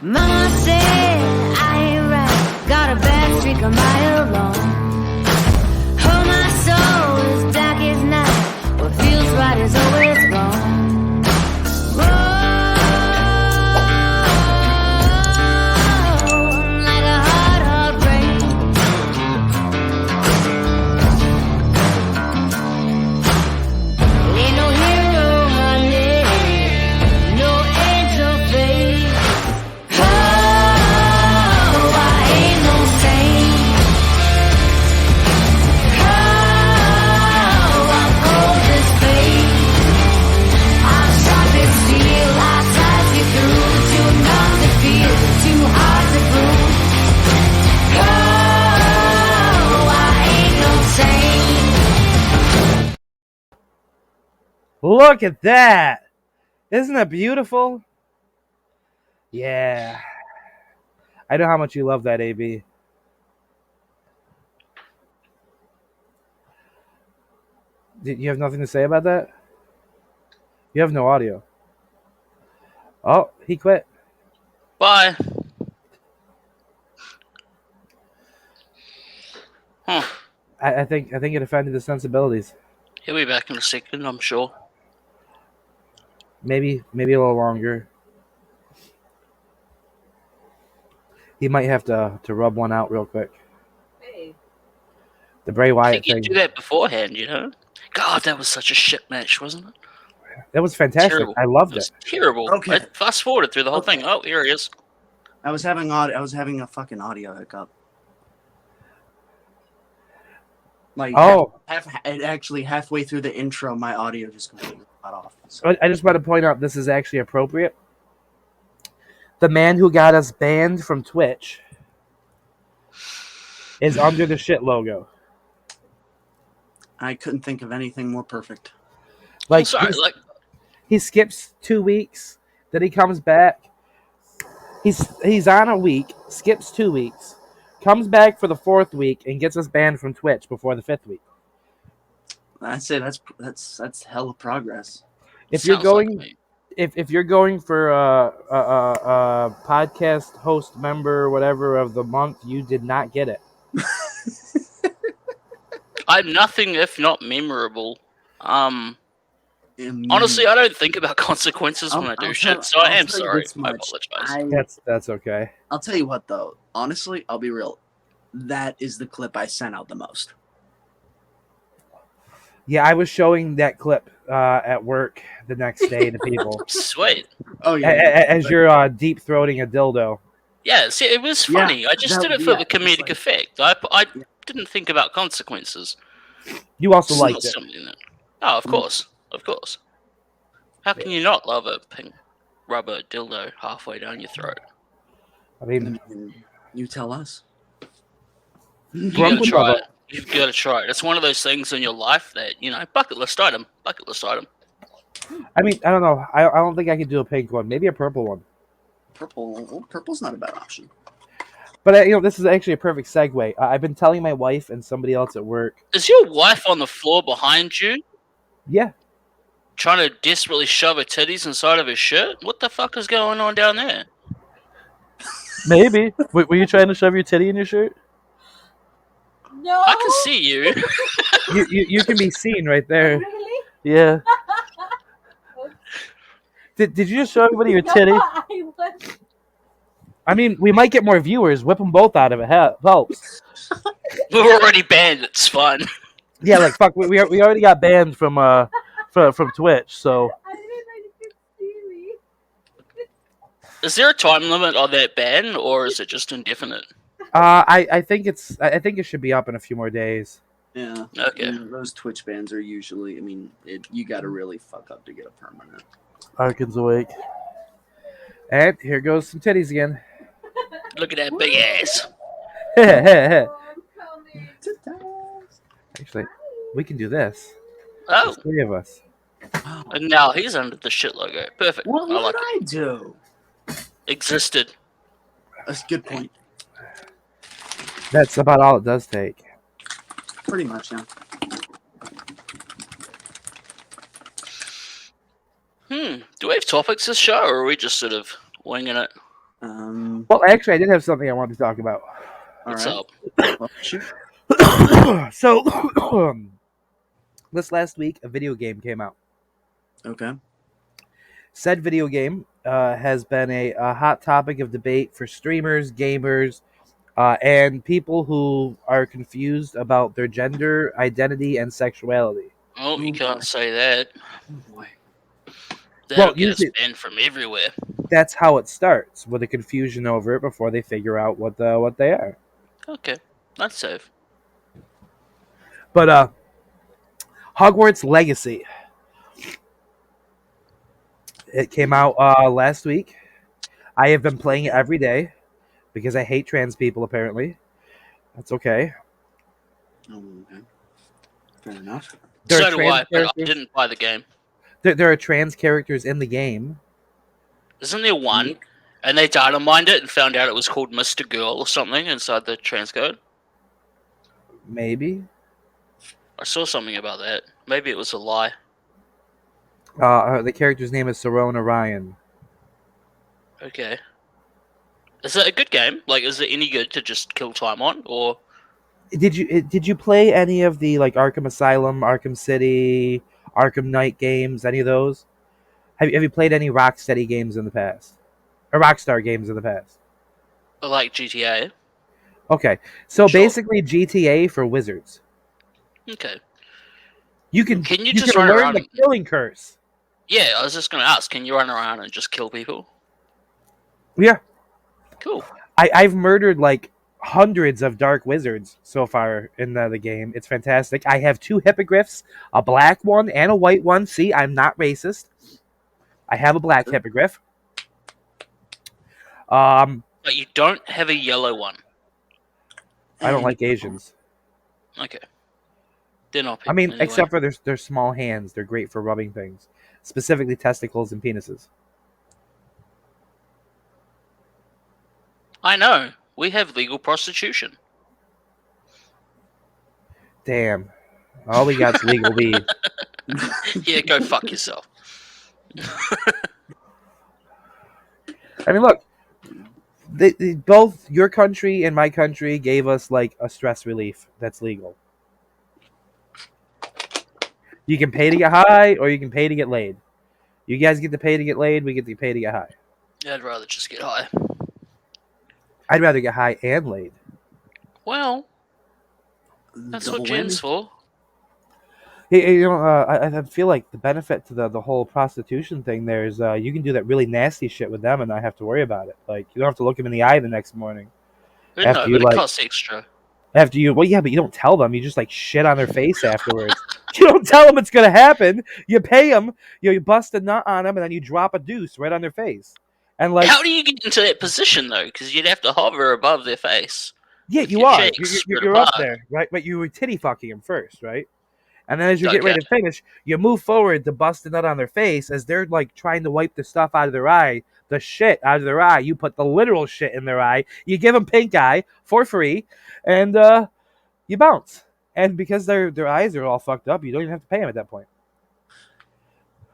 Mama said I ain't right, got a bad streak a mile long. Oh, my soul is dark as night, what feels right is always wrong. Like a hard, hard rain. Ain't no hero, honey, no angel face. Oh, I ain't no saint. Oh, I'm cold as fate. I'm sharp as steel, I size you through. Too numb to feel, too hard to prove. Oh, I ain't no saint. Look at that! Isn't that beautiful? Yeah. I know how much you love that, AB. You have nothing to say about that? You have no audio. Oh, he quit. Bye. Huh. I think it offended his sensibilities. He'll be back in a second, I'm sure. Maybe a little longer. He might have to rub one out real quick. Hey. The Bray I Wyatt think you thing. do that beforehand, you know? God, that was such a shit match, wasn't it? That was fantastic. Terrible. I loved It was it. terrible. Okay. I fast forwarded through the whole Okay. thing. Oh, here he is. I was having a fucking audio hiccup. Like Oh, actually halfway through the intro, my audio just completely cut off. So, I just want to point out this is actually appropriate. The man who got us banned from Twitch is under the shit logo. I couldn't think of anything more perfect. Like I'm sorry, he skips 2 weeks, then he comes back. He's on a week, skips 2 weeks, comes back for the 4th week, and gets us banned from Twitch before the 5th week. I'd say that's hella progress. If you're sounds like going, me. if you're going for a podcast host member, whatever of the month, you did not get it. I'm nothing if not memorable. Mm. Honestly, I don't think about consequences when I do I'll shit, tell- so I I'll am tell you sorry. this I much. apologize. That's okay. I'll tell you what though. Honestly, I'll be real. That is the clip I sent out the most. Yeah, I was showing that clip at work the next day to people Sweet. Oh as you're deep throating a dildo. Yeah, see, it was Yeah, funny. I just that- did it for yeah, the it's comedic like- effect. I didn't think about consequences. You also It's liked not it. something that... Oh, of course. Of course. How can you not love a pink rubber dildo halfway down your throat? I mean, You tell us. You Grump gotta would try love it. You've got to try it. It's one of those things in your life that, you know, bucket list item. Bucket list item. I mean, I don't know. I don't think I could do a pink one. Maybe a purple one. Purple's not a bad option. But this is actually a perfect segue. I've been telling my wife and somebody else at work. Is your wife on the floor behind you, Yeah, trying to desperately shove her titties inside of her shirt? What the fuck is going on down there? maybe. Were you trying to shove your titty in your shirt? No. I can see you. You can be seen right there. Really? Yeah. Did you just show everybody your titty? No, I was. I mean, we might get more viewers. Whip them both out of it. Helps. We're already banned. It's fun. Yeah, like fuck. We already got banned from Twitch. So I didn't know you could see me. Is there a time limit on that ban, or is it just indefinite? I think it should be up in a few more days. Yeah. Okay. Those Twitch bans are usually. I mean, you got to really fuck up to get a permanent. Arkin's awake. And here goes some titties again. Look at that big ass. Oh, I'm coming. Actually, we can do this. Oh, There's 3 of us. and now he's under the shit logo. Perfect. What I would like I do? it. Existed. That's a good point. That's about all it does take. Pretty much, yeah. Do we have topics this show, or are we just sort of winging it? Well, actually, I did have something I wanted to talk about. All What's right. up? Well, shoot. So, this last week, a video game came out. Okay. Said video game has been a hot topic of debate for streamers, gamers, and people who are confused about their gender, identity, and sexuality. Oh, you Oh, can't boy. say that. Oh boy. That'll get us usually banned from everywhere. that's how it starts, with a confusion over it before they figure out what they are. Okay, that's safe. But Hogwarts Legacy. It came out last week. I have been playing it every day because I hate trans people. Apparently, that's okay. Oh, okay. Fair enough. There So are do trans I, but I characters. didn't buy the game. There are trans characters in the game. Isn't there one? And they data mined it and found out it was called Mr. Girl or something inside the transcode. Maybe. I saw something about that. Maybe it was a lie. The character's name is Serona Ryan. Okay. Is it a good game? Like, is it any good to just kill time on, or Did you play any of the like Arkham Asylum, Arkham City, Arkham Knight games? Any of those? Have you played any Rocksteady games in the past, or Rockstar games in the past? like GTA? Okay, so Sure. basically GTA for wizards. Okay. You can Can you just can run learn around the and- killing curse. Yeah, I was just gonna ask. Can you run around and just kill people? Yeah, Cool. I've murdered like hundreds of dark wizards so far in the game. It's fantastic. I have 2 hippogriffs, a black one and a white one. See, I'm not racist. I have a black hippogriff. But you don't have a yellow one. I don't like Asians. Okay. They're not people. I mean, anyway. except for their small hands. They're great for rubbing things, specifically testicles and penises. I know. We have legal prostitution. Damn. All we got's legal weed. Yeah, go fuck yourself. I mean, look. They both your country and my country gave us like a stress relief that's legal. You can pay to get high, or you can pay to get laid. You guys get to pay to get laid. We get to pay to get high. Yeah, I'd rather just get high. I'd rather get high and laid. Well, that's what Jen's for. You know, I feel like the benefit to the whole prostitution thing there is you can do that really nasty shit with them and not have to worry about it. Like, you don't have to look them in the eye the next morning. But After no, you, but like- it costs extra. After you, well, yeah, but you don't tell them. You just like shit on their face afterwards. You don't tell them it's gonna happen. You pay them. You bust a nut on them, and then you drop a deuce right on their face. And like, How do you get into that position though? Because you'd have to hover above their face. yeah, with you your are. cheeks spread You're up apart. there, right? But you were titty fucking them first, right? And then as you Okay. get ready to finish, you move forward to bust a nut on their face as they're like trying to wipe the stuff out of their eye, the shit out of their eye. You put the literal shit in their eye. You give them pink eye for free, and you bounce. And because their eyes are all fucked up, you don't even have to pay them at that point.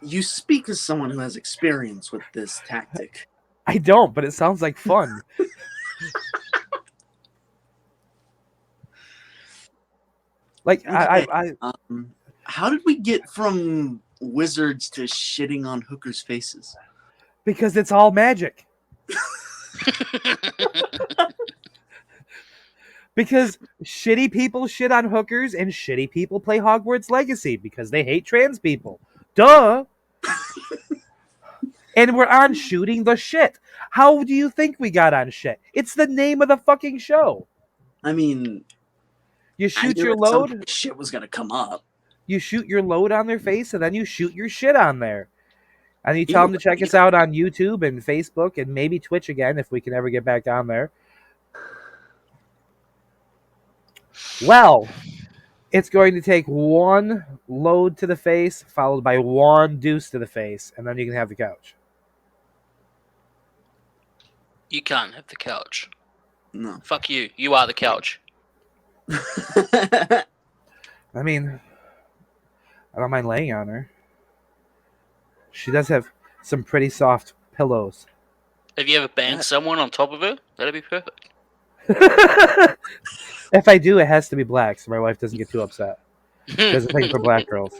You speak as someone who has experience with this tactic. I don't, but it sounds like fun. Like I How did we get from wizards to shitting on hookers' faces? because it's all magic. Because shitty people shit on hookers and shitty people play Hogwarts Legacy because they hate trans people. Duh. And we're on shooting the shit. How do you think we got on shit? It's the name of the fucking show. I mean, You I shoot knew your at some load, point shit was gonna come up. you shoot your load on their face, and then you shoot your shit on there. And you tell them to check us out on YouTube and Facebook and maybe Twitch again if we can ever get back on there. Well, it's going to take 1 load to the face followed by 1 deuce to the face, and then you can have the couch. You can't have the couch. No. Fuck you. You are the couch. I mean, I don't mind laying on her. She does have some pretty soft pillows. Have you ever banged someone on top of her? That'd be perfect. If I do, it has to be black, so my wife doesn't get too upset. There's a thing for black girls.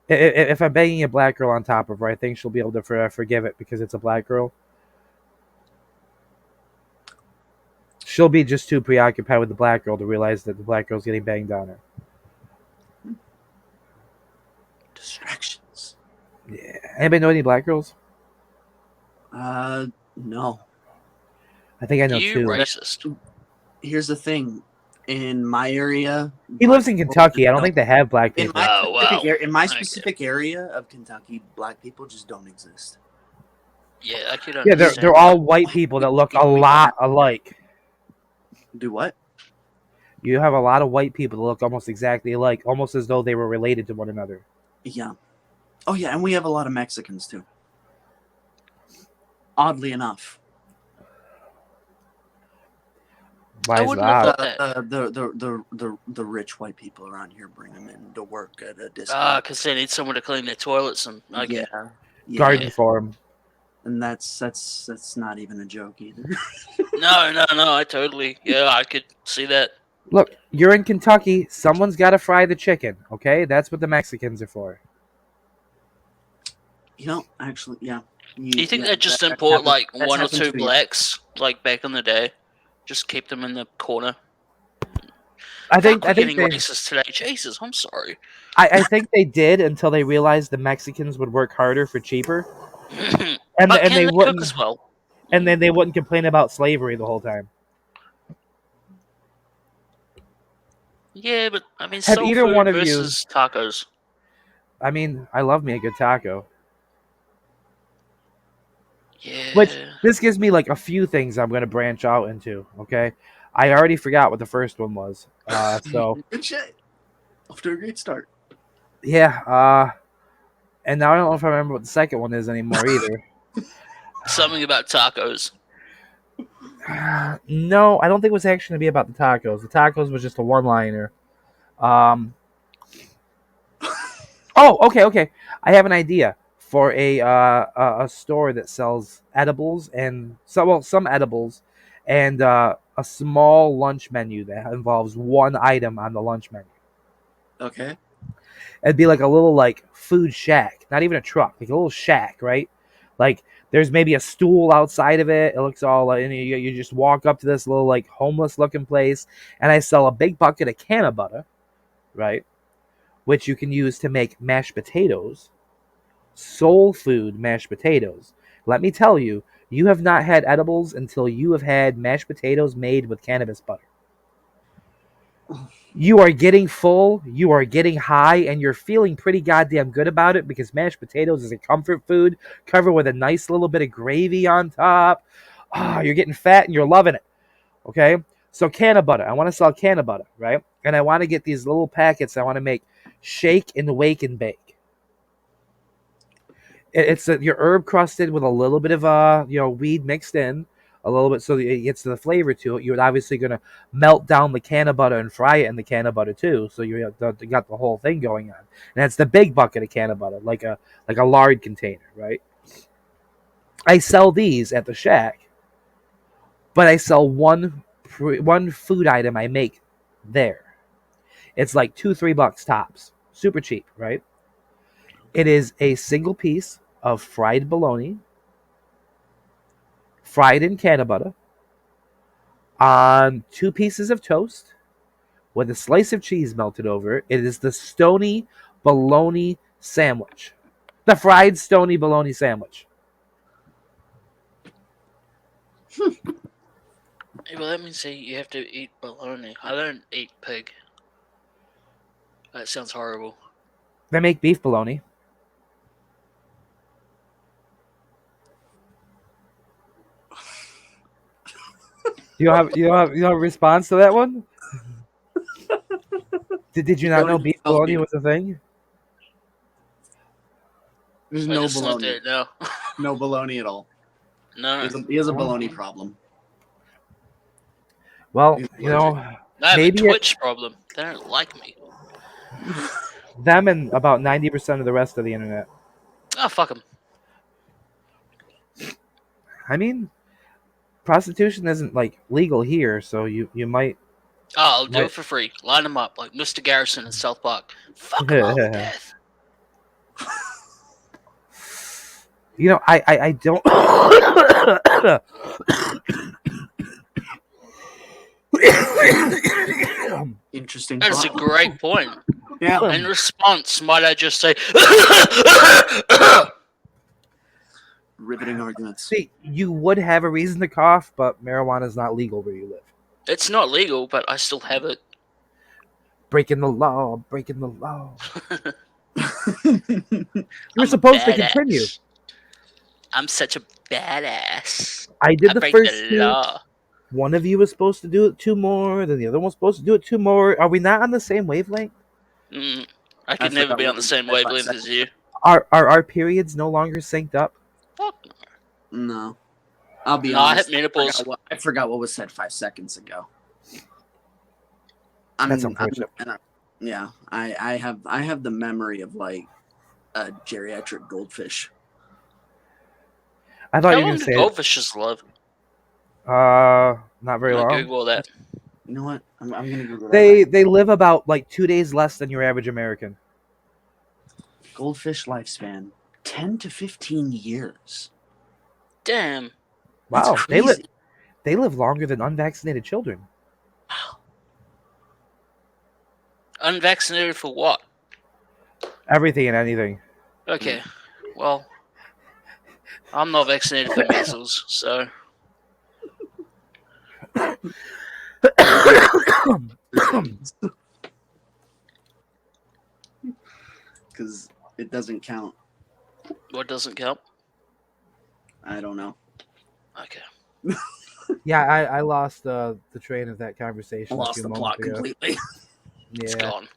If I'm banging a black girl on top of her, I think she'll be able to forgive it because it's a black girl. She'll be just too preoccupied with the black girl to realize that the black girl's getting banged on her. Distractions. Yeah. Anybody know any black girls? No. I think I know You two. racist. Here's the thing. In my area, He lives in Kentucky. I don't think they have black in people. my Oh, specific, wow. in my Okay. specific area of Kentucky, black people just don't exist. Yeah, I could Yeah, understand. they're all white people that look a lot alike. Do what? You have a lot of white people that look almost exactly alike, almost as though they were related to one another. Yeah. Oh yeah, and we have a lot of Mexicans too. Oddly enough. Why I is wouldn't have that? thought- The rich white people around here bring them in to work at a discount. Ah, because they need someone to clean their toilets and okay. Yeah. Garden form. And that's not even a joke either. No, I totally. Yeah, I could see that. Look, you're in Kentucky. Someone's got to fry the chicken, okay? That's what the Mexicans are for. Actually, yeah. Do you think yeah, they just that import happened- like that's one or happened two to me. blacks, like back in the day? Just keep them in the corner. I think Fuck, we're getting they, racist today. Jesus, I'm sorry. I think they did until they realized the Mexicans would work harder for cheaper, and But and can they they wouldn't, cook as well? and then they wouldn't complain about slavery the whole time. Yeah, but I mean, Have soul either food one of you- versus tacos. I mean, I love me a good taco. Yeah. Which this gives me like a few things I'm going to branch out into. Okay, I already forgot what the first one was. So Good shit. Off to a great start. yeah. And now I don't know if I remember what the second one is anymore either. Something about tacos. No, I don't think it was actually going to be about the tacos. The tacos was just a one-liner. Oh, okay. I have an idea for a store that sells edibles and some edibles and a small lunch menu that involves one item on the lunch menu. Okay. It'd be like a little like food shack, not even a truck, like a little shack, right? Like there's maybe a stool outside of it. It looks all and you just walk up to this little like homeless looking place, and I sell a big bucket of canna butter, right? Which you can use to make mashed potatoes, soul food mashed potatoes. Let me tell you, you have not had edibles until you have had mashed potatoes made with cannabis butter. You are getting full, you are getting high, and you're feeling pretty goddamn good about it because mashed potatoes is a comfort food covered with a nice little bit of gravy on top. You're getting fat and you're loving it. Okay? So canna butter. I want to sell canna butter, right? And I want to get these little packets. I want to make shake and wake and bake. It's your herb crusted with a little bit of weed mixed in, a little bit so it gets the flavor to it. You're obviously gonna melt down the canna butter and fry it in the canna butter too, so you got the whole thing going on. And it's the big bucket of canna butter, like a lard container, right? I sell these at the shack, but I sell one food item I make there. It's like $2-3 tops, super cheap, right? It is a single piece of fried bologna, fried in canna butter, on 2 pieces of toast with a slice of cheese melted over it. It is the Stony bologna sandwich. The fried Stony bologna sandwich. Hey, well, that means you have to eat bologna. I don't eat pig. That sounds horrible. They make beef bologna. You don't have a response to that one? Did you not know beef bologna was a thing? There's I no just looked baloney. at it now. No baloney at all. No. He has a baloney problem. Well, He's I have maybe a Twitch problem. They don't like me. them and about 90% of the rest of the internet. Oh, fuck them. I mean, prostitution isn't like legal here, so you might. Oh, I'll do Right. it for free. Line them up like Mr. Garrison in South Park. Fuck them all to death. You know, I don't. Interesting. That's a thought. great point. Yeah. In response, might I just say, Riveting arguments. See, you would have a reason to cough, but marijuana is not legal where you live. it's not legal, but I still have it. Breaking the law, breaking the law. I'm You're a supposed to badass. continue. I'm such a badass. I did I the break first the two. law. One of you was supposed to do it 2 more, then the other one's supposed to do it 2 more. Are we not on the same wavelength? I could never forgot be what on the was same said 5 wavelength seconds as you. Are our periods no longer synced up? Fuck. No. I'll be No, I honest. hit menopause. I forgot what was said 5 seconds ago. That's unfortunate. Yeah, I have the memory of like a geriatric goldfish. I thought How you were long gonna do say goldfishes live? not very I'm gonna long. Google that. You know what? I'm gonna Google that. They live about like 2 days less than your average American. Goldfish lifespan 10 to 15 years. Damn. That's Wow, crazy. they live longer than unvaccinated children. Unvaccinated for what? Everything and anything. Okay. Well, I'm not vaccinated for measles, so Because it doesn't count. what doesn't count? I don't know. Okay. Yeah, I lost the train of that I conversation. lost a few the plot moments ago. completely. It's Yeah, gone.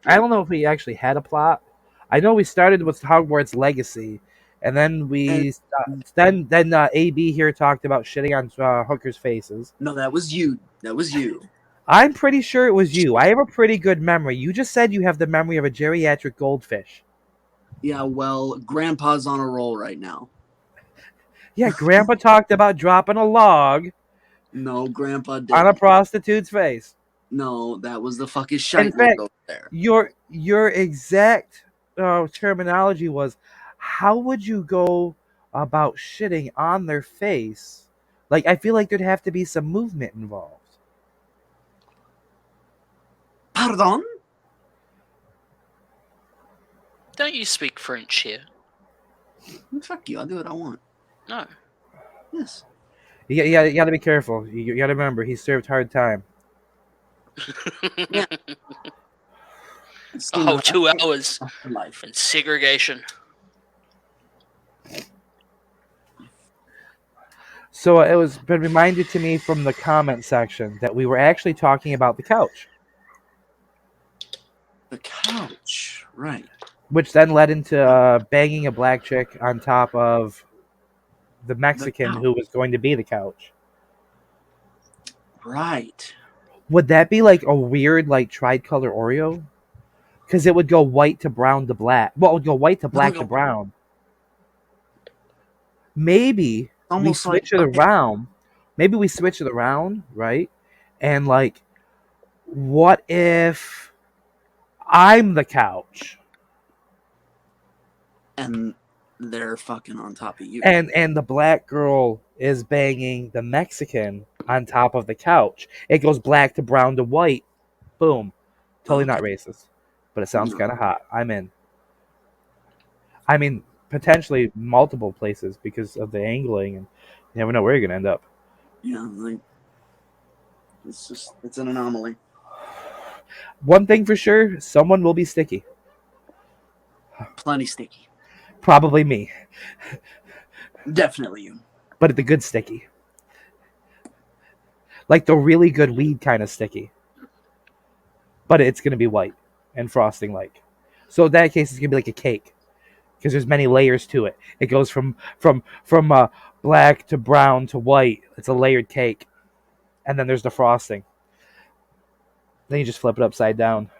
I don't know if we actually had a plot. I know we started with Hogwarts Legacy, and then then AB here talked about shitting on hookers' faces. No, that was you. That was you. I'm pretty sure it was you. I have a pretty good memory. You just said you have the memory of a geriatric goldfish. Yeah, well, Grandpa's on a roll right now. Yeah, Grandpa talked about dropping a log No, Grandpa didn't. on a prostitute's face. No, that was the fucking shite fact- over there. Your exact terminology was, how would you go about shitting on their face? Like, I feel like there'd have to be some movement involved. Pardon? Don't you speak French here? Fuck you. I'll do what I want. No. Yes. You got to be careful. You got to remember, he served hard time. Yeah. Oh, 2 hours Life. in segregation. So it was been reminded to me from the comment section that we were actually talking about the couch, The couch. Right. which then led into banging a black chick on top of the Mexican couch. who was going to be the couch. Right. Would that be like a weird like tricolor Oreo? Because it would go white to brown to black. Well, it would go white to black to brown. Maybe Almost we like switch it around. Maybe we switch it around, right? And like, what if I'm the couch And they're fucking on top of you. and the black girl is banging the Mexican on top of the couch? It goes black to brown to white. Boom. Totally not racist, but it sounds No. kind of hot. I'm in. I mean, potentially multiple places because of the angling, and you never know where you're gonna end up. Yeah, like it's an anomaly. One thing for sure, someone will be sticky. Plenty sticky. Probably me, Definitely you. but the good sticky. Like the really good weed kind of sticky. But it's gonna be white and frosting like. So in that case, it's gonna be like a cake. Because there's many layers to it. It goes from black to brown to white. It's a layered cake, and then there's the frosting. Then you just flip it upside down,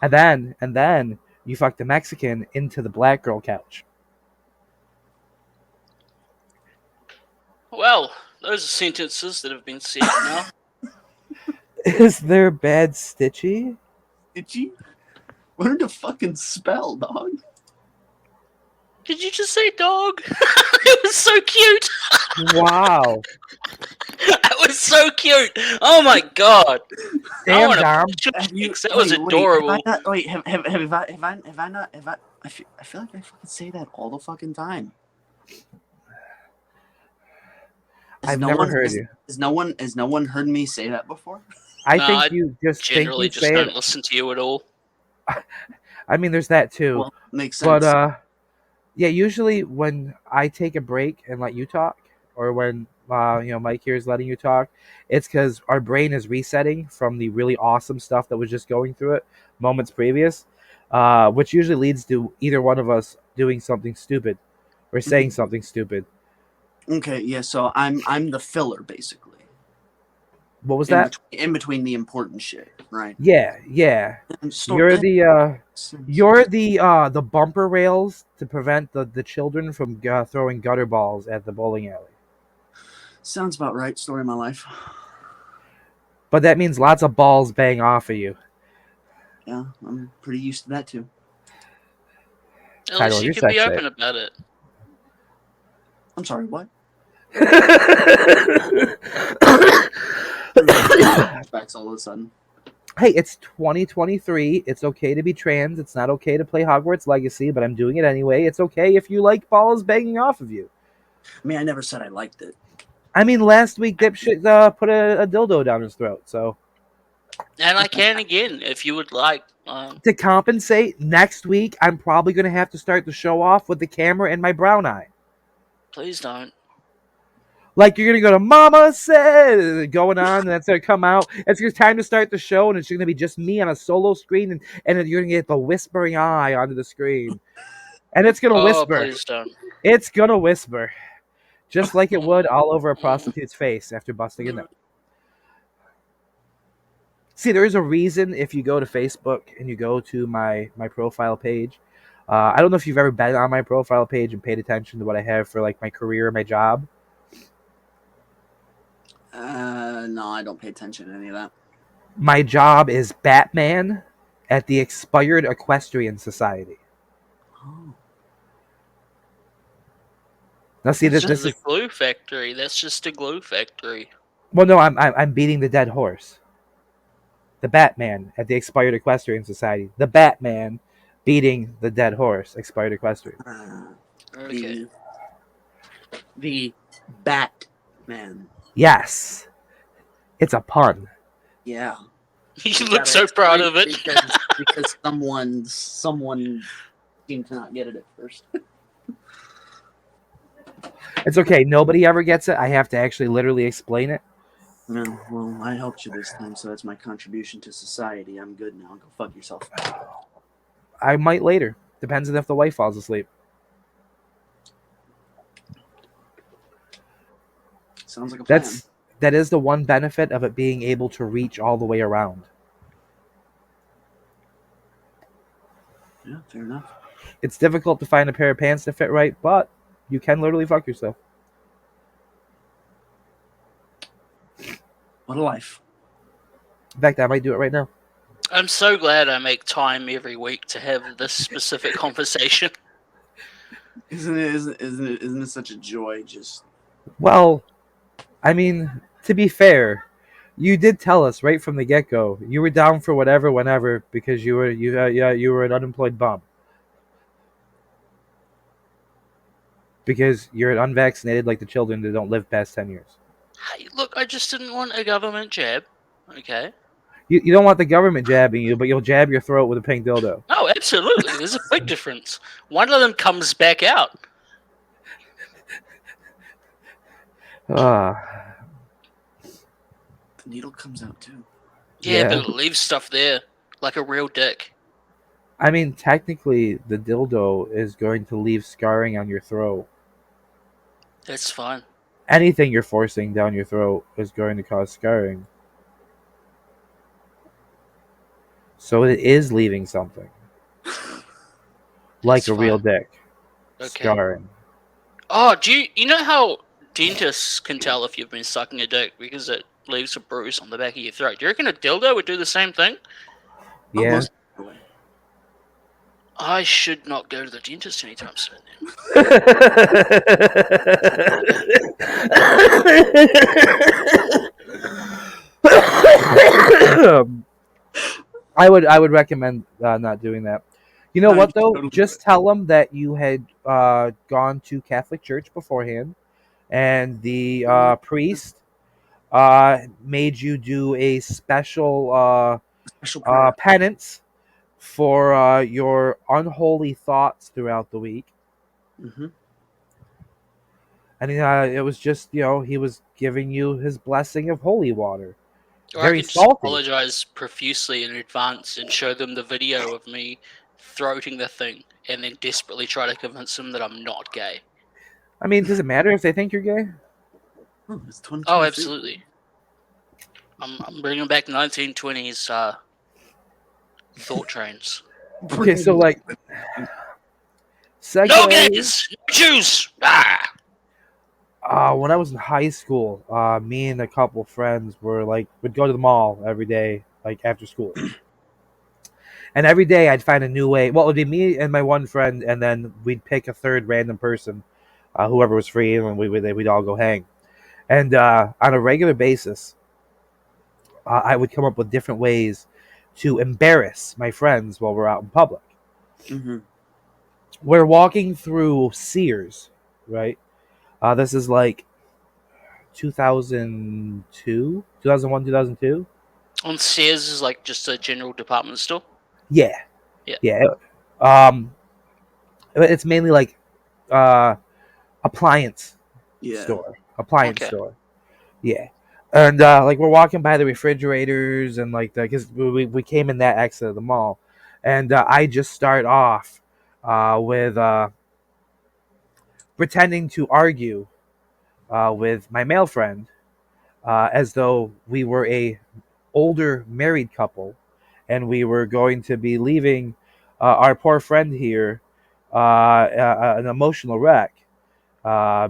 and then you fuck the Mexican into the black girl couch. Well, Those are sentences that have been said now. Is there bad Stitchy? Did you learn to fucking spell, dog? Did you just say dog? It was so cute. Wow. It was so cute. Oh my god. I Damn, want Dom. to that was Wait, adorable. have I not? I feel like I fucking say that all the fucking time. I've never heard you. Has no one heard me say that before? I No, think I you just think Generally, you just say don't it. listen to you at all. I mean, there's that too. Well, makes sense. But yeah, usually when I take a break and let you talk, or when Mike here is letting you talk, it's because our brain is resetting from the really awesome stuff that was just going through it moments previous, which usually leads to either one of us doing something stupid or saying something stupid. Okay, yeah. So I'm the filler basically. What was that? In between the important shit, right? Yeah. And You're the bumper rails to prevent the children from throwing gutter balls at the bowling alley. Sounds about right. Story of my life. But that means lots of balls bang off of you. Yeah, I'm pretty used to that too. At Title least of you your can be sex open about it. I'm sorry. What? Flashbacks all of a sudden. Hey, it's 2023. It's okay to be trans. It's not okay to play Hogwarts Legacy, but I'm doing it anyway. It's okay if you like balls banging off of you. I mean, I never said I liked it. I mean, last week Dipshit put a dildo down his throat, so... And I can again, if you would like. To compensate, next week, I'm probably going to have to start the show off with the camera in my brown eye. Please don't. Like, you're going to go to Mama Said, going on, and that's going to come out. It's your time to start the show, and it's going to be just me on a solo screen, and you're going to get the whispering eye onto the screen. And it's going to whisper. Please don't. It's going to whisper. Just like it would all over a prostitute's face after busting a nut. See, there is a reason if you go to Facebook and you go to my profile page. I don't know if you've ever been on my profile page and paid attention to what I have for like my career, my job. No, I don't pay attention to any of that. My job is Batman at the Expired Equestrian Society. Oh. Now, see, this This is is a glue factory. That's just a glue factory. well, no, I'm beating the dead horse. The Batman at the Expired Equestrian Society. The Batman beating the dead horse. Expired Equestrian. Okay. The Batman. Yes, it's a pun. Yeah. You look so proud of it. because someone seemed to not get it at first. It's okay. Nobody ever gets it. I have to actually literally explain it. No, well, I helped you this time, so that's my contribution to society. I'm good now. Go fuck yourself. I might later. Depends on if the wife falls asleep. Sounds like a plan. That is the one benefit of it being able to reach all the way around. Yeah, fair enough. It's difficult to find a pair of pants that fit right, but you can literally fuck yourself. What a life. In fact, I might do it right now. I'm so glad I make time every week to have this specific conversation. Isn't it such a joy? Just Well, I mean, to be fair, you did tell us right from the get-go you were down for whatever, whenever, because you were an unemployed bum. Because you're unvaccinated like the children that don't live past 10 years. Hey, look, I just didn't want a government jab. Okay. You don't want the government jabbing you, but you'll jab your throat with a pink dildo. Oh, absolutely. There's a big difference. One of them comes back out. the needle comes out too. Yeah, but it leaves stuff there. Like a real dick. I mean, technically, the dildo is going to leave scarring on your throat. That's fine. Anything you're forcing down your throat is going to cause scarring. So it is leaving something. Like That's a real fine. dick. Okay. Scarring. Oh, you know how dentists can tell if you've been sucking a dick because it leaves a bruise on the back of your throat. Do you reckon a dildo would do the same thing? Oh, Yeah. most definitely. I should not go to the dentist anytime soon. I would recommend not doing that. You know No, what you though? totally Just would. tell them that you had gone to Catholic church beforehand, and the priest made you do a special Special prayer. penance for your unholy thoughts throughout the week. Mm-hmm. And it was just, he was giving you his blessing of holy water. Or Very I can just salty. apologize profusely in advance and show them the video of me throating the thing and then desperately try to convince them that I'm not gay. I mean, does it matter if they think you're gay? Oh, it's 2023. Oh, absolutely. I'm bringing back 1920s thought trains. Okay, so like, No segue. gays! No Jews! Ah! When I was in high school, me and a couple friends would go to the mall every day, like after school. And every day I'd find a new way. Well, it would be me and my one friend, and then we'd pick a third random person, whoever was free, and we'd all go hang. And on a regular basis, I would come up with different ways to embarrass my friends while we're out in public. Mm-hmm. We're walking through Sears, right? This is like 2002, 2001, 2002. On Sears is like just a general department store. Yeah. Yeah. It's mainly like appliance Yeah. appliance Okay. store. Yeah. And like we're walking by the refrigerators and like because we came in that exit of the mall, and I just start off with pretending to argue with my male friend as though we were a older married couple, and we were going to be leaving our poor friend here an emotional wreck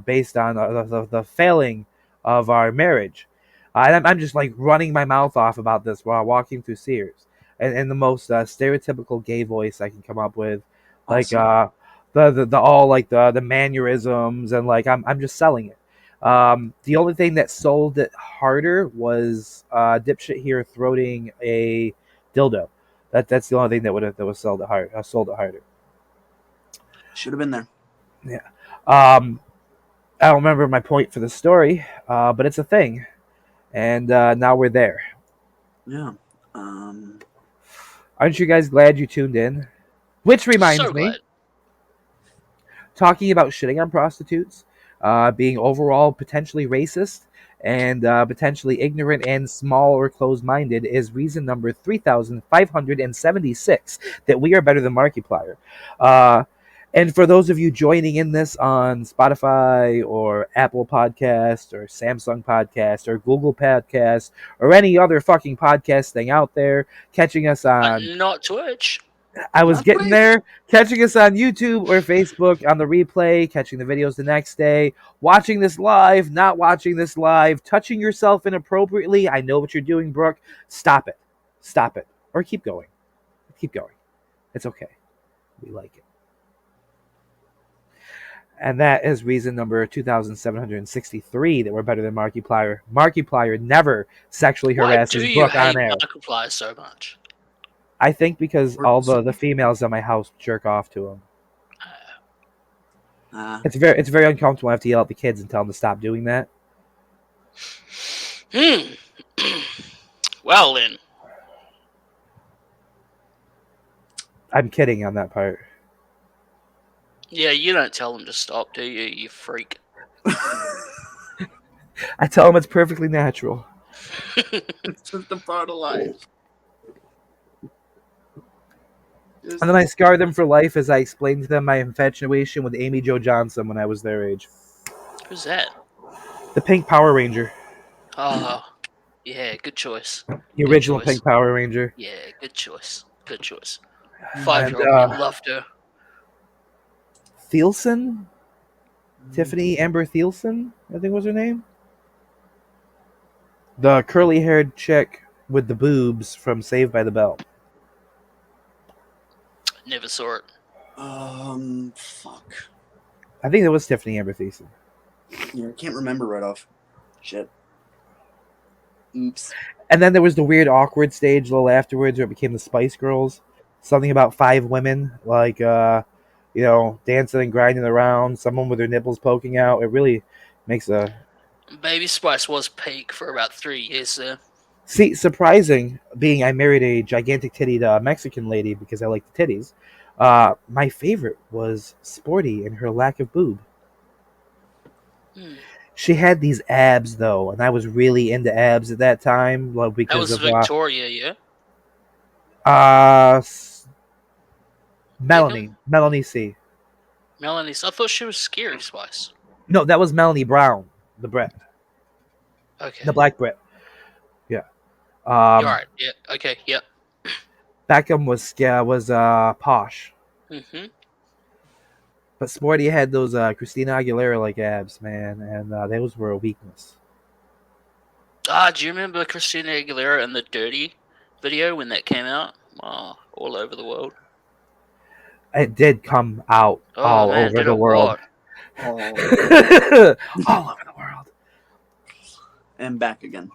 based on the failing of our marriage. And I'm just like running my mouth off about this while walking through Sears, and in the most stereotypical gay voice I can come up with, like Awesome. the all like the mannerisms, and like I'm just selling it. The only thing that sold it harder was dipshit here throating a dildo. That's the only thing that was sold it harder. Should have been there. I don't remember my point for the story, but it's a thing, and now we're there. Yeah. Aren't you guys glad you tuned in? Which reminds So me, glad. talking about shitting on prostitutes, being overall potentially racist, and potentially ignorant and small or closed-minded is reason number 3,576 that we are better than Markiplier. And for those of you joining in this on Spotify or Apple Podcast or Samsung Podcast or Google Podcast or any other fucking podcast thing out there, catching us on Not Twitch. I was Not getting Twitch. there, catching us on YouTube or Facebook on the replay, catching the videos the next day, watching this live, not watching this live, touching yourself inappropriately. I know what you're doing, Brooke. Stop it. Stop it. Or keep going. Keep going. It's okay. We like it. And that is reason number 2,763 that we're better than Markiplier. Markiplier never sexually Why harasses do you Brooke hate on air. Markiplier so much? I think because all the females in my house jerk off to him. It's very uncomfortable. I have to yell at the kids and tell them to stop doing that. Well then. I'm kidding on that part. Yeah, you don't tell them to stop, do you, you freak? I tell them it's perfectly natural. It's just a part of life. And then I scar them for life as I explain to them my infatuation with Amy Jo Johnson when I was their age. Who's that? The Pink Power Ranger. Oh, yeah, good choice. The Good original choice. Pink Power Ranger. Yeah, good choice. Good choice. And, 5-year-old me loved her. Thielsen? Tiffany Amber Thielson, I think was her name. The curly-haired chick with the boobs from Saved by the Bell. Never saw it. Fuck. I think it was Tiffany Amber Thielson. Yeah, I can't remember right off. Shit. Oops. And then there was the weird awkward stage a little afterwards where it became the Spice Girls. Something about 5 women, like, dancing and grinding around, someone with their nipples poking out. It really makes a... Baby Spice was peak for about 3 years there. See, surprising, being I married a gigantic tittied Mexican lady because I like the titties. My favorite was Sporty and her lack of boob. She had these abs, though, and I was really into abs at that time. Well, That because was of Victoria, yeah? Melanie C. Melanie, I thought she was Scary Spice. No, that was Melanie Brown, the Brit, Okay. the black Brit. Yeah. You're right. Yeah. Okay. Yep. Beckham was posh, Mm-hmm. but Sporty had those Christina Aguilera like abs, man, and those were a weakness. Do you remember Christina Aguilera and the Dirty video when that came out? Oh, all over the world. It did come out all man, over did the it world. what? All over the world. And back again.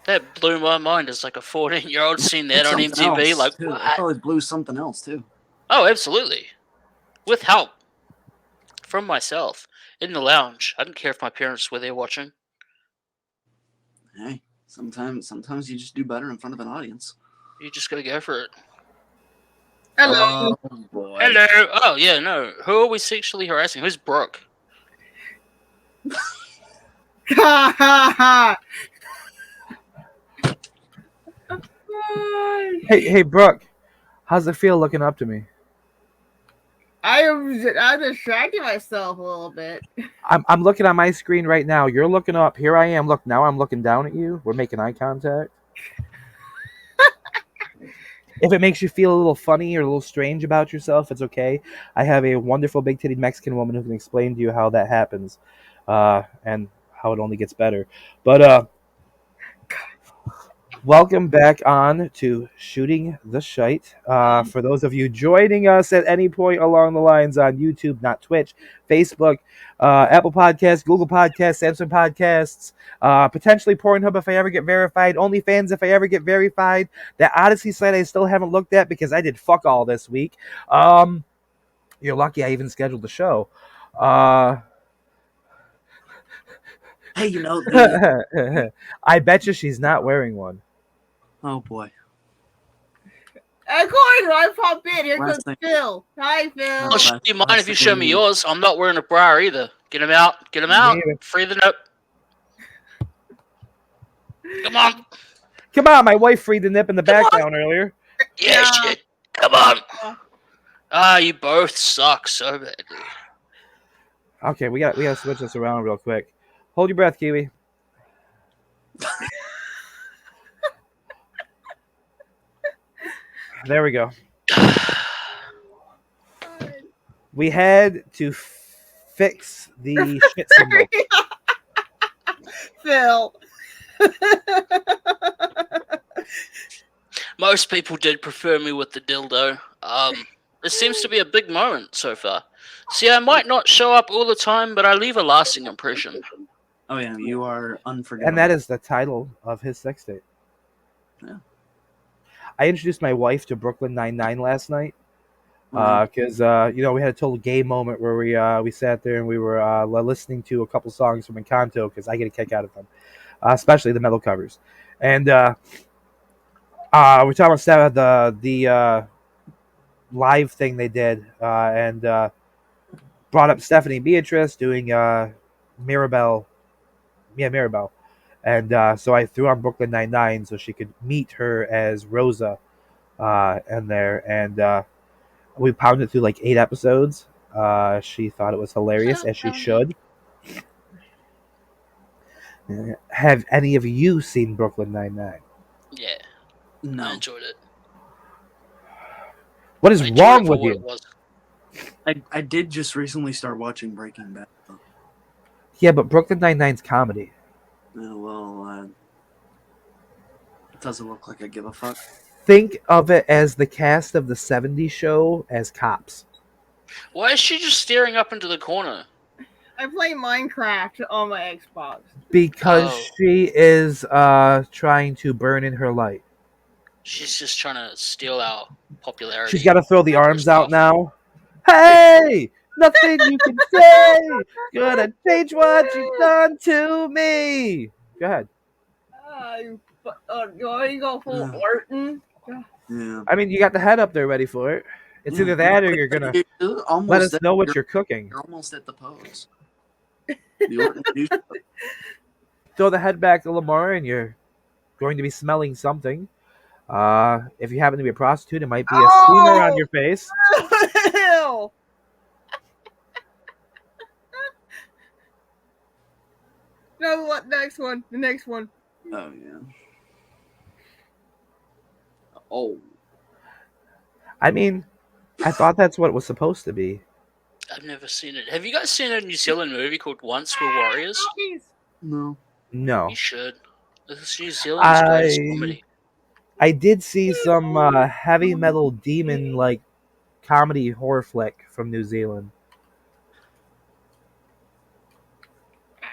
That blew my mind as like a 14-year-old seeing that on Something MTV. else, Like, too. what? I probably blew something else too. Oh, absolutely. With help from myself in the lounge. I didn't care if my parents were there watching. Hey, sometimes you just do better in front of an audience. You just gotta go for it. Hello. Oh boy. Hello. Oh yeah, no. Who are we sexually harassing? Who's Brooke? Ha ha ha. Hey, Brooke, how's it feel looking up to me? I'm distracting myself a little bit. I'm looking on my screen right now. You're looking up. Here I am. Look, now I'm looking down at you. We're making eye contact. If it makes you feel a little funny or a little strange about yourself, it's okay. I have a wonderful big-titted Mexican woman who can explain to you how that happens, and how it only gets better. But welcome back on to Shooting the Shite. For those of you joining us at any point along the lines on YouTube, not Twitch, Facebook, Apple Podcasts, Google Podcasts, Samsung Podcasts, potentially Pornhub if I ever get verified, OnlyFans if I ever get verified, that Odyssey site I still haven't looked at because I did fuck all this week. You're lucky I even scheduled the show. Hey, you know. I bet you she's not wearing one. Oh boy. Of course, I pop in. Here Last comes thing. Phil. Hi, Phil. Oh, do you mind if you show me yours? I'm not wearing a bra either. Get him out. Get him out. Yeah. Free the nip. Come on. Come on, my wife freed the nip in the background earlier. Yeah, shit. Come on. You both suck so badly. Okay, we got to switch this around real quick. Hold your breath, Kiwi. There we go. We had to fix the shit symbol. Phil. Most people did prefer me with the dildo. It seems to be a big moment so far. See, I might not show up all the time, but I leave a lasting impression. Oh yeah, you are unforgettable. And that is the title of his sex tape. Yeah. I introduced my wife to Brooklyn Nine-Nine last night because we had a total gay moment where we sat there and we were listening to a couple songs from Encanto because I get a kick out of them, especially the metal covers. And we're talking about the live thing they did and brought up Stephanie Beatrice doing Mirabelle. Yeah, Mirabelle. And so I threw on Brooklyn Nine-Nine so she could meet her as Rosa in there. And we pounded through like 8 episodes. She thought it was hilarious, as she should. Have any of you seen Brooklyn Nine-Nine? Yeah, I No, enjoyed it. What is I enjoyed wrong it for with what you? it was. I did just recently start watching Breaking Bad. Yeah, but Brooklyn Nine-Nine's comedy. Well, it doesn't look like I give a fuck. Think of it as the cast of the '70s show as cops. Why is she just staring up into the corner? I play Minecraft on my Xbox. Because Oh. she is trying to burn in her light. She's just trying to steal our popularity. She's got to throw the arms Stuff. out now. Hey! Nothing you can say! Gonna change what you've done to me! Go ahead. You want to go full Orton? Yeah. I mean, you got the head up there ready for it. It's either that or you're going to You're almost let us at- know what you're cooking. You're almost at the pose. The Orton douche. Throw the head back to Lamar and you're going to be smelling something. If you happen to be a prostitute, it might be a steamer on your face. Ew. No, what? Next one. The next one. Oh yeah. Oh. I mean, I thought that's what it was supposed to be. I've never seen it. Have you guys seen a New Zealand movie called Once Were Warriors? No. No. You should. This New Zealand's greatest I- comedy. I did see some heavy metal demon like comedy horror flick from New Zealand.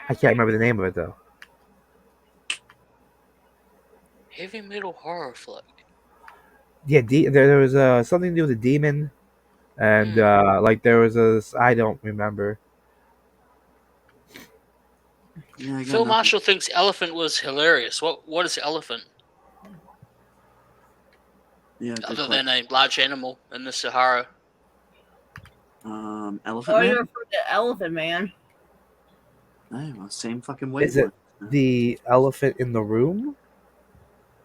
I can't remember the name of it though. Heavy metal horror flick. Yeah, there was something to do with a demon, and like there was a I don't remember. Yeah, I got Phil nothing. Marshall thinks Elephant was hilarious. What is Elephant? Yeah. good Other question. than a large animal in the Sahara. Elephant Oh, Man. you're from the Elephant Man. Hey, well, same fucking Is it wavelength. the elephant in the room?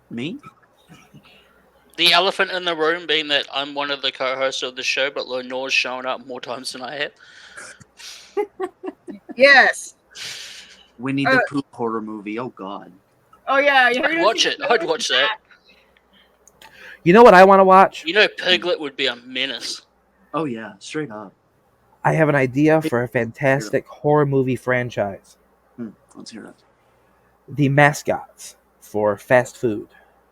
Me? The elephant in the room being that I'm one of the co-hosts of the show, but Lenore's shown up more times than I have. Yes. Winnie the Pooh horror movie. Oh God. Oh yeah. You I'd watch it. I'd watch that. You know what I want to watch? You know, Piglet would be a menace. Oh yeah, straight up. I have an idea for a fantastic horror movie franchise. Let's hear it. The mascots for fast food,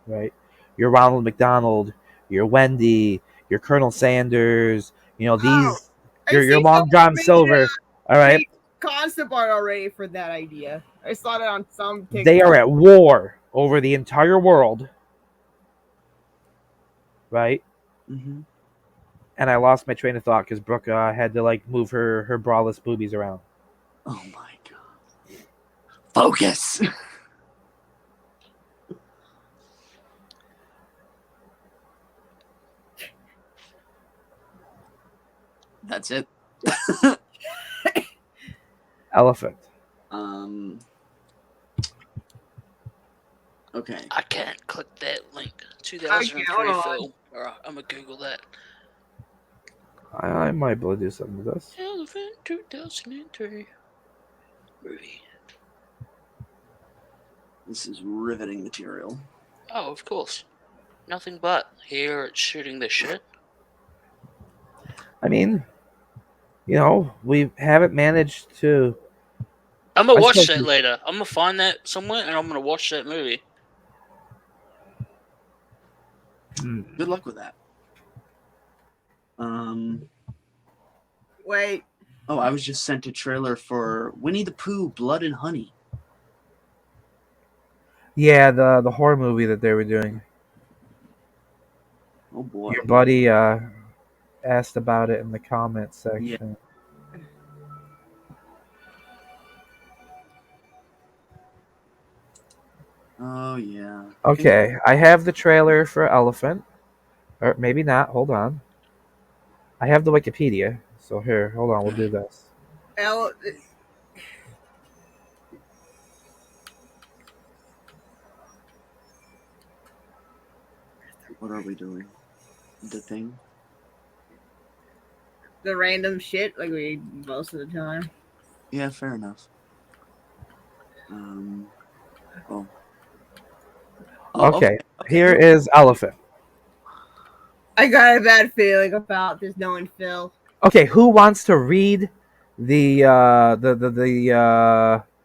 right? Your Ronald McDonald, your Wendy, your Colonel Sanders, you know, these your Long John Silver, all right? Concept art already for that idea. I saw it on some TikTok. They are at war over the entire world, right? Mm-hmm. And I lost my train of thought because Brooke had to like move her braless boobies around. Oh my God. Focus. That's it. Elephant. Okay. I can't click that link. hold 2003 on. film. Alright, I'm gonna Google that. I might be able to do something with this. Elephant 2003 movie. This is riveting material. Oh, of course. Nothing but. Here it's shooting the shit. I mean, you know, we haven't managed to. I'm gonna I watch spoke that to- later. I'm gonna find that somewhere and I'm gonna watch that movie. Good luck with that. Wait. Oh, I was just sent a trailer for Winnie the Pooh, Blood and Honey. Yeah, the horror movie that they were doing. Oh boy. Your buddy asked about it in the comments section. Oh yeah. Okay, I have the trailer for Elephant. Or maybe not. Hold on. I have the Wikipedia. So here, hold on. We'll do this. What are we doing? The thing? The random shit like we most of the time. Yeah, fair enough. Oh. Okay, here is Elephant. I got a bad feeling about this knowing Phil. Okay, who wants to read the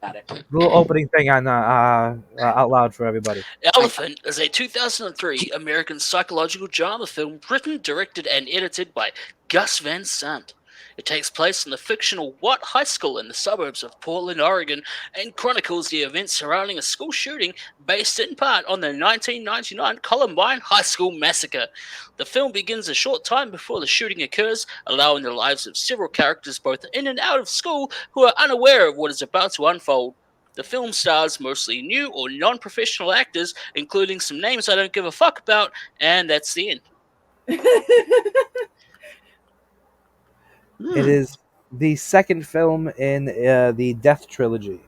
Got it. little opening thing on out loud for everybody. Elephant is a 2003 American psychological drama film written, directed, and edited by Gus Van Sant. It takes place in the fictional Watt High School in the suburbs of Portland, Oregon, and chronicles the events surrounding a school shooting based in part on the 1999 Columbine High School massacre. The film begins a short time before the shooting occurs, allowing the lives of several characters both in and out of school who are unaware of what is about to unfold. The film stars mostly new or non-professional actors, including some names I don't give a fuck about, and that's the end. It is the second film in the Death trilogy.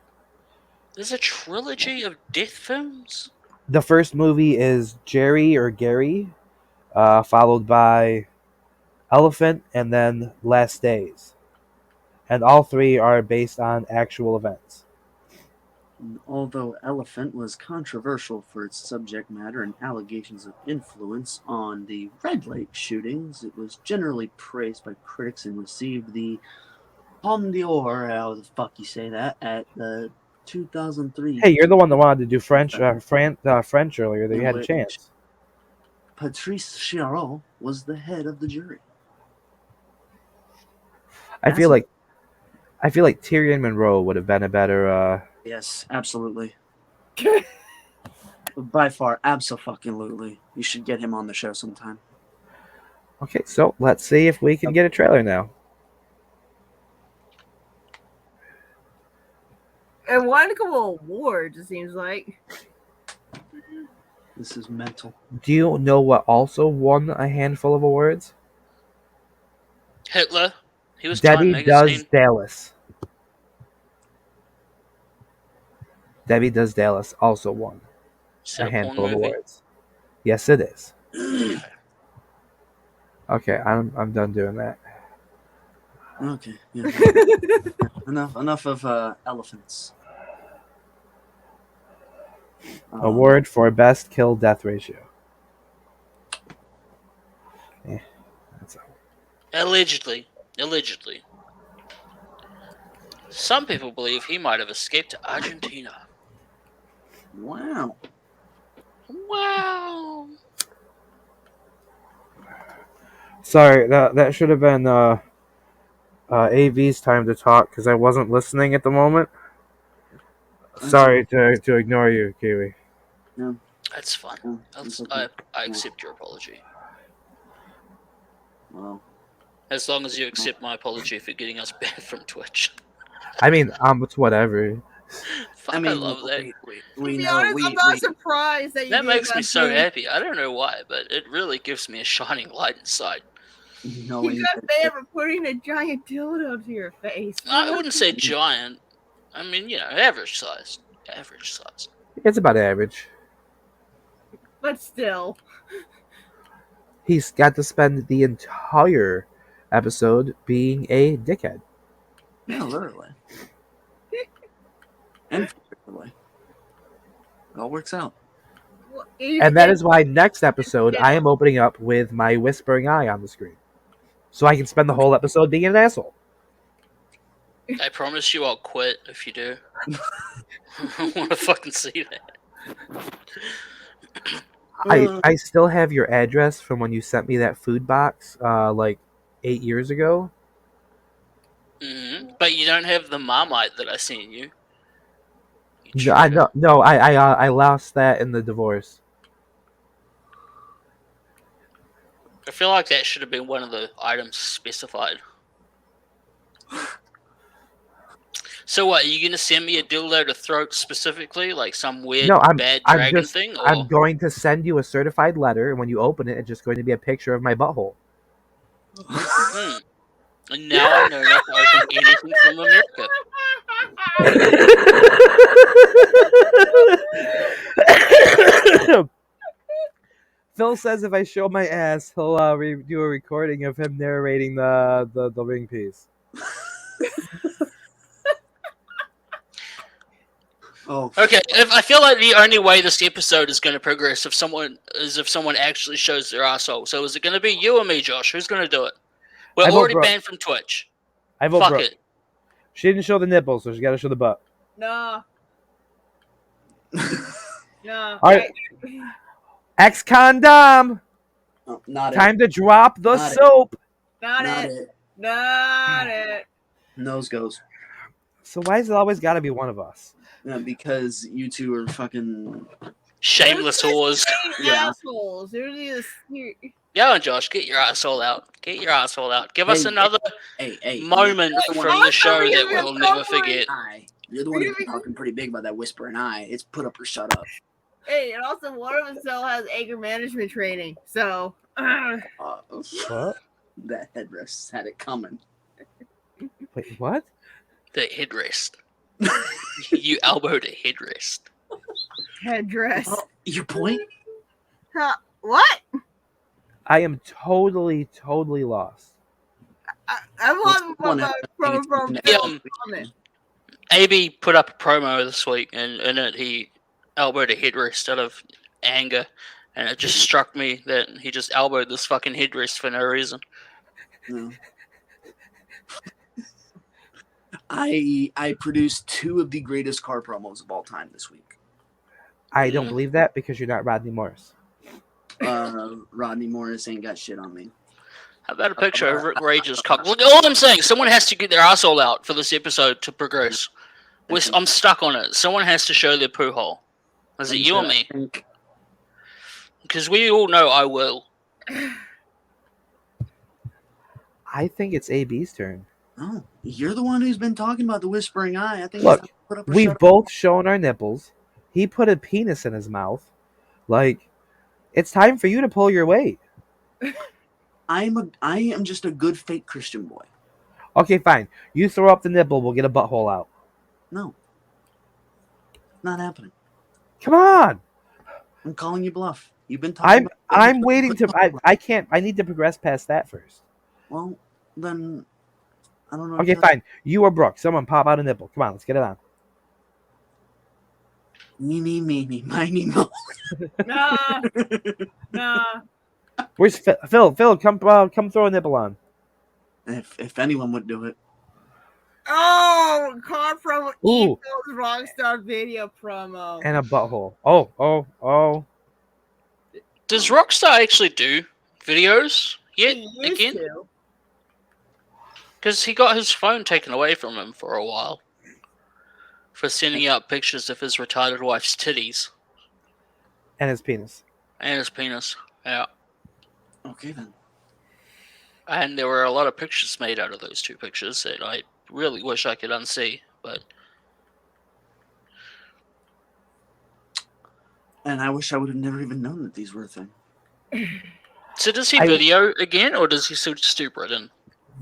There's a trilogy of death films? The first movie is Jerry or Gary, followed by Elephant, and then Last Days. And all three are based on actual events. Although Elephant was controversial for its subject matter and allegations of influence on the Red Lake shootings, it was generally praised by critics and received the Palme d'Or, how the fuck you say that, at the 2003. Hey, you're the one that wanted to do French earlier. That you had a Which- chance. Patrice Chiarot was the head of the jury. I feel like Tyrion Monroe would have been a better. Yes, absolutely. By far, absolutely. You should get him on the show sometime. Okay, so let's see if we can get a trailer now. And won a couple awards, it seems like. This is mental. Do you know what also won a handful of awards? Hitler. He was Time Debbie Does Magazine. Dallas. Debbie Does Dallas also won Is a that a handful of porn movie? awards. Yes, it is. Okay, I'm done doing that. Okay, yeah. enough of elephants. Award for best kill death ratio. That's all. Allegedly. Some people believe he might have escaped to Argentina. Wow. Wow. Sorry, that should have been AV's time to talk because I wasn't listening at the moment. Sorry to ignore you, Kiwi. That's fine. Yeah, it's okay. I accept your apology. Well, As long as you accept my apology for getting us banned from Twitch. I mean, it's whatever. Fuck, I love that. We To be know. honest, I'm not surprised that you That gave makes me us so the- happy. I don't know why, but it really gives me a shining light inside. You know, You got banned for putting a giant dildo to your face. I wouldn't say giant. I mean, average size. Average size. It's about average. But still. He's got to spend the entire episode being a dickhead. Yeah, literally. And figuratively. It all works out. And that is why next episode I am opening up with my whispering eye on the screen. So I can spend the whole episode being an asshole. I promise you I'll quit if you do. I want to fucking see that. I still have your address from when you sent me that food box like 8 years ago. But you don't have the Marmite that I sent you. I lost that in the divorce. I feel like that should have been one of the items specified. So what, are you going to send me a dildo to throat specifically? Like some weird bad dragon thing? Or... I'm going to send you a certified letter, and when you open it, it's just going to be a picture of my butthole. And now I know not to open anything from America. Phil says if I show my ass, he'll do a recording of him narrating the ring piece. Oh, Okay, I feel like the only way this episode is going to progress if someone actually shows their asshole. So is it going to be you or me, Josh? Who's going to do it? We're I vote already Brooke. banned from Twitch. I vote Fuck Brooke. it. She didn't show the nipples, so she got to show the butt. No. No. All right. Ex-condom. Oh, not Time to drop the Not it. soap. Not Not it. it. Not it. Nose goes. So why is it always got to be one of us? Because you two are fucking. Shameless whores. Yeah. Assholes. They're just. Yeah, Josh, get your asshole out. Get your asshole out. Give us Hey, another Hey. moment you're the from one the show that we'll never forget. You're the one who's talking pretty big about that whispering eye. It's put up or shut up. Hey, and also one of them still has anger management training. So. What? That headrest had it coming. Wait, what? The headrest. You elbowed a headrest. Headdress. Oh, your point? Huh, what? I am totally lost. I want One from Phil's comment. AB put up a promo this week, and in it he elbowed a headrest out of anger, and it just struck me that he just elbowed this fucking headrest for no reason. No. I produced 2 of the greatest car promos of all time this week. I don't believe that because you're not Rodney Morris. Rodney Morris ain't got shit on me. How about a picture of Rick Rage's cock? Look, all I'm saying, someone has to get their asshole out for this episode to progress. I'm stuck on it. Someone has to show their poo hole. Is it you or me? Because we all know I will. I think it's AB's turn. Oh, you're the one who's been talking about the whispering eye. I think Look, it's put up or we've shut up. both shown our nipples. He put a penis in his mouth. Like, it's time for you to pull your weight. I am just a good fake Christian boy. Okay, fine. You throw up the nipple, we'll get a butthole out. No. Not happening. Come on. I'm calling you bluff. You've been talking I'm waiting to I can't I need to progress past that first. Well, then I don't know. Okay, fine. You or Brooke, someone pop out a nipple. Come on, let's get it on. Me, miny, mo. Nah. Nah. Where's Phil? Phil, come throw a nipple on. If anyone would do it. Oh, car promo. Ooh. Eagles Rockstar video promo. And a butthole. Oh. Does Rockstar actually do videos yet He used again? to. Because he got his phone taken away from him for a while. For sending out pictures of his retarded wife's titties. And his penis. And his penis. Yeah. Okay then. And there were a lot of pictures made out of those 2 pictures that I really wish I could unsee, but And I wish I would have never even known that these were a thing. so does he video again, or does he still just do Britain?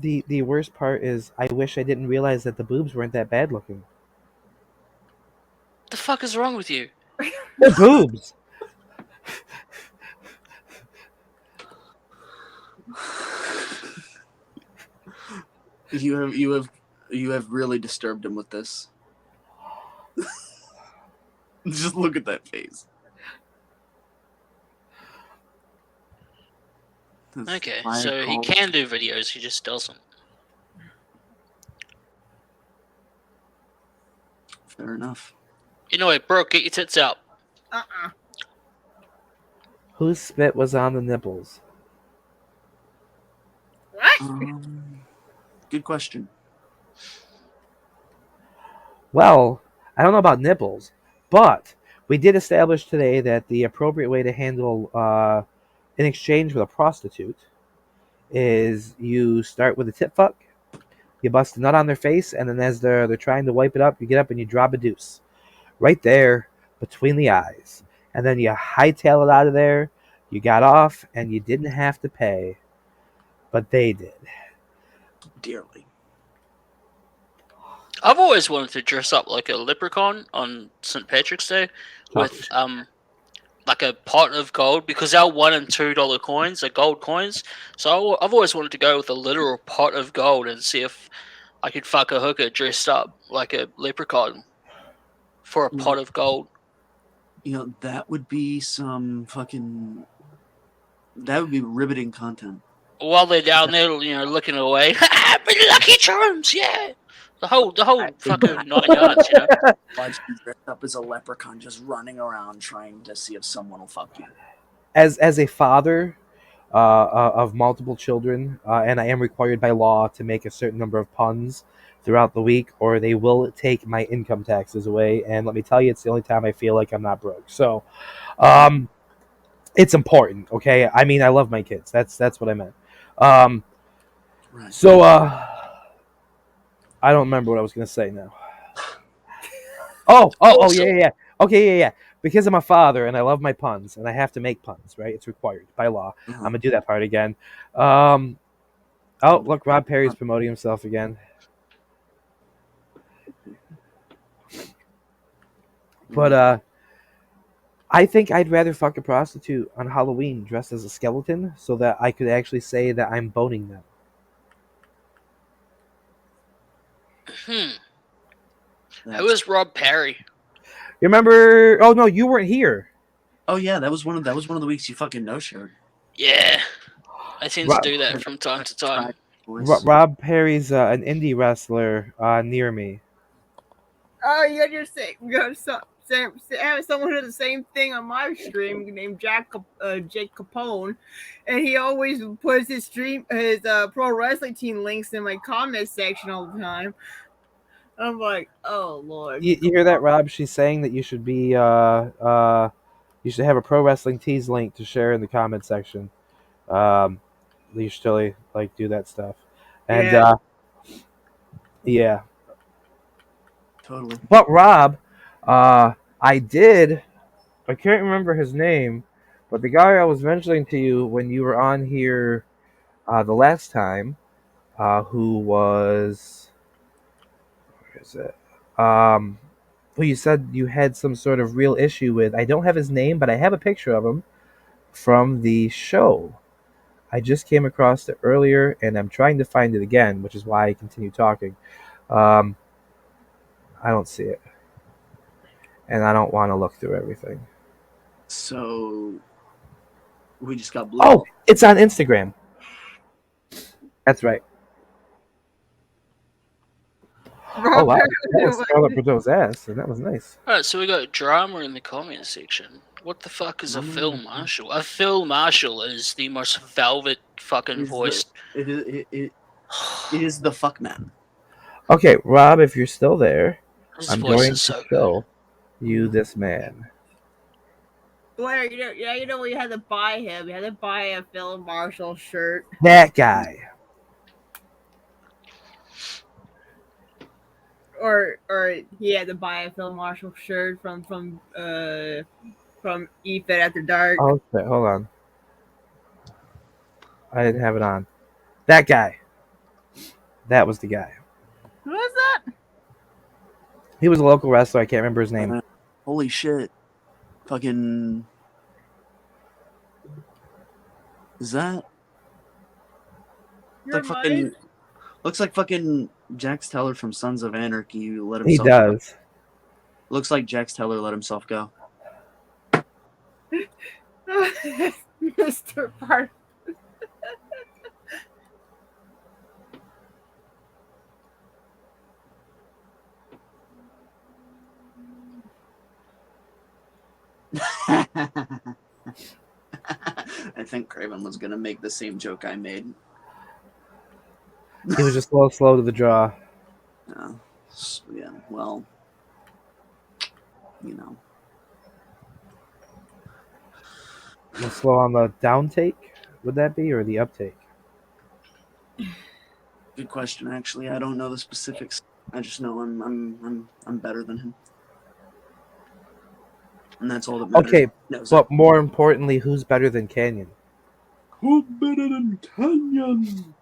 The worst part is I wish I didn't realize that the boobs weren't that bad looking. The fuck is wrong with you? They're boobs. You have really disturbed him with this. Just look at that face. Okay, so he can do videos, he just doesn't. Fair enough. Anyway, Brooke, get your tits out. Whose spit was on the nipples? What? Good question. Well, I don't know about nipples, but we did establish today that the appropriate way to handle an exchange with a prostitute is you start with a tit fuck, you bust a nut on their face, and then as they're trying to wipe it up, you get up and you drop a deuce right there between the eyes, and then you hightail it out of there. You got off, and you didn't have to pay, but they did. Dearly. I've always wanted to dress up like a leprechaun on St. Patrick's Day with like a pot of gold, because our $1 and $2 coins are gold coins. So I've always wanted to go with a literal pot of gold and see if I could fuck a hooker dressed up like a leprechaun for a pot of gold. You know, that would be some fucking... That would be riveting content. while they're down there, looking away. Lucky Charms, yeah. The whole fucking 9 yards, Watch you dressed up as a leprechaun, just running around trying to see if someone will fuck you. As a father of multiple children, and I am required by law to make a certain number of puns throughout the week, or they will take my income taxes away. And let me tell you, it's the only time I feel like I'm not broke. So, it's important. Okay, I mean, I love my kids. That's what I meant. Right. So, I don't remember what I was gonna say now. Oh, Also- yeah. Okay, yeah. Because I'm a father and I love my puns and I have to make puns, right? It's required by law. Uh-huh. I'm gonna do that part again. Oh, look, Rob Perry's promoting himself again. But I think I'd rather fuck a prostitute on Halloween dressed as a skeleton so that I could actually say that I'm boning them. Who is Rob Perry? You remember? Oh no, you weren't here. Oh yeah, that was one of the weeks you fucking no-showed. Yeah, I tend to Rob- do that from time to time. Voice. Rob Perry's an indie wrestler near me. Oh, you got your same. Have someone do the same thing on my stream named Jake Capone, and he always puts his pro wrestling team links in my comment section all the time. I'm like, oh lord. You hear that, Rob? She's saying that you should be you should have a pro wrestling tees link to share in the comment section. You should totally like do that stuff. And yeah. Totally. But Rob, I can't remember his name, but the guy I was mentioning to you when you were on here the last time, who was, where is it? Who you said you had some sort of real issue with. I don't have his name, but I have a picture of him from the show. I just came across it earlier, and I'm trying to find it again, which is why I continue talking. I don't see it. And I don't want to look through everything. So we just got blue. Oh, it's on Instagram. That's right. Oh, wow. That was Scarlett Bordeaux's ass, and that was nice. Alright, so we got drama in the comment section. What the fuck is a Phil Marshall? A Phil Marshall is the most velvet fucking voice. It is the fuck man. Okay, Rob, if you're still there, His I'm voice going is to so show you this man. Blair, you know we had to buy him. We had to buy a Phil Marshall shirt. That guy. Or he had to buy a Phil Marshall shirt from EFED After Dark. Oh, okay, hold on. I didn't have it on. That guy. That was the guy. Who was that? He was a local wrestler. I can't remember his name. Holy shit. Fucking. Is that? Your Like fucking. money? Looks like fucking Jax Teller from Sons of Anarchy let He himself does. Looks like Jax Teller let himself go. Mr. Park. I think Craven was gonna make the same joke I made. He was just a little slow to the draw. Yeah, well, you know. A little slow on the downtake, would that be, or the uptake? Good question. Actually, I don't know the specifics. I just know I'm better than him, and that's all that matters. Okay, No, but more importantly, who's better than Canyon? who's better than Canyon?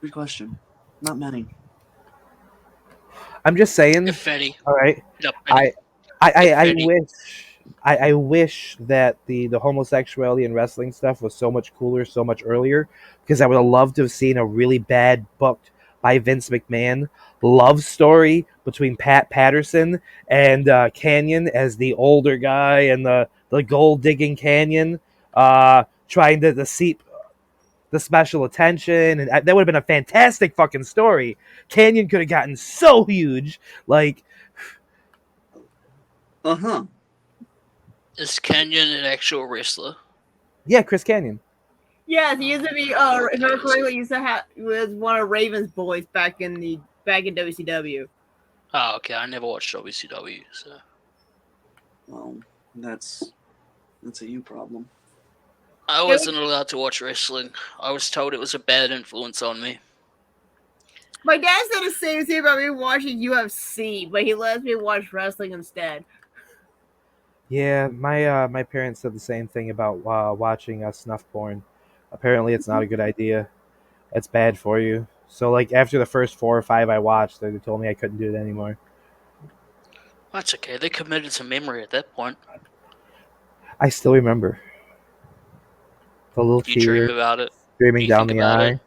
Good question. Not many. I'm just saying. If any. All right. No, I wish that the homosexuality and wrestling stuff was so much cooler, so much earlier, because I would have loved to have seen a really bad booked by Vince McMahon love story between Pat Patterson and Canyon as the older guy and the gold digging Canyon trying to seep the special attention, and that would have been a fantastic fucking story. Canyon could have gotten so huge. Like, Uh-huh. Is Canyon an actual wrestler? yeah, Chris Canyon. Yes, he used to be. If I remember correctly, he used to have was one of Raven's boys back in WCW. Oh, okay. I never watched WCW, so Well, that's a you problem. I wasn't allowed to watch wrestling. I was told it was a bad influence on me. My dad said the same thing about me watching UFC, but he lets me watch wrestling instead. Yeah, my parents said the same thing about watching snuff porn. Apparently, it's not a good idea. It's bad for you. So, like, after the first 4 or 5 I watched, they told me I couldn't do it anymore. That's okay. They committed to memory at that point. I still remember the little You dream tear about it. streaming You down think the about eye. it.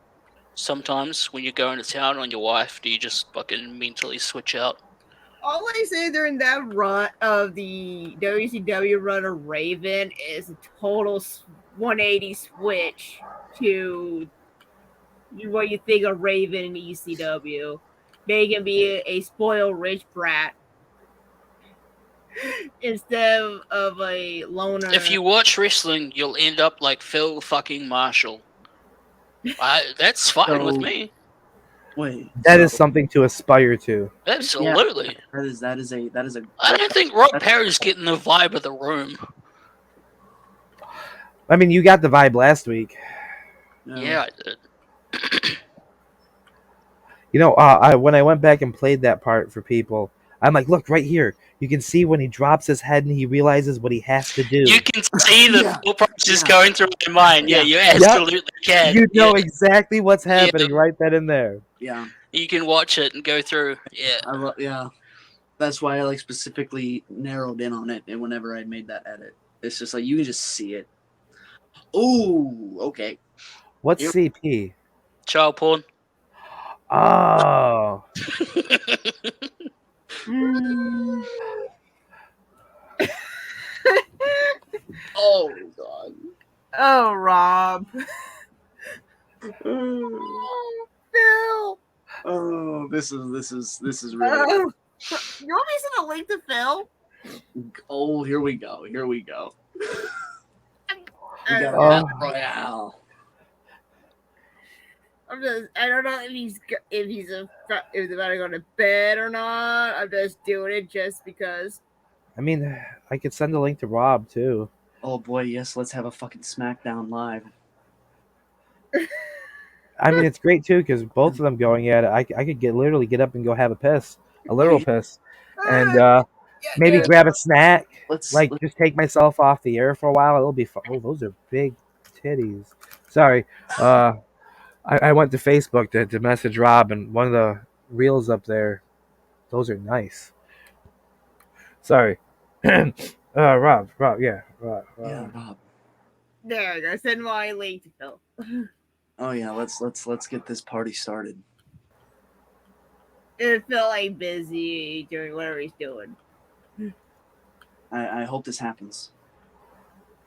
Sometimes when you go into town on your wife, do you just fucking mentally switch out? All I say during that run of the WCW run of Raven is a total 180 switch to what you think of Raven in ECW. They can be a spoiled rich brat instead of a loner. If you watch wrestling, you'll end up like Phil fucking Marshall. That's fine with So- me. Wait. That is so- something to aspire to. Absolutely. That is a. I don't think Rob Perry's getting the vibe of the room. I mean, you got the vibe last week. No. Yeah, I did. You know, when I went back and played that part for people, I'm like, look right here. You can see when he drops his head and he realizes what he has to do. You can see the Yeah. thought process Yeah. going through my mind. Yeah, you absolutely can. You know Yeah. exactly what's happening right then and there. Yeah. You can watch it and go through. Yeah. Yeah. That's why I like specifically narrowed in on it, and whenever I made that edit, it's just like you can just see it. Oh, okay. What's Yep. CP? Child porn. Oh, Oh god. Oh, Rob. Oh, Phil. Oh, this is really. Oh. You want me to send a link to Phil? Oh, here we go. Here we go. We got a Oh. battle royale. I don't know if he's about to go to bed or not. I'm just doing it just because. I mean, I could send a link to Rob too. Oh boy, yes. Let's have a fucking SmackDown live. I mean, it's great too because both of them going at it. I could literally get up and go have a piss, a literal piss, and maybe grab a snack. Let's Just take myself off the air for a while. It'll be fun. Oh, those are big titties. Sorry. I went to Facebook to message Rob, and one of the reels up there, those are nice. Sorry. Rob, yeah. Rob. Yeah, Rob. There we go. Send my link to Phil. Oh yeah, let's get this party started. If Phil ain't busy doing whatever he's doing. I hope this happens.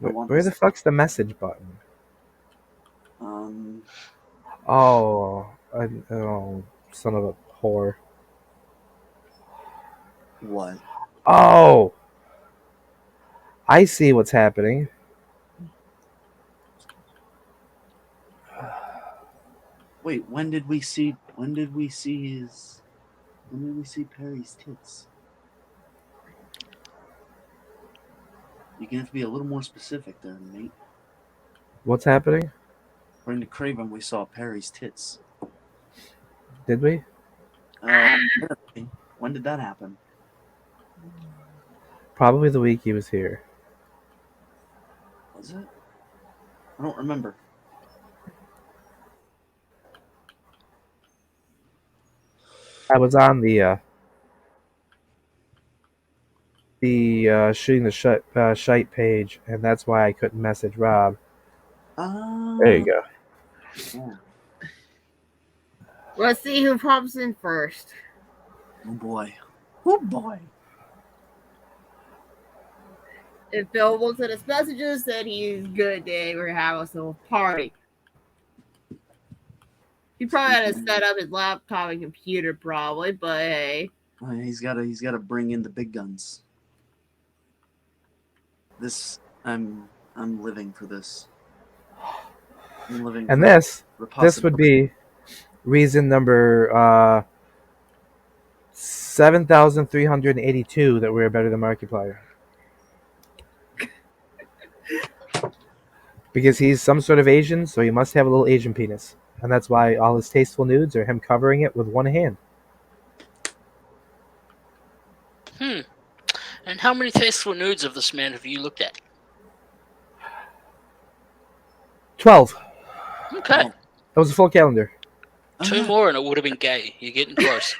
I want Where this. the fuck's the message button? Oh, son of a whore. What? Oh, I see what's happening. Wait, when did we see Perry's tits? You're gonna have to be a little more specific there, mate. What's happening? According to Craven, we saw Perry's tits. Did we? When did that happen? Probably the week he was here. Was it? I don't remember. I was on the shooting the shite page, and that's why I couldn't message Rob. There you go. Yeah. Let's see who pops in first. Oh boy. Oh boy. If Phil looks at his messages, then he's good. Then we're having a little party. He probably had to set up his laptop and computer, probably. But hey, He's gotta bring in the big guns. I'm living for this. I'm living. And for this the would be reason number 7,382 that we're better than Markiplier. Because he's some sort of Asian, so he must have a little Asian penis. And that's why all his tasteful nudes are him covering it with one hand. And how many tasteful nudes of this man have you looked at? 12. Okay. Oh. That was a full calendar. Two more and it would have been gay. You're getting close.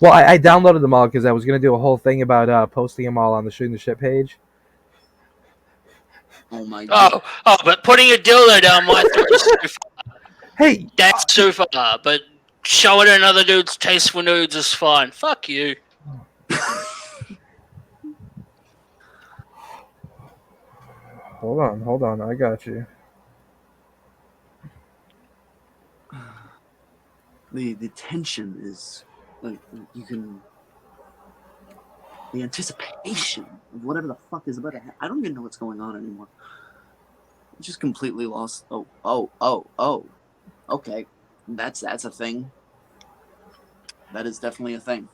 Well, I downloaded them all because I was going to do a whole thing about posting them all on the Shooting the Shit page. Oh my god. But putting a dildo down my throat is so far. Hey! That's too far. But showing another dude's tasteful nudes is fine. Fuck you. Hold on. I got you. The tension is like you can. The anticipation of whatever the fuck is about to happen. I don't even know what's going on anymore. I'm just completely lost. Oh. Okay, that's a thing. That is definitely a thing.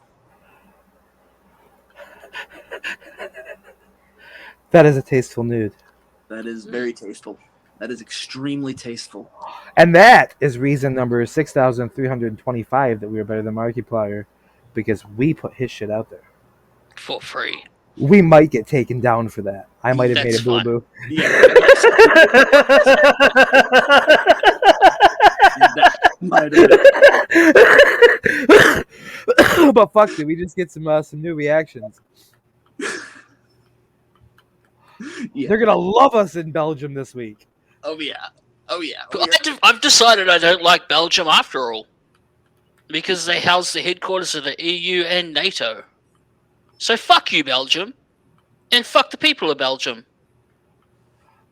That is a tasteful nude. That is very tasteful. That is extremely tasteful. And that is reason number 6,325 that we were better than Markiplier, because we put his shit out there. For free. We might get taken down for that. I might have made That's a boo-boo. Yeah. That might have- But fuck it, we just get some new reactions. Yeah. They're gonna love us in Belgium this week. Oh yeah. I've decided I don't like Belgium after all. Because they house the headquarters of the EU and NATO. So fuck you, Belgium. And fuck the people of Belgium.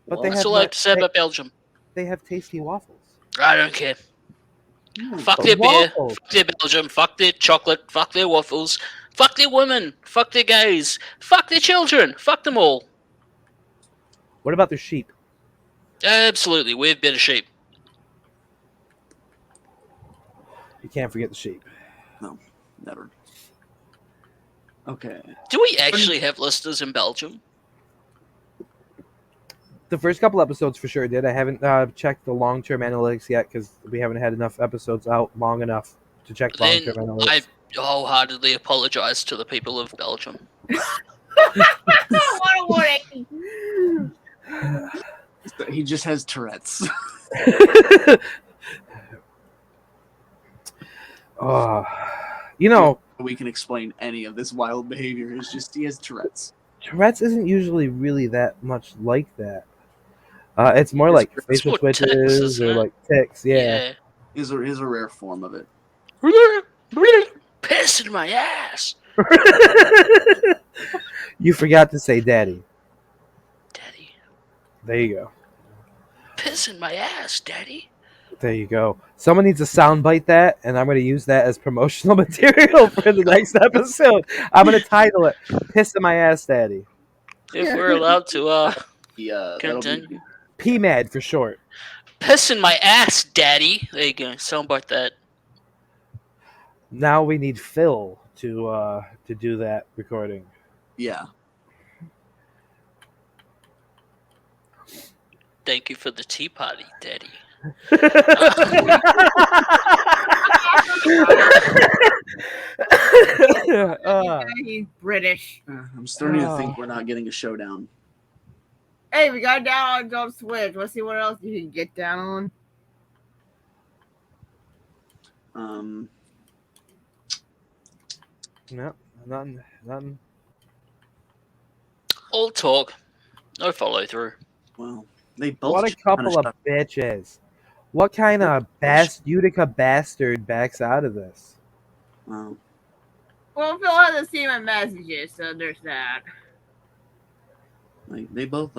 But Well, they That's have all I have to say about Belgium. they have tasty waffles. I don't care. Fuck But their beer. waffles. Fuck their Belgium. Fuck their chocolate. Fuck their waffles. Fuck their women. Fuck their gays. Fuck their children. Fuck them all. What about their sheep? Absolutely. We've better sheep. You can't forget the sheep. No, never. Okay. Do we actually have listeners in Belgium? The first couple episodes for sure did. I haven't checked the long-term analytics yet because we haven't had enough episodes out long enough to check Then long-term analytics. I wholeheartedly apologize to the people of Belgium. what a warning! He just has Tourette's. You know, We can explain any of this wild behavior. It's just he has Tourette's. Tourette's isn't usually really that much like that. It's more like It's facial more tics, twitches isn't or it? like tics. Yeah. Is a rare form of it. Piss in my ass. You forgot to say daddy. Daddy. There you go. Piss in my ass, Daddy. There you go. Someone needs to soundbite that, and I'm going to use that as promotional material for the next episode. I'm going to title it "Piss in My Ass, Daddy." If we're allowed to Yeah, continue. PMAD for short. Piss in my ass, Daddy. There you go. Soundbite that. Now we need Phil to do that recording. Yeah. Thank you for the tea party, Daddy. He's British. I'm starting to think we're not getting a showdown. Hey, we got down on Go Switch. Let's see what else you can get down on. No, nothing. All talk, no follow through. Well, they both. What a just kinda couple of shut- bitches. What kind of Utica bastard backs out of this? Wow. Well, Phil hasn't seen my messages, so there's that. Like they both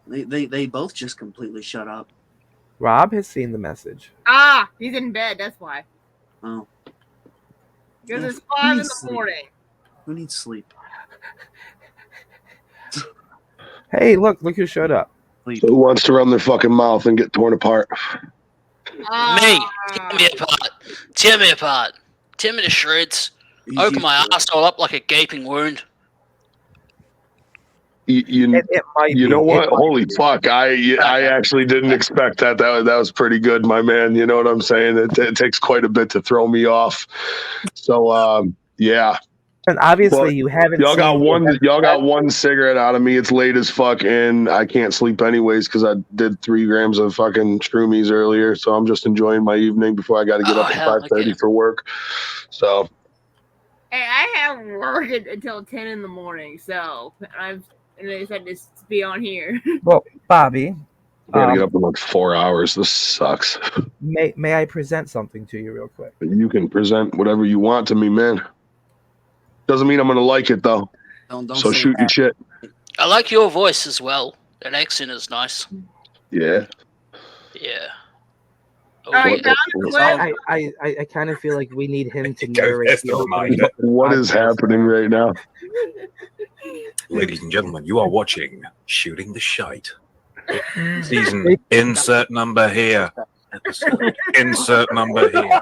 they both just completely shut up. Rob has seen the message. Ah, he's in bed. That's why. Oh, Because Yeah, it's 5 in please the sleep. morning. who needs sleep? Hey, look who showed up. Sleep. Who wants to run their fucking mouth and get torn apart? Me. Tear me apart. Tear me apart. Tear me to shreds. He's Open used my to it. asshole up like a gaping wound. You It might You be. know It what? might Holy be. fuck! I actually didn't expect that. That was pretty good, my man. You know what I'm saying? It takes quite a bit to throw me off. So yeah, And obviously, Well, you haven't. y'all got seen the one. event Y'all got yet. one cigarette out of me. It's late as fuck, and I can't sleep anyways because I did 3 grams of fucking shroomies earlier. So I'm just enjoying my evening before I got to get Oh, up at hell, 5:30 okay. for work. So Hey, I have work until 10 in the morning, so and I decided to be on here. Well, Bobby, I got to get up in like 4 hours. This sucks. may I present something to you real quick? You can present whatever you want to me, man. Doesn't mean I'm gonna like it though. Don't So say shoot your shit. I like your voice as well. That accent is nice. Yeah. Yeah. Oh, All right, What the- Clip. I kind of feel like we need him to Go, narrate there's the the opening. reminder. What is happening right now? Ladies and gentlemen, you are watching Shooting the Shite. Season insert number here. Episode insert number here.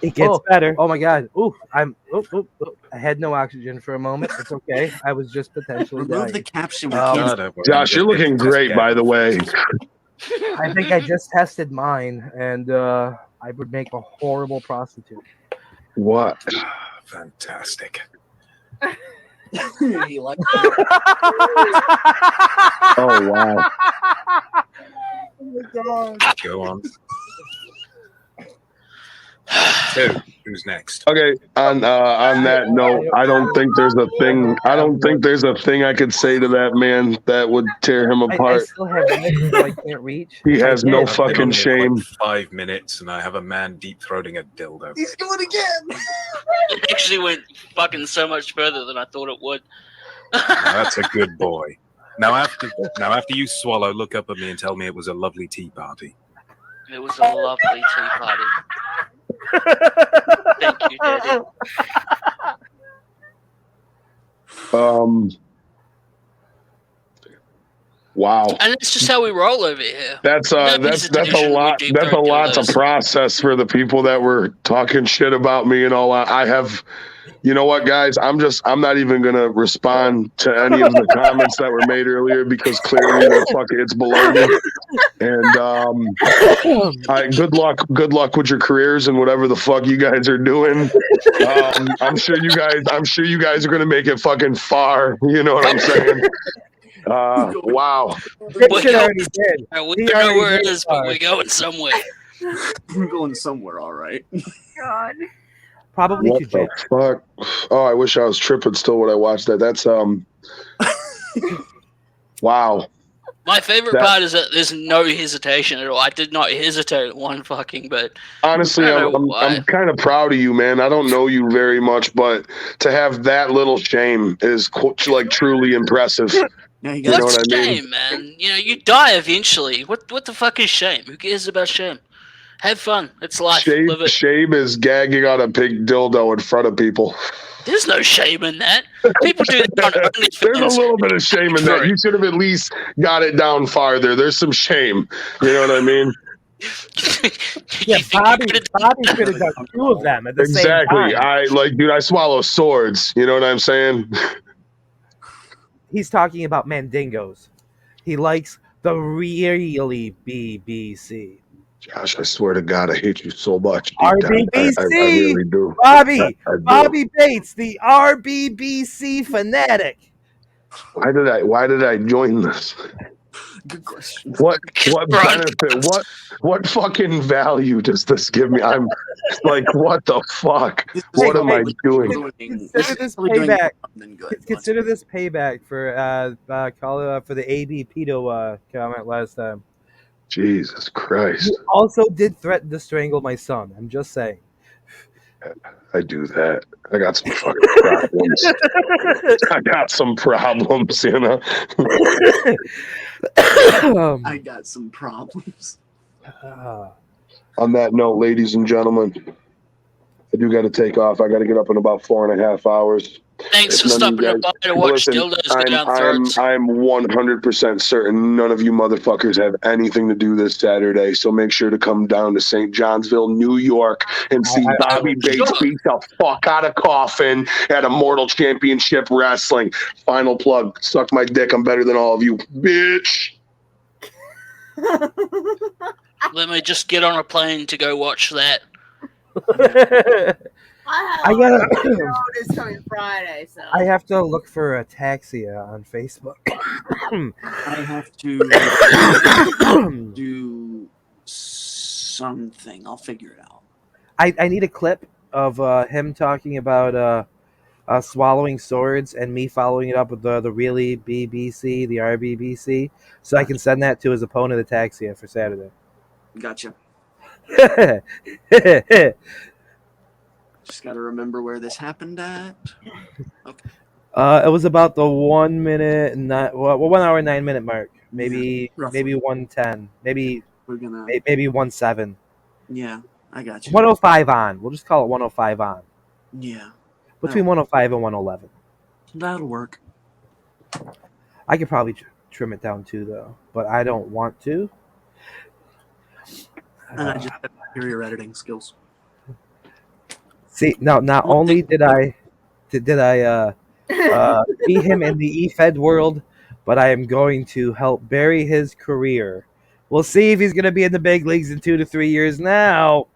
It gets better. Oh my god. Ooh, I had no oxygen for a moment. It's okay. I was just potentially Remove dying. the caption. We Um, can't. Don't worry, Josh, you're I'm just looking getting the test great, case. by the way. I think I just tested mine, and I would make a horrible prostitute. What? Fantastic. He likes Oh wow. Go on. So, who's next? Okay. On that note, I don't think there's a thing. I don't think there's a thing I could say to that man that would tear him I apart. still have legs that I can't reach. He has I no did. I've been fucking on here for shame. like 5 minutes, and I have a man deep throating a dildo. He's going again. it actually went fucking so much further than I thought it would. Now, that's a good boy. Now after you swallow, look up at me and tell me it was a lovely tea party. It was a lovely tea party. Thank you, Daddy. Wow. And that's just how we roll over here. That's No a hesitation lot. with deep That's a throat lot to dildos. process for the people that were talking shit about me and all that. I have, you know what, guys? I'm not even gonna respond to any of the comments that were made earlier because clearly it's below me. And good luck with your careers and whatever the fuck you guys are doing. I'm sure you guys are gonna make it fucking far. You know what I'm saying? Wow. Dixon already did. We He don't know already where it did is, but start. we're going somewhere. We're going somewhere, all right. God. Probably What to the jail. fuck? Oh, I wish I was tripping still when I watched that. That's wow. My favorite That- part is that there's no hesitation at all. I did not hesitate one fucking bit. Honestly, I don't know I'm why. kind of proud of you, man. I don't know you very much, but to have that little shame is like truly impressive. Yeah, you You know got What's what I mean? shame, man? You know, you die eventually. What the fuck is shame? Who cares about shame? Have fun. It's life. Live it. Shame is gagging on a big dildo in front of people. There's no shame in that. People do that on OnlyFans. There's a little bit of shame in that. You should have at least got it down farther. There's some shame. You know what I mean? Yeah, You think you Bobby could've- could have done 2 of them at the Exactly. same time. Dude, I swallow swords. You know what I'm saying? He's talking about mandingos. He likes the really BBC. Josh, I swear to God, I hate you so much. Deep down. RBBC! I really do. Bobby! I do. Bobby Bates, the RBBC fanatic. Why did I join this? good question. What Broadcast. benefit? What fucking value does this give me? I'm like, what the fuck? What am I doing? Consider this probably doing payback. something good. Consider this payback for for the AB pedo comment last time. Jesus Christ. Also did threaten to strangle my son. I'm just saying. I do that. I got some fucking problems. I got some problems, you know. I got some problems. On that note, ladies and gentlemen, I do got to take off. I got to get up in about 4.5 hours. Thanks for If none of you stopping by to watch listen, dildos go down throats. I'm 100% certain none of you motherfuckers have anything to do this Saturday. So make sure to come down to St. Johnsville, New York, and see Bobby Bates Sure. beat the fuck out of Coffin at Immortal Championship Wrestling. Final plug: suck my dick. I'm better than all of you, bitch. Let me just get on a plane to go watch that. I gotta. This coming Friday, so I have to look for Ataxia on Facebook. I have to do something. I'll figure it out. I need a clip of him talking about swallowing swords and me following it up with the really BBC, the RBBC, so I can send that to his opponent Ataxia for Saturday. Gotcha. Just got to remember where this happened at. Okay. It was about the 1 minute and 1 hour and 9 minute mark. Maybe roughly. maybe 1:10. Maybe We're gonna. maybe 1:07. Yeah, I got you. 105 on. We'll just call it 105 on. Yeah, Between 105 and 111. that'll work. I could probably trim it down too, though, but I don't want to. And I just have superior editing skills. See, no, not only did I beat him in the E-Fed world, but I am going to help bury his career. We'll see if he's going to be in the big leagues in 2 to 3 years now.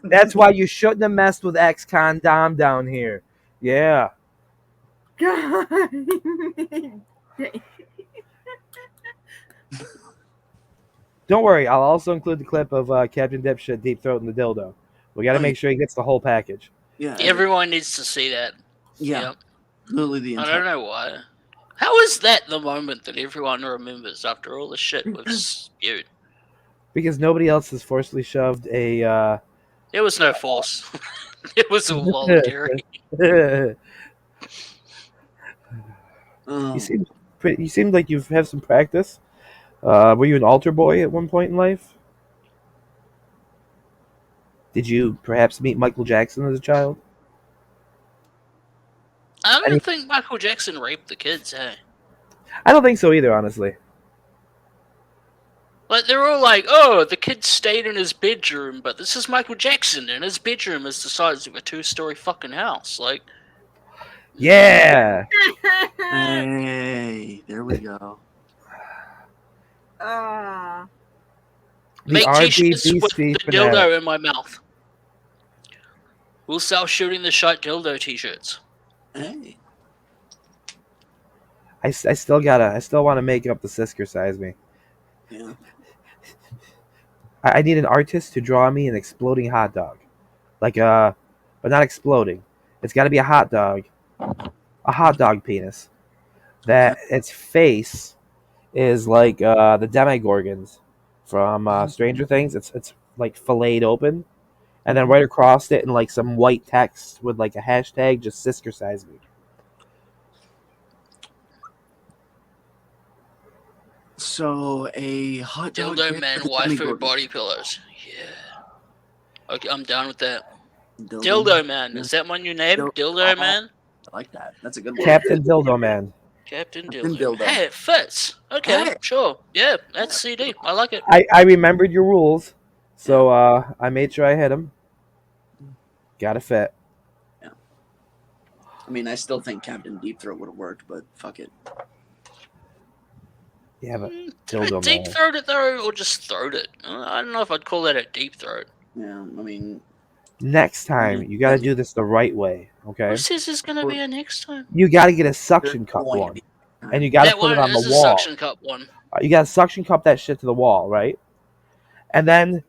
That's why you shouldn't have messed with ex-con Dom down here. Yeah. God. Don't worry, I'll also include the clip of Captain Dipshit deep throating the dildo. We got to Oh, make sure he gets the whole package. Yeah, Everyone needs to see that. yeah, Yep. literally the I entire. don't know why. How is that the moment that everyone remembers after all the shit we've spewed? Because nobody else has forcibly shoved a... There was no force. It was all voluntary. Um, You seem like you've had some practice. Were you an altar boy at one point in life? Did you perhaps meet Michael Jackson as a child? I don't think Michael Jackson raped the kids, hey? I don't think so either, honestly. Like, they're all like, oh, the kid stayed in his bedroom, but this is Michael Jackson, and his bedroom is the size of a 2-story fucking house. Like, Yeah! hey, there we go. The make t-shirts with the RBBC fanatic. dildo in my mouth. We'll sell shooting the shot dildo t-shirts. Hey, I still want to make up the Sisker size me. yeah. I need an artist to draw me an exploding hot dog. But not exploding. It's got to be a hot dog penis. That its face is like the Demogorgons from Stranger Things. It's like filleted open, and then right across it in like some white text with like a hashtag, just Sisker size me. So a hot dog Dildo dick man, with a waifu Demogorgon. body pillows. Yeah. Okay, I'm down with that. Dildo. Dildo man, is that my new name? Dildo man? I like that. That's a good one. Captain Dildo Man. Captain Captain Dildo. Dildo. Hey, it fits. Okay, Hey. sure. Yeah, that's CD. I like it. I remembered your rules, so I made sure I hit them. Gotta fit. I mean, I still think Captain Deep Throat would have worked, but fuck it. Yeah, but Did I Dildo deep Man. throat it though, or just throat it? I don't know if I'd call that a deep throat. Yeah, I mean, Next time, you gotta do this the right way, okay? Who says there's gonna be a next time? You gotta get a suction cup going to one, be. and you gotta That put it one on the is a wall. suction cup one. You gotta suction cup that shit to the wall, right? And then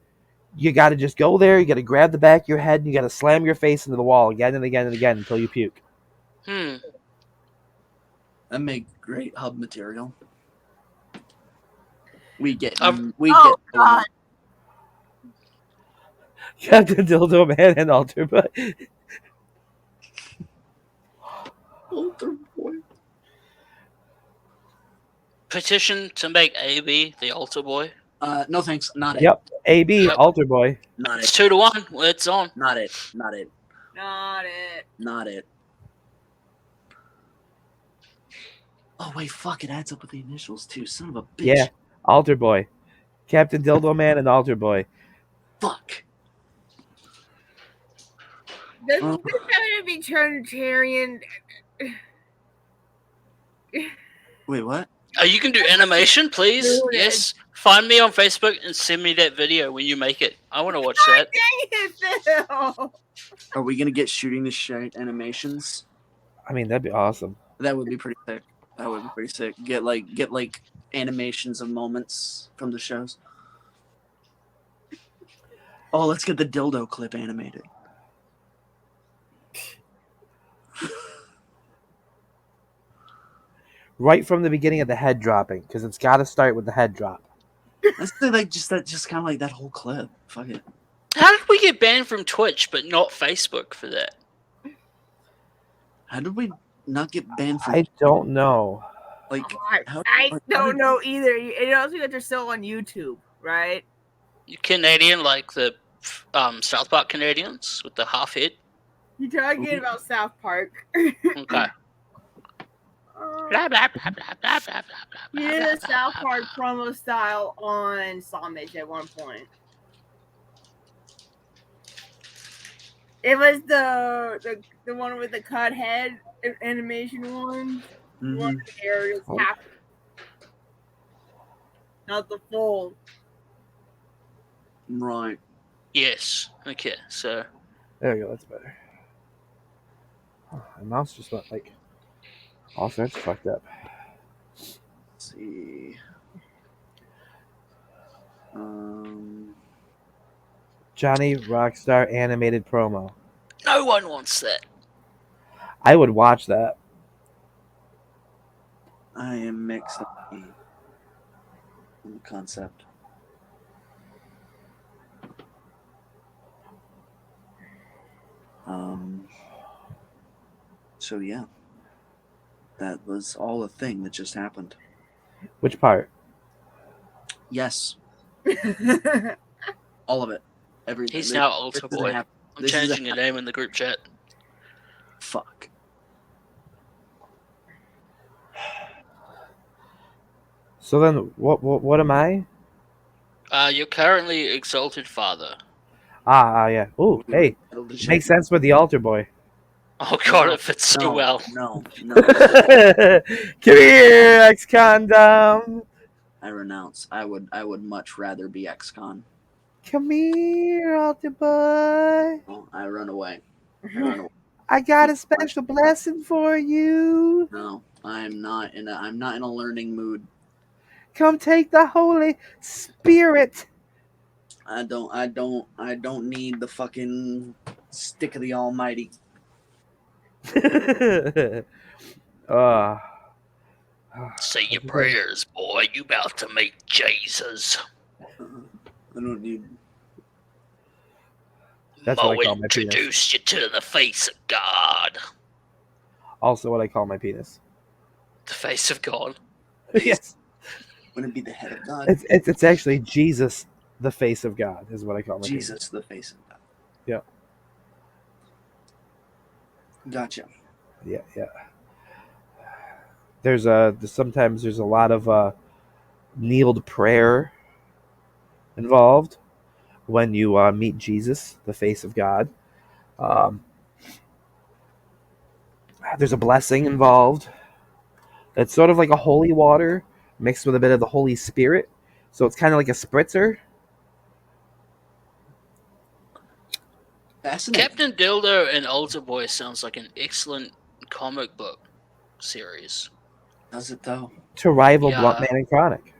you gotta just go there. You gotta grab the back of your head, and you gotta slam your face into the wall again and again and again until you puke. That make great hub material. We get Oh, God. Captain Dildo Man and Alter Boy. Alter Boy. Petition to make AB the altar boy. No thanks. Not it. Yep. AB Yep. Alter Boy. Not It's it. 2-1. It's on. Not it. Not it. Not it. Not it. Oh wait, fuck! It adds up with the initials too. Son of a bitch. Yeah. Alter Boy. Captain Dildo Man and Alter Boy. Fuck. Doesn't this have to be Trinitarian? Wait, what? You can do animation, please. Do it. Yes. Find me on Facebook and send me that video when you make it. I want to watch that. Dang it, Phil! Are we gonna get shooting the shite animations? I mean, that'd be awesome. That would be pretty sick. That would be pretty sick. Get like animations of moments from the shows. Oh, let's get the dildo clip animated. Right from the beginning of the head dropping, because it's got to start with the head drop. Let's do like just kind of like that whole clip. Fuck it. How did we get banned from Twitch but not Facebook for that? How did we not get banned from? I don't know. Like I how don't did- know either. It also that they're still on YouTube, right? You Canadian like the South Park Canadians with the half head? You talking about South Park? Okay. Blah, blah, blah, blah, blah, blah, blah, blah, You did a blah, South blah, Park blah. promo style on Samage at one point. It was the one with the cut head animation one. The one Mhm. with the areas half, not the full. Right. Yes. Okay. So There we go. That's better. Oh, my mouse just went like all sorts of fucked up. Let's see. Johnny Rockstar animated promo. no one wants that. I would watch that. I am mixed up on the concept. So yeah, that was all a thing that just happened. Which part? Yes, all of it. Everything. He's This- now this altar doesn't boy. happen. I'm This is changing your name in the group chat. Fuck. So then, what am I? You're currently exalted father. Yeah. Ooh, hey, It'll just- makes sense with the altar boy. Oh god, it fits so No, well. No, no. Come here, ex-condom. I renounce. I would much rather be ex-con. Come here, altar boy. No, I run away. I run away. I got a special blessing for you. No, I'm not in a learning mood. Come take the Holy Spirit. I don't need the fucking stick of the Almighty. uh, Say your prayers, boy. You about to meet Jesus. I don't need. That's what I Mo call my penis. introduced you to the face of God. Also, what I call my penis. The face of God. Yes, Wouldn't it be the head of God? it's actually Jesus, the face of God, is what I call my penis. Jesus, the face of God. Yeah. Gotcha. Yeah. Sometimes there's a lot of kneeled prayer involved when you meet Jesus, the face of God. There's a blessing involved. It's sort of like a holy water mixed with a bit of the Holy Spirit. So it's kind of like a spritzer. Fascinating. Captain Dildo and Altar Boy sounds like an excellent comic book series. Does it though? To rival Yeah. Blunt Man and Chronic.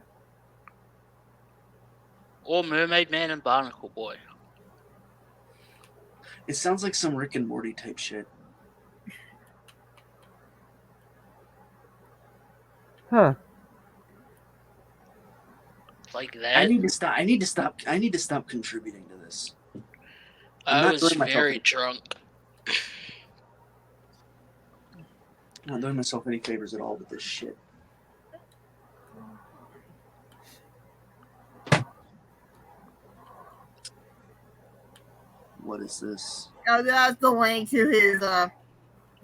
Or Mermaid Man and Barnacle Boy. It sounds like some Rick and Morty type shit. Huh. Like I that. need to stop. I need to stop contributing to this. I'm I not was doing myself very any- drunk. Not doing myself any favors at all with this shit. What is this? Oh, that's the link to his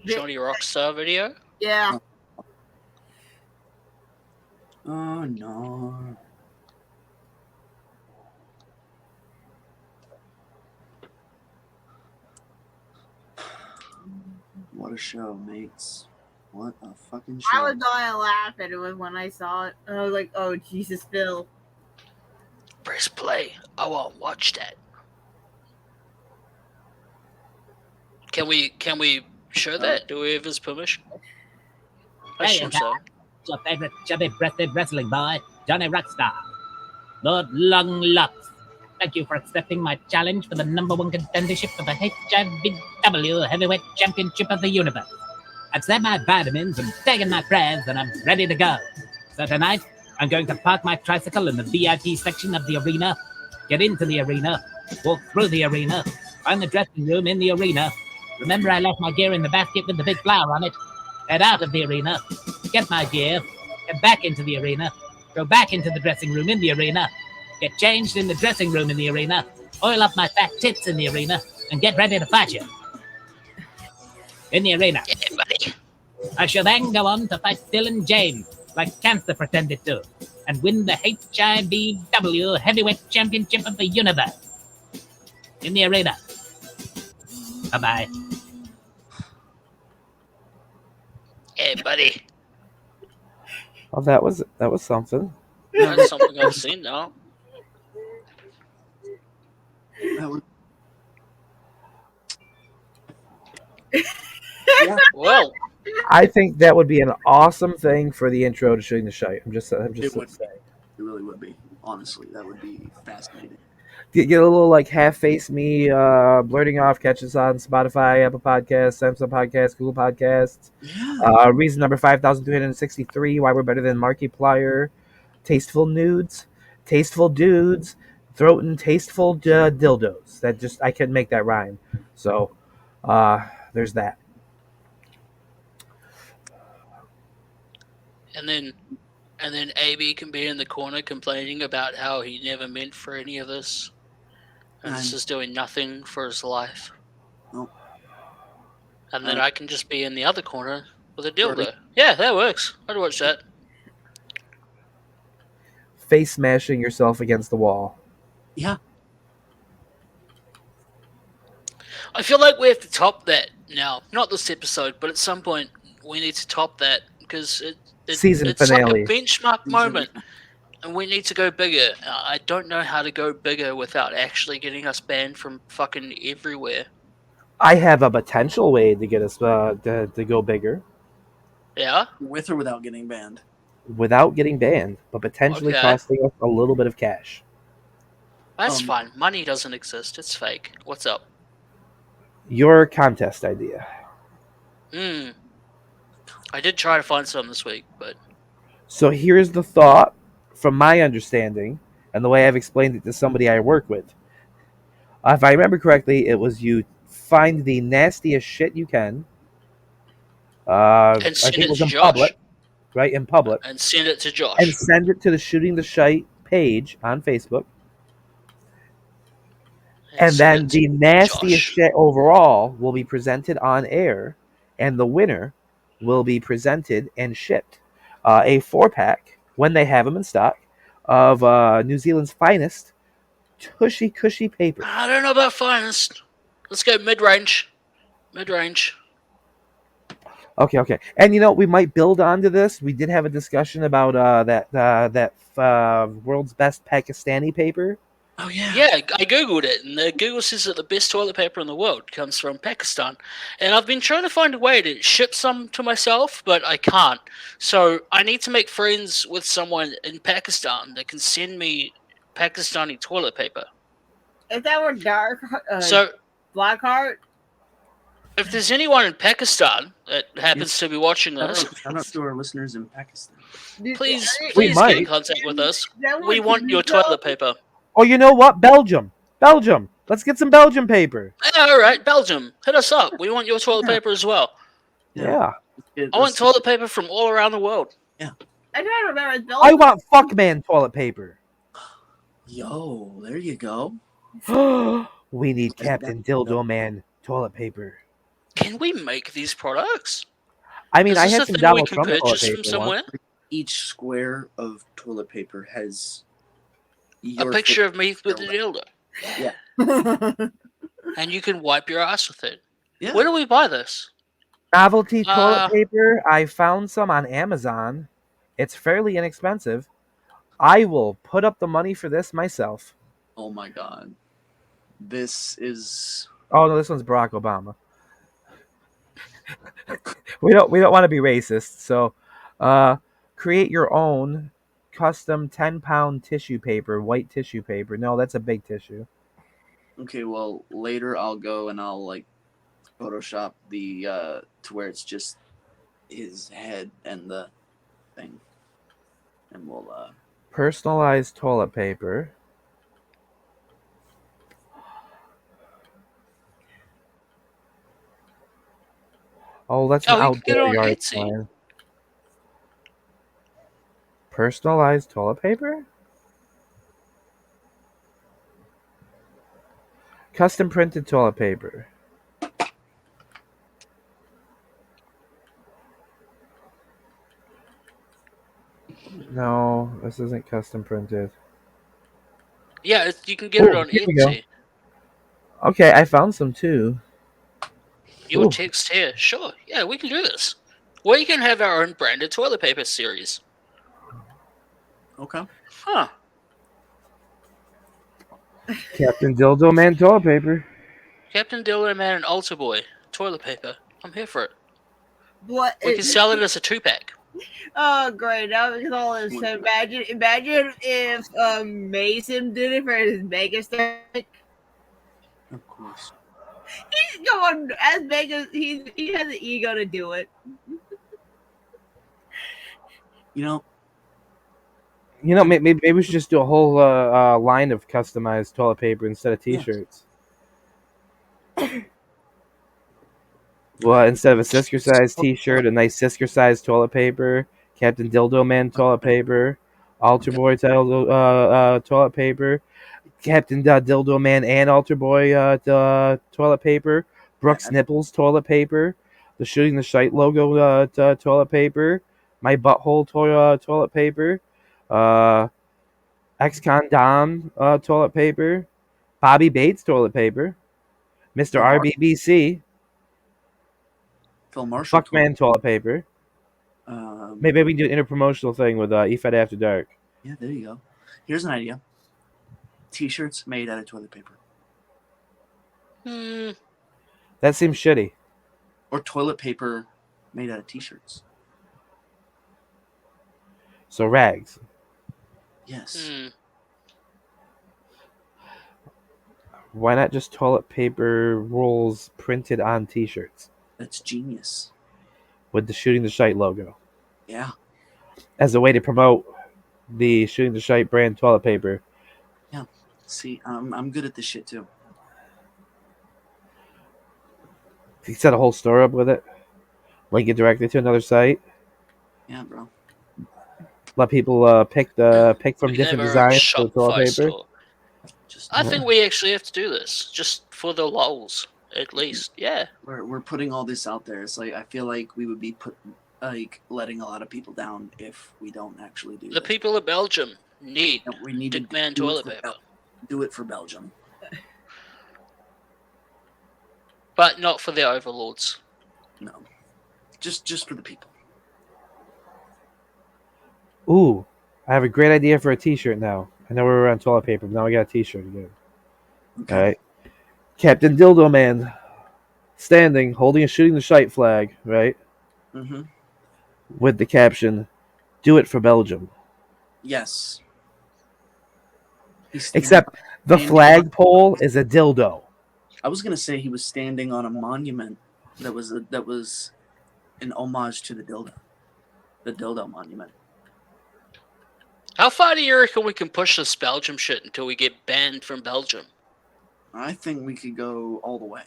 Johnny Rockstar video. yeah. Oh no. What a show, mates. What a fucking show. I was dying laughing. It was when I saw it. I was like, "Oh Jesus, Phil!" Press play. I won't watch that. Can we show that? Do we have his permission? I Hey, assume so. Your favorite chubby-breasted wrestling boy, Johnny Rockstar. Lord Long Locks. Thank you for accepting my challenge for the #1 contendership for the HIVW Heavyweight Championship of the Universe. I've said my vitamins and taken my prayers, and I'm ready to go. So tonight, I'm going to park my tricycle in the VIP section of the arena, get into the arena, walk through the arena, find the dressing room in the arena. Remember, I left my gear in the basket with the big flower on it. Head out of the arena, get my gear, get back into the arena, go back into the dressing room in the arena, get changed in the dressing room in the arena, oil up my fat tits in the arena, and get ready to fight you. In the arena. Yeah, buddy. I shall then go on to fight Dylan James, like cancer pretended to, and win the HIVW Heavyweight Championship of the Universe. In the arena. Bye-bye. Hey, buddy. Oh, that was something. That's something I've seen now. That was- Well, I think that would be an awesome thing for the intro to Shooting the Shite. I'm just It would. saying. It really would be. Honestly, that would be fascinating. Get a little like half-face me blurting off. Catch us on Spotify, Apple Podcasts, Samsung Podcasts, Google Podcasts. Yeah. Reason number 5,363 why we're better than Markiplier. Tasteful nudes, tasteful dudes, throat and tasteful dildos. That just I couldn't make that rhyme. So there's that. and then AB can be in the corner complaining about how he never meant for any of this. And this I'm- is doing nothing for his life. Nope. And then Uh, I can just be in the other corner with a dildo. Really? Yeah, that works. I'd watch that. Face smashing yourself against the wall. Yeah. I feel like we have to top that now. Not this episode, but at some point we need to top that because Season it's finale. like a benchmark moment, and we need to go bigger. I don't know how to go bigger without actually getting us banned from fucking everywhere. I have a potential way to get us to go bigger Yeah? With or without getting banned. without getting banned, but potentially Okay. costing us a little bit of cash. That's Um, fine. Money doesn't exist. It's fake. What's up? Your contest idea. I did try to find some this week, but So here's the thought, from my understanding, and the way I've explained it to somebody I work with. If I remember correctly, it was you find the nastiest shit you can. I and think send it it was to in Josh. public, right? In public. And send it to Josh. And send it to the Shooting the Shite page on Facebook. And then send it the to nastiest Josh. shit overall will be presented on air, and the winner will be presented and shipped a 4-pack, when they have them in stock, of New Zealand's finest tushy cushy paper. I don't know about finest. Let's go mid-range. Mid-range. Okay. And we might build onto this. We did have a discussion about that world's best Pakistani paper. Oh yeah. Yeah, I googled it, and Google says that the best toilet paper in the world comes from Pakistan. And I've been trying to find a way to ship some to myself, but I can't. So I need to make friends with someone in Pakistan that can send me Pakistani toilet paper. If that were dark, So Blackheart, if there's anyone in Pakistan that happens to be watching Shout this, out to our listeners in Pakistan. please We get in might. contact with us. That We would want be your so- toilet paper. Oh, you know what? Belgium. Let's get some Belgian paper. Yeah, all right, Belgium, hit us up. We want your toilet Yeah. paper as well. Yeah. I want toilet paper from all around the world. I try to remember. It's I want Fuckman toilet paper. Yo, there you go. We need Captain Dildo Man toilet paper. Can we make these products? I mean, Is I this had a some thing we Donald can Trump toilet purchase paper from somewhere? once. Each square of toilet paper has A your picture of me with the dildo. Yeah. And you can wipe your ass with it. Yeah. Where do we buy this? Novelty toilet Uh, paper. I found some on Amazon. It's fairly inexpensive. I will put up the money for this myself. Oh my god. This is Oh no, this one's Barack Obama. we don't want to be racist, so create your own custom 10-pound tissue paper, white tissue paper. No, that's a big tissue. okay. Well, later I'll go and I'll like Photoshop the to where it's just his head and the thing, and we'll Personalized toilet paper. Oh, that's an you can get it outdoor on yard Etsy. sign. Personalized toilet paper? Custom printed toilet paper. No, this isn't custom printed. Yeah, you can get it Ooh, on here we go. Etsy. Okay, I found some too. Your Ooh. text here. Sure. Yeah, we can do this. We can have our own branded toilet paper series. okay. Huh. Captain Dildo Man toilet paper. Captain Dildo Man and Altar Boy toilet paper. I'm here for it. What? We can sell it as a 2-pack. Oh, great! Now because all this. Imagine if Mason did it for his Vegas thing. Of course. He's going as Vegas. He has the ego to do it. You know, Maybe we should just do a whole line of customized toilet paper instead of T-shirts. Well, instead of a Sisker size T-shirt, a nice Sisker size toilet paper, Captain Dildo Man toilet paper, Altar Boy toilet paper, Captain Dildo Man and Altar Boy toilet paper, Brooks Nipples toilet paper, the Shooting the Shite logo toilet paper, my butthole toilet paper, ex-con Dom toilet paper, Bobby Bates toilet paper, Mr. RBBC, Phil Marshall. Fuckman toilet paper. Maybe we can do an interpromotional thing with EFED After Dark. Yeah, there you go. Here's an idea. T-shirts made out of toilet paper. That seems shitty. Or toilet paper made out of T-shirts. So rags. Yes. Why not just toilet paper rolls printed on T-shirts That's genius. with the Shooting the Shite logo Yeah. as a way to promote the Shooting the Shite brand toilet paper? Yeah. See, I'm good at this shit too. You set a whole store up with it, link it directly to another site. Yeah, bro. Let people pick from We can different have our own designs for toilet Shopify paper. store. I think we actually have to do this, just for the lols, at least. Yeah. We're putting all this out there. It's like I feel like we would be letting a lot of people down if we don't actually do The this. people of Belgium need We need to Dickman do it toilet for paper. Do it for Belgium. But not for their overlords. No. Just for the people. Ooh, I have a great idea for a T-shirt now. I know we were on toilet paper, but now I got a T-shirt again. Okay. All right, Captain Dildo Man, standing, holding a Shooting the Shite flag, right, Mm-hmm. with the caption, "Do it for Belgium." Yes. Except the flagpole is a dildo. I was gonna say he was standing on a monument that was an homage to the dildo monument. How far do you reckon we can push this Belgium shit until we get banned from Belgium? I think we could go all the way.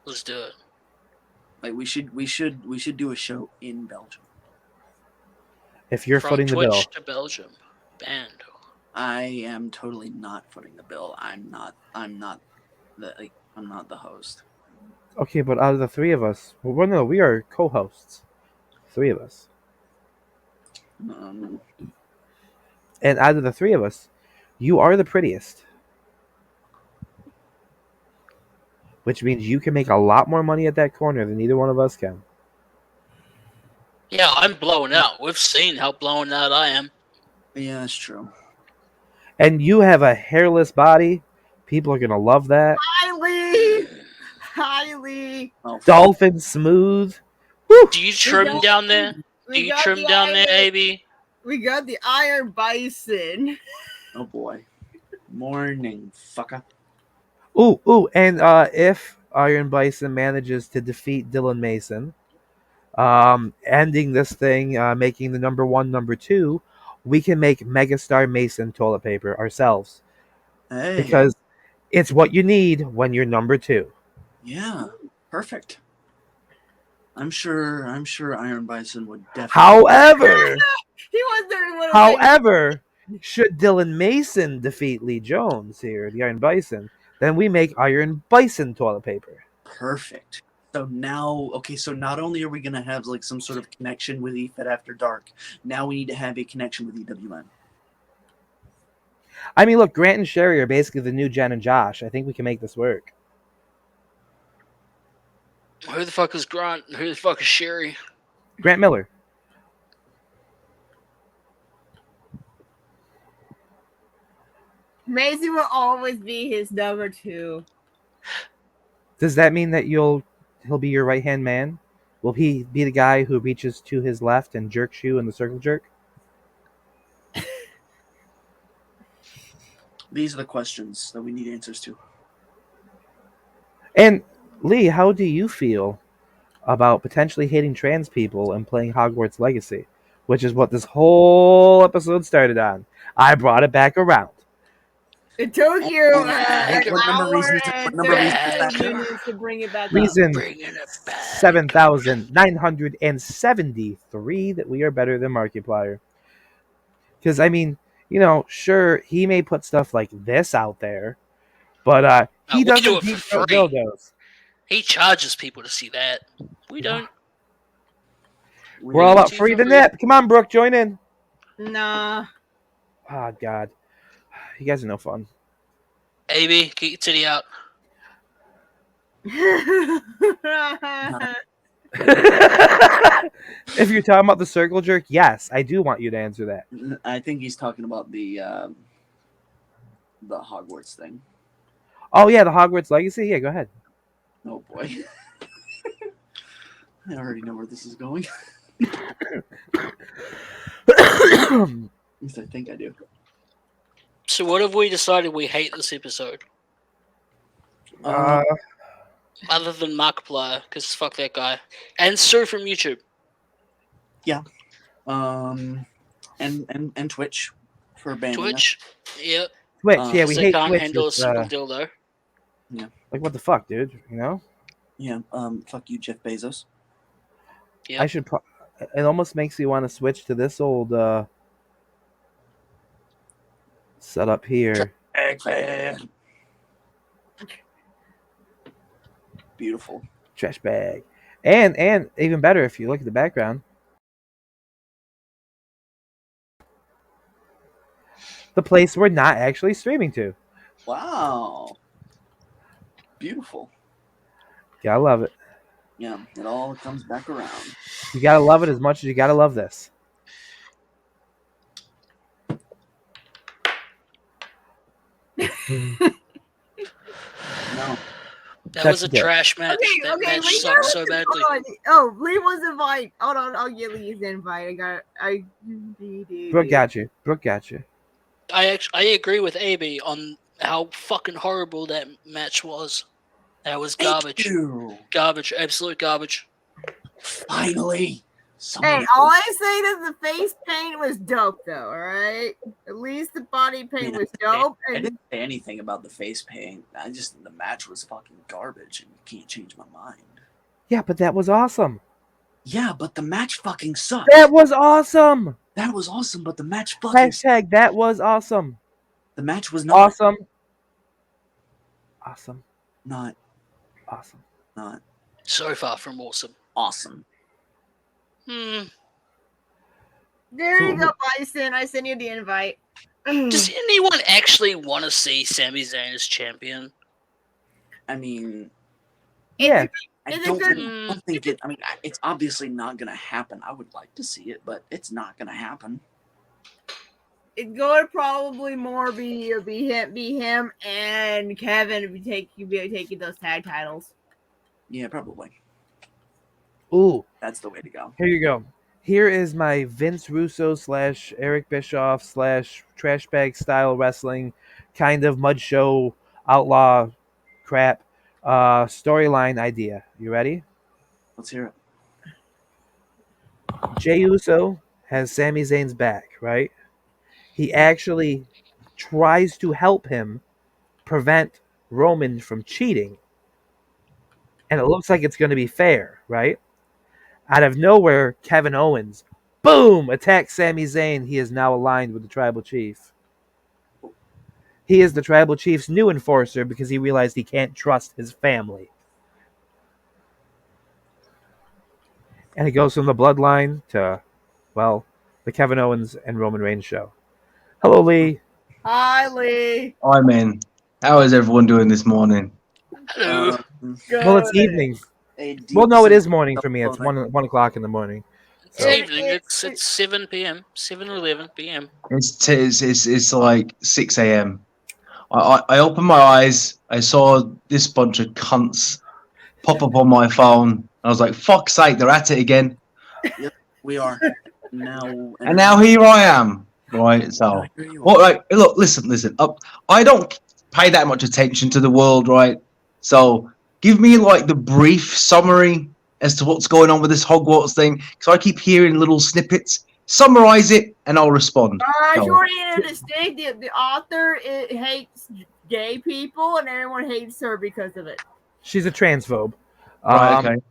Let's do it. Like we should do a show in Belgium. If you're From footing the Twitch bill. to Belgium. Banned. I am totally not footing the bill. I'm not the host. Okay, but out of the three of us, well, no, we are co-hosts. Three of us. And out of the three of us, you are the prettiest. Which means you can make a lot more money at that corner than either one of us can. Yeah, I'm blowing out. We've seen how blown out I am. Yeah, that's true. And you have a hairless body. People are going to love that. Highly. Oh, Dolphin smooth. Do you trim down there? Do you trim down there, AB? We got the Iron Bison. oh boy. Morning, fucker. Ooh, and if Iron Bison manages to defeat Dylan Mason, ending this thing, making the number 1, number 2, we can make Megastar Mason toilet paper ourselves. Hey. Because it's what you need when you're number 2. Yeah, perfect. I'm sure Iron Bison would definitely. However, He was there. however, should Dylan Mason defeat Lee Jones here, the Iron Bison, then we make Iron Bison toilet paper. Perfect. So now, okay, so not only are we gonna have like some sort of connection with EFED After Dark, now we need to have a connection with EWN. I mean, look, Grant and Sherry are basically the new Jen and Josh. I think we can make this work. Who the fuck is Grant? Who the fuck is Sherry? Grant Miller. Mason will always be his number 2. Does that mean that he'll be your right-hand man? Will he be the guy who reaches to his left and jerks you in the circle jerk? These are the questions that we need answers to. And Lee, how do you feel about potentially hating trans people and playing Hogwarts Legacy, which is what this whole episode started on? I brought it back around. It took you What an number hour reasons to- and what number reasons 30 back there? minutes to bring it back up. Reason Bringing it back. 7,973 that we are better than Markiplier. Because, I mean, you know, sure, he may put stuff like this out there, but he we do doesn't it for deep free. dildos. He charges people to see that. We don't. We're all about free the nip. Come on, Brooke, join in. Nah. Oh, God. You guys are no fun. AB, get your titty out. If you're talking about the circle jerk, yes, I do want you to answer that. I think he's talking about the Hogwarts thing. Oh, yeah, the Hogwarts Legacy? Yeah, go ahead. Oh boy. I already know where this is going. At least I think I do. So what have we decided we hate this episode? Other than Markiplier, because fuck that guy. And Sue from YouTube. And Twitch for banning us. Twitch. Yep. Twitch, yeah, we They hate can't Twitch. handle a It's, single dildo. like, what the fuck, dude? You know? Yeah, fuck you, Jeff Bezos. Yep. I should it almost makes me want to switch to this old setup here. Beautiful. Trash bag. And even better if you look at the background. The place we're not actually streaming to. Wow. Beautiful. Gotta love it. Yeah, it all comes back around. You gotta love it as much as you gotta love this. No. That Check was a the dick. trash match. That match Lee sucked was so badly. Oh, Lee was invite. Hold on, I'll get Lee's invite. Brooke got you. Brooke got you. I agree with AB on how fucking horrible that match was. That was garbage. Thank you. Garbage. Absolute garbage. Finally. Hey, all I say is the face paint was dope, though. All right, at least the body paint was dope. I And didn't say anything about the face paint. The match was fucking garbage, and you can't change my mind. Yeah, but that was awesome. Yeah, but the match fucking sucked. That was awesome. That was awesome, but the match fucking sucked. Hashtag that was awesome. The match was not Awesome. Awesome. not Awesome. not So far from awesome. awesome. there you go, Bison. I sent you the invite. Does anyone actually want to see Sami Zayn as champion? I mean, Yeah. I Is it don't good? think it. I mean, it's obviously not gonna happen. I would like to see it, but it's not gonna happen. It's going to probably more be him and Kevin be taking those tag titles. Yeah, probably. Ooh, That's the way to go. here you go. Here is my Vince Russo / Eric Bischoff / trash bag style wrestling kind of mud show outlaw crap storyline idea. You ready? Let's hear it. Jey Uso has Sami Zayn's back, right? He actually tries to help him prevent Roman from cheating. And it looks like it's going to be fair, right? Out of nowhere, Kevin Owens, boom, attacks Sami Zayn. He is now aligned with the Tribal Chief. He is the Tribal Chief's new enforcer because he realized he can't trust his family. And it goes from the bloodline to, well, the Kevin Owens and Roman Reigns show. Hello, Lee. Hi, Lee. Hi, man. How is everyone doing this morning? Hello. Well, it's evening. Well, no, it is morning for me. It's 1 o'clock in the morning. It's evening. It's 7 p.m. 7 or 11 p.m. It's like 6 a.m. I opened my eyes. I saw this bunch of cunts pop up on my phone. I was like, fuck's sake, they're at it again. Yep, we are now. And now here I am. Right, so what? Right, look, listen. I don't pay that much attention to the world, right? So give me like the brief summary as to what's going on with this Hogwarts thing, because I keep hearing little snippets. Summarize it, and I'll respond. So, Shorty and Distinct, the author hates gay people, and everyone hates her because of it. She's a transphobe. right, okay.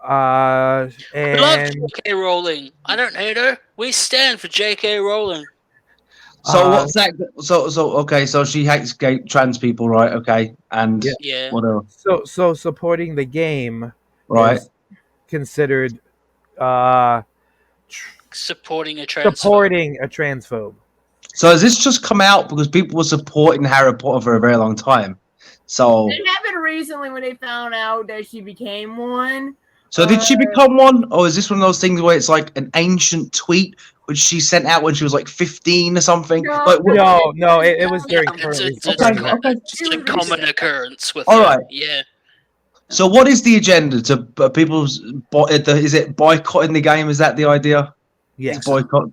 Love And J.K. Rowling. I don't hate her. We stand for J.K. Rowling. So what's that? So okay. So she hates gay trans people, right? Okay, and Yeah. what else? so supporting the game Right. is considered Supporting a trans. supporting a transphobe. So has this just come out because people were supporting Harry Potter for a very long time? So It happened recently when they found out that she became one. did she become one, or is this one of those things where it's like an ancient tweet which she sent out when she was like 15 or something? No, Like, No, it was during It's currently. it's a common occurrence with All her. right. Yeah. so what is the agenda to people's? Is it boycotting the game? Is that the idea? Yes. Boycott.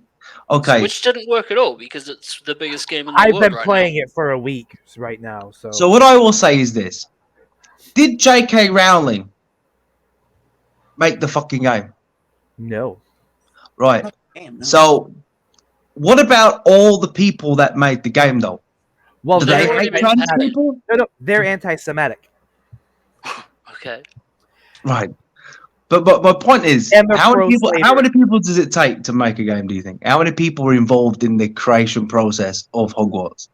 Okay. Which didn't work at all because it's the biggest game in the I've world been right playing it for a week right now. So what I will say is this: did J.K. Rowling make the fucking game? No. Right. Damn, no. So what about all the people that made the game, though? Well, Do they they already hate made trans it. people? no, they're anti-Semitic. now. Okay. Right. But my point is, And they're how many pro-slavery. people does it take to make a game? Do you think? How many people were involved in the creation process of Hogwarts?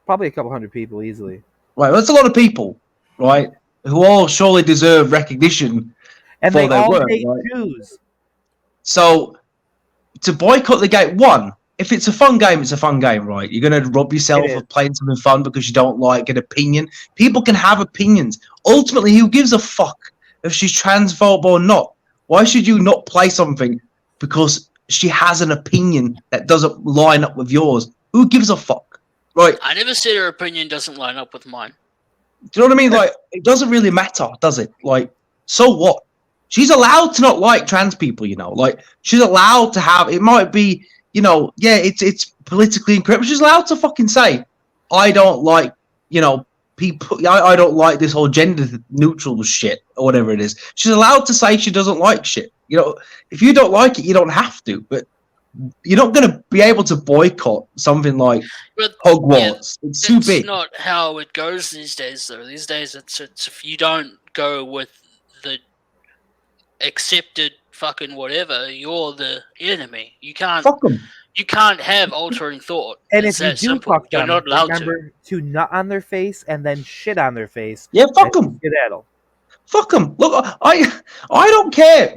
Probably a couple hundred people easily. Right, that's a lot of people, right? Who all surely deserve recognition And for they their all work. hate Right? Jews. So to boycott the game, one, if it's a fun game, it's a fun game, right? You're gonna rob yourself It is. of playing something fun because you don't like an opinion. People can have opinions. Ultimately, who gives a fuck if she's transphobe or not? Why should you not play something because she has an opinion that doesn't line up with yours? Who gives a fuck? Right? I never said her opinion doesn't line up with mine. Do you know what I mean? Like, it doesn't really matter, does it? Like, so what? She's allowed to not like trans people, you know. Like, she's allowed to have. It might be, you know, yeah, it's politically incorrect, but she's allowed to fucking say, I don't like, you know, people, I don't like this whole gender neutral shit or whatever it is. She's allowed to say she doesn't like shit. You know, if you don't like it, you don't have to. But you're not going to be able to boycott something like But Hogwarts. It's too It's big. not how it goes these days, though. These days, it's if you don't go with the accepted fucking whatever, you're the enemy. You can't. Fuck them. You can't have altering thought. And It's if you that do simple. fuck You're them, not allowed to. remember to nut on their face and then shit on their face. Yeah, fuck and them. skedaddle. Fuck them. Look, I don't care.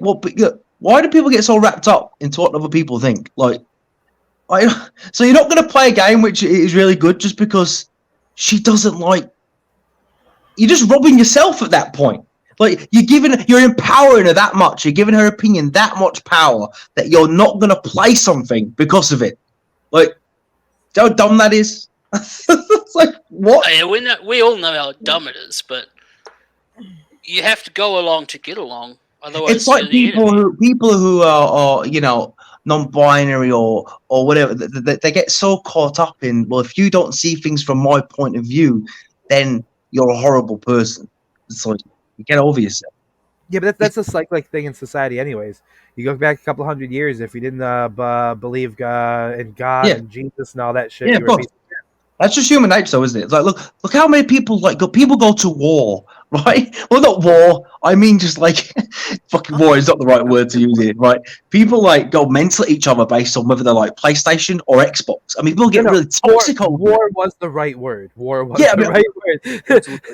Why do people get so wrapped up into what other people think? Like, so you're not going to play a game which is really good just because she doesn't like. You're just robbing yourself at that point. Like, you're empowering her that much. You're giving her opinion that much power that you're not going to play something because of it. Like, do you know how dumb that is? It's like, what? Yeah, we all know how dumb it is, but you have to go along to get along. Otherwise, It's like you're the enemy. people who are you know, non-binary or whatever. They get so caught up in, well, if you don't see things from my point of view, then you're a horrible person. It's like, you get over yourself. Yeah, but that's a cyclic thing in society, anyways. You go back a couple hundred years, if you didn't believe in God Yeah. and Jesus and all that shit, Yeah, you of were a course. piece That's just human nature, though, isn't it? It's like, look how many people people go to war, right? Well, not war. I mean, just like fucking war is not the right word to use here, right? People like go mental at each other based on whether they're like PlayStation or Xbox. I mean, people get really toxic over it. War was the right word. War was Yeah, the but- right word.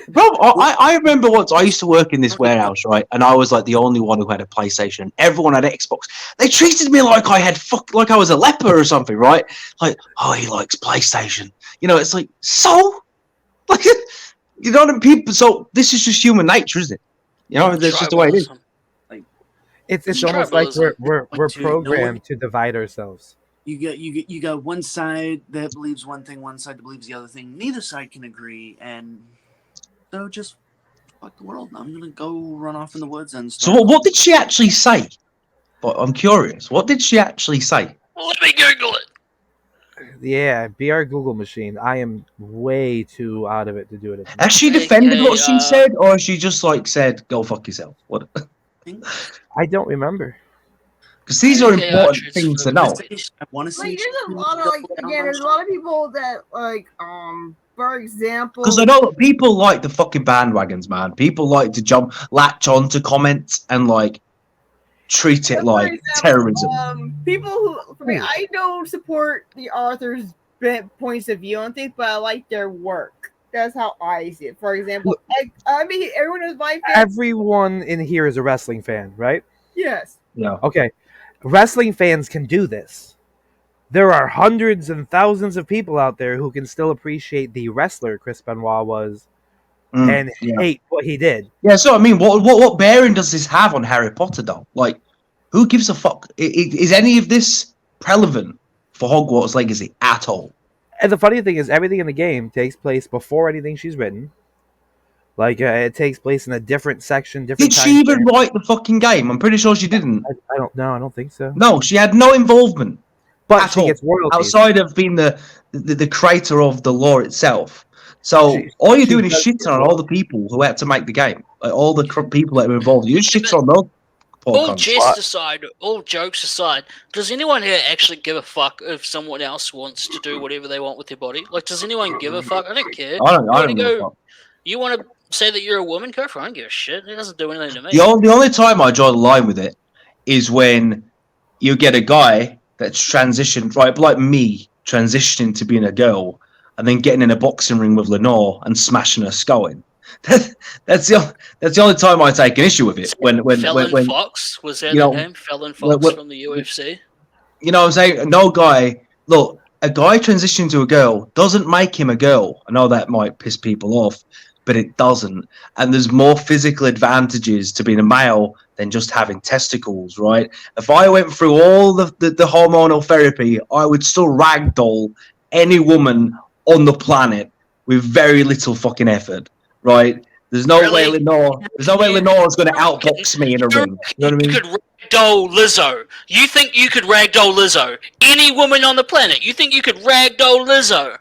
Bro, I remember once I used to work in this warehouse, right? And I was like the only one who had a PlayStation. Everyone had Xbox. They treated me like like I was a leper or something, right? Like, oh, he likes PlayStation. You know, it's like, so? Like, you know what I mean? People, so this is just human nature, isn't it? You know, that's just the way it is. Tribalism. It's almost like we're Like to know programmed it. to divide ourselves. You got one side that believes one thing, one side that believes the other thing. Neither side can agree, and so just fuck the world. I'm gonna go run off in the woods and So start. what did she actually say? But I'm curious. What did she actually say? Let me Google it. Yeah, be our Google machine. I am way too out of it to do it. Has she Okay, defended what she uh, said, or has she just like said, "Go fuck yourself"? What? I don't remember. Because these are Okay, important Archers, things to for- know. I want to see. Like, there's a lot of there's a lot of people that for example, Because I know that people like the fucking bandwagons, man. People like to latch on to comments and like treat it for like example, terrorism. people who, for me, I don't support the author's points of view on things, but I like their work. That's how I see it. For example, I mean, everyone is my fan. Everyone in here is a wrestling fan, right? Yes. Yeah. Okay. Wrestling fans can do this. There are hundreds and thousands of people out there who can still appreciate the wrestler Chris Benoit was and hate what he did. Yeah, so I mean, what bearing does this have on Harry Potter, though? Like, who gives a fuck? Is any of this relevant for Hogwarts Legacy at all? And the funny thing is, everything in the game takes place before anything she's written. Like, it takes place in a different section, different Did time she even frame. write the fucking game? I'm pretty sure she didn't. I don't know. I don't think so. No, she had no involvement But at she all, gets royalties. outside of being the creator of the lore itself. So She- all you're she doing is does shitting get on all the people who had to make the game, like all the people that were involved. You just shit on those poor All cunts. jest aside, all jokes aside, does anyone here actually give a fuck if someone else wants to do whatever they want with their body? Like, does anyone give a fuck? I don't care. I don't You wanna give a go- fuck. You want to say that you're a woman, go for it. I don't give a shit. It doesn't do anything to me. The only time I draw the line with it is when you get a guy that's transitioned, right, like me, transitioning to being a girl, and then getting in a boxing ring with Lenore and smashing her skull in. That's the only time I take an issue with it. When Fallon Fox, was that you the know, name? Fallon Fox when- from the UFC? you know what I'm saying? No guy, look, a guy transitioning to a girl doesn't make him a girl. I know that might piss people off, but it doesn't. And there's more physical advantages to being a male than just having testicles, right? If I went through all the hormonal therapy, I would still ragdoll any woman on the planet with very little fucking effort, right? There's no way Really? Lenore's going to outbox me in a ring. You know what I mean? You could ragdoll Lizzo. You think you could ragdoll Lizzo? Any woman on the planet? You think you could ragdoll Lizzo?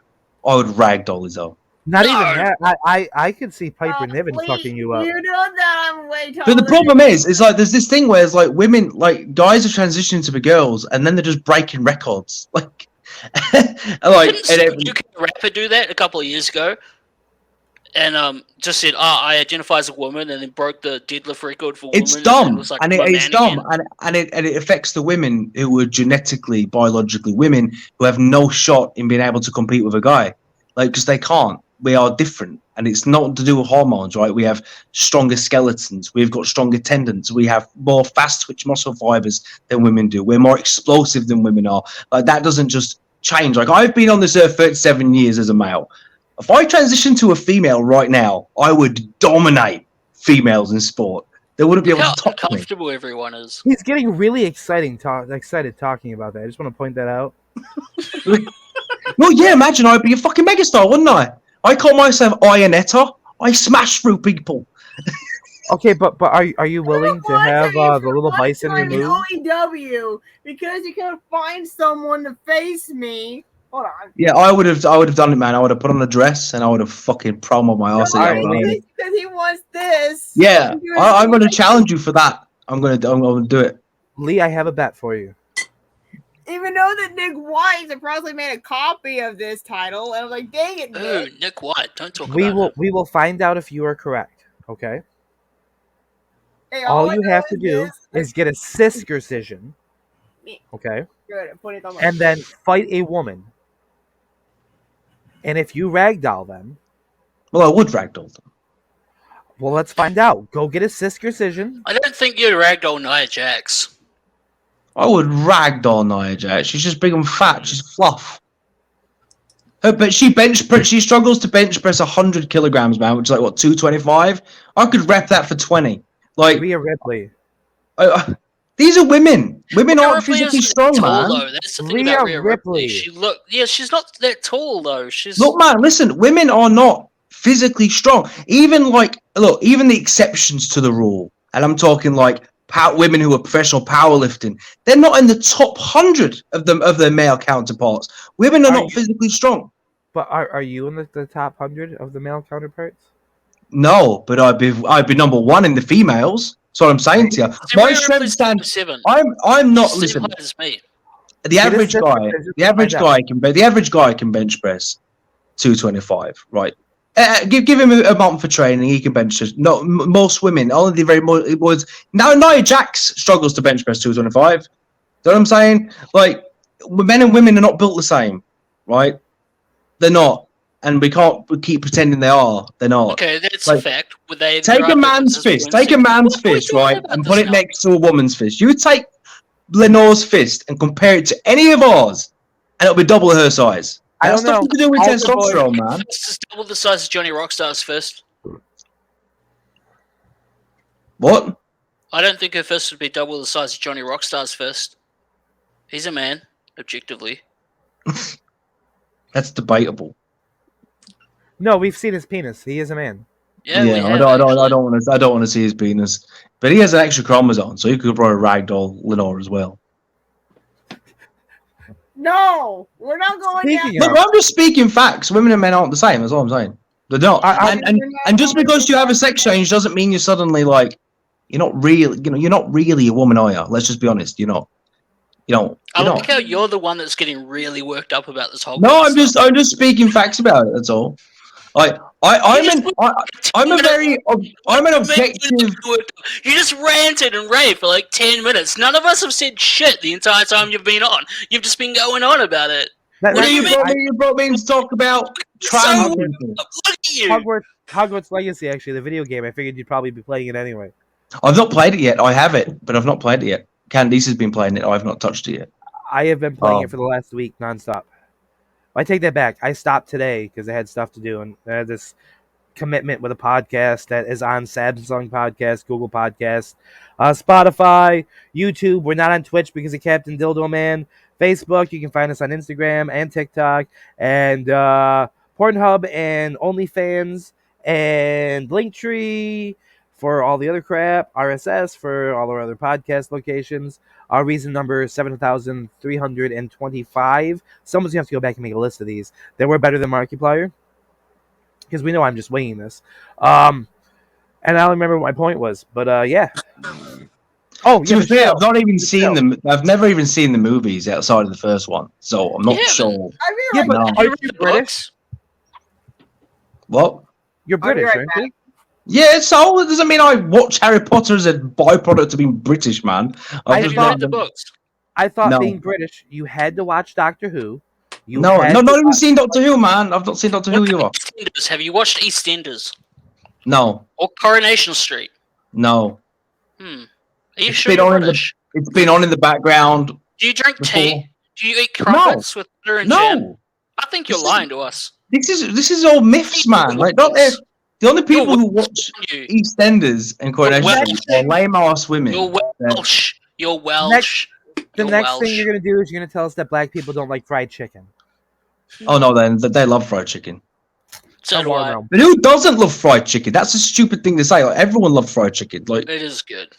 I would ragdoll Lizzo. Not No. even that. I could see Piper Niven Please, fucking you up. You know that I'm way taller. But the problem is like there's this thing where it's like women, like guys are transitioning to be girls, and then they're just breaking records. Like, Didn't UK Rapper do that a couple of years ago? And just said, I identify as a woman, and then broke the deadlift record for women. it's and dumb, was like, and I'm a it's man dumb, again. and it affects the women who are genetically, biologically women who have no shot in being able to compete with a guy, like because they can't. We are different, and it's not to do with hormones, right? We have stronger skeletons, we've got stronger tendons, we have more fast twitch muscle fibers than women do. We're more explosive than women are. Like that doesn't just change. Like I've been on this earth 37 years as a male. If I transition to a female right now, I would dominate females in sport. They wouldn't be Look able how to top me. uncomfortable everyone is. He's getting really excited talking about that. I just want to point that out. Well, yeah, imagine I'd be a fucking megastar, wouldn't I? I call myself Ionetta. I smash through people. Okay, but are you willing to have the little bison removed? OEW because you can't find someone to face me. Hold on. Yeah, I would have done it, man. I would have put on a dress and I would have fucking promoted my ass. Because he wants this. Yeah, I'm going to challenge you for that. I'm going to do it. Lee, I have a bet for you. Even though that Nick White probably made a copy of this title, and I'm like, dang it, Oh, Nick. Nick White, don't talk We about will find out if you are correct. Okay. Hey, All I you know have to is do this. is get a circumcision. Okay. Good, put it on my And then fight a woman. And if you ragdoll them, Well, I would ragdoll them. well, let's find out. Go get a circumcision. I don't think you ragdoll Nia Jax. I would ragdoll Nia Jax. She's just big and fat. She's fluff. But she struggles to bench press 100 kilograms, man, which is like what 225. I could rep that for 20. Like Rhea Ripley. These are women. Women Rhea aren't Ripley physically isn't strong, tall, man. though. That's the thing Rhea about Rhea Ripley. Ripley. She's not that tall though. She's Look, man, listen. Women are not physically strong. Even the exceptions to the rule, and I'm talking like women who are professional powerlifting. They're not in the top 100 of their male counterparts. Women are not physically strong. But are you in the top 100 of the male counterparts? No, but I'd be number one in the females. That's what I'm saying to you. My strength stands. 7. I'm not Same listen. height as me. The average guy can bench press 225, right? Give him a month for training, he can bench press. Not most women, only the was now Nia Jax struggles to bench press 225. You know what I'm saying? Like men and women are not built the same, right? They're not, and we can't keep pretending they are. They're not. Okay, that's Like, a fact. Take Take a man's fist, right, and put it next to a woman's fist. You take Lenore's fist and compare it to any of ours, and it'll be double her size. I That's don't know. nothing to do with Alpha Boy- testosterone, man. This is double the size of Johnny Rockstar's fist. What? I don't think her fist would be double the size of Johnny Rockstar's fist. He's a man, objectively. That's debatable. No, we've seen his penis. He is a man. Yeah, we I have, don't actually. want to see his penis, but he has an extra chromosome, so you could probably ragdoll Lenore as well. No, we're not going Speaking down. Look, I'm just speaking facts. Women and men aren't the same. That's all I'm saying. They're not. And just because you have a sex change doesn't mean you're suddenly like you're not really. You're not really a woman, are you? Let's just be honest. You're not. I You're like not. how you're the one that's getting really worked up about this whole. No, stuff. I'm just speaking facts about it. That's all. I'm an objective. You just ranted and raved for like 10 minutes. None of us have said shit the entire time you've been on. You've just been going on about it. That- What do You you mean? brought me in to talk about trans people. Look at you. Hogwarts Legacy, actually, the video game. I figured you'd probably be playing it anyway. I've not played it yet. I have it, but I've not played it yet. Candice has been playing it. I've not touched it yet. I have been playing Oh. it for the last week nonstop. I take that back. I stopped today because I had stuff to do, and I had this commitment with a podcast that is on Samsung Podcast, Google Podcast, Spotify, YouTube. We're not on Twitch because of Captain Dildo Man. Facebook, you can find us on Instagram and TikTok, and Pornhub and OnlyFans and Linktree for all the other crap, RSS for all our other podcast locations. Our reason number 7,325. Someone's going to have to go back and make a list of these. They were better than Markiplier. because we know I'm just winging this. And I don't remember what my point was, but yeah. Oh, To yeah, be fair, Michelle. I've not even seen them. I've never even seen the movies outside of the first one, so I'm not Yeah, sure. I'll be Yeah, right but No. Have you aren't read you the British? books? What? You're I'll be British, right aren't back. you? Yeah, so it doesn't mean I watch Harry Potter as a byproduct of being British, man. I Have just you read thought- the books? I thought No. being British, you had to watch Doctor Who. You No, had no, to not even watch- seen Doctor Who, man. I've not seen Doctor Who What either. about EastEnders? Have you watched EastEnders No, or Coronation Street? no. Are you It's sure been you're on in the- British? It's been on in the background. Do you drink before. tea? Do you eat crumpets with butter and jam? No, I think you're This is- lying to us. this is all myths, man. Like, not Welsh. the only people who You're watch You. EastEnders and Coronation Welsh. Street are lame ass women. You're Welsh. You're Welsh. The You're next Welsh. thing you're gonna do is you're gonna tell us that black people don't like fried chicken. Oh no, then they love fried chicken. So do Or I. no. But who doesn't love fried chicken? That's a stupid thing to say. Like, everyone loves fried chicken. Like, It is good.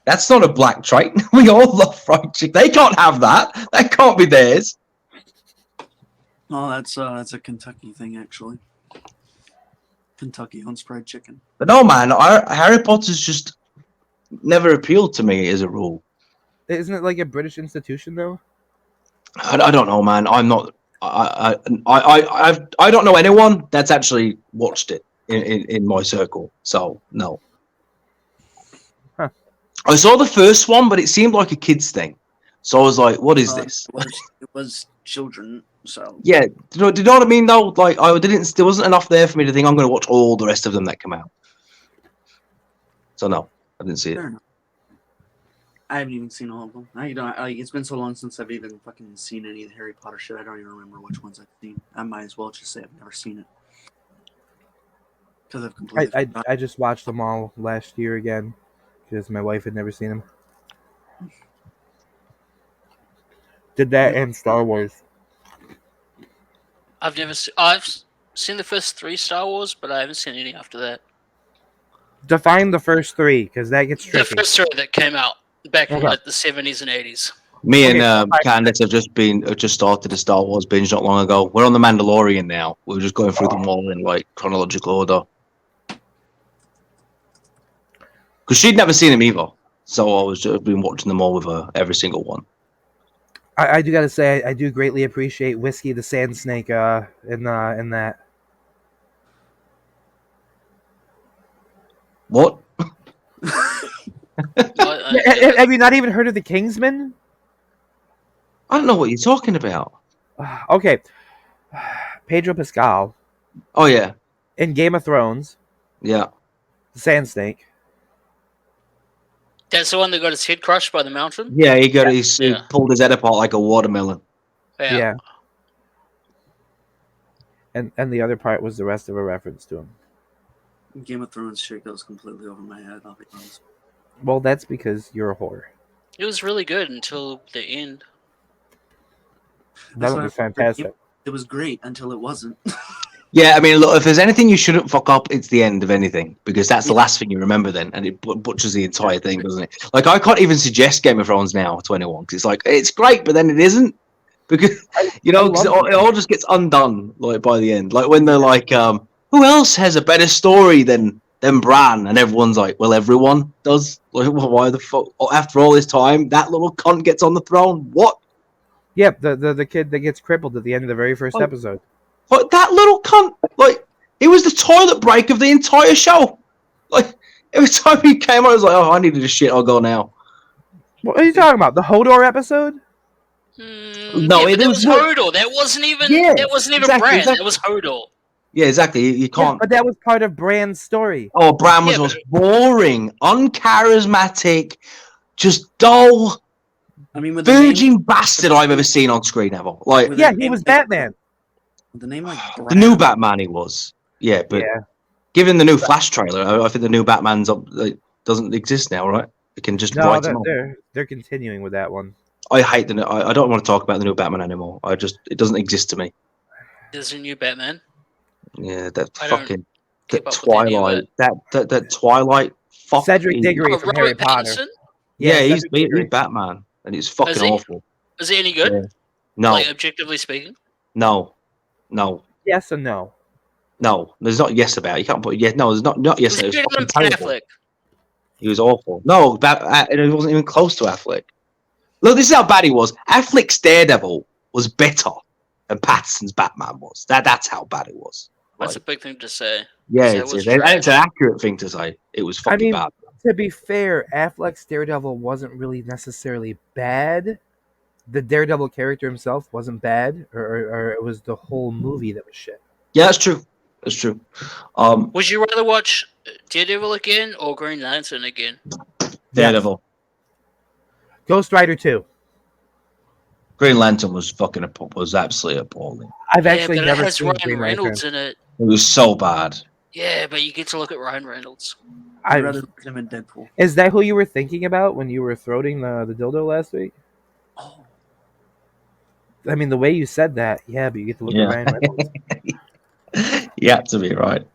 that's not a black trait. We all love fried chicken. They can't have that. That can't be theirs. Oh, that's a Kentucky thing, actually. Kentucky owns fried chicken. But no, man, Harry Potter's just never appealed to me as a rule. Isn't it like a British institution though? I don't know, man. I'm not. I don't know anyone that's actually watched it in my circle. So no. Huh. I saw the first one, but it seemed like a kids thing. So I was like, "What is this?" It was children, so Yeah, do you know what I mean? Though, like, I didn't. There wasn't enough there for me to think I'm going to watch all the rest of them that come out. So no, I didn't see it. fair enough. I haven't even seen all of them. It's been so long since I've even fucking seen any of the Harry Potter shit. I don't even remember which ones I've seen. I might as well just say I've never seen it because I've completely. I forgotten. I just watched them all last year again because my wife had never seen them. Did that and Star Wars. I've seen the first 3 Star Wars, but I haven't seen any after that. Define the first 3 because that gets The tricky. first 3 that came out back in Okay. like the 70s and 80s. Me and Okay. Candace have just started a Star Wars binge not long ago. We're on the Mandalorian now. We're just going through them all in like chronological order. Because she'd never seen them either, so I've been watching them all with her, every single one. I do gotta say I do greatly appreciate Whiskey the Sand Snake in that. What? Have you not even heard of the Kingsman? I don't know what you're talking about. Okay, Pedro Pascal Oh yeah, in Game of Thrones, yeah. the Sand Snake. That's the one that got his head crushed by the mountain? Yeah, he Yeah. pulled his head apart like a watermelon. Yeah. And the other part was the rest of a reference to him. Game of Thrones shit goes completely over my head. I'll be honest. Well, that's because you're a whore. It was really good until the end. That why was I- fantastic. It was great until it wasn't. Yeah, I mean, look, if there's anything you shouldn't fuck up, it's the end of anything, because that's the last thing you remember then, and it butchers the entire thing, doesn't it? Like, I can't even suggest Game of Thrones now to anyone, because it's like, it's great, but then it isn't, because, you know, 'cause it all just gets undone, like, by the end. Like, when they're like, who else has a better story than Bran? And everyone's like, well, everyone does. Like, well, why the fuck? After all this time, that little cunt gets on the throne? What? Yep, the kid that gets crippled at the end of the very first Oh. episode. Like, that little cunt, like, it was the toilet break of the entire show. Like, every time he came on, I was like, oh, I needed a shit, I'll go now. What are you talking about? The Hodor episode? No, yeah, it but that was was not- Hodor. That wasn't even. Yeah, that wasn't even exactly, Bran. exactly. That was Hodor. Yeah, exactly. You Yeah, can't. but that was part of Bran's story. Oh, Bran was Yeah, the most boring, uncharismatic, just dull, I mean, with the name, virgin bastard I've ever seen on screen ever. Like, With Yeah, the he name was like- Batman. with the name like the Bran, new Batman he was. Yeah, but Yeah. given the new Flash trailer, I think the new Batman's up, like, doesn't exist now, right? It can just No, write him off. they're continuing with that one. I hate the. I don't want to talk about the new Batman anymore. It doesn't exist to me. There's a new Batman. Yeah, that I don't fucking keep that up with any of Twilight. it. That Twilight. Fuck. Cedric Diggory Oh, from Harry Robert Potter. Pattinson? Yeah, he's Cedric Diggory. Batman, and it's fucking Is he? awful. Is he any good? Yeah. No, Like objectively speaking. no, no. Yes and no. No, there's not yes about it. You can't put yes. No, there's not yes. It was better fucking than Ben terrible. Affleck. He was awful. No, it wasn't even close to Affleck. Look, this is how bad he was. Affleck's Daredevil was better than Pattinson's Batman was. That's how bad it was. That's a big thing to say. Yeah, So it it's, was and it's an trash. accurate thing to say. It was fucking bad. To be fair, Affleck's Daredevil wasn't really necessarily bad. The Daredevil character himself wasn't bad, or it was the whole movie that was shit. Yeah, that's true. That's true. Would you rather watch Daredevil again or Green Lantern again? Daredevil. Ghost Rider 2. Green Lantern was absolutely appalling. I've actually but never it has seen Ryan Green Reynolds Lantern. in it. It was so bad. Yeah, but you get to look at Ryan Reynolds. I'd rather look at him in Deadpool. Is that who you were thinking about when you were throating the dildo last week? Oh. I mean, the way you said that, yeah, but you get to look at Ryan Reynolds. Yeah, to be right.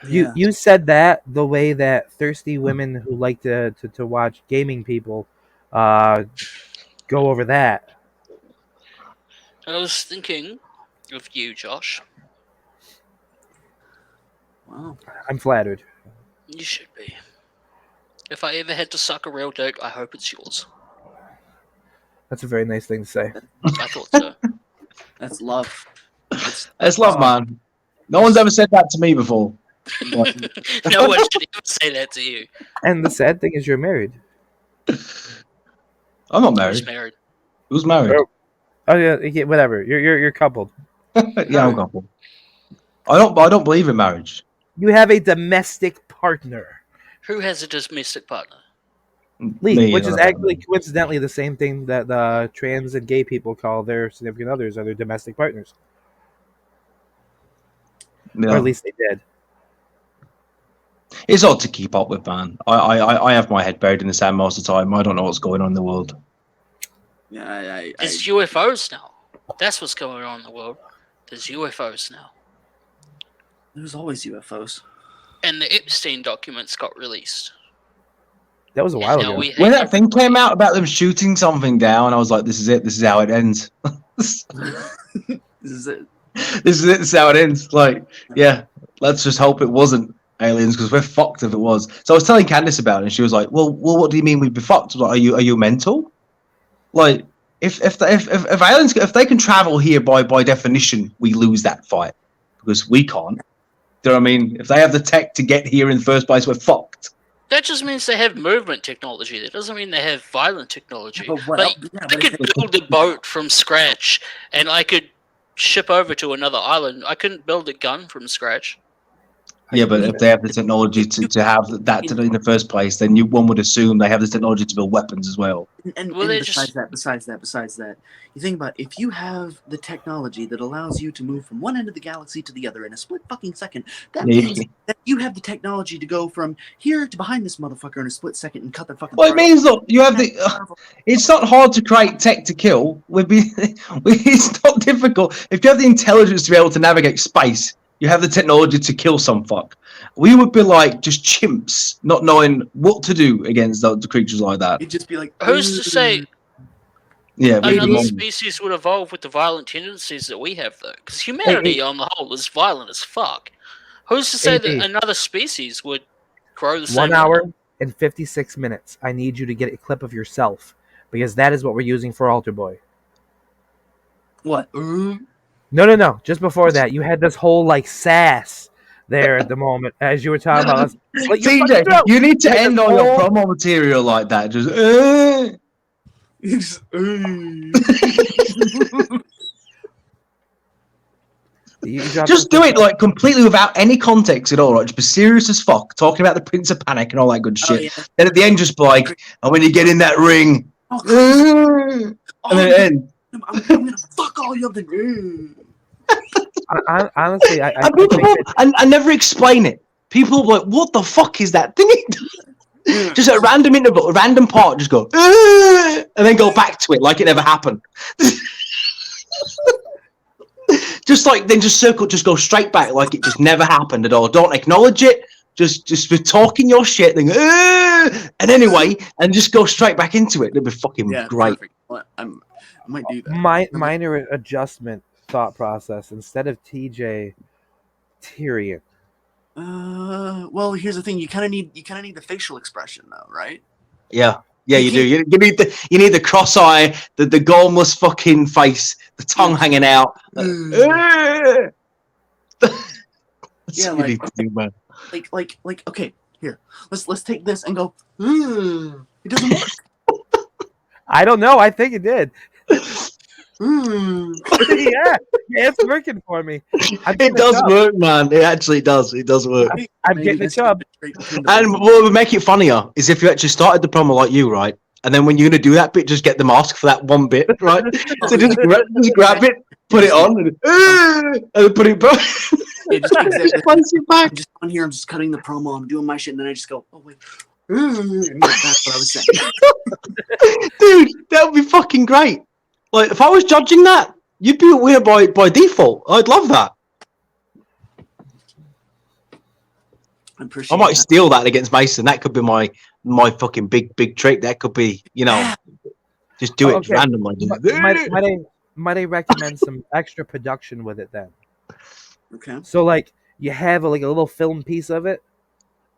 You said that the way that thirsty women who like to watch gaming people go over that. I was thinking of you, Josh. Wow. I'm flattered. You should be. If I ever had to suck a real dick, I hope it's yours. That's a very nice thing to say. I thought so. That's love. That's love, man. No one's ever said that to me before. No one should ever say that to you. And the sad thing is you're married. I'm not Who's married. married? Who's married? Oh yeah, whatever. You're coupled. Yeah, I'm coupled. I don't believe in marriage. You have a domestic partner, Who has a domestic partner? Lee, Me, which is actually coincidentally the same thing that trans and gay people call their significant others are their domestic partners, Yeah. or at least they did. It's odd to keep up with, man. I have my head buried in the sand most of the time. I don't know what's going on in the world. Yeah, There's UFOs now. That's what's going on in the world. There's UFOs now. There's always UFOs. And the Epstein documents got released. That was a while Now ago. we When have that thing came out about them shooting something down, I was like, "This is it. This is how it ends. This is it. This is it. This is how it ends." Like, yeah, let's just hope it wasn't aliens because we're fucked if it was. So I was telling Candice about it, and she was like, "Well, what do you mean we'd be fucked? Like, are you mental? Like, if aliens if they can travel here by definition, we lose that fight because we can't. Do you know what I mean? If they have the tech to get here in the first place, we're fucked." That just means they have movement technology. That doesn't mean they have violent technology. But what Like, else? Yeah, I but could if build a boat from scratch, and I could ship over to another island. I couldn't build a gun from scratch. Yeah, but if they have the technology to have that in the first place, then one would assume they have the technology to build weapons as well. And Well, they besides just- that, you think about if you have the technology that allows you to move from one end of the galaxy to the other in a split fucking second, that Yeah. means that you have the technology to go from here to behind this motherfucker in a split second and cut their fucking Well, it throat. means look, you have the. It's not hard to create tech to kill. It's not difficult. If you have the intelligence to be able to navigate space, you have the technology to kill some fuck. We would be like just chimps, not knowing what to do against the creatures like that. It'd just be like, Who's to say Yeah, we'd be another long- species would evolve with the violent tendencies that we have, though? Because humanity, on the whole, is violent as fuck. Who's to say that AD. another species would grow the same 1 way? hour and 56 minutes. I need you to get a clip of yourself because that is what we're using for Alter Boy. what? No. Just before that, you had this whole like sass there at the moment as you were talking about us. Like, you TJ, fucking you need to Like end the on your whole- promo material like that. Just. Just do it like completely without any context at all. Right? Just be serious as fuck, talking about the Prince of Panic and all that good shit. yeah. Then at the end, just be like, and when you get in that ring, Oh, and then it ends. I'm gonna fuck all you up the. Honestly, I And think people, that and I never explain it. People are like, what the fuck is that thing? Just at a random interval, a random part, just go, and then go back to it like it never happened. Just circle, just go straight back like it just never happened at all. Don't acknowledge it. Just be talking your shit, then and anyway, and just go straight back into it. It'd be fucking Yeah, great. perfect. Well, I might do that. minor adjustment thought process. Instead of TJ Tyrion. Well, here's the thing. You kind of need the facial expression, though, right? Yeah, you do. You need the cross eye, the gormless fucking face, the tongue hanging out. That's Yeah, what you need to do, man. Like. Okay, here. Let's take this and go. It doesn't work. I don't know. I think it did. Mm. Yeah, it's working for me. It does work, man. It actually does. It does work. I'm getting the chub. And what would make it funnier is if you actually started the promo like you, right? And then when you're going to do that bit, just get the mask for that one bit, right? So just grab it, put it on, and then put it back. Yeah, just exactly. Once you're back. I'm just on here. I'm just cutting the promo. I'm doing my shit, and then I just go, oh wait. And that's what I was saying. Dude, that would be fucking great. Like, if I was judging that, you'd be a winner by default. I'd love that. I might steal that against Mason. That could be my fucking big trick. That could be, just do it randomly. Might I recommend some extra production with it then? Okay. So like you have a little film piece of it,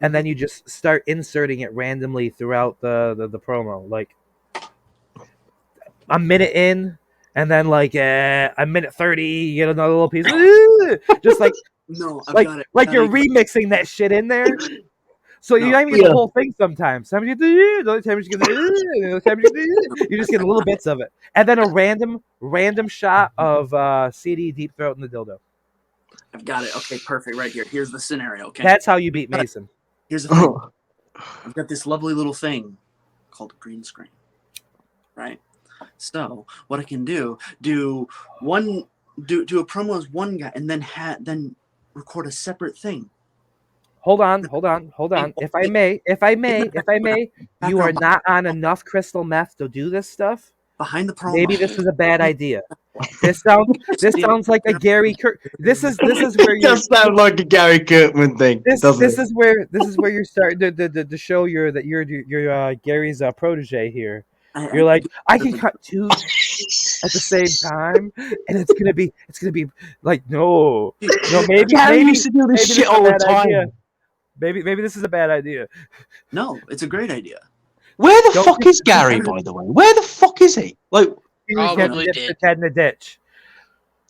and then you just start inserting it randomly throughout the promo, like a minute in, and then like a minute 30, you get another little piece, just like no, I've like got it. like you're remixing that shit in there. So you don't even get the whole thing sometimes. Sometimes you get the other times you get you just get little bits of it, and then a random shot of CD Deep Throat in the dildo. I've got it. Okay, perfect. Right here. Here's the scenario. Okay. That's how you beat Mason. Here's the thing. I've got this lovely little thing called a green screen. Right. So what I can do a promo as one guy, and then record a separate thing. Hold on. If I may, you are not on enough crystal meth to do this stuff. Behind the promo. Maybe this is a bad idea. This sounds like a Gary Kirk. This is where you just sound like a Gary Kirkman thing. This is where you're starting to show you're Gary's protege here. You're like, I can cut two at the same time, and it's gonna be like no. Maybe Gary used to do this shit all the time. Idea. Maybe this is a bad idea. No, it's a great idea. Where the fuck is Gary, by the way? Where the fuck is he? Like, Probably did. Head in the ditch.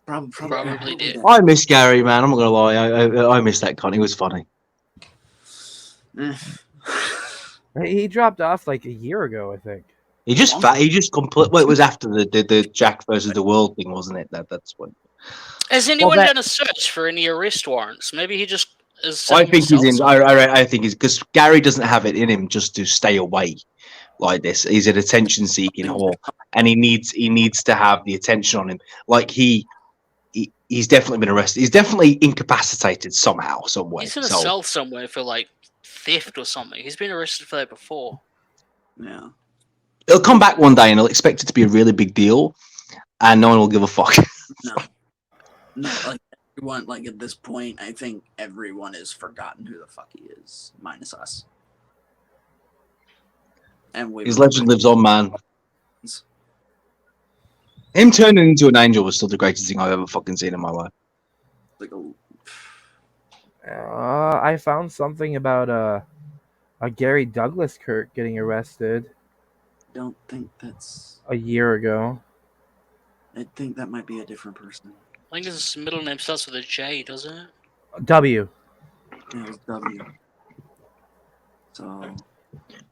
Probably did. I miss Gary, man. I'm not gonna lie. I miss that cunt. He was funny. He dropped off like a year ago, I think. He just completely. Well, it was after the Jack versus the World thing, wasn't it? That's what. Has anyone done a search for any arrest warrants? Maybe he just is. I think he's in. I think he's because Gary doesn't have it in him just to stay away like this. He's an attention-seeking whore, and he needs to have the attention on him. Like he's definitely been arrested. He's definitely incapacitated somehow, some way. He's in a cell somewhere for like theft or something. He's been arrested for that before. Yeah. He'll come back one day and he'll expect it to be a really big deal, and no one will give a fuck. No, like everyone, like at this point, I think everyone has forgotten who the fuck he is, minus us. And his legend lives on, man. Him turning into an angel was still the greatest thing I've ever fucking seen in my life. Like I found something about a Gary Douglas Kirk getting arrested. Don't think that's a year ago. I think that might be a different person. I think his middle name starts with a J, doesn't it? W. Yeah, it was W. So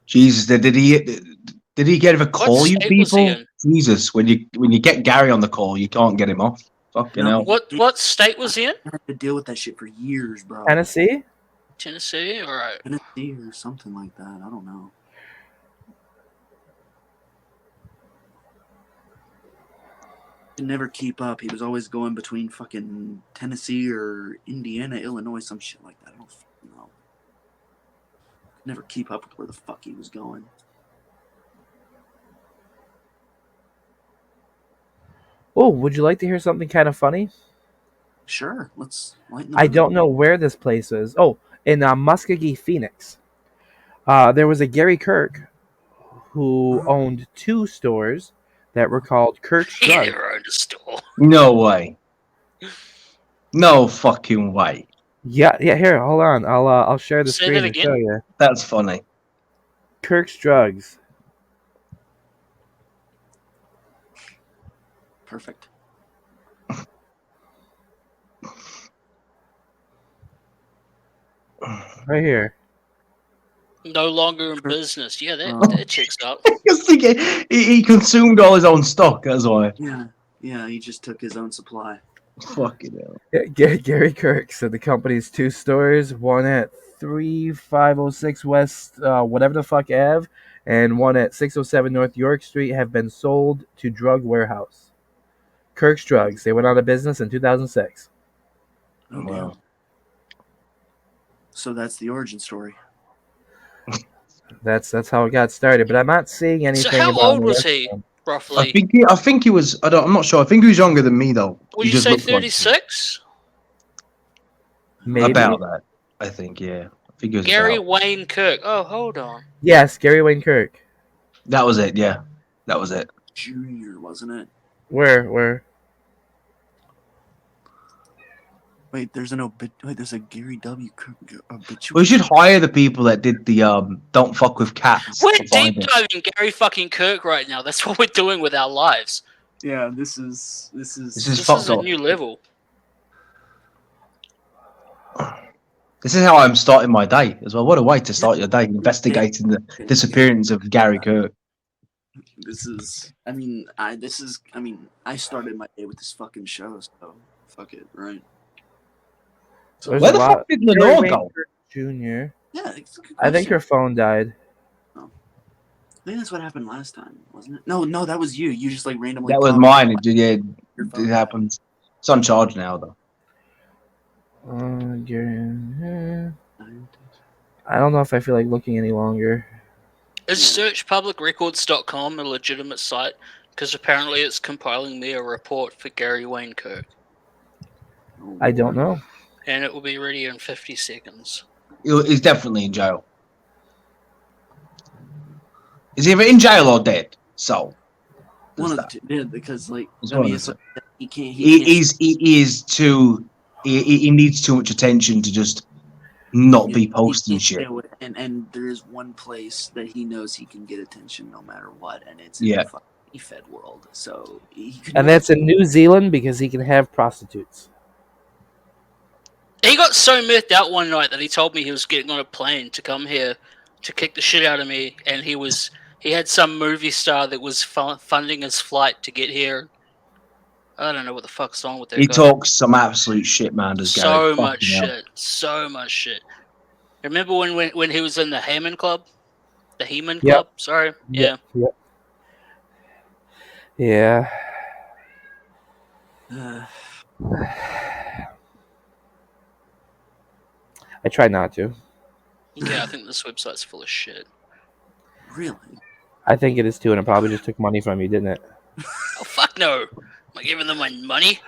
Jesus, did he get a call? You people, Jesus! When you get Gary on the call, you can't get him off. Fucking hell! What state was he in? I had to deal with that shit for years, bro. Tennessee. Tennessee, all right. Tennessee or something like that. I don't know. Could never keep up. He was always going between fucking Tennessee or Indiana, Illinois, some shit like that. I don't know. Could never keep up with where the fuck he was going. Oh, would you like to hear something kind of funny? Sure, let's lighten I don't know where this place is. Oh, in Muskogee, Phoenix. There was a Gary Kirk who owned 2 stores that were called Kirk's Drugs. He never owned a store. No way. No fucking way. Yeah, yeah. Here, hold on. I'll share the Say screen that and show again? you. That's funny. Kirk's drugs. Perfect. Right here. No longer in business. Yeah, Oh. that checks out. Because he consumed all his own stock. That's why. Yeah, he just took his own supply. Fucking hell. Gary Kirk said the company's 2 stores, one at 3506 West, whatever the fuck Ave, and one at 607 North York Street have been sold to Drug Warehouse. Kirk's Drugs. They went out of business in 2006. Oh, Wow. damn. So that's the origin story. That's how it got started. But I'm not seeing anything. So how about old the was rest he, of them. roughly? I think he was. I'm not sure. I think he was younger than me though. Would He you just say looked like 36? Maybe. about that. I think. Yeah. I think he was Gary about- Wayne Kirk. Oh, hold on. Yes, Gary Wayne Kirk. That was it. Yeah. That was it. Junior, wasn't it? Where? Wait, there's there's a Gary W. Kirk obituary. We should hire the people that did the "Don't fuck with cats." We're to find deep it. diving Gary fucking Kirk right now. That's what we're doing with our lives. Yeah, this is This is This fucked is a up. new level. This is how I'm starting my day as well. What a way to start your day, investigating the disappearance of Gary Kirk. this is. I mean, I started my day with this fucking show, so fuck it, right? So There's Where a the lot- fuck did Gary Lenore Wayne go? Kirk Jr. yeah, it's a good I think question. her phone died. I think that's what happened last time, wasn't it? No, that was you. You just like randomly. That was called mine. Yeah, your it phone. happens. It's on charge now though. Gary. I don't know if I feel like looking any longer. Is searchpublicrecords.com a legitimate site? Because apparently it's compiling me a report for Gary Wayne Kirk. I don't know. And it will be ready in 50 seconds. He's definitely in jail. He's either in jail or dead. So One of the that. two, yeah, because like It's I one mean, of it's the like, he can't. he needs too much attention to just not be posting can't shit. stay away. And there's one place that he knows he can get attention no matter what, and it's Yeah. in the fucking Fed world. So he could. And that's in New Zealand because he can have prostitutes. He got so mythed out one night that he told me he was getting on a plane to come here to kick the shit out of me, and he had some movie star that was funding his flight to get here. I don't know what the fuck's on with that He guy. talks some absolute shit, man. Does Gary? So Fucking much hell. shit. So much shit. Remember when he was in the Heyman Club? The Heyman Yep. Club? Sorry. Yeah. Yep. Yeah. I try not to. Yeah, I think this website's full of shit. Really? I think it is too, and it probably just took money from you, didn't it? Oh, fuck no. Am I giving them my money?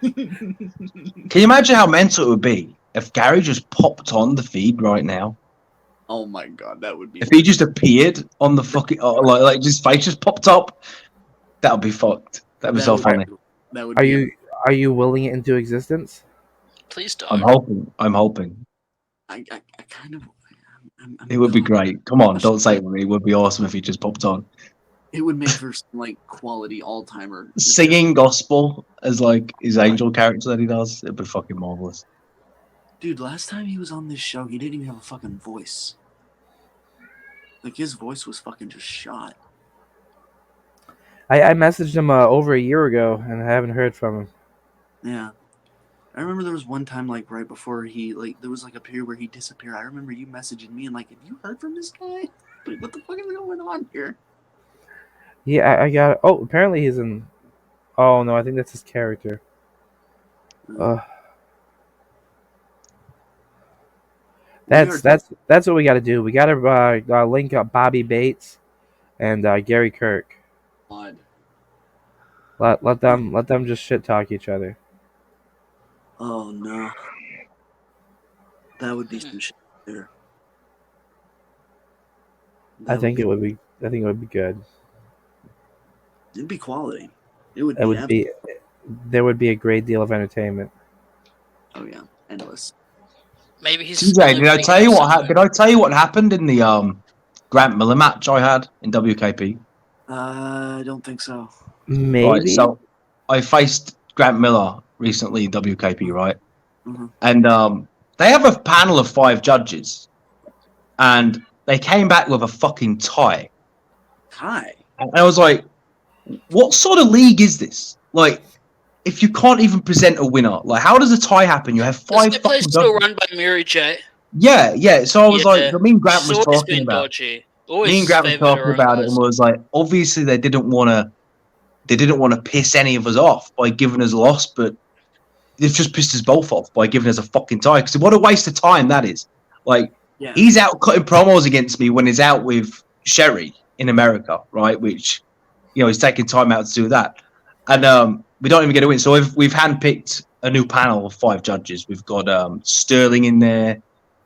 Can you imagine how mental it would be if Gary just popped on the feed right now? Oh my god, that would be. If he just appeared on the fucking like his face just popped up, that would be fucked. That'd be so funny. That would. Are be you willing it into existence? Please don't. I'm hoping. I kind of. I'm It would be going- great. Come on, don't say it. It would be awesome if he just popped on. It would make for some like quality all timer Singing gospel as like his angel character that he does. It'd be fucking marvelous. Dude, last time he was on this show, he didn't even have a fucking voice. Like his voice was fucking just shot. I messaged him over a year ago, and I haven't heard from him. Yeah. I remember there was one time like right before he like there was like a period where he disappeared. I remember you messaging me and like, have you heard from this guy? Like, what the fuck is going on here? Yeah, I got. Oh, apparently he's in. Oh no, I think that's his character. That's what we got to do. We got to link up Bobby Bates and Gary Kirk. God. Let them just shit talk each other. Oh no. That would be some shit there. I think it would be good. It'd be quality. It would. There would be a great deal of entertainment. Oh yeah, endless. Maybe he's. TJ, did I tell you what happened in the Grant Miller match I had in WKP? I don't think so. Maybe. Right, so I faced Grant Miller recently in WKP, right? Mhm. And they have a panel of 5 judges, and they came back with a fucking tie. Hi. And I was like, what sort of league is this? Like, if you can't even present a winner, like, how does a tie happen? You have 5 Is that place fucking still judges. run by Mary J? Yeah. So I was like, me and Grant It's was always talking been about dodgy. Always me and Grant was favoured her talking own about it, guys. and was like, obviously they didn't want to piss any of us off by giving us a loss, but they've just pissed us both off by giving us a fucking tie. Because what a waste of time that is. Like, Yeah. he's out cutting promos against me when he's out with Sherry in America, right? Which, he's taking time out to do that, and we don't even get a win. So we've handpicked a new panel of 5 judges. We've got Sterling in there,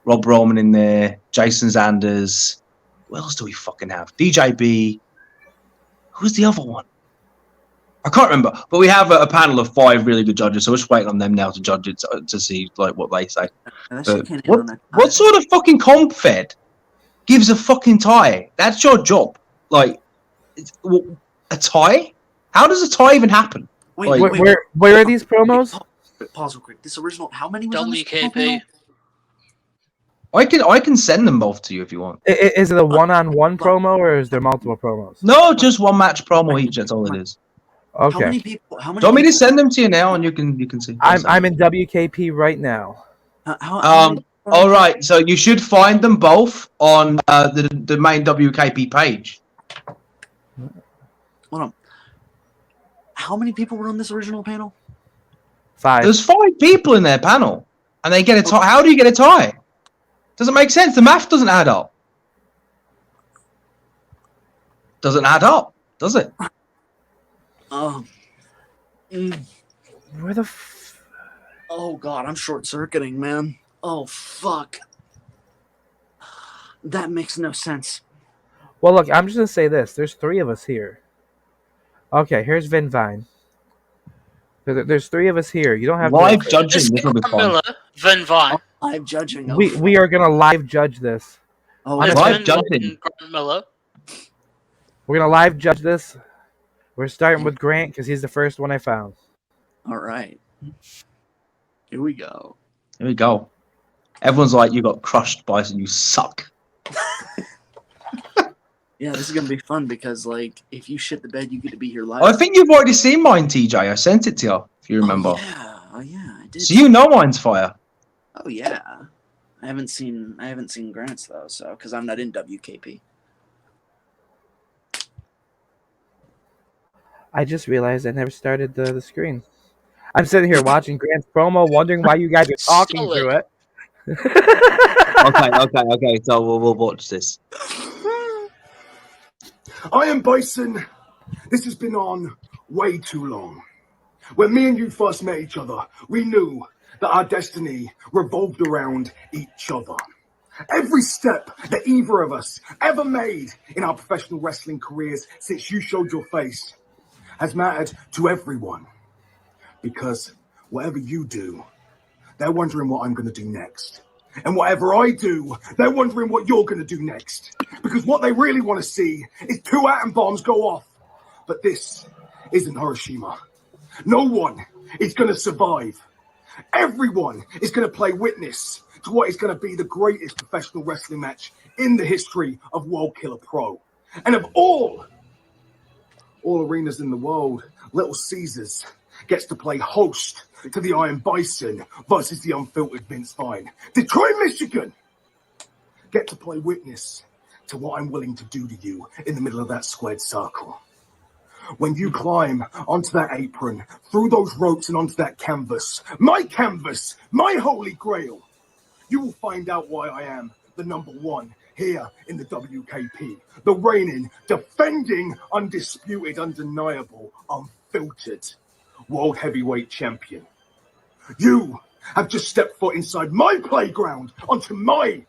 Rob Roman in there, Jason Zanders. Who else do we fucking have? DJB. Who's the other one? I can't remember. But we have a panel of 5 really good judges, so we're just waiting on them now to judge it to see like what they say. That shit can't hit on that tie. What sort of fucking comp fed gives a fucking tie? That's your job. Like, a tie? How does a tie even happen? Wait, Where are these promos? Pause real quick. This original. How many was on this WKP. I can send them both to you if you want. Is it a one-on-one promo or is there multiple promos? No, just 1 match promo each. That's all it is. How Okay. many people? How many? Do you want me to people- send them to you now, and you can see? I'm in WKP right now. How many- All right. So you should find them both on the main WKP page. Hold on. How many people were on this original panel? 5. There's 5 people in their panel, and they get a tie. How do you get a tie? Doesn't make sense. The math doesn't add up. Doesn't add up, does it? Where the Oh god, I'm short circuiting, man. Oh fuck. That makes no sense. Well, look, I'm just gonna say this. There's 3 of us here. Okay, here's Vin Vine. There's 3 of us here. You don't have Live to. judging. This will be Grant fun. Miller, Vin Vine. Live judging. We are gonna live judge this. Oh, There's live Vin judging. Vine and Grant Miller. We're gonna live judge this. We're starting with Grant because he's the first one I found. all right. Here we go. Here we go. Everyone's like, you got crushed, Bison. You suck. Yeah, this is gonna be fun because, like, if you shit the bed, you get to be here live. I think you've already seen mine, TJ. I sent it to you, if you remember. Oh yeah, I did. So you know mine's fire. Oh yeah. I haven't seen Grant's though, so because I'm not in WKP. I just realized I never started the screen. I'm sitting here watching Grant's promo, wondering why you guys are talking Solid. through it. Okay. So we'll watch this. I am Bison. This has been on way too long. When me and you first met each other, we knew that our destiny revolved around each other. Every step that either of us ever made in our professional wrestling careers since you showed your face has mattered to everyone. Because whatever you do, they're wondering what I'm going to do next. And whatever I do, they're wondering what you're going to do next. Because what they really want to see is 2 atom bombs go off. But this isn't Hiroshima. No one is going to survive. Everyone is going to play witness to what is going to be the greatest professional wrestling match in the history of World Killer Pro. And of all arenas in the world, Little Caesars gets to play host to the Iron Bison versus the unfiltered Vince Vine. Detroit, Michigan get to play witness to what I'm willing to do to you in the middle of that squared circle. When you climb onto that apron, through those ropes and onto that canvas, my holy grail, you will find out why I am the #1 here in the WKP, the reigning, defending, undisputed, undeniable, unfiltered World Heavyweight Champion. You have just stepped foot inside my playground, onto my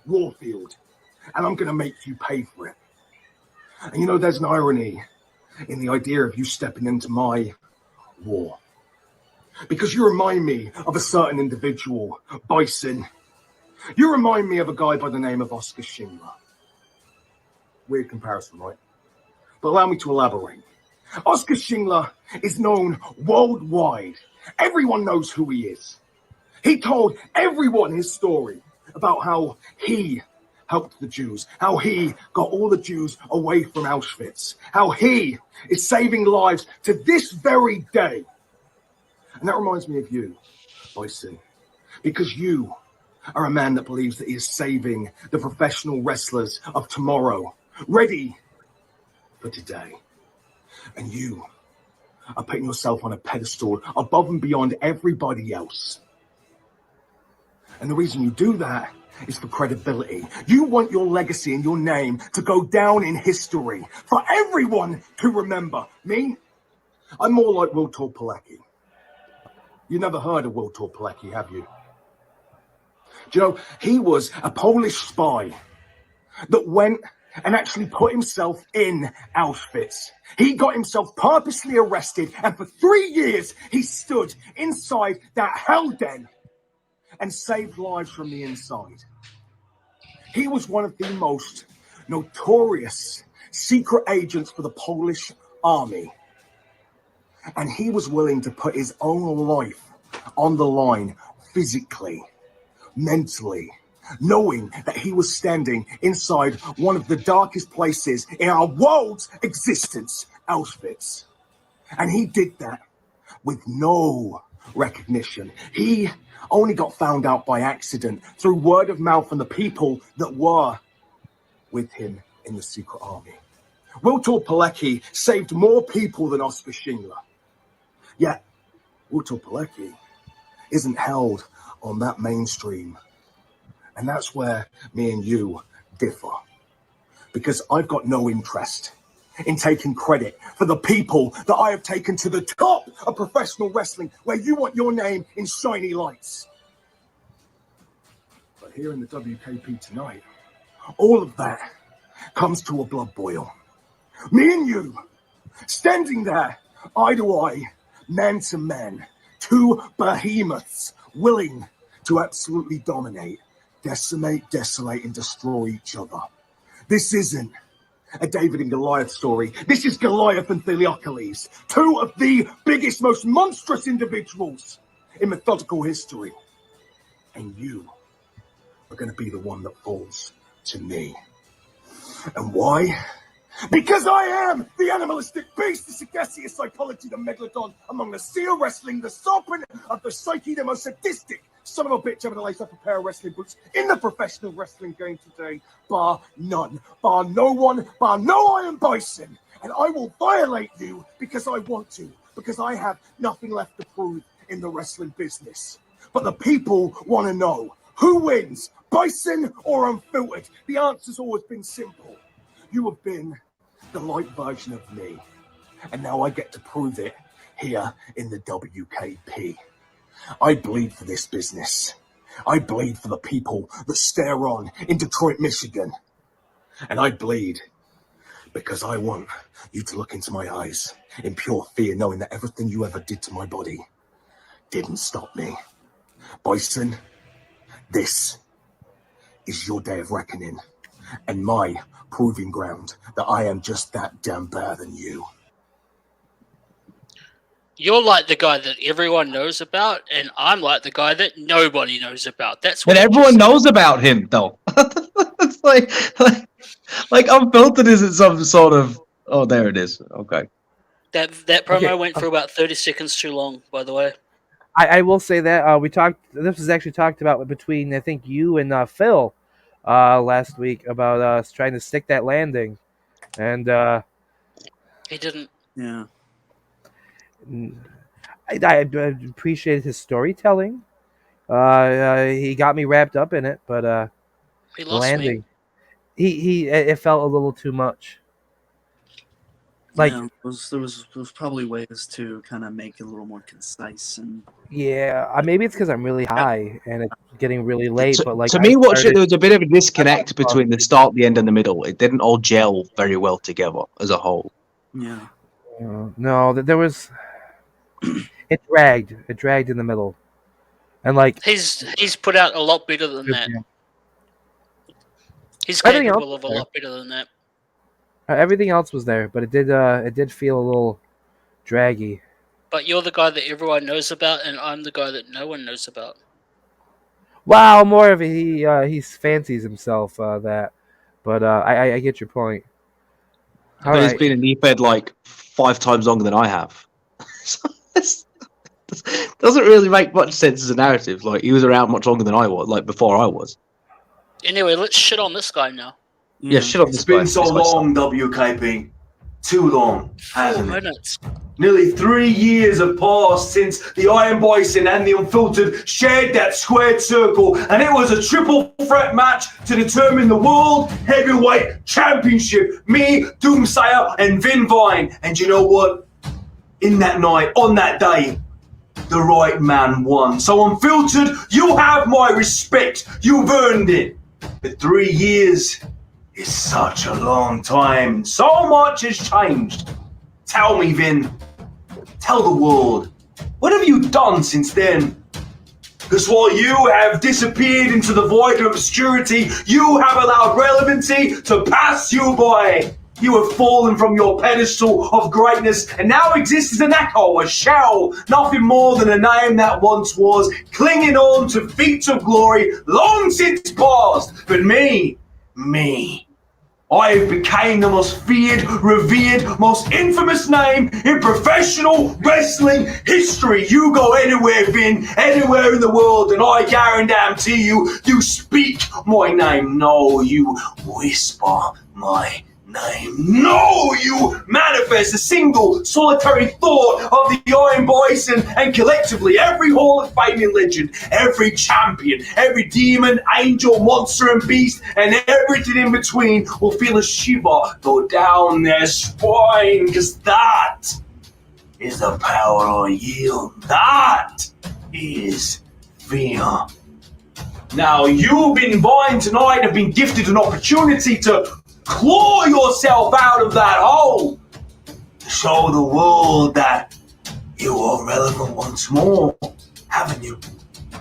warfield, and I'm going to make you pay for it. And you know, there's an irony in the idea of you stepping into my war. Because you remind me of a certain individual, Bison. You remind me of a guy by the name of Oscar Schindler. Weird comparison, right? But allow me to elaborate. Oscar Schindler is known worldwide. Everyone knows who he is. He told everyone his story about how he helped the Jews, how he got all the Jews away from Auschwitz, how he is saving lives to this very day. And that reminds me of you, Bison, because you are a man that believes that he is saving the professional wrestlers of tomorrow, ready for today. And you are putting yourself on a pedestal above and beyond everybody else. And the reason you do that is for credibility. You want your legacy and your name to go down in history for everyone to remember. Me, I'm more like Witold Pilecki. You never heard of Witold Pilecki, have you? Do you know, he was a Polish spy that went and actually put himself in Auschwitz. He got himself purposely arrested, and for 3 years he stood inside that hell den and saved lives from the inside. He was one of the most notorious secret agents for the Polish army. And he was willing to put his own life on the line physically, mentally, knowing that he was standing inside one of the darkest places in our world's existence, Auschwitz. And he did that with no recognition. He only got found out by accident through word of mouth from the people that were with him in the secret army. Witold Pilecki saved more people than Oscar Schindler. Yet, Witold Pilecki isn't held on that mainstream. And that's where me and you differ. Because I've got no interest in taking credit for the people that I have taken to the top of professional wrestling, where you want your name in shiny lights. But here in the WKP tonight, all of that comes to a blood boil. Me and you, standing there, eye to eye, man to man, two behemoths willing to absolutely dominate, decimate, desolate, and destroy each other. This isn't a David and Goliath story. This is Goliath and Theophilus, two of the biggest, most monstrous individuals in methodical history. And you are going to be the one that falls to me. And why? Because I am the animalistic beast, the Sagacity psychology, the megalodon among the seal wrestling, the serpent of the psyche, the most sadistic son of a bitch ever to lace up a pair of wrestling boots in the professional wrestling game today, bar none, bar no one, bar no Iron Bison. And I will violate you because I want to, because I have nothing left to prove in the wrestling business. But the people want to know, who wins, Bison or Unfiltered? The answer's always been simple. You have been the light version of me, and now I get to prove it here in the WKP. I bleed for this business. I bleed for the people that stare on in Detroit, Michigan. And I bleed because I want you to look into my eyes in pure fear, knowing that everything you ever did to my body didn't stop me. Bison, this is your day of reckoning and my proving ground that I am just that damn better than you. You're like the guy that everyone knows about, and I'm like the guy that nobody knows about. That's But what everyone knows about him, though. It's like Unfiltered isn't some sort of. Oh, there it is. Okay. That promo Okay. went for about 30 seconds too long, by the way. I will say that we talked. This was actually talked about between I think you and Phil last week about us trying to stick that landing, and He didn't. Yeah. I appreciated his storytelling. He got me wrapped up in it, but He the lost landing, it felt a little too much. Like, Yeah, there was probably ways to kind of make it a little more concise and. yeah, maybe it's because I'm really high and it's getting really late. To, but like, to I me, watching it, started- there was a bit of a disconnect between the start, the end, and the middle. It didn't all gel very well together as a whole. Yeah. no, there was. It dragged in the middle, and like He's put out a lot better than that. He's Everything capable else of a was lot better than that. everything else was there, but it did feel a little draggy. But you're the guy that everyone knows about, and I'm the guy that no one knows about. Wow, more of he fancies himself that, but I get your point. All But he's right. been in Neped like 5 times longer than I have. So this doesn't really make much sense as a narrative. Like, he was around much longer than I was, like before I was. Anyway, let's shit on this guy now. Yeah, shit on this It's been guy. so This guy's long, WKP. Too long, 4 hasn't it? minutes. Nearly 3 years have passed since the Iron Bison and the Unfiltered shared that squared circle, and it was a triple threat match to determine the World Heavyweight Championship. Me, Doomsayer, and Vin Vine. And you know what? In that night, on that day, the right man won. So Unfiltered, you have my respect. You've earned it. But 3 years is such a long time. So much has changed. Tell me, Vin. Tell the world. What have you done since then? Because while you have disappeared into the void of obscurity, you have allowed relevancy to pass you by. You have fallen from your pedestal of greatness and now exist as an echo, a shell, nothing more than a name that once was, clinging on to feats of glory long since past. But me, I became the most feared, revered, most infamous name in professional wrestling history. You go anywhere, Vin, anywhere in the world, and I guarantee you, you speak my name. No, you whisper my name. No, you manifest a single solitary thought of the Iron Bison, and collectively every Hall of Fame and legend, every champion, every demon, angel, monster and beast, and everything in between will feel a shiver go down their spine, because that is the power I yield. That is fear. Now, you, Vin Vine, tonight have been gifted an opportunity to claw yourself out of that hole, to show the world that you are relevant once more, haven't you?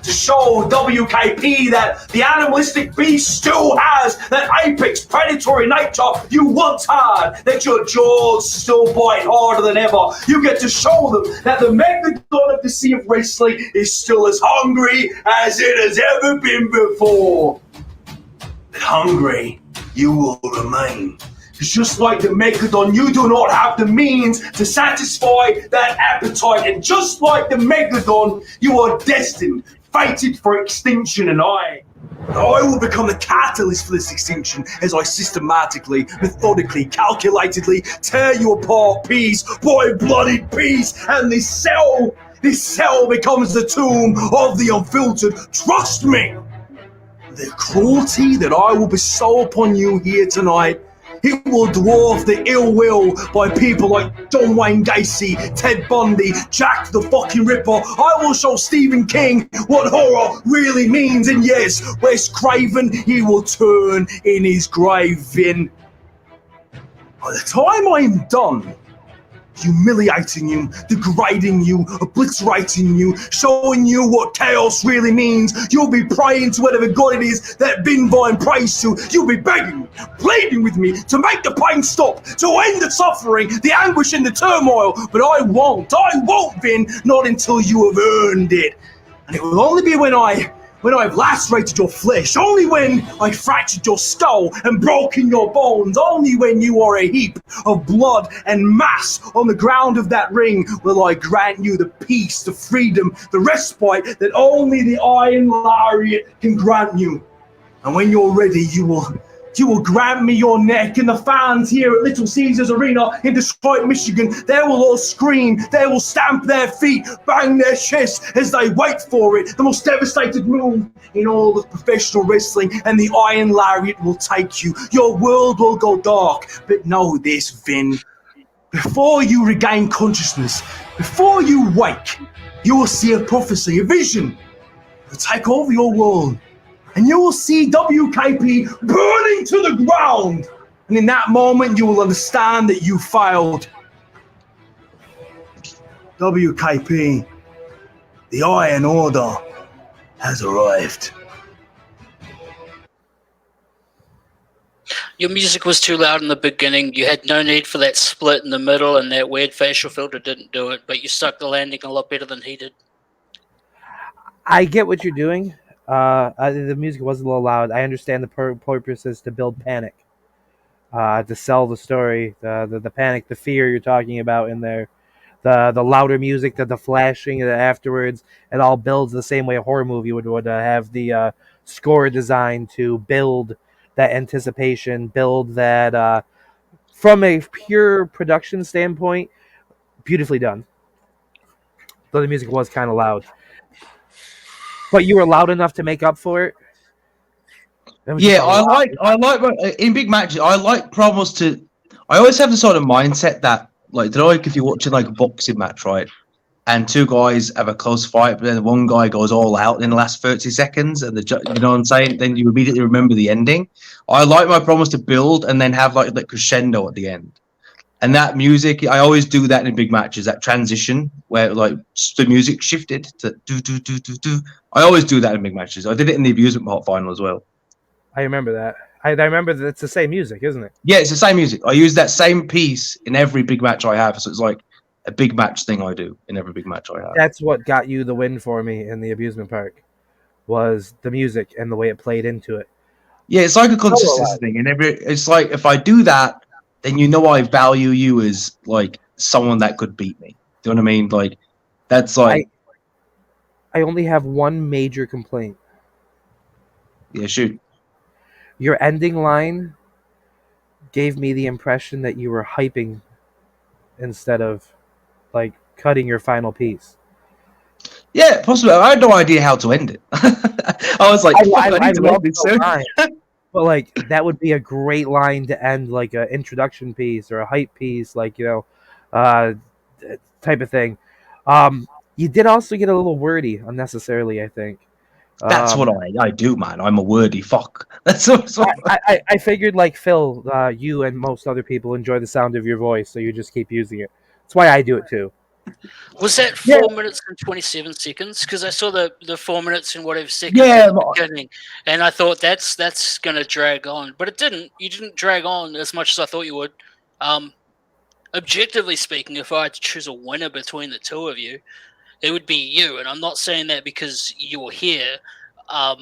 To show WKP that the animalistic beast still has that apex predatory nature you once had, that your jaws still bite harder than ever. You get to show them that the Megalodon of the Sea of Wrestling is still as hungry as it has ever been before. But hungry you will remain. Because just like the Megalodon, you do not have the means to satisfy that appetite. And just like the Megalodon, you are destined, fated for extinction. And I will become the catalyst for this extinction as I systematically, methodically, calculatedly tear you apart piece by bloodied piece. And this cell becomes the tomb of the Unfiltered. Trust me. The cruelty that I will bestow upon you here tonight, it will dwarf the ill will by people like John Wayne Gacy, Ted Bundy, Jack the fucking Ripper. I will show Stephen King what horror really means. And yes, Wes Craven, he will turn in his grave, Vin. By the time I am done humiliating you, degrading you, obliterating you, showing you what chaos really means, you'll be praying to whatever god it is that Vin Vine prays to. You'll be begging, pleading with me to make the pain stop, to end the suffering, the anguish and the turmoil. But I won't, Vin, not until you have earned it. And it will only be when I've lacerated your flesh, only when I fractured your skull and broken your bones, only when you are a heap of blood and mass on the ground of that ring will I grant you the peace, the freedom, the respite that only the Iron Lariat can grant you. And when you're ready, you will grant me your neck, and the fans here at Little Caesars Arena in Detroit, Michigan, they will all scream, they will stamp their feet, bang their chests as they wait for it. The most devastated move in all of professional wrestling, and the Iron Lariat will take you. Your world will go dark, but know this, Vin. Before you regain consciousness, before you wake, you will see a prophecy, a vision. It'll take over your world. And you will see WKP burning to the ground. And in that moment, you will understand that you failed. WKP, the Iron Order has arrived. Your music was too loud in the beginning. You had no need for that split in the middle, and that weird facial filter didn't do it, but you stuck the landing a lot better than he did. I get what you're doing. The music was a little loud. I understand the purpose is to build panic, to sell the story, the panic, the fear you're talking about in there. The louder music, the flashing afterwards, it all builds the same way a horror movie would have the score designed to build that anticipation, build that from a pure production standpoint, beautifully done. Though the music was kind of loud, but you were loud enough to make up for it. Yeah, I like in big matches. I like promos to. I always have the sort of mindset that like if you're watching like a boxing match, right, and two guys have a close fight, but then one guy goes all out in the last 30 seconds, and you know what I'm saying? Then you immediately remember the ending. I like my promos to build and then have like crescendo at the end. And that music, I always do that in big matches. That transition where like the music shifted to do do do do do. I always do that in big matches. I did it in the abusement part final as well. I remember that. I remember that it's the same music, isn't it? Yeah, it's the same music. I use that same piece in every big match I have. So it's like a big match thing I do in every big match I have. That's what got you the win for me in the abusement park, was the music and the way it played into it. Yeah, it's like a consistency thing. And it's like if I do that, then you know I value you as like someone that could beat me. Do you know what I mean? Like that's like I only have one major complaint. Yeah, shoot. Your ending line gave me the impression that you were hyping instead of like cutting your final piece. Yeah, possibly. I had no idea how to end it. I was like, I need to end this soon. But like that would be a great line to end like an introduction piece or a hype piece, like type of thing. You did also get a little wordy unnecessarily, I think. That's what I do, man. I'm a wordy fuck. That's what I figured, like Phil, you and most other people enjoy the sound of your voice, so you just keep using it. That's why I do it too. Was that 4 minutes and 27 seconds? Because I saw the 4 minutes and whatever seconds Yeah, at the beginning, and I thought that's going to drag on, but it didn't. You didn't drag on as much as I thought you would. Objectively speaking, if I had to choose a winner between the two of you, it would be you, and I'm not saying that because you were here. I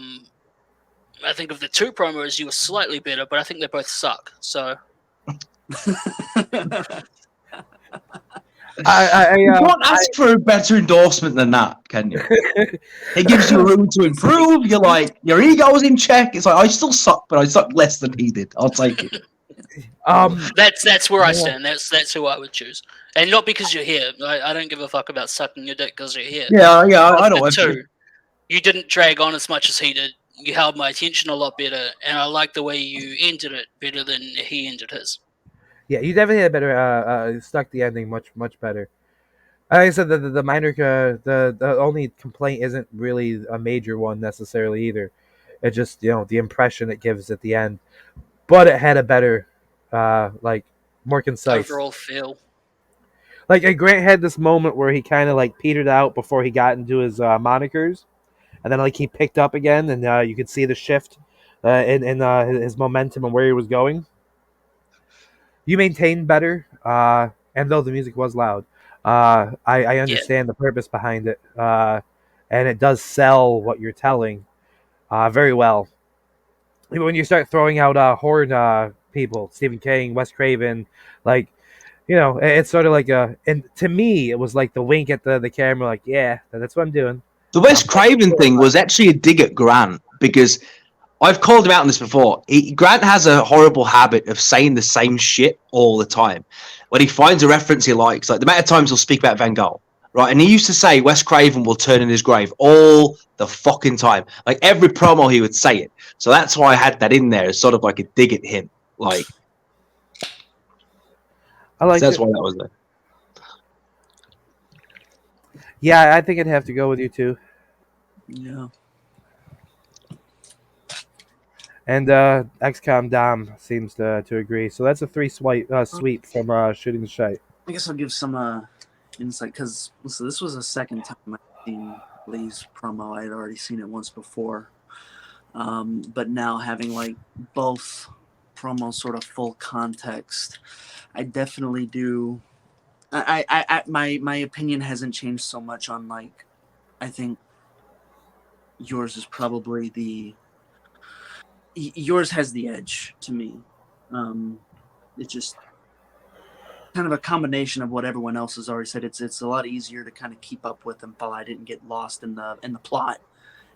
think of the two promos, you were slightly better, but I think they both suck. So, you can't ask for a better endorsement than that, can you? It gives you room to improve. You're like, your ego's in check. It's like, I still suck, but I suck less than he did. I'll take it. That's where I stand. That's who I would choose, and not because you're here. I don't give a fuck about sucking your dick because you're here. Yeah, I know. Two, you didn't drag on as much as he did. You held my attention a lot better, and I like the way you ended it better than he ended his. Yeah, you definitely had better stuck the ending much better. Like I said, the minor the only complaint isn't really a major one necessarily either. It's just the impression it gives at the end, but it had a better like more concise overall feel. Like Grant had this moment where he kind of like petered out before he got into his monikers, and then like he picked up again, and you could see the shift in his momentum and where he was going. You maintained better, and though the music was loud, I understand the purpose behind it, and it does sell what you're telling very well. When you start throwing out horror people, Stephen King, Wes Craven, like, it's sort of like and to me, it was like the wink at the camera, like, yeah, that's what I'm doing. The Wes Craven thing was actually a dig at Grant, because I've called him out on this before. Grant has a horrible habit of saying the same shit all the time. When he finds a reference he likes, like the amount of times he'll speak about Van Gogh, right? And he used to say Wes Craven will turn in his grave all the fucking time. Like every promo he would say it. So that's why I had that in there as sort of like a dig at him. Like, I like that's why that was there. Yeah, I think I'd have to go with you too. Yeah. And XCOM Dom seems to agree. So that's a 3 sweep from Shooting the Shite. I guess I'll give some insight, because this was the second time I've seen Lee's promo. I had already seen it once before, but now having like both promos sort of full context, I definitely do. My opinion hasn't changed so much on like, I think yours is probably yours has the edge to me. It's just kind of a combination of what everyone else has already said. It's a lot easier to kind of keep up with them, while I didn't get lost in the plot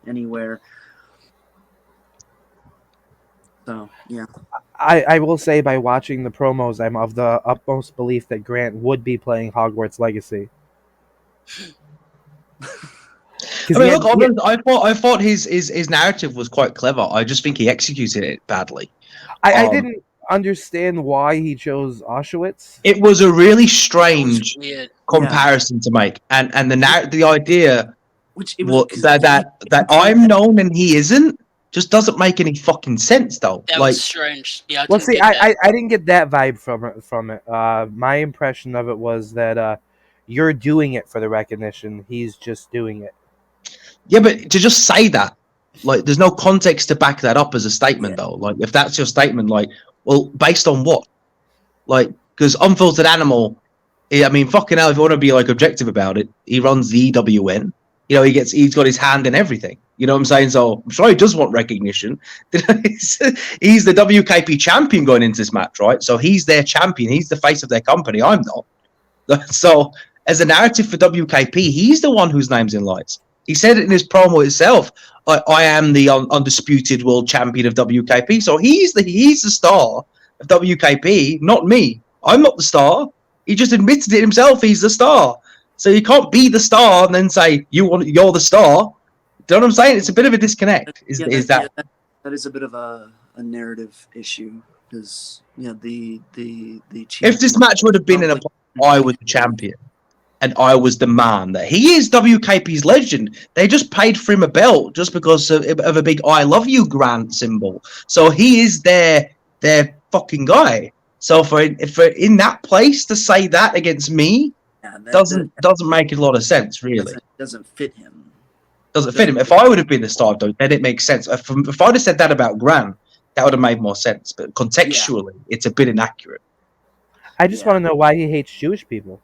anywhere. So yeah, I will say by watching the promos, I'm of the utmost belief that Grant would be playing Hogwarts Legacy. I mean, look, I thought his narrative was quite clever. I just think he executed it badly. I didn't understand why he chose Auschwitz. It was a really strange Weird. comparison to make, and the idea which it was that I'm known and he isn't just doesn't make any fucking sense though. That Like, was strange. Yeah, Well, didn't see, get that. I didn't get that vibe from it. My impression of it was that you're doing it for the recognition. He's just doing it. yeah, but to just say that, like, there's no context to back that up as a statement though. Like, if that's your statement, like, well, based on what? Like, because Unfiltered Animal, I mean, fucking hell, if you want to be like objective about it, he runs the EWN. You know, he's got his hand in everything. You know what I'm saying? So I'm sure he does want recognition. He's the WKP champion going into this match, right? So he's their champion. He's the face of their company. I'm not. So as a narrative for WKP, he's the one whose name's in lights. He said it in his promo itself. I am the undisputed world champion of WKP. So he's the star of WKP, not me. I'm not the star. He just admitted it himself. He's the star. So you can't be the star and then say you're the star. Do you know what I'm saying? It's a bit of a disconnect. That is a bit of a narrative issue, because the if this match would have been in I was the champion and I was the man, that he is WKP's legend. They just paid for him a belt just because of a big "I love you" Grant symbol. So he is their fucking guy. So for in that place to say that against me doesn't make a lot of sense, really. Doesn't fit him. Doesn't fit him. If I would have been the star, though, then it makes sense. If I'd have said that about Grant, that would have made more sense. But contextually, it's a bit inaccurate. I just want to know why he hates Jewish people.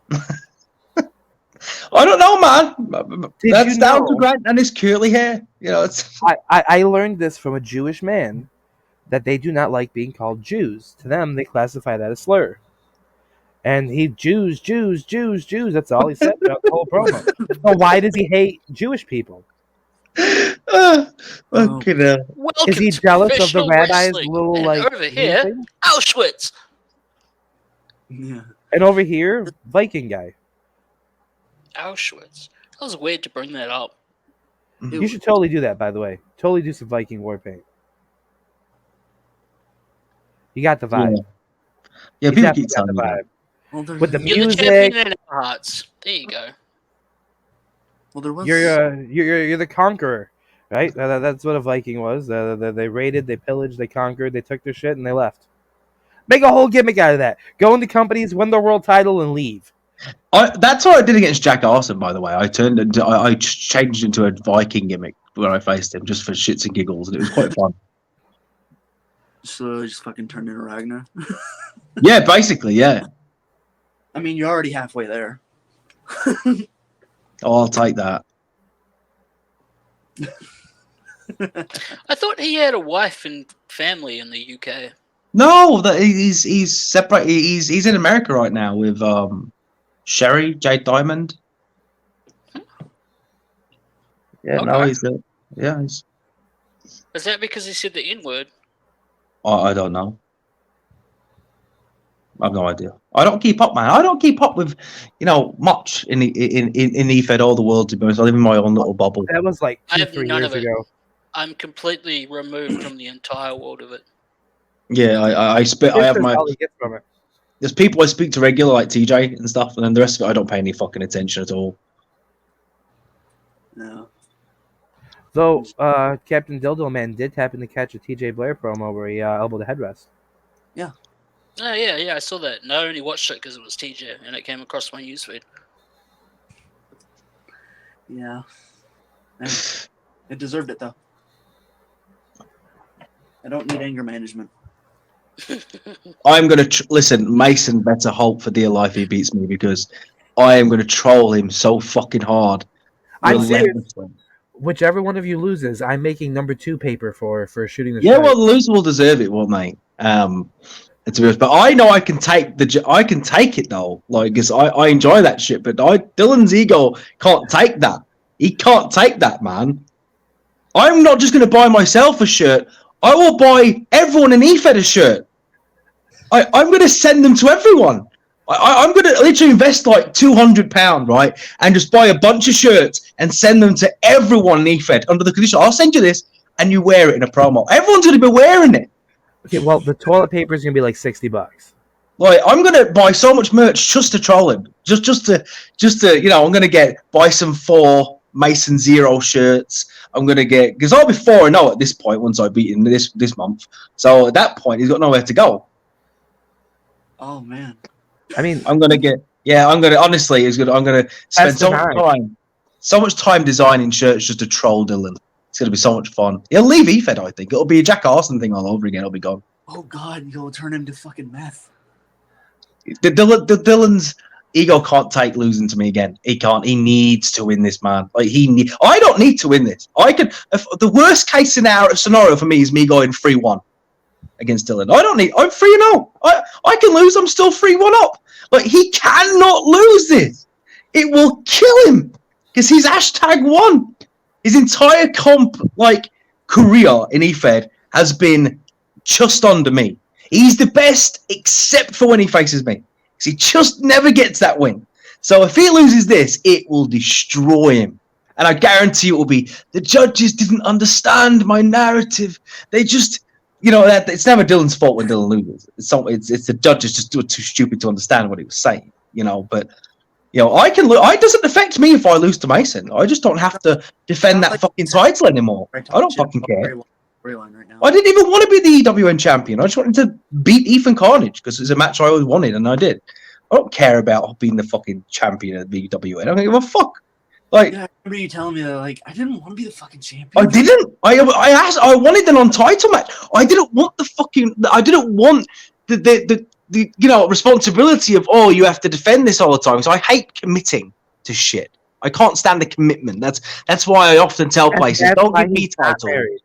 I don't know, man. That's down to Grant and his curly hair. You know, it's. I learned this from a Jewish man, that they do not like being called Jews. To them, they classify that as slur. And he Jews. That's all he said throughout the whole promo. So why does he hate Jewish people? Welcome is he to jealous of the professional rabbi's wrestling. little And like? over here, thing? Auschwitz. Yeah. And over here, Viking guy. Auschwitz. That was weird to bring that up. You should totally do that, by the way. Totally do some Viking war paint. You got the vibe. Yeah, You people definitely keep got telling the me vibe. Well, With the You're the music, champion in our hearts. There you go. Well, there was. you're the conqueror, right? That's what a Viking was. They raided, they pillaged, they conquered, they took their shit, and they left. Make a whole gimmick out of that. Go into companies, win the world title, and leave. That's what I did against Jack Arson, by the way. I changed into a Viking gimmick when I faced him, just for shits and giggles, and it was quite fun. So just fucking turned into Ragnar. Yeah, basically, yeah. I mean, you're already halfway there. I'll take that. I thought he had a wife and family in the UK. No, that he's separate. He's in America right now with Sherry Jade Diamond. Yeah, Okay. no, he's. Is that because he said the N-word? I don't know. I have no idea. I don't keep up, man. I don't keep up with, much in EFED or the world. To be honest, I live in my own little bubble. That was like I 2-3 have none years of it. ago. I'm completely removed from the entire world of it. Yeah, I have my. All he gets from it. There's people I speak to regular, like TJ and stuff, and then the rest of it I don't pay any fucking attention at all. No. Though Captain Dildo Man did happen to catch a TJ Blair promo where he elbowed a headrest. Yeah. Oh yeah, I saw that. And I only watched it because it was TJ, and it came across my newsfeed. Yeah. It deserved it, though. I don't need anger management. I'm going to listen. Mason better hope for dear life he beats me, because I am going to troll him so fucking hard. I'm serious. relentlessly. Whichever one of you loses, I'm making number 2 paper for shooting the Yeah, shite. well, the loser will deserve it, won't they? To be honest, but I know I can take it though, like, because I enjoy that shit. But Dylan's ego can't take that. He can't take that, man. I'm not just going to buy myself a shirt. I will buy everyone in EFED a shirt. I'm going to send them to everyone. I'm going to literally invest like £200, right, and just buy a bunch of shirts and send them to everyone in EFED under the condition, I'll send you this and you wear it in a promo. Everyone's going to be wearing it. Okay, well, the toilet paper is gonna be like $60. Like, I'm gonna buy so much merch just to troll him, just to I'm gonna buy some 4 Mason Zero shirts. I'm gonna get, because I'll be 4-0 at this point once I beat him this month. So at that point, he's got nowhere to go. Oh man. I mean, I'm gonna honestly, I'm gonna spend so much time designing shirts just to troll Dylan. It's gonna be so much fun. He'll leave EFED, I think. It'll be a Jack Arson thing all over again. It'll be gone. Oh god, you'll turn him to fucking meth. Dylan's ego can't take losing to me again. He can't. He needs to win this, man. Like, I don't need to win this. I can. The worst case scenario for me is me going 3-1 against Dylan. I'm 3-0. I can lose. I'm still 3-1 up. But he cannot lose this. It will kill him because he's #1. His entire career in EFED has been just under me. He's the best except for when he faces me. Because he just never gets that win. So if he loses this, it will destroy him. And I guarantee it will be, the judges didn't understand my narrative. They just, it's never Dylan's fault when Dylan loses. It's the judges just too stupid to understand what he was saying, but... it doesn't affect me if I lose to Mason. I just don't have to defend that fucking title anymore. I don't fucking care. I didn't even want to be the EWN champion. I just wanted to beat Ethan Carnage because it's a match I always wanted, and I did. I don't care about being the fucking champion of the EWN. I don't give a fuck. Like, yeah, I remember you telling me that, like, I didn't want to be the fucking champion. I didn't. I wanted the non-title match. I didn't want the responsibility of, you have to defend this all the time. So I hate committing to shit. I can't stand the commitment. That's why I often tell places, don't give me titles.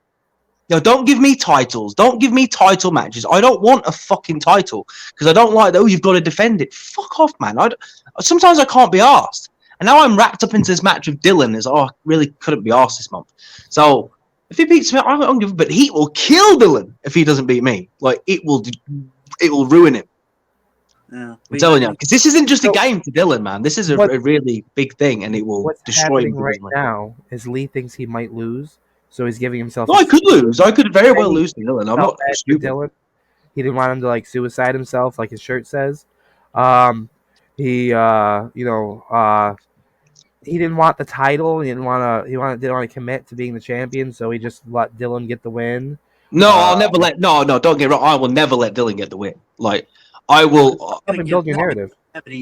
Don't give me titles. Don't give me title matches. I don't want a fucking title because I don't like those. You've got to defend it. Fuck off, man. Sometimes I can't be arsed. And now I'm wrapped up into this match with Dylan. I really couldn't be arsed this month. So if he beats me, I don't give a... But he will kill Dylan if he doesn't beat me. Like, it will ruin him. Yeah, I'm telling you, because this isn't just a game for Dylan, man. This is a really big thing, and it will destroy him. What's happening right now is Lee thinks he might lose, so he's giving himself... No, I could lose. I could very well lose to Dylan. I'm not stupid. Dylan. He didn't want him to, suicide himself, like his shirt says. He didn't want the title. He didn't want to commit to being the champion, so he just let Dylan get the win. No, I'll never let... No, don't get wrong. I will never let Dylan get the win. Like... I will build your narrative.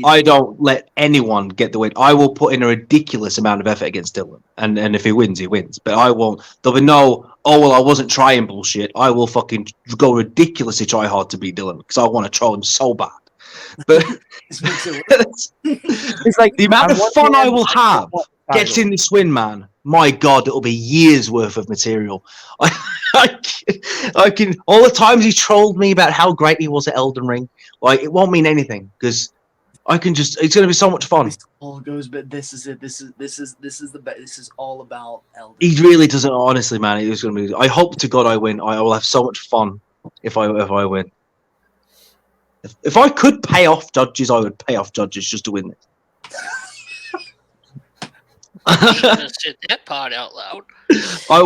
I don't let anyone get the win. I will put in a ridiculous amount of effort against Dylan. And if he wins, he wins. But I won't. There'll be no, I wasn't trying bullshit. I will fucking go ridiculously try hard to beat Dylan because I want to troll him so bad. But it's like the amount of fun I will have gets in this win, man. My God, it'll be years worth of material. I can all the times he trolled me about how great he was at Elden Ring. Like, it won't mean anything because I can just. It's going to be so much fun. All goes, but this is it. This is the best. This is all about Elden. He really doesn't. Honestly, man, it's going to be. I hope to God I win. I will have so much fun if I win. If I could pay off judges, I would pay off judges just to win this. I shouldn't have said that part out loud. I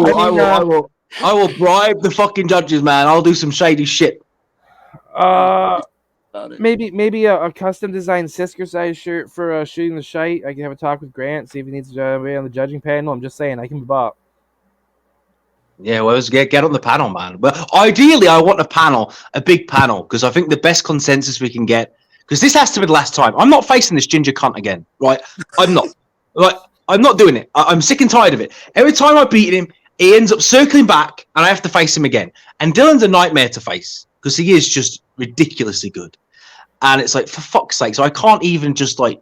will bribe the fucking judges, man. I'll do some shady shit. Maybe a custom designed Sisker size shirt for shooting the shite. I can have a talk with Grant, see if he needs to be on the judging panel. I'm just saying, I can be bought. Yeah, well, get on the panel, man. But ideally, I want a big panel, because I think the best consensus we can get, because this has to be the last time. I'm not facing this ginger cunt again, right? I'm not. I'm not doing it. I'm sick and tired of it. Every time I beat him, he ends up circling back, and I have to face him again. And Dylan's a nightmare to face, because he is just ridiculously good. And it's like, for fuck's sake, so I can't even just, like,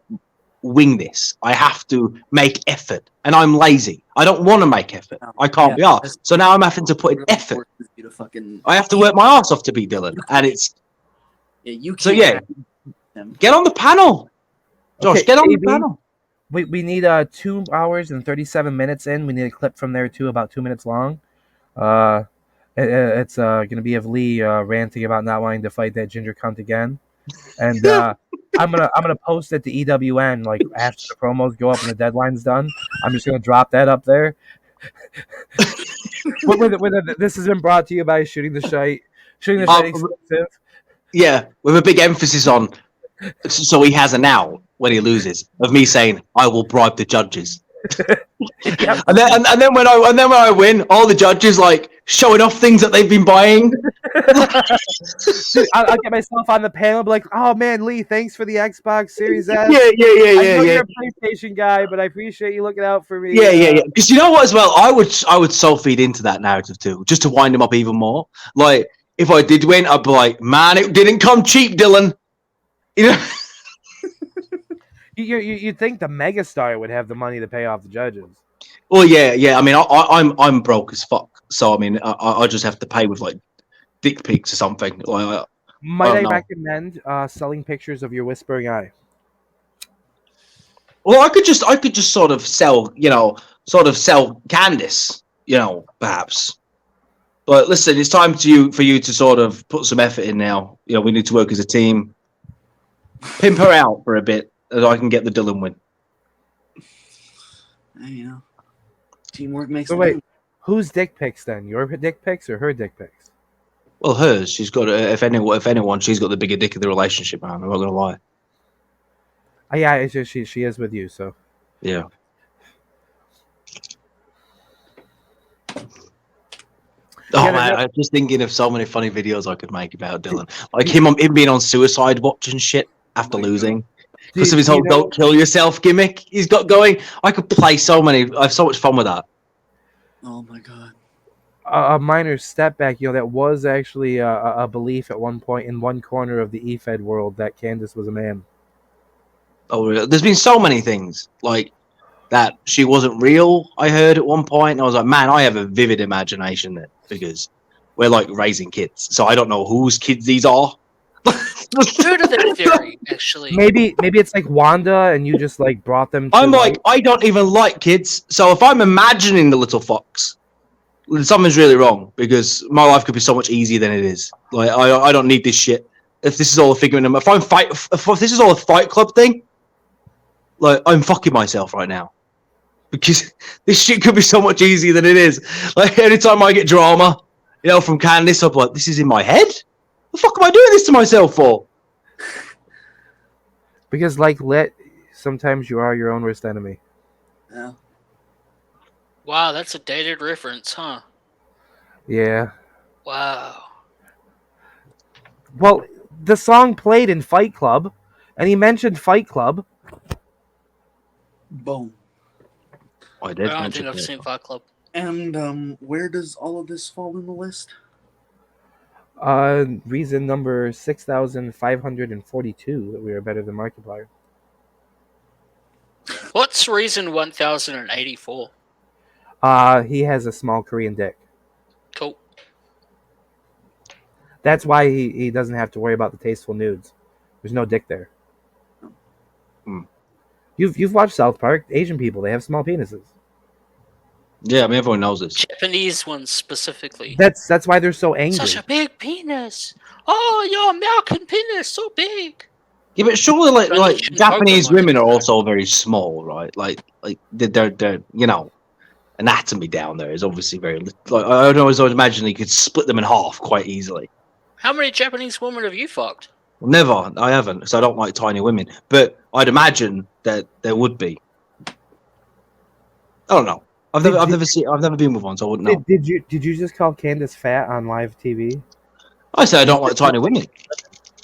wing this. I have to make effort, and I'm lazy. I don't want to make effort. I can't be arsed. So now I'm having to put in effort. I have to work my ass off to beat Dylan, and it's get on the panel, Josh. Get on the panel. We need 2 hours and 37 minutes in. We need a clip from there too, about 2 minutes long. It's gonna be of Lee ranting about not wanting to fight that ginger cunt again, and I'm gonna post it to EWN like after the promos go up and the deadline's done. I'm just gonna drop that up there. This has been brought to you by Shooting the Shite. Shooting the Shite exclusive. Yeah, with a big emphasis on, so he has a now when he loses, of me saying I will bribe the judges. and then when I win, all the judges like showing off things that they've been buying. I'll get myself on the panel, be like, "Oh man, Lee, thanks for the Xbox Series S. I know you're a PlayStation guy, but I appreciate you looking out for me." Yeah. Because you know what, as well, I would so feed into that narrative too, just to wind him up even more. Like, if I did win, I'd be like, "Man, it didn't come cheap, Dylan." You know. You'd think the megastar would have the money to pay off the judges. Well, yeah. I mean, I'm broke as fuck, so I mean, I just have to pay with like dick pics or something. Might I recommend selling pictures of your whispering eye? Well, I could just sort of sell Candice, perhaps. But listen, it's time for you to sort of put some effort in now. We need to work as a team. Pimp her out for a bit, so I can get the Dylan win. Teamwork makes. So wait, whose dick pics then? Your dick pics or her dick pics? Well, hers. She's got. If anyone, she's got the bigger dick of the relationship. Man, I'm not gonna lie. Yeah, she is with you. So yeah. Oh man, I'm just thinking of so many funny videos I could make about Dylan, like him being on suicide watch and shit after losing because of his whole "don't kill yourself" gimmick he's got going. I could play so many. I have so much fun with that. Oh my god. A minor step back, that was actually a belief at one point in one corner of the EFED world that Candice was a man. Oh, really? There's been so many things like that she wasn't real. I heard at one point, and I was like, man, I have a vivid imagination there because we're like raising kids, so I don't know whose kids these are. True to their theory, actually. Maybe it's like Wanda, and you just like brought them. I'm like, I don't even like kids, so if I'm imagining the little fox, something's really wrong because my life could be so much easier than it is. Like, I don't need this shit. If this is all a figment of, if this is all a Fight Club thing, like I'm fucking myself right now because this shit could be so much easier than it is. Like anytime I get drama, from Candice, I'm like, this is in my head. The fuck am I doing this to myself for? Because like Lit, sometimes you are your own worst enemy. Yeah. Wow, that's a dated reference, huh? Yeah. Wow. Well, the song played in Fight Club, and he mentioned Fight Club. Boom. I did. I don't think I've seen Fight Club. And where does all of this fall in the list? Reason number 6,542 that we are better than Markiplier. What's reason 1084? He has a small Korean dick. Cool. That's why he doesn't have to worry about the tasteful nudes. There's no dick there. You've watched South Park. Asian people, they have small penises. Yeah, I mean everyone knows this. Japanese ones specifically. That's why they're so angry. Such a big penis. Oh, your American penis so big. Yeah, but surely like Japanese women are also very small, right? Like they're anatomy down there is obviously very like I always imagine you could split them in half quite easily. How many Japanese women have you fucked? Never, I haven't, so I don't like tiny women. But I'd imagine that there would be. I don't know. I've never been with one, so I wouldn't know. Did you just call Candace fat on live TV? I say I don't like tiny women.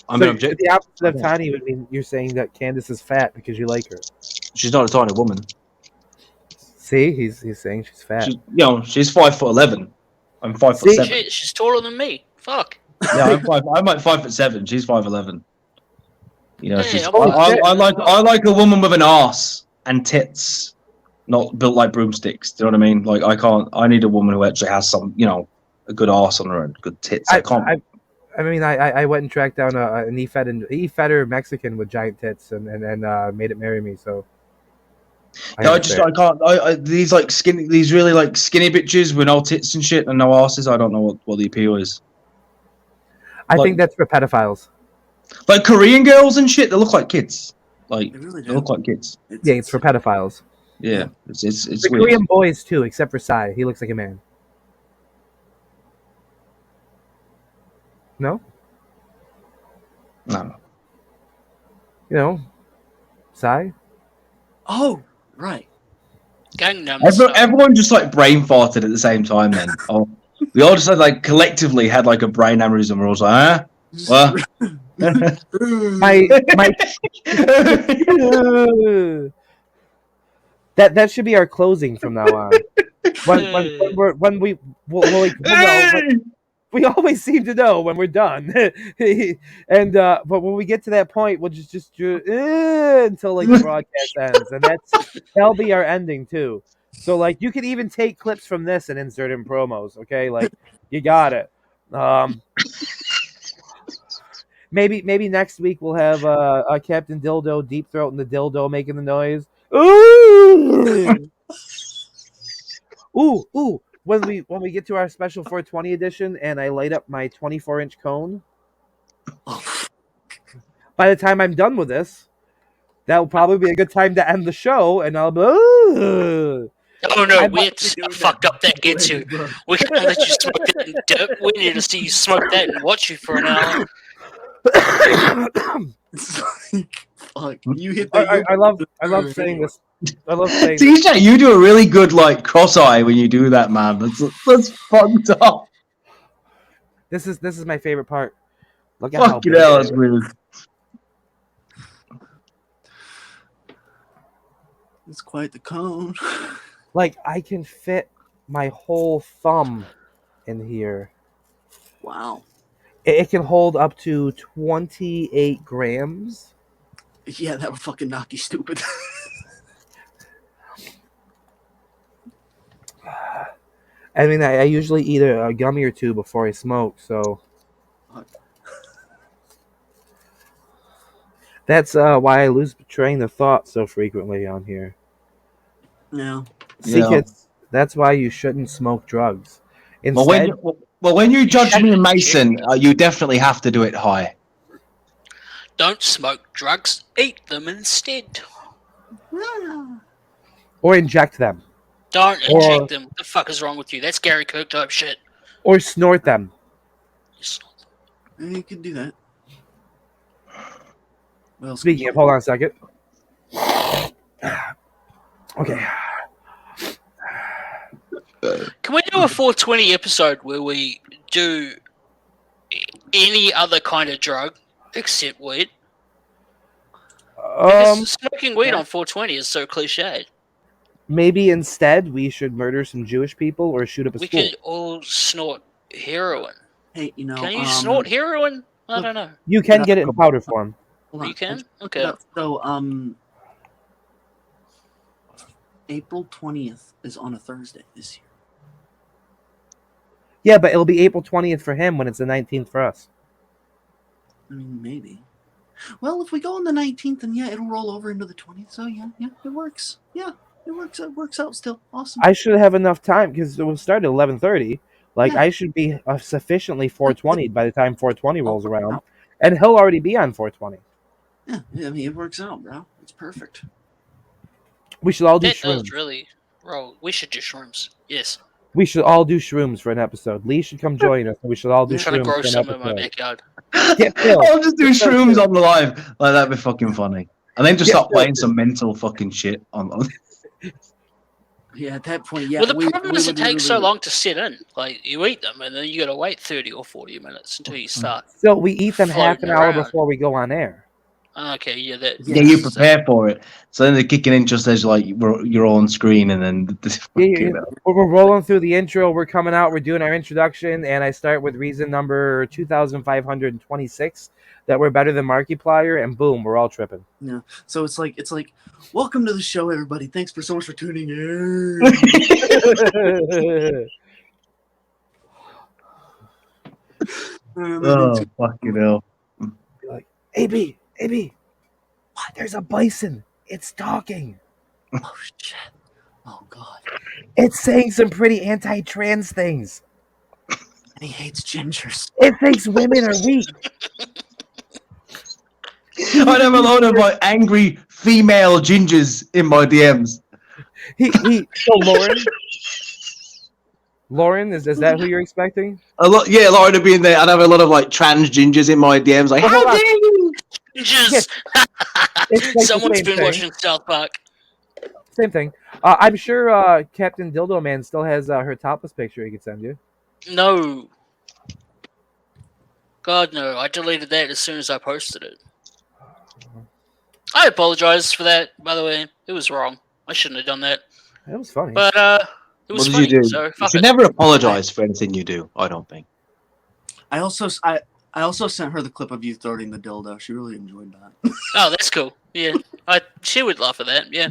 I'm So an object. the opposite of tiny would mean you're saying that Candace is fat because you like her. She's not a tiny woman. See, he's saying she's fat. She's 5'11". I'm 5'7". Shit, she's taller than me. Fuck. Yeah, I'm like 5'7". She's 5'11". You know, Yeah, I like a woman with an arse and tits, not built like broomsticks. Do you know what I mean? Like I need a woman who actually has some, a good arse on her and good tits. I went and tracked down an E-Feder Mexican with giant tits and made it marry me. So I can't. These really like skinny bitches with no tits and shit and no asses. I don't know what the appeal is. I think that's for pedophiles. Like Korean girls and shit, they look like kids. Like They really they do. look like kids. It's for pedophiles. Yeah, it's The weird. Korean boys too, except for Psy. He looks like a man. No, No. Psy. Oh, right. Gangnam Everyone just like brain farted at the same time. Then we all just like collectively had like a brain aneurysm. We're all like, huh? What? My that should be our closing from now on. When we always seem to know when we're done, and but when we get to that point, we'll just do until like the broadcast ends, and that'll be our ending too. So like you can even take clips from this and insert in promos. Okay, like you got it. Maybe next week we'll have Captain Dildo deep throat and the dildo making the noise. Ooh, ooh. When we get to our special 420 edition and I light up my 24-inch cone, by the time I'm done with this, that will probably be a good time to end the show, and I'll be. Oh no, we have to see how fucked up that gets you. We can't let you smoke that in dirt. We need to see you smoke that and watch you for an hour. Fuck, you hit the. I love saying this. I love saying TJ, you do a really good like cross eye when you do that, man. That's fucked up. This is my favorite part. Look at how Fucking big hell, it that's is. weird. It's quite the cone. Like I can fit my whole thumb in here. Wow. It can hold up to 28 grams. Yeah, that would fucking knock you stupid. I mean, I usually eat a gummy or two before I smoke, so that's why I lose train of thought so frequently on here. No. See, kids, that's why you shouldn't smoke drugs. Instead, When you judge me and Mason, you definitely have to do it high. Don't smoke drugs. Eat them instead. or inject them, Don't Or- inject them. What the fuck is wrong with you? That's Gary Kirk type shit. or snort them. You could do that. Well, Speaking of, hold on a second. Okay. Can we do a 420 episode where we do any other kind of drug except weed? Because smoking weed on 420 is so cliched. Maybe instead we should murder some Jewish people or shoot up a We school. could all snort heroin. Hey, Can you snort heroin? I don't know. You can get it in powder form. Hold on. You can? Okay. So, April 20th is on a Thursday this year. Yeah, but it'll be April 20th for him when it's the 19th for us. I mean, maybe. Well, if we go on the 19th, then yeah, it'll roll over into the 20th. So yeah, it works. Yeah, it works. It works out still. Awesome. I should have enough time because it will start at 11:30. Like, Yeah. I should be sufficiently 420 by the time 420 rolls around. And he'll already be on 420. Yeah, I mean, it works out, bro. It's perfect. We should all do That shrooms. does really roll. We should do shrooms. Yes. We should all do shrooms for an episode. Lee should come join us. And we should all do I'm trying to grow shrooms for some an in my episode. backyard. Get Phil. I'll just do shrooms on the live. Like, that'd be fucking funny. And then just Yeah, start playing some mental fucking shit on. Yeah, at that point, yeah. Well, the we problem is it would takes so literally- long to set in. Like, you eat them, and then you gotta wait 30 or 40 minutes until you start. So we eat them half an Floating hour around. before we go on air. Okay, yeah, that. Yeah, you prepare for it. So then they're kicking in just as like you're on screen, and then We're rolling through the intro. We're coming out. We're doing our introduction, and I start with reason number 2,526 that we're better than Markiplier, and boom, we're all tripping. Yeah. So it's like, welcome to the show, everybody. Thanks for so much for tuning in. Oh, fucking hell. Like, AB, what? There's a bison. It's talking. Oh shit. Oh god. It's saying some pretty anti-trans things. And he hates gingers. It thinks women are weak. I have a load of like angry female gingers in my DMs. So Lauren, is that who you're expecting? A lot, yeah, Lauren would be in there. I'd have a lot of like trans gingers in my DMs. Like, how dare you? Just It's like someone's the same been thing. watching South Park. Same thing. I'm sure Captain Dildo Man still has her topless picture he could send you. No. God, no. I deleted that as soon as I posted it. I apologize for that, by the way. It was wrong. I shouldn't have done that. It was funny. But, it was What funny, did you do? so You fuck should it. never apologize for anything you do. I don't think. I also sent her the clip of you throwing the dildo. She really enjoyed that. Oh, that's cool. Yeah. She would laugh at that, yeah.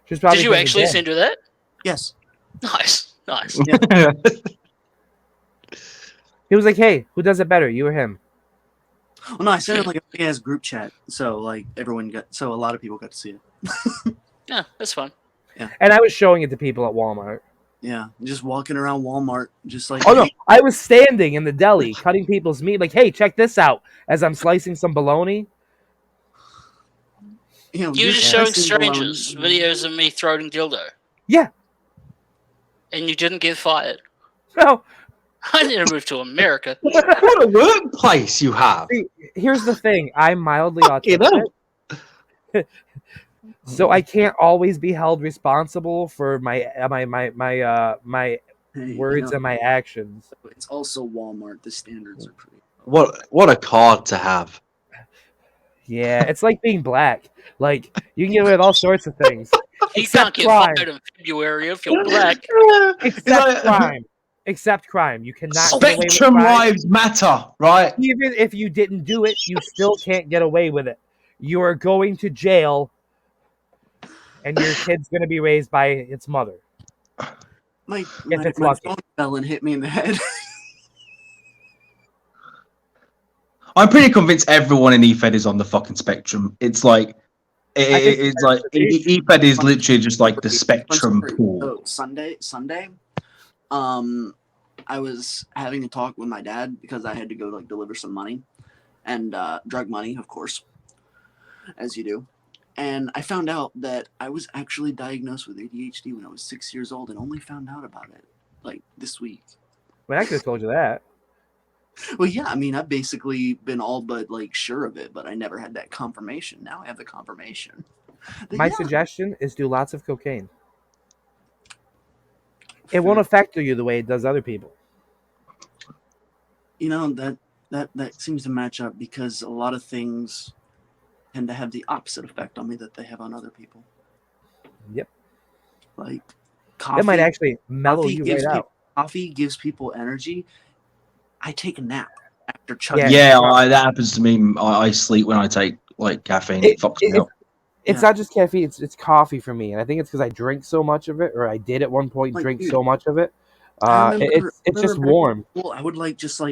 She's probably Did you thinking, actually "Damn." send her that? Yes. Nice. Nice. He was like, "Hey, who does it better, you or him?" Well, no, I sent it like a big ass group chat, so like a lot of people got to see it. Yeah, that's fun. And I was showing it to people at Walmart. Yeah, just walking around Walmart, just like Oh no, I was standing in the deli cutting people's meat. Like, hey, check this out. As I'm slicing some bologna. You know, You were just showing testing strangers balloons. videos of me throwing dildo. Yeah. And you didn't get fired. No. I need to move to America. What a workplace you have. See, here's the thing. I'm mildly Fucking autistic. So I can't always be held responsible for my Hey, words you know, and my actions. it's also Walmart. The standards are pretty. What a card to have. Yeah, it's like being black. Like, you can get away with all sorts of things. You Except can't get crime. fired in February if you're black. Except crime. Except crime. You cannot get away with Spectrum crime. lives matter, right? Even if you didn't do it, you still can't get away with it. You are going to jail, and your kid's going to be raised by its mother. My it's my lucky. phone fell and hit me in the head. I'm pretty convinced everyone in EFED is on the fucking spectrum. It's like, it's like EFED is literally just like the spectrum pool. So Sunday, I was having a talk with my dad because I had to go like deliver some money, and drug money, of course, as you do. And I found out that I was actually diagnosed with ADHD when I was 6 years old, and only found out about it like this week. I mean, I could have told you that. Well, yeah, I mean, I've basically been all but like sure of it, but I never had that confirmation. Now I have the confirmation. But My yeah, suggestion is do lots of cocaine. It won't affect you the way it does other people. you know, that seems to match up because a lot of things tend to have the opposite effect on me that they have on other people. Yep. Like coffee. It might actually mellow coffee you gives right out. people- Coffee gives people energy. I take a nap after chugging. Yeah, that happens to me. I sleep when I take like caffeine. It fucks me up. It's not just caffeine; it's coffee for me, and I think it's because I drink so much of it, or I did at one point Like, drink dude, so much of it. I remember It's just back in warm. school, I would just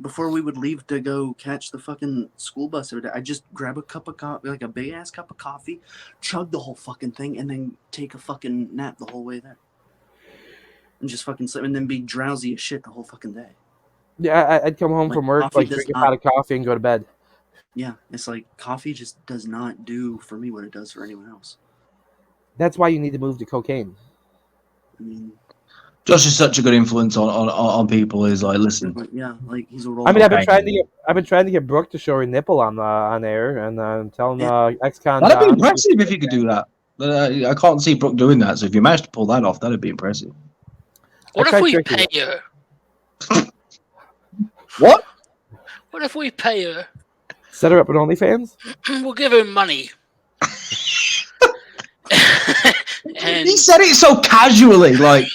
before we would leave to go catch the fucking school bus every day, I'd just grab a cup of coffee, like a big ass cup of coffee, chug the whole fucking thing, and then take a fucking nap the whole way there. And just fucking sleep, and then be drowsy as shit the whole fucking day. Yeah, I'd come home Like, from work, coffee like does drink a not- pot of coffee and go to bed. Yeah, it's like coffee just does not do for me what it does for anyone else. That's why you need to move to cocaine. I mean, Josh is such a good influence on people. Is like, listen. like, yeah, like he's a role. I mean, I've been Okay. trying to get Brooke to show her nipple on air, and I'm telling ex-con. That'd be Don- impressive if you could do that. I can't see Brooke doing that. So if you managed to pull that off, that'd be impressive. What tried if we tricking pay her? What? What if we pay her? Set her up with OnlyFans? We'll give her money. And He said it so casually, like,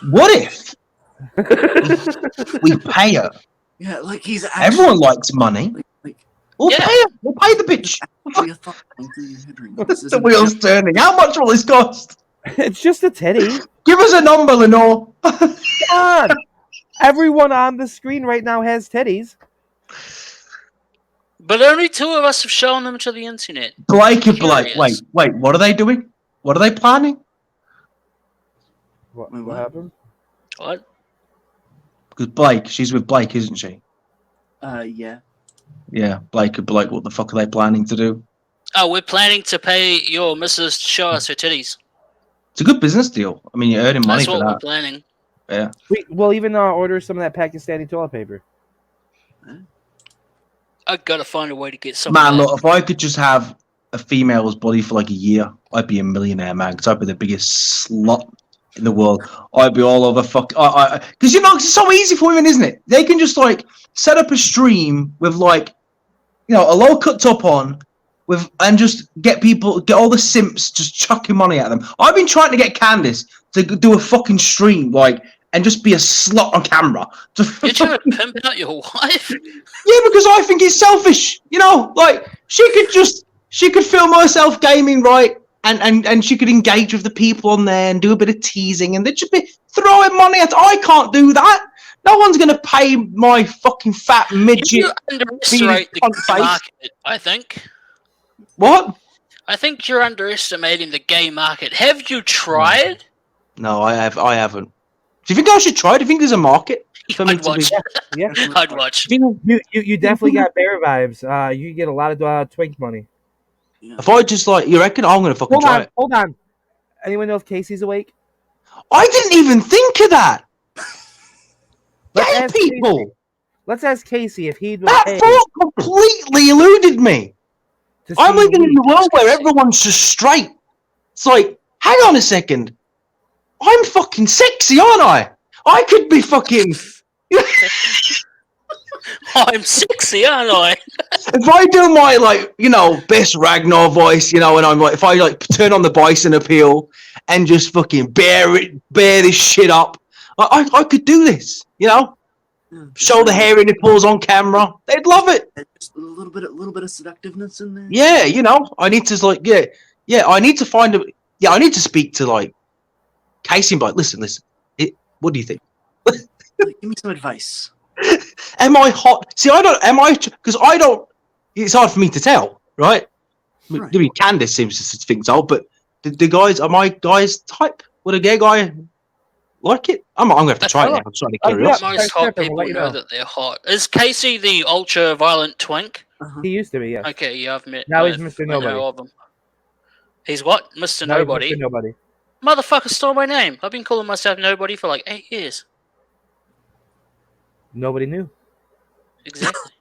what if we pay her? Yeah, like he's actually, Everyone likes money. like We'll Yeah. pay her. We'll pay the bitch. actually a thought going through your head right now. This The isn't wheels turning. How much will this cost? It's just a titty. Give us a number, Lenore. God! Everyone on the screen right now has titties. but only 2 of us have shown them to the internet. Blake and Blake. Curious. Wait. What are they doing? What are they planning? What, Wait, what what? happened? What? Because Blake, she's with Blake, isn't she? yeah. Yeah, Blake and Blake. What the fuck are they planning to do? Oh, we're planning to pay your missus to show us her titties. It's a good business deal. I mean, you're earning money That's for what we're that. planning. Yeah. We'll even order some of that Pakistani toilet paper. I gotta find a way to get some. Man, of that. look, if I could just have a female's body for like a year, I'd be a millionaire, man. Because I'd be the biggest slut in the world. I'd be all over fuck. Because it's so easy for women, isn't it? They can just like set up a stream with like, a low cut top on, and just get all the simps just chucking money at them. I've been trying to get Candice to do a fucking stream, like, and just be a slut on camera. You're trying to pimp out your wife? Yeah, because I think it's selfish. Like she could film herself gaming, right? And she could engage with the people on there and do a bit of teasing, and they'd just be throwing money at. I can't do that. No one's gonna pay my fucking fat midget. You underestimate the cunt gay face. market, I think. What? I think you're underestimating the gay market. Have you tried? No, I haven't. Do you think I should try? Do you think there's a market for me I'd to watch. be? Yeah. I'd watch. You definitely got bear vibes. You get a lot of twink money. If I just you reckon I'm gonna fucking try it? Hold on. Anyone know if Casey's awake? I didn't even think of that. Let's Gay ask people. Casey. Let's ask Casey if he'd That pay thought completely eluded me. to I'm see living in me. a world where everyone's just straight. It's like, hang on a second. I'm fucking sexy, aren't I? I could be fucking. I'm sexy, aren't I? If I do my best Ragnar voice, and I'm like, if I turn on the bison appeal and just fucking bear this shit up, I could do this, Show the hairy nipples on camera. They'd love it. Just a little bit of seductiveness in there. Yeah, I need to I need to find I need to speak to Casey and be like, listen. What do you think? Like, give me some advice. Am I hot? See, because I don't. It's hard for me to tell, right? Right. I mean, Candice seems to think so, but the guys, are my guys type? Would a gay guy like it? I'm gonna have to try it now. I'm trying to curious. Yeah. Most Start hot stripping, people we'll let you know know. that they're hot. Is Casey the ultra-violent twink? He used to be, yes. Okay, yeah, I've met. Now he's both. Mr. I know Nobody. of him. He's what? Mr. Now he's Nobody? Mr. Nobody. Motherfucker stole my name. I've been calling myself Nobody for 8 years. Nobody knew. Exactly.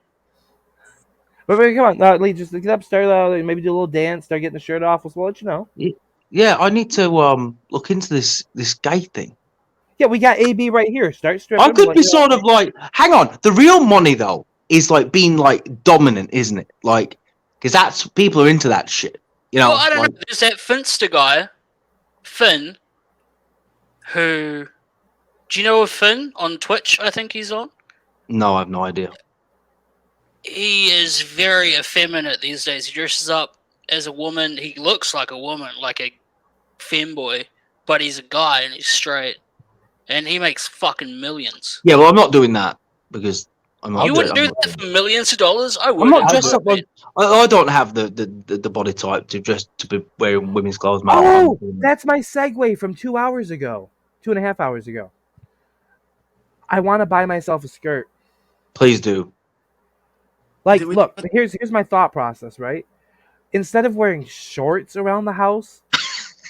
But come on, Lee, just get up, start maybe do a little dance, start getting the shirt off. We'll let you know. Yeah, I need to look into this gay thing. Yeah, we got AB right here. Start stripping. I could be sort of hang on. The real money though is being dominant, isn't it? Because that's people are into that shit. Well, I don't know. There's that Finster guy, Finn, who... Do you know of Finn on Twitch? I think he's on. No, I have no idea. He is very effeminate these days. He dresses up as a woman. He looks like a woman, like a femboy, but he's a guy and he's straight. And he makes fucking millions. Yeah, well, I'm not doing that because I'm not. You wouldn't do that for millions of dollars? I would. I'm not dressed up like. I don't have the body type to be wearing women's clothes, man. Oh, that's my segue from 2 hours ago. 2.5 hours ago. I want to buy myself a skirt. Please do. Look, here's my thought process, right? Instead of wearing shorts around the house,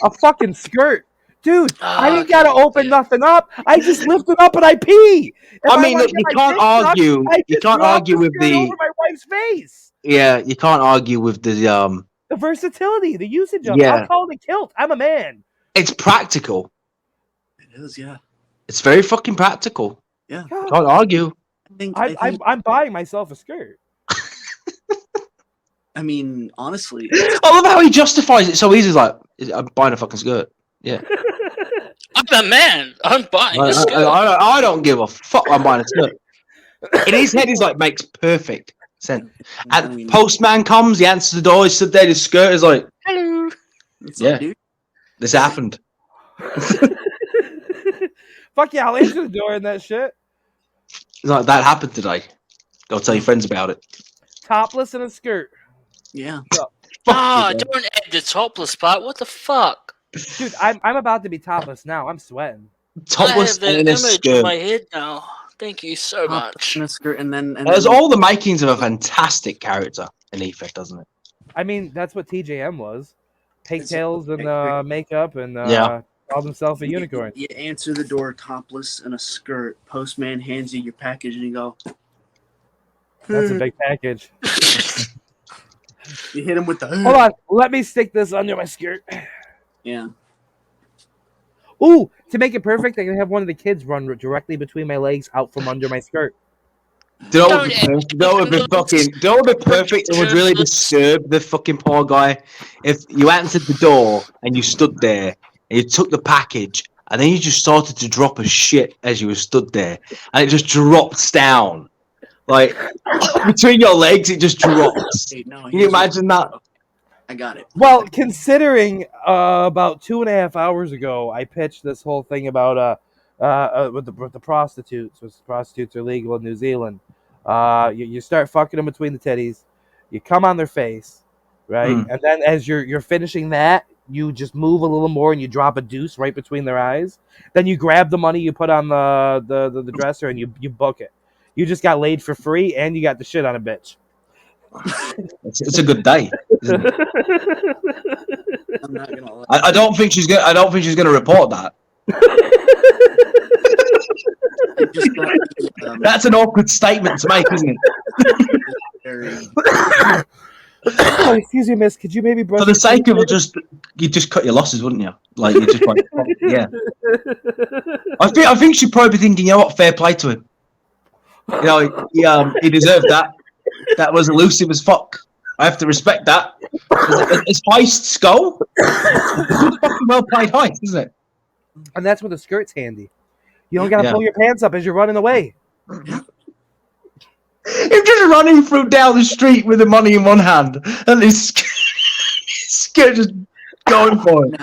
a fucking skirt. Dude, I ain't gotta open nothing up. I just lift it up and I pee. If I mean, wanna look, get you my can't dick sucked, argue. I You just can't drop argue the with skirt the. over my wife's face. Yeah, you can't argue with the The versatility, the usage of it. Yeah. I'll call it a kilt. I'm a man. It's practical. It is, yeah. It's very fucking practical. Yeah. God, Can't argue. I'm buying myself a skirt. I mean, honestly, I love how he justifies it so easy. He's like, I'm buying a fucking skirt. Yeah. I'm a man. I'm buying a skirt. I don't give a fuck. I'm buying a skirt. In his head, he's like, makes perfect sense. And postman comes, he answers the door, he stood there, his skirt is like, Hello. What's yeah, up, dude? this happened. Fuck yeah, I'll answer the door and that shit. He's like, that happened today. Go tell your friends about it. Topless in a skirt. Yeah. Ah, don't add the topless part. What the fuck? Dude, I'm about to be topless now. I'm sweating. Topless I have and the in a image in skirt. my head now. Thank you so much. In a skirt, and then There's all the makings of a fantastic character in Effect, doesn't it? I mean, that's what TJM was. Pigtails and makeup and Yeah. called himself a unicorn. You answer the door topless in a skirt. Postman hands you your package, and you go. That's a big package. You hit him with the. Hold on, let me stick this under my skirt. Yeah. Ooh, to make it perfect, I can have one of the kids run directly between my legs out from under my skirt. That would be fucking. That would be perfect. It would really disturb the fucking poor guy if you answered the door and you stood there and you took the package and then you just started to drop a shit as you were stood there and it just drops down, like between your legs. It just drops. Hey, no, Can you imagine that? I got it. Well, considering about 2.5 hours ago, I pitched this whole thing about with the prostitutes. Prostitutes are legal in New Zealand. You start fucking them between the titties, you come on their face, right? And then as you're finishing that, you just move a little more and you drop a deuce right between their eyes. Then you grab the money you put on the dresser and you book it. You just got laid for free and you got the shit on a bitch. It's a good day. Isn't it? I'm not gonna lie. I don't think she's gonna. I don't think she's gonna report that. I just got, That's an awkward statement to make, isn't it? very- Excuse me, miss. Could you maybe brush For the your sake teeth? of it, you'd just cut your losses, wouldn't you? Like you just like, yeah. I think she'd probably be thinking, you know what, fair play to him. You know, he deserved that. That was elusive as fuck. I have to respect that. As heists go, it's fucking well played heist, isn't it? And that's when the skirt's handy. You don't gotta pull your pants up as you're running away. He's just running through down the street with the money in one hand and his skirt just going for it.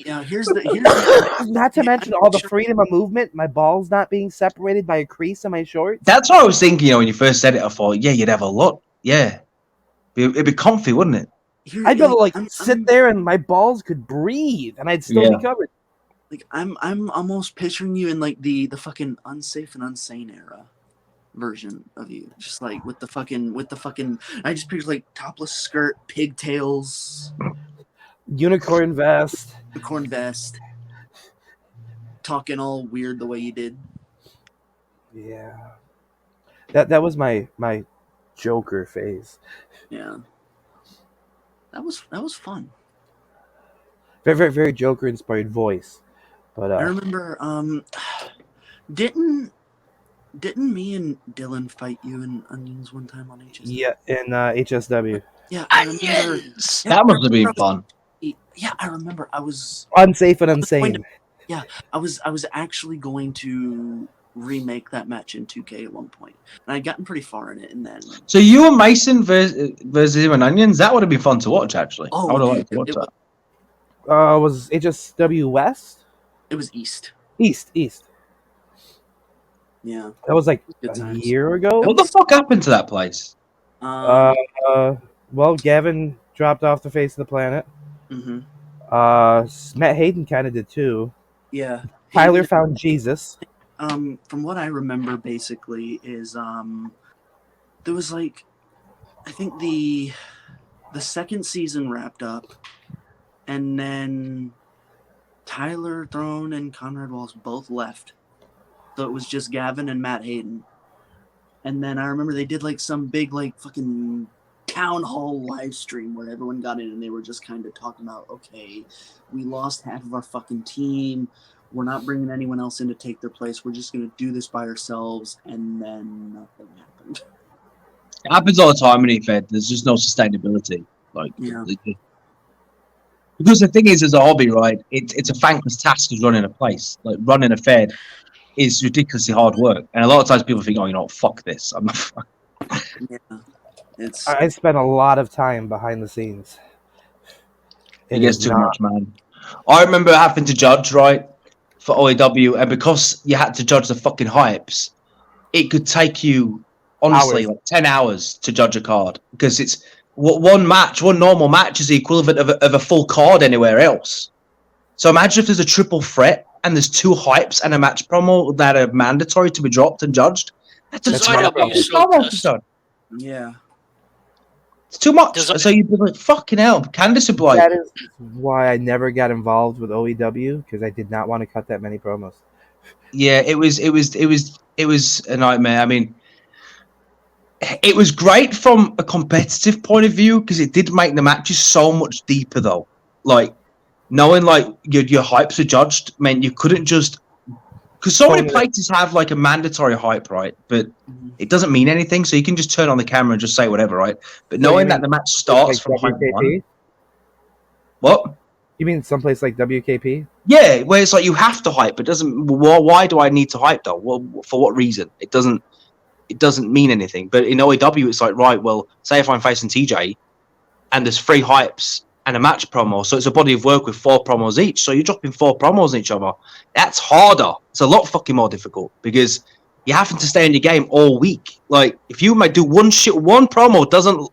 Now, here's the Not to mention all the freedom of movement, my balls not being separated by a crease in my shorts. That's what I was thinking, when you first said it. I thought, yeah, you'd have a lot. Yeah. It'd be comfy, wouldn't it? I'd be able to sit there and my balls could breathe and I'd still be covered. Like I'm almost picturing you in like the fucking Unsafe and Unsane era version of you, just like with the fucking I just picture like topless skirt, pigtails, unicorn vest, talking all weird the way you did. Yeah, that was my Joker phase. Yeah, that was fun. Very very very Joker inspired voice, but I remember didn't me and Dylan fight you in Onions one time on HSW? Yeah, in HSW. Yeah, I remember. That must have been fun. Yeah, I remember. I was Unsafe and Unsane. I was actually going to remake that match in 2K at one point, and I'd gotten pretty far in it, and then. So you and Mason versus him and Onions, that would have been fun to watch, actually. I would have liked to watch that. Was HSW West? It was East. East. Yeah. That was like Good a times. year ago. What the fuck happened to that place? Well, Gavin dropped off the face of the planet. Mhm. Matt Hayden kind of did too. Yeah. Tyler found Jesus. From what I remember, basically, is there was like, I think the second season wrapped up, and then Tyler Throne and Conrad Walsh both left, so it was just Gavin and Matt Hayden. And then I remember they did like some big like fucking town hall live stream where everyone got in and they were just kind of talking about, okay, we lost half of our fucking team. We're not bringing anyone else in to take their place. We're just going to do this by ourselves. And then nothing happened. It happens all the time in Fed. There's just no sustainability. Like, Yeah. Because the thing is, as a hobby, right, it's a thankless task of running a place. Like, running a Fed is ridiculously hard work. And a lot of times people think, oh, you know, fuck this. I'm not. Yeah. It's I spent a lot of time behind the scenes. It gets is too not- much, man. I remember having to judge, right, for OAW, and because you had to judge the fucking hypes, it could take you, honestly, Hours. like 10 hours to judge a card. Because it's one normal match is the equivalent of a full card anywhere else. So imagine if there's a triple threat and there's 2 hypes and a match promo that are mandatory to be dropped and judged. That's Does a IW fucking still promo to exist? judge. yeah. It's too much. Does So you'd be like, fucking hell. Candice would be like, That is why I never got involved with OEW, because I did not want to cut that many promos. yeah, it was a nightmare. I mean, it was great from a competitive point of view because it did make the matches so much deeper, though. Like knowing like your hypes are judged meant you couldn't just because so many places have like a mandatory hype, right? But it doesn't mean anything, so you can just turn on the camera and just say whatever, right? But knowing that the match starts from hype one, WKP? what? You mean someplace like WKP? Yeah, where it's like you have to hype. It doesn't. Why do I need to hype though? Well, for what reason? It doesn't mean anything. But in OAW, it's like, right, well, say if I'm facing TJ and there's 3 hypes and a match promo, so it's a body of work with 4 promos each. So you're dropping 4 promos on each other. That's harder. It's a lot fucking more difficult because you're having to stay in your game all week. Like if you might do one promo doesn't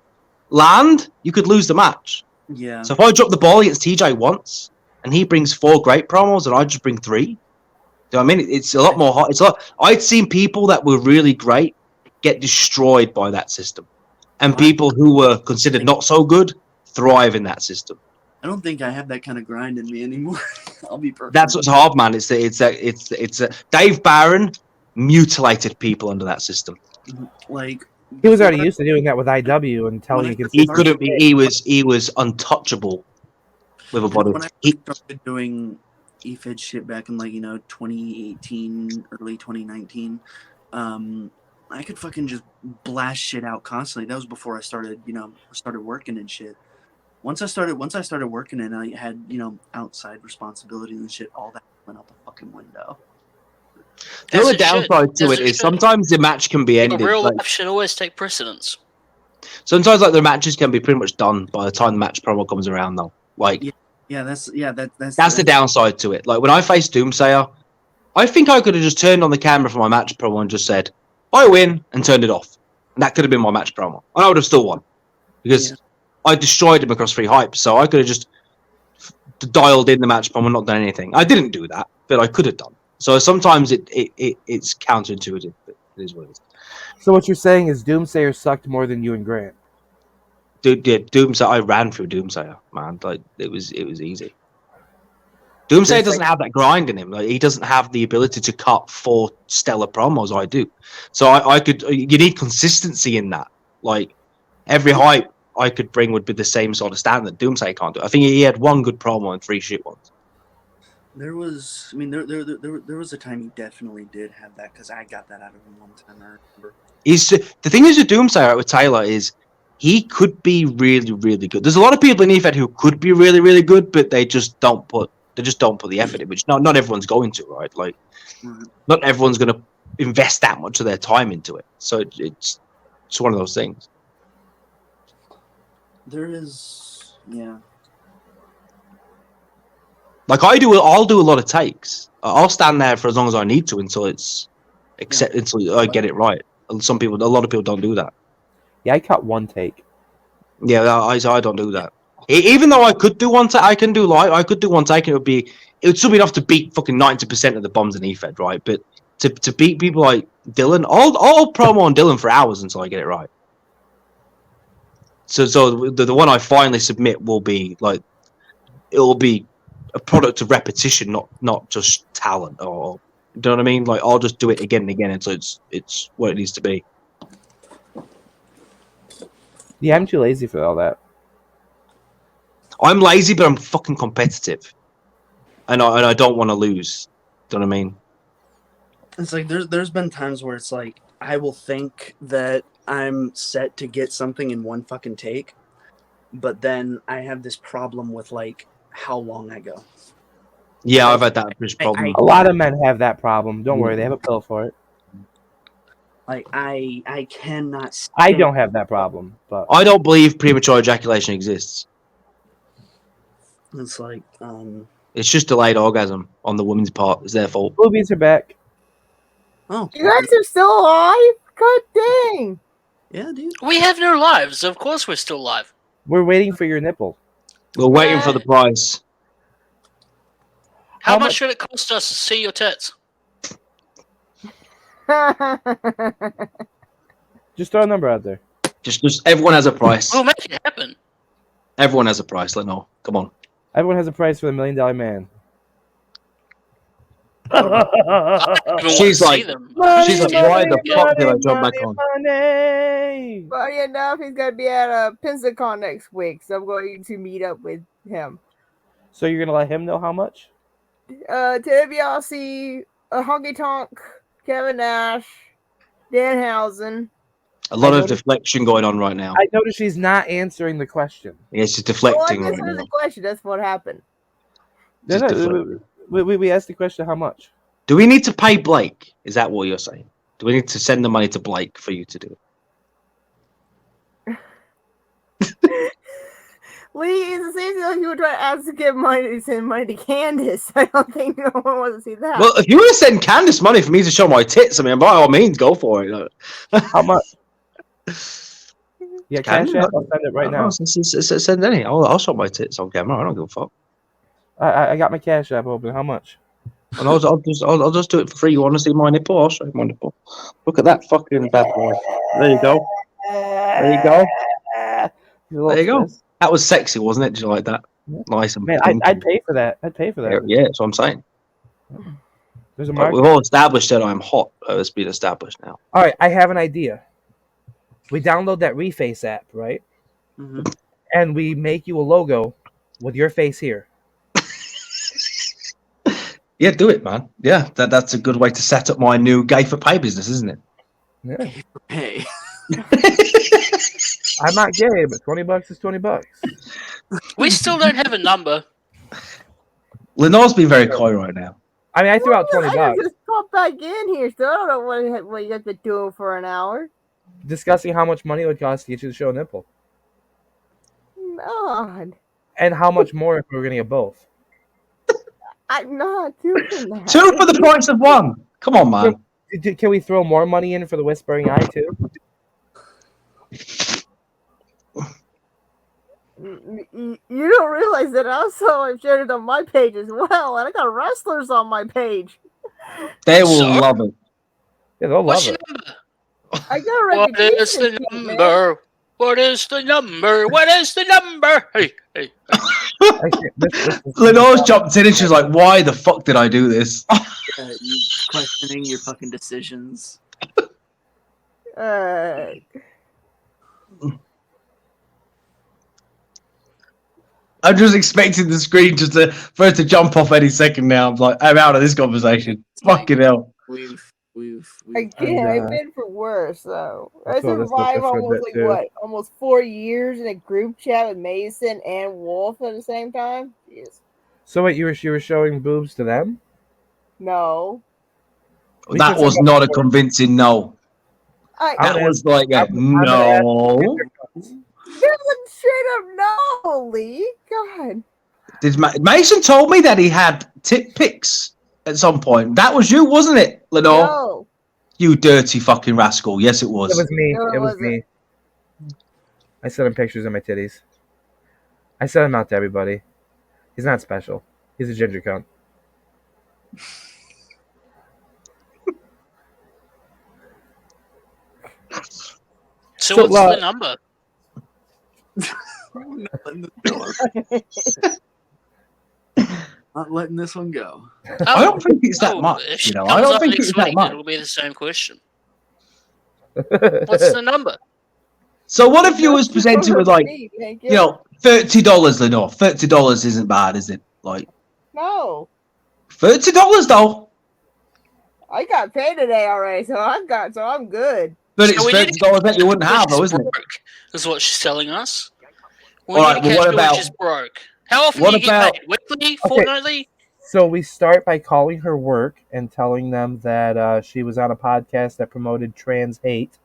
land, you could lose the match. Yeah. So if I drop the ball against TJ once and he brings 4 great promos and I just bring 3, do you know what I mean? It's a lot more hard. It's a lot. I'd seen people that were really great get destroyed by that system, and people who were considered not so good thrive in that system. I don't think I have that kind of grind in me anymore. I'll be perfect. That's what's hard, man. It's Dave Barron mutilated people under that system. like He was already used to doing that with IW and telling you He couldn't be. He was untouchable with a body. When I started doing EFED shit back in 2018, early 2019, I could fucking just blast shit out constantly. That was before I started, started working and shit. Once I started working and I had, outside responsibilities and shit, all that went out the fucking window. The only downside to it is sometimes the match can be ended. The real like- life should always take precedence. Sometimes the matches can be pretty much done by the time the match promo comes around, though. That's That's the downside to it. Like when I faced Doomsayer, I think I could have just turned on the camera for my match promo and just said, I win, and turned it off. And that could have been my match promo. And I would have still won. Because I destroyed him across 3 hypes, so I could have just dialed in the match promo and not done anything. I didn't do that, but I could have done. So sometimes it's counterintuitive, but it is what it is. So what you're saying is Doomsayer sucked more than you and Grant. Dude, yeah, Doomsayer. I ran through Doomsayer, man. Like it was easy. Doomsayer doesn't have that grind in him. Like he doesn't have the ability to cut 4 stellar promos. I do. So I could. You need consistency in that. Like every hype I could bring would be the same sort of standard. Doomsayer can't do. I think he had 1 good promo and 3 shit ones. There was a time he definitely did have that because I got that out of him one time. I remember. The thing is with Doomsayer with Taylor is he could be really, really good. There's a lot of people in EFED who could be really, really good, but they just don't put the effort in, which not everyone's going to, right? Like not everyone's going to invest that much of their time into it. So it's one of those things. There is, yeah. Like I'll do a lot of takes. I'll stand there for as long as I need to until until I get it right. A lot of people don't do that. Yeah, I cut 1 take. Yeah, I don't do that. Even though I could do 1 take, I could do 1 take, and it would still be enough to beat fucking 90% of the bombs in EFED, right? But to beat people like Dylan, I'll promo on Dylan for hours until I get it right. So the one I finally submit will be like, it will be a product of repetition, not just talent, or you know what I mean? Like I'll just do it again and again until it's what it needs to be. Yeah, I'm too lazy for all that. I'm lazy, but I'm fucking competitive, and I don't want to lose. Do you know what I mean? It's like there's been times where it's like I will think that I'm set to get something in one fucking take, but then I have this problem with like how long I go. Yeah, I've had that problem. A lot of men have that problem. Don't worry, they have a pill for it. Like I cannot. I don't have that problem, but I don't believe premature ejaculation exists. It's like It's just delayed orgasm on the woman's part. It's their fault. Boobies are back. Oh, You guys are still alive? God dang. Yeah, dude. We have no lives. Of course, we're still alive. We're waiting for your nipple. We're waiting for the prize. How much should it cost us to see your tits? Just throw a number out there. Just everyone has a price. We'll make it happen. Everyone has a price. Let know. Come on. Everyone has a price for the $1 Million Man. She's like, why the fuck did I jump back on? Funny enough, he's gonna be at Pensacon next week, so I'm going to meet up with him. So you're gonna let him know how much? Ted DiBiase, Honky Tonk, Kevin Nash, Danhausen. A lot of deflection going on right now. I noticed she's not answering the question. Yeah, it's just Well, I deflecting guess right there's now. a question. That's what happened. Just No, deflecting. we asked the question how much. Do we need to pay Blake? Is that what you're saying? Do we need to send the money to Blake for you to do it? Lee, it's the same thing like you were trying to ask to give money to send money to Candace. I don't think no one wants to see that. Well, if you want to send Candace money for me to show my tits, I mean, by all means, go for it. How much? Yeah, Can cash you? app. I'll send it right now. Send any. I'll show my tits on camera. I don't give a fuck. I got my cash app open. How much? And I'll just do it for free. You want to see my nipple? I'll show you my nipple. Look at that fucking bad boy. There you go. There you go. There you go. That was sexy, wasn't it? Did you like that? Nice and Man, I'd pay for that. I'd pay for that. Yeah, that's what I'm saying. There's a But market. we've all established that I'm hot. It's been established now. All right, I have an idea. We download that Reface app, right? Mm-hmm. And we make you a logo with your face here. Yeah, do it, man. Yeah, that's a good way to set up my new gay for pay business, isn't it? Yeah. Hey. I'm not gay, but $20 is $20. We still don't have a number. Lenore's been very coy right now. I mean, I threw out I $20. just pop back in here, so I don't know what you have to do for an hour. Discussing how much money it would cost to get you to show a nipple. God, And how much more if we were going to get both. I'm not doing that. 2 for the price of 1. Come on, man. Can we throw more money in for the Whispering Eye, too? You don't realize that also I've shared it on my page as well, and I got wrestlers on my page. They will love it. Yeah, they'll What's love your it. number? I got a What is the reputation, man. number? What is the number? What is the number? Hey. Lenore's jumped in and she's like, why the fuck did I do this? You questioning your fucking decisions. I'm just expecting the screen for it to jump off any second now. I'm like, I'm out of this conversation. Fucking hell. Again, I've been for worse though. I feel this survived for a almost bit, too. almost 4 years in a group chat with Mason and Wolf at the same time. Jeez. So wait, you were showing boobs to them? No. That was not a convincing no. That was like a no. That was straight up no, Lee. God. Mason told me that he had tit pics at some point. That was you, wasn't it, Lenore? No. You dirty fucking rascal. Yes, it was. It was me. No, it it was wasn't. me. I sent him pictures of my titties. I sent him out to everybody. He's not special. He's a ginger cunt. So what's the number? Not letting this one go. I don't think it's that much. If she You know, comes I don't up think next it's that week, much. it'll be the same question. What's the number? So what if you was presented with like, Thank you know, $30, Lenore? $30 isn't bad, is it? Like No, $30 though. I got paid today already, so I'm good. But So it's we need to $30 that you wouldn't have, though, isn't it? broke, is what she's telling us. We All need right, to well, catch what people about- she's broke. How often what do you about- get paid? Weekly? Fortnightly? So we start by calling her work and telling them that she was on a podcast that promoted trans hate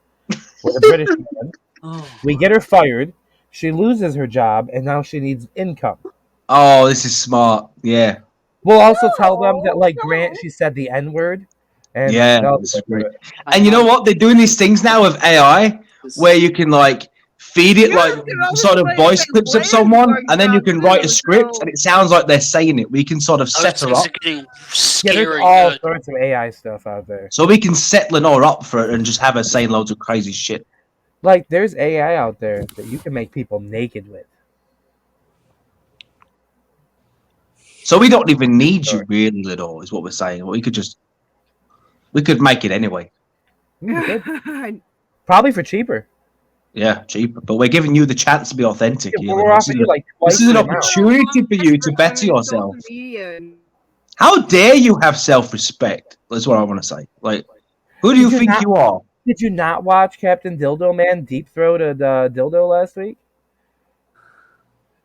with a British man. Oh, We get her fired. She loses her job, and now she needs income. Oh, this is smart. Yeah. We'll also tell them that, like, Grant, she said the N word. And Yeah, they'll- this is great. And you know what? They're doing these things now with AI where you can like feed it Yeah, like you can sort of also voice play clips of Blade, someone, for and then you can example, write a script, so- and it sounds like they're saying it. We can sort of set her Things up, are getting Yeah, scary. there's all sorts of AI stuff out there. so we can set Lenore up for it and just have her saying loads of crazy shit. Like, there's AI out there that you can make people naked with. So we don't even need you really, Lenore, is what we're saying. We could make it anyway. Probably for cheaper. Yeah, cheaper, but we're giving you the chance to be authentic. Yeah, here, we're Lenore. offering you like twice This is an the amount. opportunity for you to better yourself. Social media. How dare you have self-respect? That's what I want to say. Like, who do you Did you think not- you are? Did you not watch Captain Dildo Man deep throated dildo last week?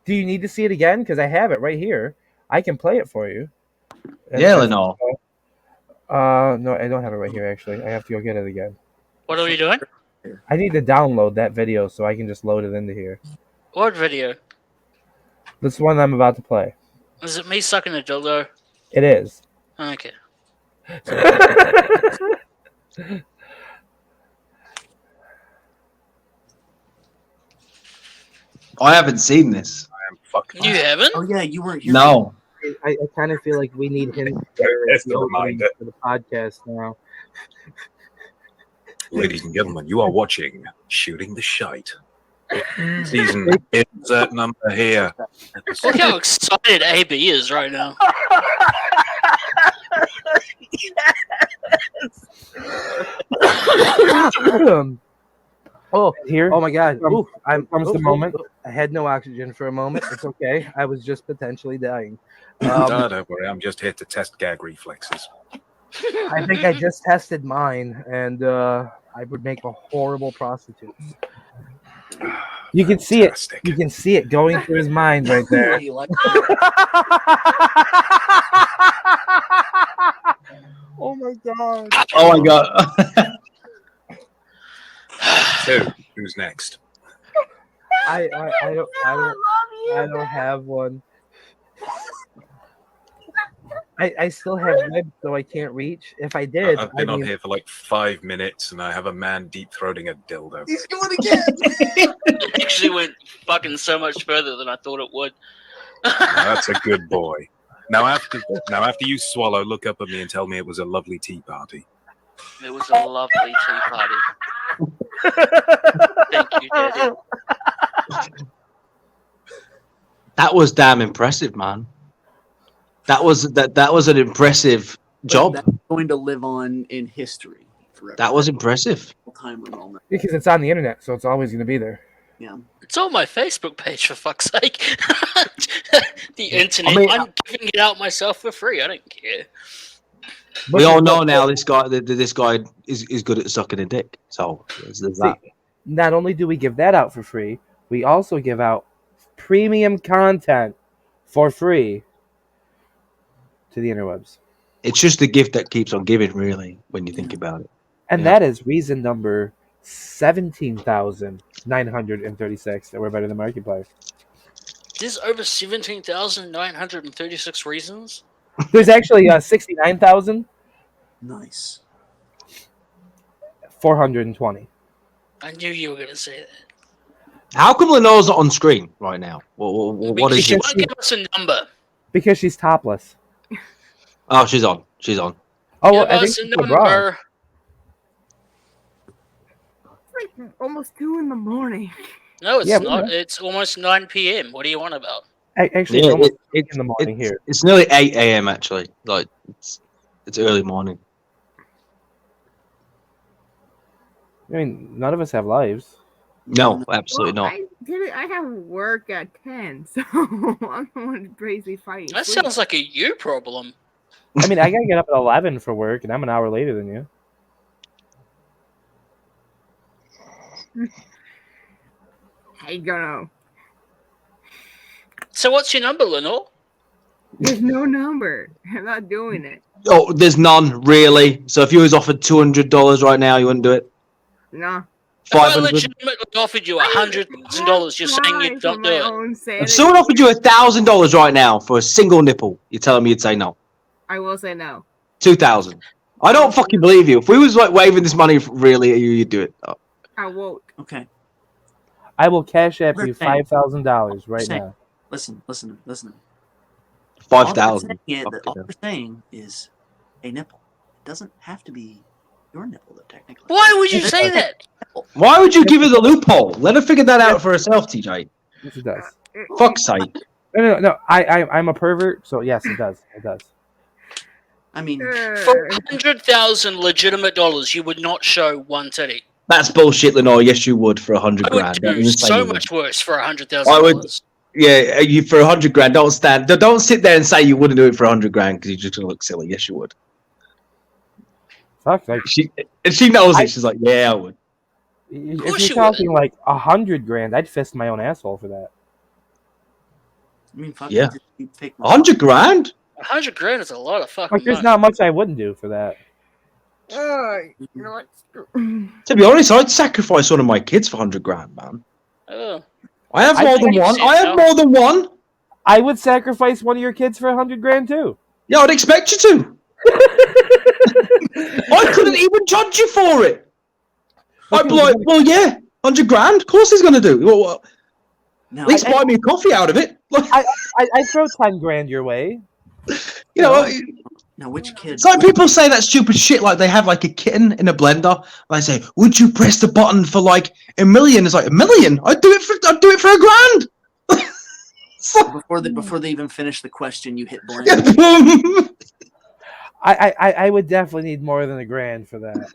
Do you need to see it again? Because I have it right here. I can play it for you. Yeah, Lenore. No, I don't have it right here. Actually, I have to go get it again. What are we doing? I need to download that video so I can just load it into here. What video? This one I'm about to play. Is it me sucking a dildo? It is. Okay. I haven't seen this. I am fucking. You haven't? oh yeah, you weren't here. No. I kind of feel like we need him That's the reminder. for the podcast now. Ladies and gentlemen, you are watching Shooting the Shite. Season insert number here. Look how excited AB is right now. Oh, here. Oh my God! Ooh, comes the moment. I had no oxygen for a moment. It's okay. I was just potentially dying. No, don't worry. I'm just here to test gag reflexes. I think I just tested mine, and I would make a horrible prostitute. You can see it. Fantastic. You can see it going through his mind right there. Oh my God! Oh my God. So, who's next? I don't have one. I still have webs, so I can't reach. If I did, I've been on here for like 5 minutes, and I have a man deep throating a dildo. He's going again. It actually went fucking so much further than I thought it would. That's a good boy. Now after you swallow, look up at me and tell me it was a lovely tea party. It was a lovely tea party. Thank you, Daddy. That was damn impressive, man. That was an impressive job. That's going to live on in history forever. That was impressive. Timer moment. because it's on the internet, so it's always going to be there. Yeah. It's on my Facebook page, for fuck's sake. The internet. I mean, I'm giving it out myself for free. I don't care. We all know now this guy is good at sucking a dick. So there's that. Not only do we give that out for free, we also give out premium content for free to the interwebs. It's just a gift that keeps on giving, really, when you think about it. And Yeah. that is reason number 17,936 that we're better than Markiplier. There's over 17,936 reasons. There's actually 69,420. Nice. I knew you were going to say that. How come Lenore's not on screen right now? What is Because you it? won't give us a number. Because she's topless. Oh, she's on. She's on. Oh, Give well, I think us a she's a bra. number. It's like almost 2 in the morning. No, it's Yeah, not. It's almost 9 p.m. What are you on about? Actually, Yeah, it's almost it- 8 in the morning here. It's nearly 8 a.m. actually. Like it's early morning. I mean, none of us have lives. No, absolutely Well, not. I did it. I have work at 10, so I'm the one crazy fighting. That sleep. sounds like a you problem. I mean, I gotta get up at 11 for work, and I'm an hour later than you. I don't know. So what's your number, Lenore? There's no number. I'm not doing it. Oh, there's none really. So if you was offered $200 right now, you wouldn't do it. No. If I 500. legitimately offered you $100,000, you're saying you don't do it. If someone offered you $1,000 right now for a single nipple, you're telling me you'd say no. I will say no. 2,000. I don't fucking believe you. If we was like waving this money really at you, you'd do it. Oh. I won't. Okay. I will cash app you Okay. $5,000 right Say- now. Listen. 5,000. All we're saying is a nipple. It doesn't have to be your nipple, though, technically. Why would you say that? Why would you give her the loophole? Let her figure that out for herself, TJ. Yes, it does. Fuck's sake. No. I'm a pervert, so yes, it does. It does. I mean, For 100,000 legitimate dollars, you would not show one titty. That's bullshit, Lenore. Yes, you would for 100 I would grand. Don't do even say so you would. much worse for 100,000 I would. dollars. Yeah, you for 100 grand. Don't sit there and say you wouldn't do it for 100 grand because you're just gonna look silly. Yes, you would. Fuck, like She knows it. She's like, yeah, I would. if course you're you talking like 100 grand, I'd fist my own asshole for that. I mean, fuck Yeah. it, you pick 100 grand? 100 grand is a lot of fucking Like, there's money. not much I wouldn't do for that. You know what? To be honest, I'd sacrifice one of my kids for 100 grand, man. Oh. I have I more think than one. so. I have more than one. I would sacrifice one of your kids for 100 grand too. Yeah, I'd expect you to. I couldn't even judge you for it. I'd be like, well, yeah, 100 grand. Of course he's gonna do. Well, Now, at least buy me a coffee out of it. Like, I throw 10 grand your way. you know, now which kid? it's like people say that stupid shit like they have like a kitten in a blender. And I say, would you press the button for like $1 million? It's like $1 million. I'd do it for $1 grand. Before they even finish the question, you hit blank. I would definitely need more than $1 grand for that.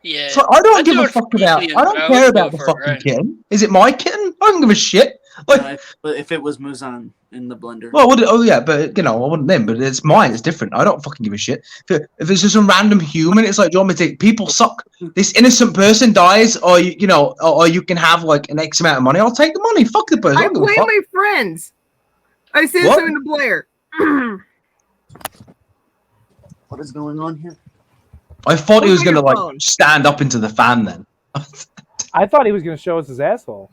Yeah. So I don't I'd give do a it for fuck about. million, I don't but I care wouldn't do about it the for fucking $1 grand. kitten. Is it my kitten? I don't give a shit. Like, But if it was Muzan in the blender, well, oh yeah, but you know, I wouldn't then. But it's mine. It's different. I don't fucking give a shit. If it's just a random human, it's like, do you want me to? People suck. This innocent person dies, or or you can have like an X amount of money. I'll take the money. Fuck the person. I I don't give a blame fuck. my friends. I sent What? something to Blair. what is going on here? I thought he was gonna like Phone. stand up into the fan then. I thought he was gonna show us his asshole.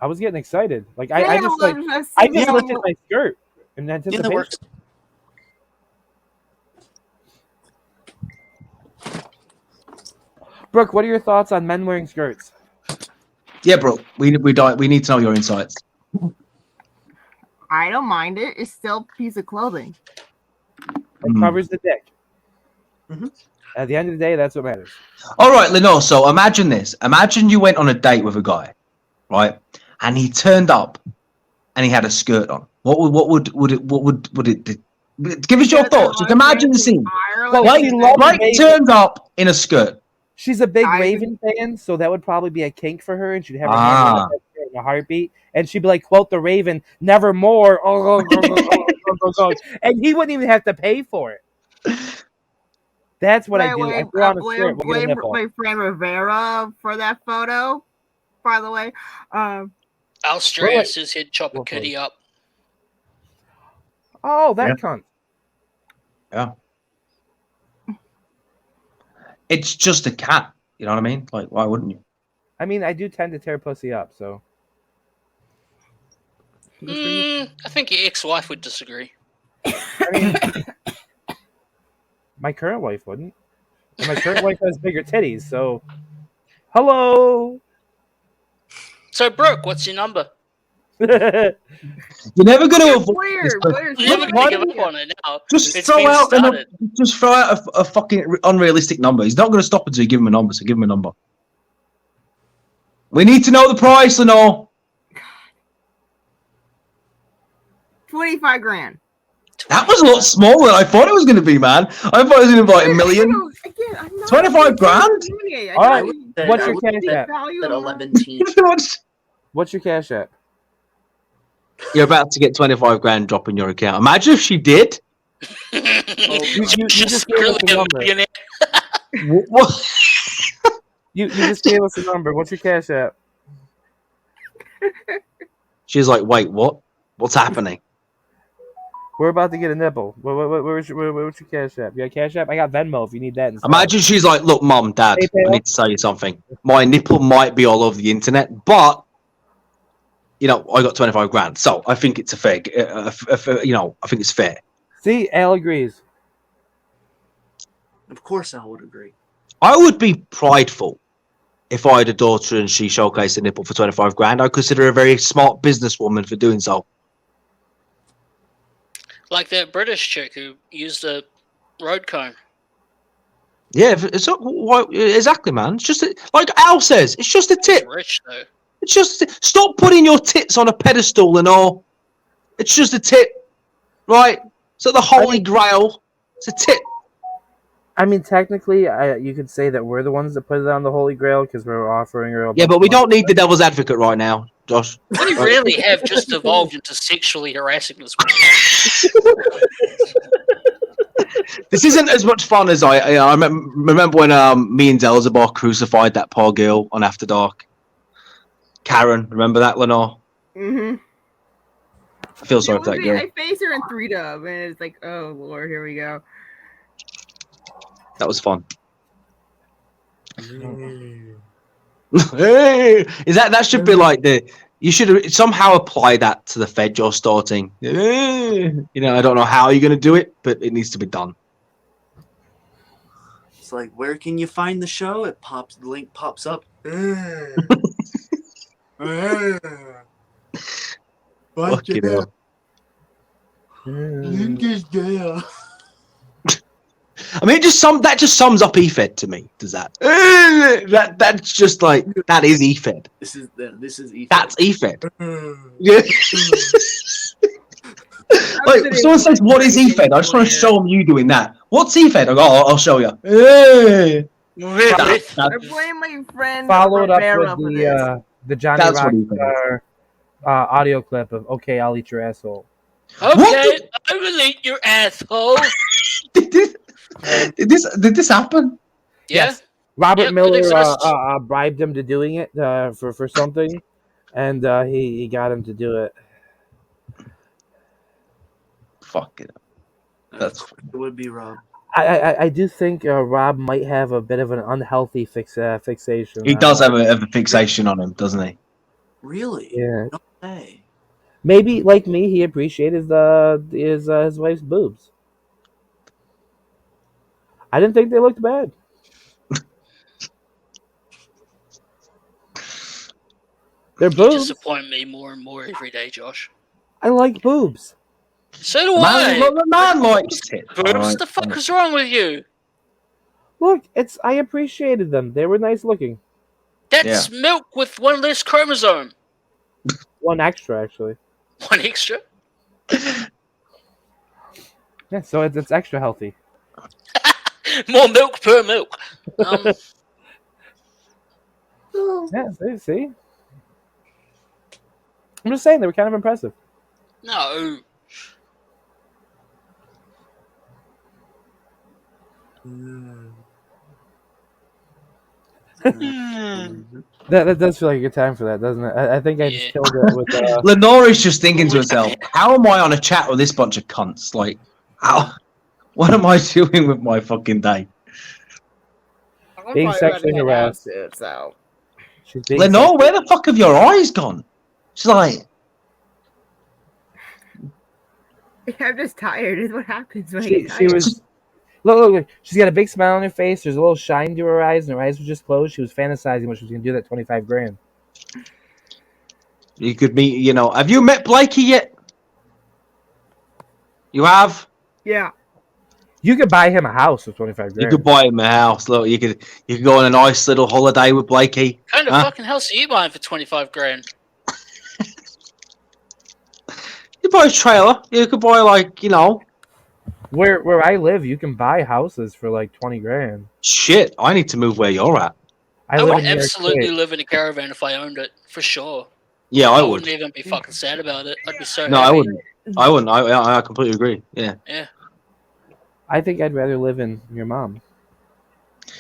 I was getting excited. Like I just lifted my skirt in In the anticipation. works. Brooke, what are your thoughts on men wearing skirts? Yeah, bro. We need to know your insights. I don't mind it. It's still a piece of clothing. It covers the dick. Mhm. At the end of the day, that's what matters. All right, Lenore. So imagine this. Imagine you went on a date with a guy, right? And he turned up, and he had a skirt on. What would it? Give us your thoughts. Just imagine the scene. Well, Like, she loves like Raven. turns up in a skirt. She's a big I- Raven fan, so that would probably be a kink for her, and she'd have her Ah. hand on that skirt in a heartbeat, and she'd be like, "Quote the Raven, nevermore." And he wouldn't even have to pay for it. That's what I do. I throw on a skirt. We'll get a nipple. my friend Rivera for that photo. By the way, Australia says he'd chop a kitty up. Oh, that Yeah. cunt. Yeah. It's just a cat. You know what I mean? Like, why wouldn't you? I mean, I do tend to tear pussy up, so. I think your ex-wife would disagree. I mean, my current wife wouldn't. And my current wife has bigger titties, so. Hello. So, Brooke, what's your number? You're never going to avoid Blair, this, but Blair's I'm never not going to give here. up on it now. just It's throw been out started. a fucking unrealistic number. He's not going to stop until you give him a number. So give him a number. We need to know the price, Lenore. 25 grand. That was a lot smaller than I thought it was going to be, man. I thought it was going to be like $1 million. Again, I'm not 25 grand? All right. What's your cash app? Value At of 11 teen. What's your cash app? You're about to get 25 grand drop in your account. Imagine if she did. You just gave us Secretly a a number. millionaire. What? You just gave us a number. What's your cash app? She's like, wait, what? What's happening? We're about to get a nipple. What's your cash app? You got cash app? I got Venmo if you need that instead. Imagine she's like, look, mom, dad, PayPal? I need to tell you something. My nipple might be all over the internet, but you know, I got 25 grand, so I think it's a fair. You know, I think it's fair. See, Al agrees. Of course, I would agree. I would be prideful if I had a daughter and she showcased a nipple for 25 grand. I consider her a very smart businesswoman for doing so. Like that British chick who used a road comb. Yeah, it's exactly, man. It's just like Al says, it's just a tip. Rich though. It's just stop putting your tits on a pedestal and all. It's just a tip, right? So the holy grail. It's a tip. I mean, technically, you could say that we're the ones that put it on the Holy Grail because we're offering her. Yeah, but we don't need the devil's advocate right now, Josh. We really have just evolved into sexually harassing this woman. This isn't as much fun as I remember when me and Delzabar crucified that poor girl on After Dark. Karen, remember that, Lenore? Mm-hmm. I feel sorry for that girl. I faced her in 3-Dub, and it's like, oh lord, here we go. That was fun. Hey, is that should be like you should somehow apply that to the Fed you're starting. You know, I don't know how you're gonna do it, but it needs to be done. It's like, where can you find the show? The link pops up. Fucking hell. Link is there. I mean, that just sums up EFED to me. Does that? That's just like that is EFED. This is EFED. That's EFED. Yeah. Like, if someone says, "What is EFED?" I just want to show them you doing that. What's EFED? I go, I'll show you. Really? I blame my friend Followed up Rivera for with this. the Johnny That's what he Rockstar audio clip of "Okay, I'll eat your asshole." Okay, I will eat your asshole. Did this happen? Yeah. Yes. Robert Yep, it Miller exists. bribed him to doing it for something, and he got him to do it. Fuck it. That's It would be Rob. I do think Rob might have a bit of an unhealthy fixation. He does have a fixation on him, doesn't he? Really? Yeah. No way. Maybe like me, he appreciated his wife's boobs. I didn't think they looked bad. They're You boobs. disappoint me more and more every day, Josh. I like boobs. So do I. The man likes tits. Boobs, alright? the fuck is wrong with you? Look, I appreciated them. They were nice looking. That's milk with one less chromosome. One extra, actually. One extra? Yeah, so it's extra healthy. More milk per milk. Yeah, see? I'm just saying, they were kind of impressive. No. That does feel like a good time for that, doesn't it? I think I just killed it with... Lenore is just thinking to herself, how am I on a chat with this bunch of cunts? Like, how? What am I doing with my fucking day? being sexually harassed. So. She's being Lenore, where the fuck have your eyes gone? She's like... I'm just tired. Is what happens when I She get tired. was... Look. She's got a big smile on her face. There's a little shine to her eyes, and her eyes were just closed. She was fantasizing what she was going to do that 25 grand. You could meet, you know... Have you met Blakey yet? You have? Yeah. You could buy him a house with 25 grand. You could buy him a house. Look, you could go on a nice little holiday with Blakey. What kind of fucking house are you buying for 25 grand? You buy a trailer. You could buy, like, you know... Where I live, you can buy houses for like 20 grand. Shit, I need to move where you're at. I live would in New York absolutely State. live in a caravan if I owned it, for sure. Yeah, I I wouldn't would. even be fucking sad about it. I'd be so No, happy. I wouldn't. I wouldn't. I completely agree. Yeah. Yeah. I think I'd rather live in your mom.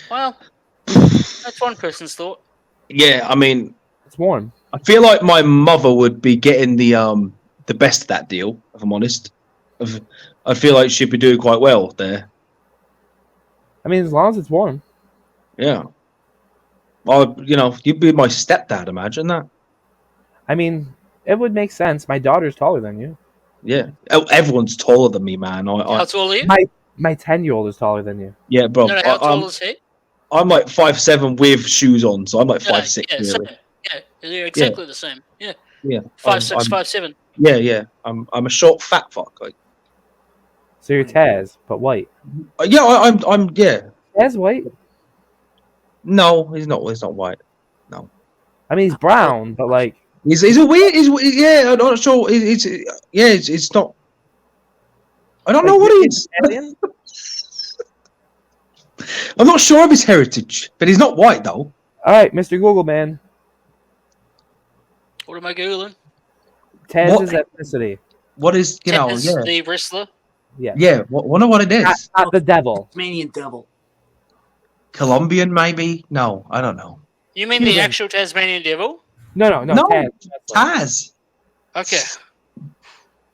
Well, that's one person's thought. Yeah, I mean, It's warm. I feel like my mother would be getting the best of that deal, if I'm honest. I feel like she'd be doing quite well there. I mean, as long as it's warm. Yeah. Well, you'd be my stepdad. Imagine that. I mean, it would make sense. My daughter's taller than you. Yeah. Everyone's taller than me, man. How tall are you? My 10-year-old is taller than you. Yeah, bro. No, how tall is he? I'm like 5'7" with shoes on, so I'm like Yeah, 5'6". yeah, really. same. Yeah, you're exactly the same. Yeah. Yeah. 5'6", I'm- 5'7". Yeah. I'm a short fat fuck. Like, So you're Taz, but white. yeah, I'm yeah. Taz white? No, he's not. He's not white. I mean, he's brown, but like He's a weird. Yeah, I'm not sure. It's not. I don't know what he is. Italian? I'm not sure of his heritage, but he's not white though. All right, Mr. Google man. What am I googling? Taz's ethnicity. What is Taz, the wrestler. Yeah. Yeah. Wonder what it is. Not the devil. Tasmanian devil. Colombian, maybe? No, I don't know. You mean the actual Tasmanian devil? No, No, Taz. Taz. Okay.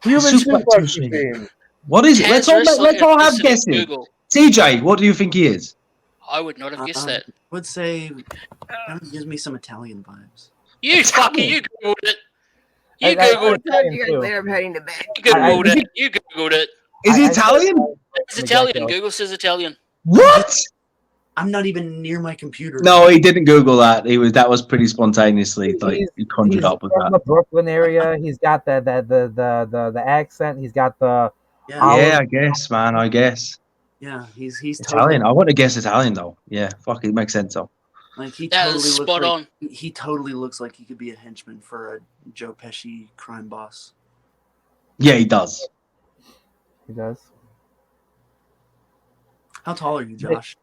Human Suplex suplex machine. machine. What is it? Taz Let's wrestler all have ethnicity, guesses. Google. TJ, what do you think he is? I would not have guessed that. Would say kind of gives me some Italian vibes. You fucker, you googled it. You I- googled it. Italian You guys too. later, I'm heading to bed. You googled it. You googled it. Is he Italian? It's Italian. Google says Italian. What? I'm not even near my computer. No, he didn't Google that. That was pretty spontaneously. Like he conjured He's up with from that. the Brooklyn area. He's got the accent. He's got the Yeah, Yeah, I guess, man. I guess yeah. He's Italian. totally, I want to guess Italian though. Yeah, fuck, it makes sense though. like he That totally is looks spot like, on. He totally looks like he could be a henchman for a Joe Pesci crime boss. Yeah, he does. He does. How tall are you, Josh?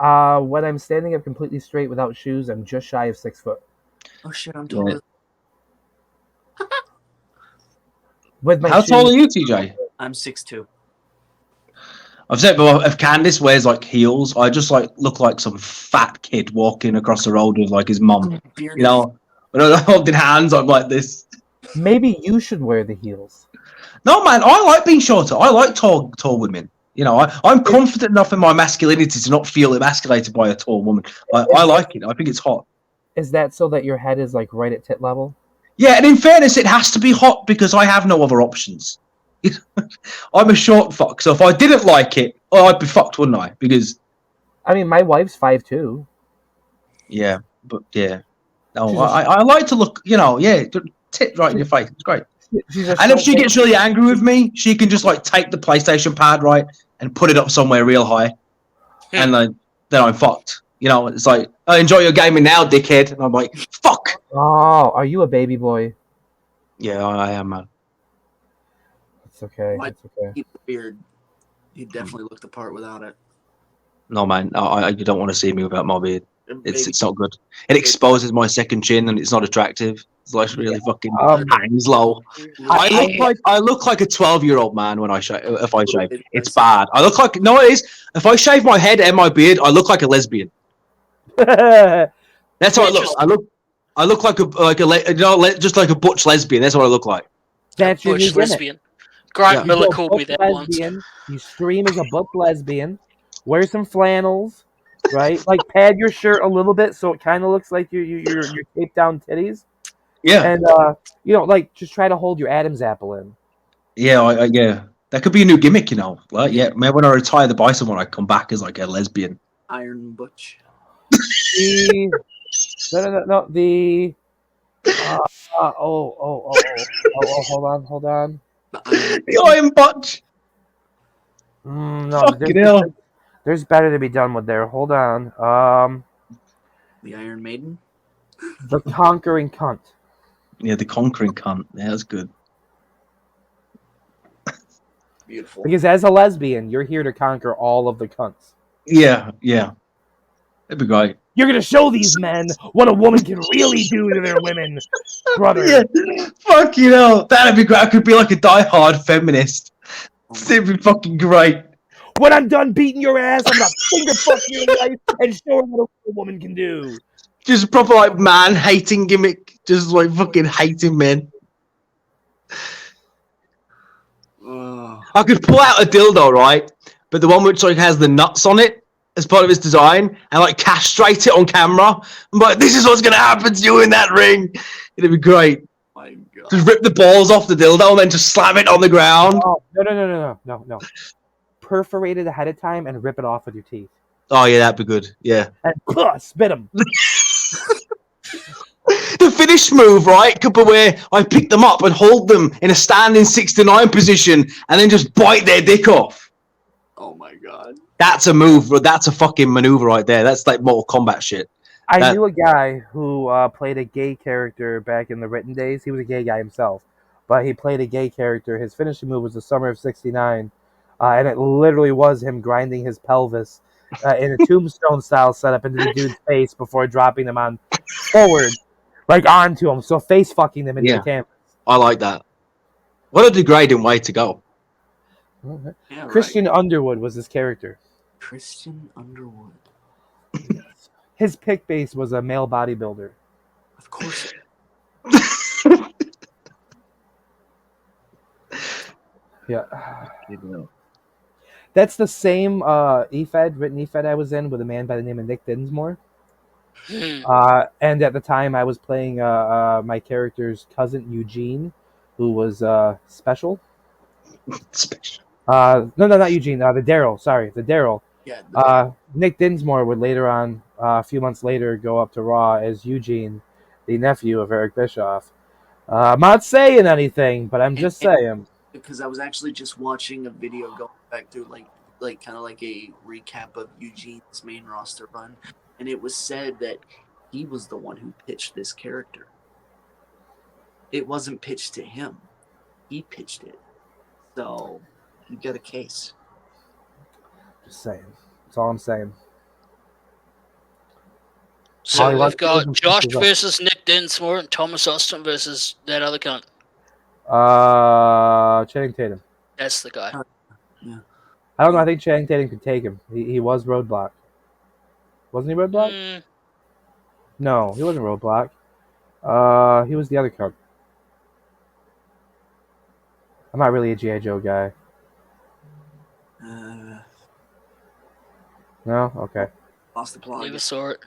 When I'm standing up completely straight without shoes, I'm just shy of 6 foot. Oh shit, I'm Yeah. taller. With my How shoes, tall are you, TJ? I'm 6'2". I've said, but if Candice wears like heels, I just like look like some fat kid walking across the road with like his mum. Bearded. You know, when I'm holding hands, I'm like this. Maybe you should wear the heels. No, man, I like being shorter. I like tall women. You know, I'm confident enough in my masculinity to not feel emasculated by a tall woman. I like it. I think it's hot. Is that so that your head is like right at tit level? Yeah, and in fairness, it has to be hot because I have no other options. I'm a short fuck, so if I didn't like it, I'd be fucked, wouldn't I? Because I mean, my wife's 5'2". yeah, but yeah, no, She's a- I like to look. You know, yeah, tit right in your face. It's great. She's a And if short she baby. gets really angry with me, she can just like take the PlayStation pad right and put it up somewhere real high, and then I'm fucked. You know, it's like, oh, enjoy your gaming now, dickhead. And I'm like, fuck. Oh, are you a baby boy? Yeah, I am, man. It's okay. What? It's okay. Keep the beard. He definitely looked the part without it. No, man, you don't want to see me without my beard. Baby- It's not good. It exposes my second chin, and it's not attractive. It's like really fucking Um, hangs low. I look like a 12-year-old man when I shave. If I shave, it's bad. I look like no, it is. If I shave my head and my beard, I look like a lesbian. That's how I look. I look like just like a butch lesbian. That's what I look like. That's your new Butch gimmick. lesbian. Grant Yeah. Miller You go called me butch that once. lesbian, you stream as a butch lesbian, wear some flannels, right? Like pad your shirt a little bit so it kind of looks like you're taped down titties, Yeah, and like just try to hold your Adam's apple in. yeah, yeah. That could be a new gimmick, you know. Like, yeah, maybe when I retire the bison, when I come back as like a lesbian. Iron Butch. The no, the hold on. The Iron The Iron Butch. No, Fucking hell. there's better to be done with there. Hold on. The Iron Maiden. The conquering cunt. Yeah, the conquering cunt. Yeah, that's good. Beautiful. Because as a lesbian, you're here to conquer all of the cunts. Yeah, yeah. It'd be great. You're gonna show these men what a woman can really do to their women, brother. Yeah, fuck you know, that'd be great. I could be like a die-hard feminist. It'd be fucking great. When I'm done beating your ass, I'm gonna finger fuck your wife and show her what a woman can do. Just a proper like man hating gimmick. Just like fucking hating men. I could pull out a dildo, right? But the one which like has the nuts on it as part of its design, and like castrate it on camera. I'm like, this is what's gonna happen to you in that ring. It'd be great. My God. Just rip the balls off the dildo and then just slam it on the ground. Oh, no. Perforate it ahead of time and rip it off with your teeth. Oh yeah, that'd be good. Yeah. And spit them. The finish move, right, could be where I pick them up and hold them in a standing 6-9 position and then just bite their dick off. Oh my God. That's a move, bro. That's a fucking maneuver right there. That's like Mortal Kombat shit. I knew a guy who played a gay character back in the written days. He was a gay guy himself, but he played a gay character. His finishing move was the Summer of '69, and it literally was him grinding his pelvis in a tombstone style setup into the dude's face before dropping them on forward, like onto him. So face fucking them into the canvas. I like that. What a degrading way to go. Yeah, Christian Underwood was his character. Christian Underwood. His pick base was a male bodybuilder. Of course. Yeah. That's the same written EFED I was in with a man by the name of Nick Dinsmore. And at the time I was playing my character's cousin Eugene, who was special. Special. No, not Eugene. The Daryl. Sorry, the Daryl. Yeah. Nick Dinsmore would later on, a few months later, go up to Raw as Eugene, the nephew of Eric Bischoff. I'm not saying anything, but I'm just saying. Because I was actually just watching a video going back through like kind of like a recap of Eugene's main roster run, and it was said that he was the one who pitched this character. It wasn't pitched to him. He pitched it. So you got a case. Just saying. That's all I'm saying. So we've got Josh versus Nick Dinsmore and Thomas Austin versus that other cunt. Channing Tatum. That's the guy. Yeah. I don't know. I think Channing Tatum could take him. He was Roadblock. Wasn't he Roadblock? No, he wasn't Roadblock. He was the other cunt. I'm not really a G.I. Joe guy. No? Okay. Lost the plot. Never saw it.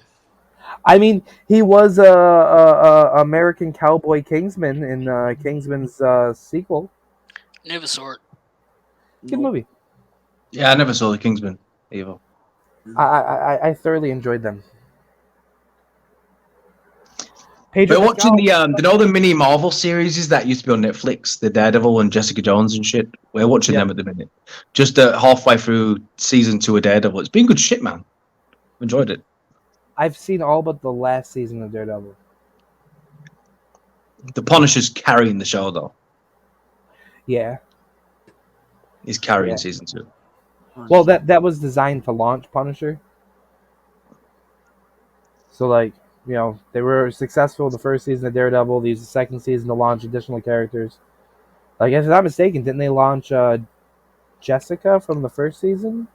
I mean, he was a American Cowboy Kingsman in Kingsman's sequel. Never saw it. Good movie. Yeah, I never saw The Kingsman either. I thoroughly enjoyed them. We're watching the mini Marvel series that used to be on Netflix, the Daredevil and Jessica Jones and shit. We're watching them at the minute. Just halfway through season 2 of Daredevil. It's been good shit, man. Enjoyed it. I've seen all but the last season of Daredevil. The Punisher's carrying the show, though. Yeah. He's carrying season 2. Well, that was designed to launch Punisher. So, like, you know, they were successful the first season of Daredevil. They used the second season to launch additional characters. Like, if I'm not mistaken, didn't they launch Jessica from the first season?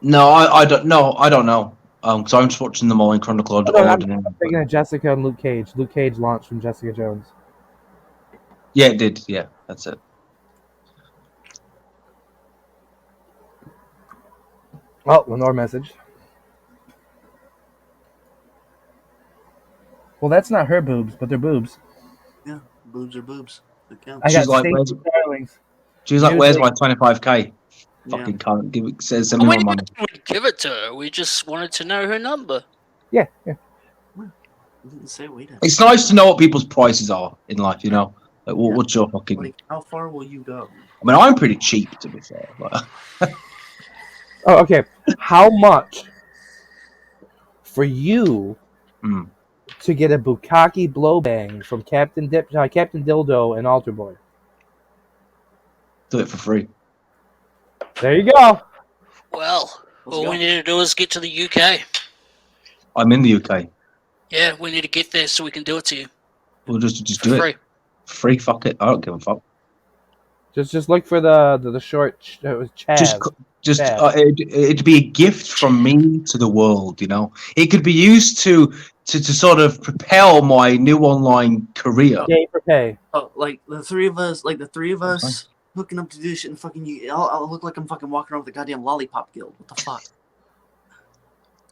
No, I don't know. I don't know. So I'm just watching them all in chronological order. I'm thinking of Jessica and Luke Cage. Luke Cage launched from Jessica Jones. Yeah, it did. Yeah, that's it. Oh, Lenore message. Well, that's not her boobs, but they're boobs. Yeah, boobs are boobs. She's like, where's my 25k? Fucking can't send me more money. We'd give it to her. We just wanted to know her number. Yeah. We didn't say we'd have. It's nice to know what people's prices are in life, you know. Like, what's your fucking? Like, how far will you go? I mean, I'm pretty cheap, to be fair. But... Oh, okay. How much for you to get a Bukkake blow bang from Captain Dildo and Altar Boy? Do it for free. There you go. Well, All we need to do is get to the UK. I'm in the UK. Yeah, we need to get there so we can do it to you. We'll just For do free. it. Free, fuck it. I don't give a fuck. Just look for the short Chaz. Chaz. It'd be a gift from me to the world. You know, it could be used to sort of propel my new online career. Gay for pay. Oh, like the three of us hooking up to do shit and fucking you. I'll look like I'm fucking walking around with the goddamn lollipop guild. What the fuck?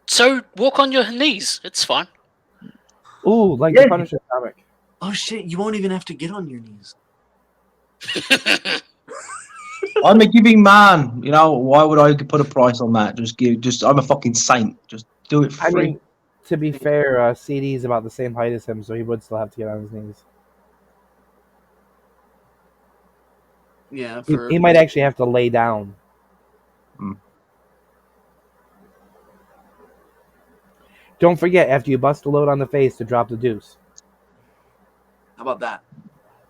So walk on your knees. It's fine. Ooh, like the Punisher comic. Oh shit! You won't even have to get on your knees. I'm a giving man. You know, why would I put a price on that? I'm a fucking saint. Just do it free. I mean, to be fair, CD's about the same height as him, so he would still have to get on his knees. Yeah, he might actually have to lay down. Don't forget, after you bust a load on the face, to drop the deuce. How about that?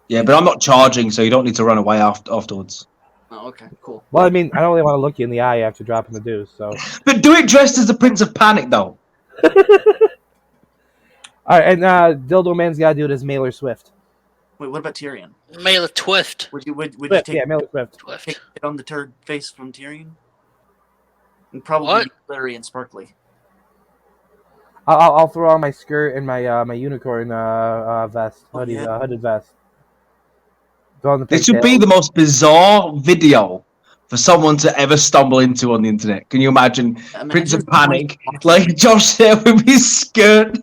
Yeah, but I'm not charging, so you don't need to run away afterwards. Oh, okay, cool. Well, I mean, I don't really want to look you in the eye after dropping the deuce, so. But do it dressed as the Prince of Panic, though. All right, and Dildo Man's got to do it as Mailer Swift. Wait, what about Tyrion? Mailer Twift. Would you Swift, take yeah, Mailer Swift. take it on the turd face from Tyrion? And probably What? be glittery and sparkly. I'll throw on my skirt and my my unicorn vest, hooded vest. Go on the This would pigtails. be the most bizarre video for someone to ever stumble into on the internet. Can you imagine Prince of Panic, like Josh there with his skirt,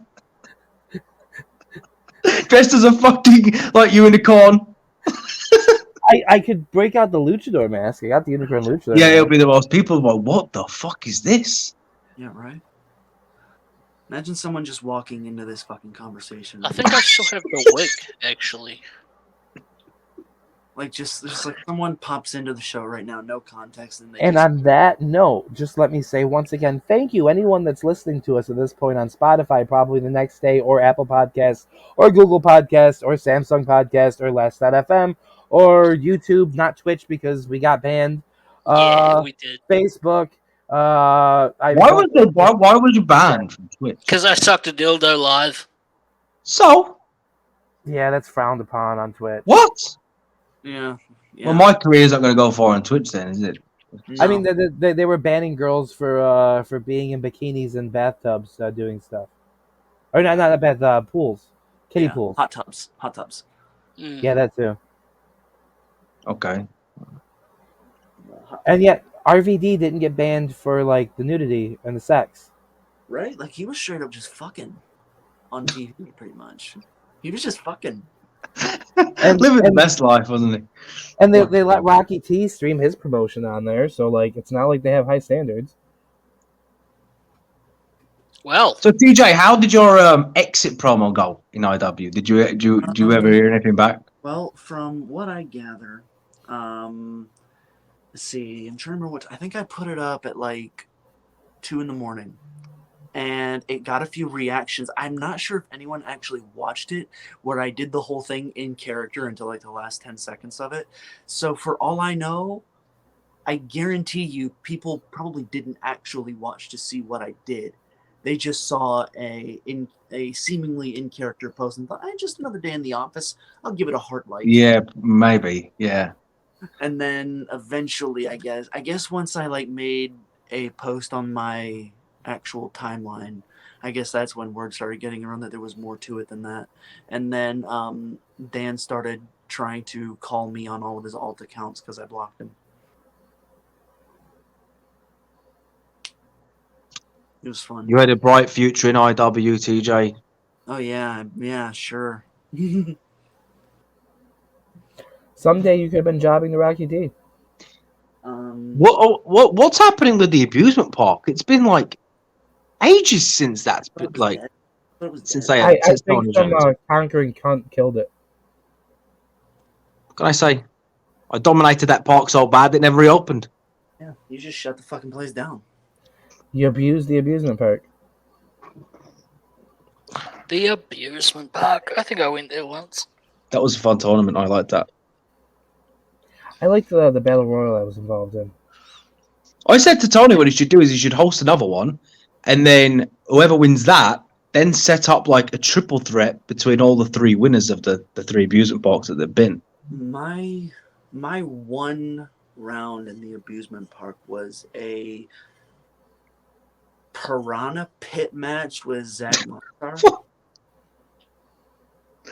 dressed as a fucking like unicorn? I could break out the luchador mask. I got the unicorn luchador. Yeah, mask. it'll be the most people like, what the fuck is this? Yeah, right. Imagine someone just walking into this fucking conversation. I think I still have the wig, actually. Like just like someone pops into the show right now, no context, and they. And on that note, just let me say once again, thank you anyone that's listening to us at this point on Spotify, probably the next day, or Apple Podcasts, or Google Podcasts, or Samsung Podcast, or Last.fm, or YouTube, not Twitch because we got banned. Yeah, we did. Facebook. Why was you banned from Twitch? Because I sucked a dildo live. So? Yeah, that's frowned upon on Twitch. What? Yeah. Well, my career's not going to go far on Twitch then, is it? I mean, they were banning girls for being in bikinis in bathtubs doing stuff. Or not bath pools. Kiddie pools. Hot tubs. Yeah, that too. Okay. And yet, RVD didn't get banned for, like, the nudity and the sex. Right? Like, he was straight up just fucking on TV, pretty much. He was just fucking. Living the best life, wasn't he? And they let Rocky T stream his promotion on there, so, like, it's not like they have high standards. Well. So, TJ, how did your exit promo go in IW? Did you ever hear anything back? Well, from what I gather, let's see. I'm trying to remember I think I put it up at like 2 a.m, and it got a few reactions. I'm not sure if anyone actually watched it, where I did the whole thing in character until like the last 10 seconds of it. So for all I know, I guarantee you, people probably didn't actually watch to see what I did. They just saw a seemingly in character post and thought, just another day in the office. I'll give it a heart like. Yeah, maybe. Yeah. And then eventually, I guess once I like made a post on my actual timeline, I guess that's when word started getting around that there was more to it than that. And then Dan started trying to call me on all of his alt accounts because I blocked him. It was fun. You had a bright future in IW, TJ. Oh yeah, sure. Someday you could have been jobbing the Rocky D. What's happening with the abusement park? It's been like ages since that's been, like since I think some conquering cunt killed it. What can I say? I dominated that park so bad it never reopened. Yeah, you just shut the fucking place down. You abused the amusement park. The amusement park. I think I went there once. That was a fun tournament. I liked that. I liked the battle royal I was involved in. I said to Tony what he should do is he should host another one, and then whoever wins that, then set up like a triple threat between all the three winners of the three amusement parks that they've been. My one round in the amusement park was a piranha pit match with Zach Mossar.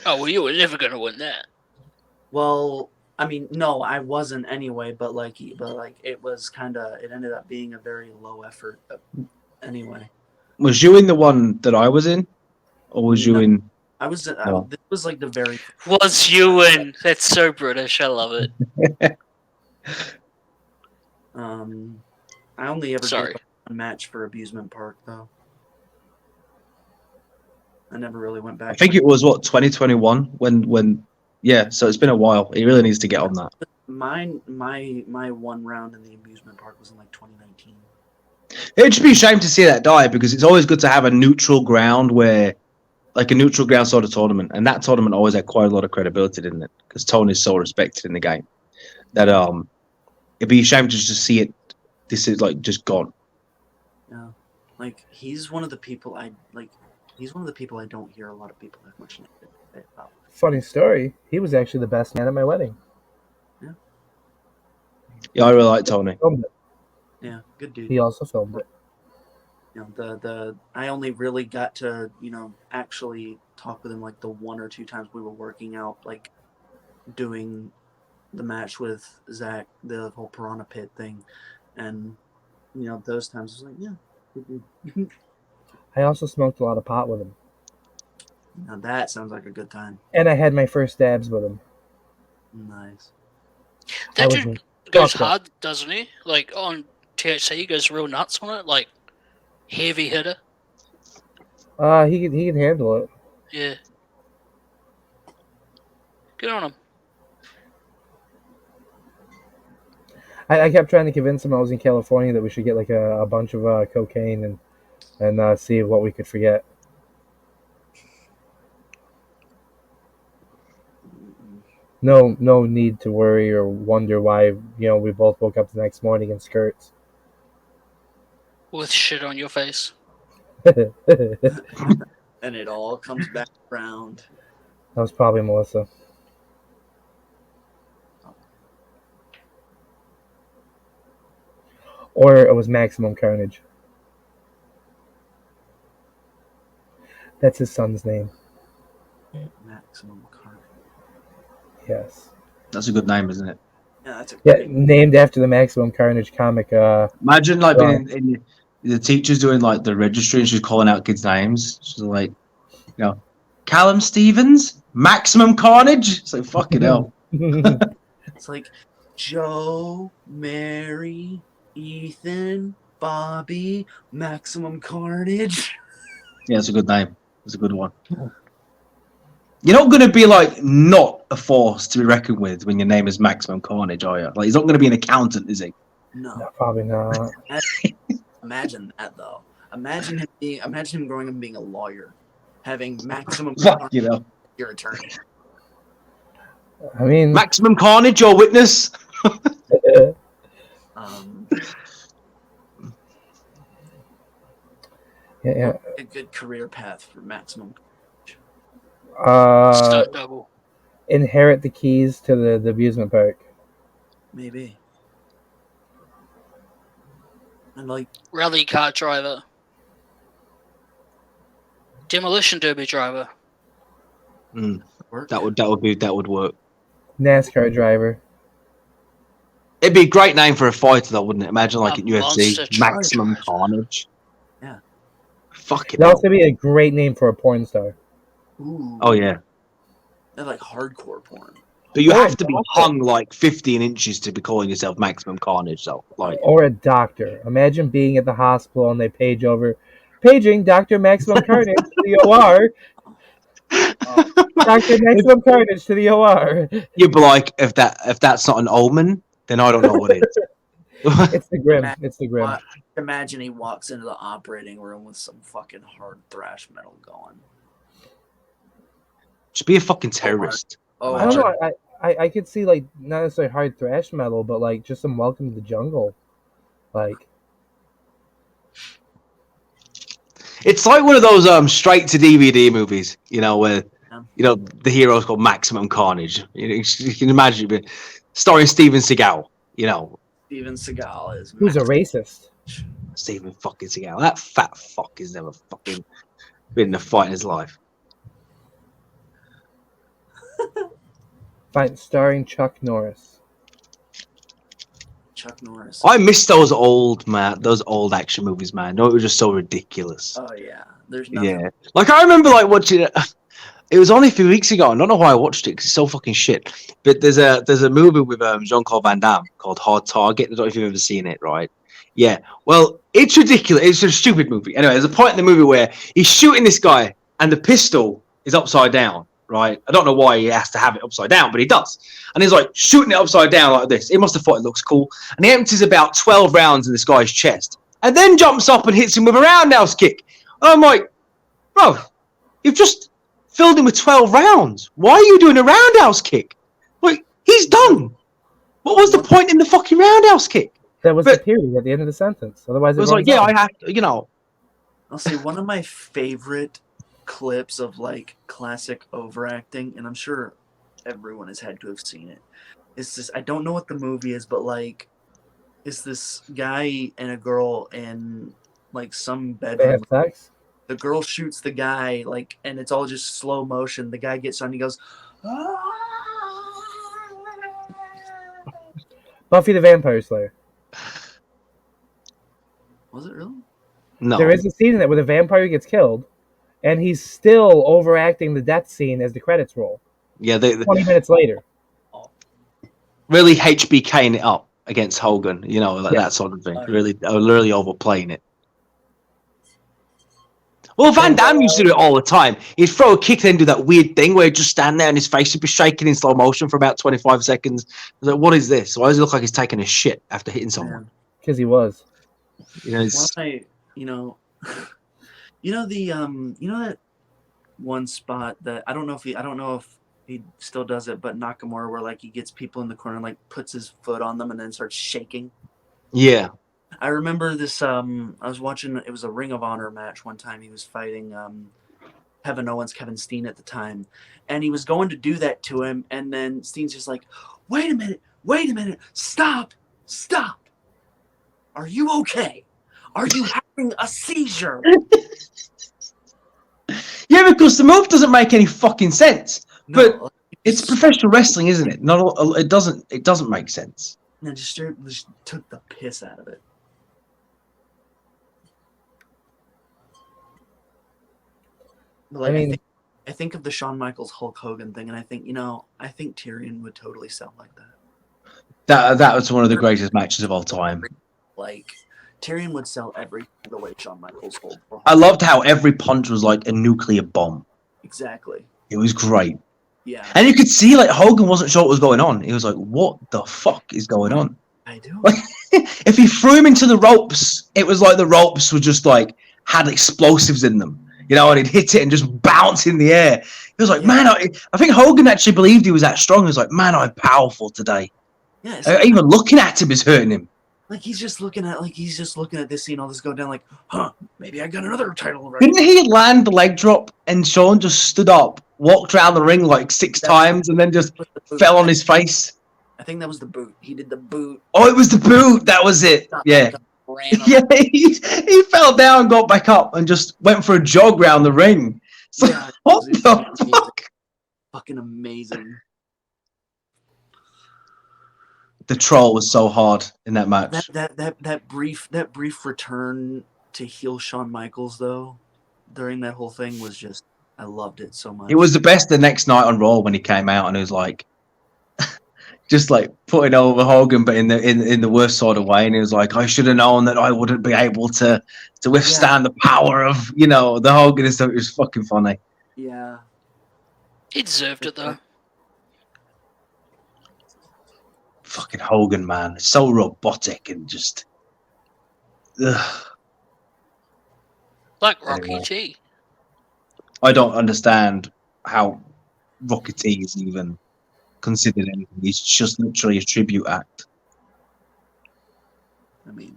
Oh, well, you were never going to win that. Well, I mean, no, I wasn't anyway, but it was kind of, it ended up being a very low effort anyway. Was you in the one that I was in, or was you in? I was. No. This was like the very. Was you in? That's so British. I love it. I only ever Sorry. did a match for amusement park though. I never really went back. I think it was 2021 when yeah. So it's been a while. He really needs to get on that. My one round in the amusement park was in like 2019. It would just be a shame to see that die because it's always good to have a neutral ground where, like a neutral ground sort of tournament, and that tournament always had quite a lot of credibility, didn't it? Because Tony's so respected in the game that it'd be a shame to just see it. This is like just gone. Yeah, like he's one of the people I like. He's one of the people I don't hear a lot of people that much about. Funny story. He was actually the best man at my wedding. Yeah, I really like Tony. Filmed it. Yeah, good dude. He also filmed it. You know, the I only really got to, actually talk with him like the one or two times we were working out, like doing the match with Zach, the whole Piranha Pit thing, and those times I was like, yeah. I also smoked a lot of pot with him. Now that sounds like a good time. And I had my first dabs with him. Nice. That I was dude goes fucked up. hard, doesn't he? Like on THC, he goes real nuts on it. Like heavy hitter. He can handle it. Yeah. Good on him. I kept trying to convince him I was in California that we should get like a bunch of cocaine and see what we could forget. No need to worry or wonder why we both woke up the next morning in skirts. With shit on your face. And it all comes back around. That was probably Melissa. Or it was Maximum Carnage. That's his son's name. Maximum Carnage. Yes. That's a good name, isn't it? Yeah, that's a Yeah, great. named after the Maximum Carnage comic. Imagine like being in the teacher's doing like the registry and she's calling out kids' names. She's like, Callum Stevens, Maximum Carnage. It's like fucking hell. It's like Joe, Mary, Ethan, Bobby, Maximum Carnage. Yeah, it's a good name. It's a good one. You're not going to be like not a force to be reckoned with when your name is Maximum Carnage, are you? Like he's not going to be an accountant, is he? No. Probably not. Imagine that though. Imagine him growing up and being a lawyer, having Maximum Fuck, Carnage your attorney. I mean, Maximum Carnage, your witness. Yeah. A good career path for Maximum. Stunt double. Inherit the keys to the amusement park. Maybe. And like Rally car driver. Demolition derby driver. That would work. NASCAR driver. It'd be a great name for a fighter, though, wouldn't it? Imagine like A at UFC, monster truck Maximum driver. Carnage. Yeah. Fucking That hell. was gonna be a great name for a porn star. ooh, Oh yeah, they're like hardcore porn. but you Or have to be hung like 15 inches to be calling yourself Maximum Carnage, though. Like, Or a doctor. Imagine being at the hospital and they page over, paging Dr. Maximum Carnage to the OR. Dr. Maximum Carnage to the OR. you'd be like, if that's not an omen, then I don't know what is. It's the Grim. It's the Grim. Imagine he walks into the operating room with some fucking hard thrash metal going. Just be a fucking terrorist. Oh, I don't know. I could see like not necessarily hard thrash metal, but like just some Welcome to the Jungle. Like, It's like one of those straight to DVD movies, you know, where the hero's called Maximum Carnage. You can imagine it starring Steven Seagal. You know, Steven Seagal is who's a racist? Steven fucking Seagal. That fat fuck has never fucking been in a fight in his life. Fight starring Chuck Norris. Chuck Norris. I miss those old action movies, man. No, it was just so ridiculous. Oh yeah, there's nothing. Yeah, like I remember like watching it. It was only a few weeks ago. I don't know why I watched it because it's so fucking shit. But there's a movie with Jean-Claude Van Damme called Hard Target. I don't know if you've ever seen it, right? Yeah. Well, it's ridiculous. It's a stupid movie. Anyway, there's a point in the movie where he's shooting this guy and the pistol is upside down, right? I don't know why he has to have it upside down, but he does. And he's like shooting it upside down like this. He must have thought it looks cool. And he empties about 12 rounds in this guy's chest and then jumps up and hits him with a roundhouse kick. And I'm like, bro, you've just filled him with 12 rounds. Why are you doing a roundhouse kick? Like, he's done. What was the point in the fucking roundhouse kick? That was the period at the end of the sentence. Otherwise, it was like, yeah, I have to, you know. I'll say one of my favorite clips of like classic overacting, and I'm sure everyone has had to have seen it. It's this, I don't know what the movie is, but like, it's this guy and a girl in like some They bedroom. have sex. The girl shoots the guy, like, and it's all just slow motion. The guy gets on, he goes, Buffy the Vampire Slayer. was it really? No. There is a scene in it where the vampire gets killed, and he's still overacting the death scene as the credits roll. Yeah, 20 minutes later. Really HBKing it up against Hogan, you know, like that sort of thing. Really overplaying it. Well, Van Damme used to do it all the time. He'd throw a kick, then do that weird thing where he'd just stand there and his face would be shaking in slow motion for about 25 seconds. I was like, what is this? Why does it look like he's taking a shit after hitting someone? Because he was. You know, it's... you know that one spot that I don't know if he still does it, but Nakamura, where like he gets people in the corner and like puts his foot on them and then starts shaking. Yeah. I remember this. I was watching. It was a Ring of Honor match one time. He was fighting Kevin Owens, Kevin Steen at the time, and he was going to do that to him, and then Steen's just like, wait a minute, stop. Are you okay? Are you having a seizure? Yeah, because the move doesn't make any fucking sense. But it's professional wrestling, isn't it? It doesn't make sense. And just took the piss out of it. But like, I think of the Shawn Michaels Hulk Hogan thing, and I think Tyrion would totally sell like that. That was one of the greatest matches of all time. Like, Tyrion would sell everything the way Shawn Michaels sold. I loved how every punch was like a nuclear bomb. Exactly. It was great. Yeah. And you could see like Hogan wasn't sure what was going on. He was like, what the fuck is going on? I do. If he threw him into the ropes, it was like the ropes were just like had explosives in them. You know, and he'd hit it and just bounce in the air. He was like, man, I think Hogan actually believed he was that strong. He was like, man, I'm powerful today. Yeah. Even looking at him is hurting him. Like he's just looking at this scene, all this go down, like, maybe I got another title already. Didn't he land the leg drop and Shawn just stood up, walked around the ring like 6 times, and then just fell on his face? I think that was the boot. He did the boot. Oh, it was the boot. That was it. Yeah. Yeah, he fell down, got back up, and just went for a jog around the ring. So, Yeah, what the fuck? Fucking amazing. The troll was so hard in that match. That brief return to heel Shawn Michaels though, during that whole thing was just, I loved it so much. It was the best the next night on Raw when he came out and it was like, just like putting over Hogan, but in the worst sort of way. And he was like, I should have known that I wouldn't be able to withstand the power of, you know, the Hogan and stuff. It was fucking funny. Yeah. He deserved it though. Fucking Hogan, man. It's so robotic and just... Ugh. Like Rocky Anyway. G. I don't understand how Rocky T is even considered anything. He's just literally a tribute act. I mean,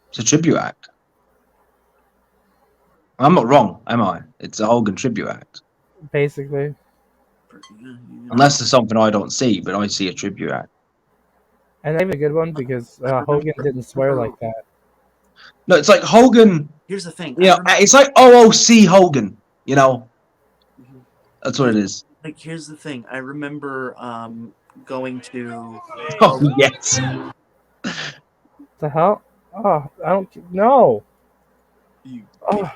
It's a tribute act. I'm not wrong, am I? It's a Hogan tribute act. Basically. Unless there's something I don't see, but I see a tribute act. And not even a good one because Hogan didn't swear like that. No, it's like Hogan. Here's the thing. You know, it's like OOC Hogan. You know, that's what it is. Like, here's the thing. I remember going to. Oh yes. The hell? Oh, I don't know. Oh.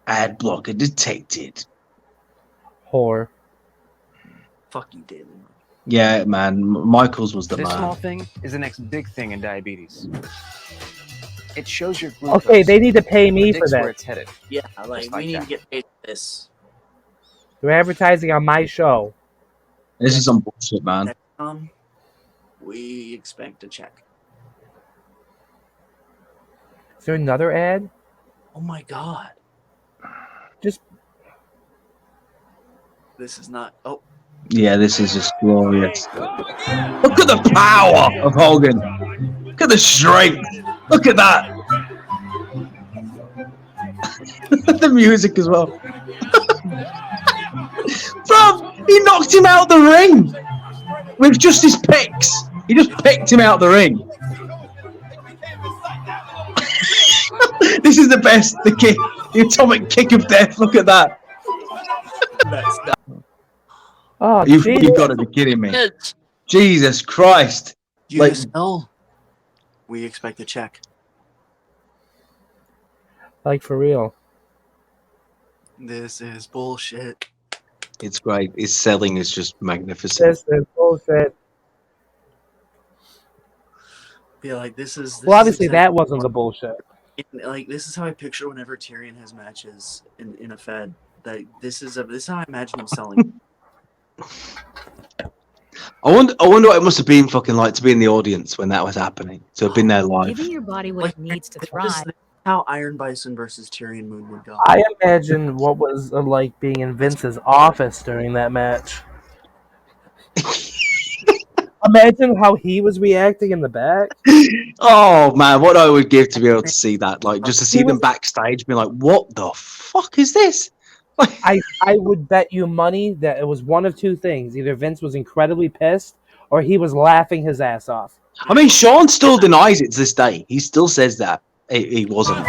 Ad blocker detected. Whore. Fuck you, Daily. Yeah, man. Michaels was the This man. small thing is the next big thing in diabetes. It shows your glucose. Okay, they need to pay me for predicts where that. it's headed. Yeah, like, Just we like need that. to get paid for this. They're advertising on my show. This is some bullshit, man. Next time, we expect a check. Is there another ad? Oh my god. Just This is not. Oh. Yeah, this is just glorious. Look at the power of Hogan. Look at the strength. Look at that. The music as well. Bro, he knocked him out the ring with just his picks. He just picked him out the ring. This is the best. The kick, the atomic kick of death. Look at that. oh, You Jesus. got to be kidding me. Kids. Jesus Christ. Like, USL, we expect a check. Like for real. This is bullshit. it's great. His selling is just magnificent. This is bullshit. Yeah, like this is. Well, obviously that wasn't the bullshit. Like this is how I picture whenever Tyrion has matches in a Fed. That this is how I imagine him selling. I wonder what it must have been fucking like to be in the audience when that was happening. To have been there live. Giving your body what it needs to This thrive. is how Iron Bison versus Tyrion Moon would go. I imagine what was like being in Vince's office during that match. Imagine how he was reacting in the back. Oh man, what I would give to be able to see that, like just to see them backstage, being like, "What the fuck is this?" I would bet you money that it was one of two things: either Vince was incredibly pissed, or he was laughing his ass off. I mean, Sean still denies it to this day. He still says that he wasn't.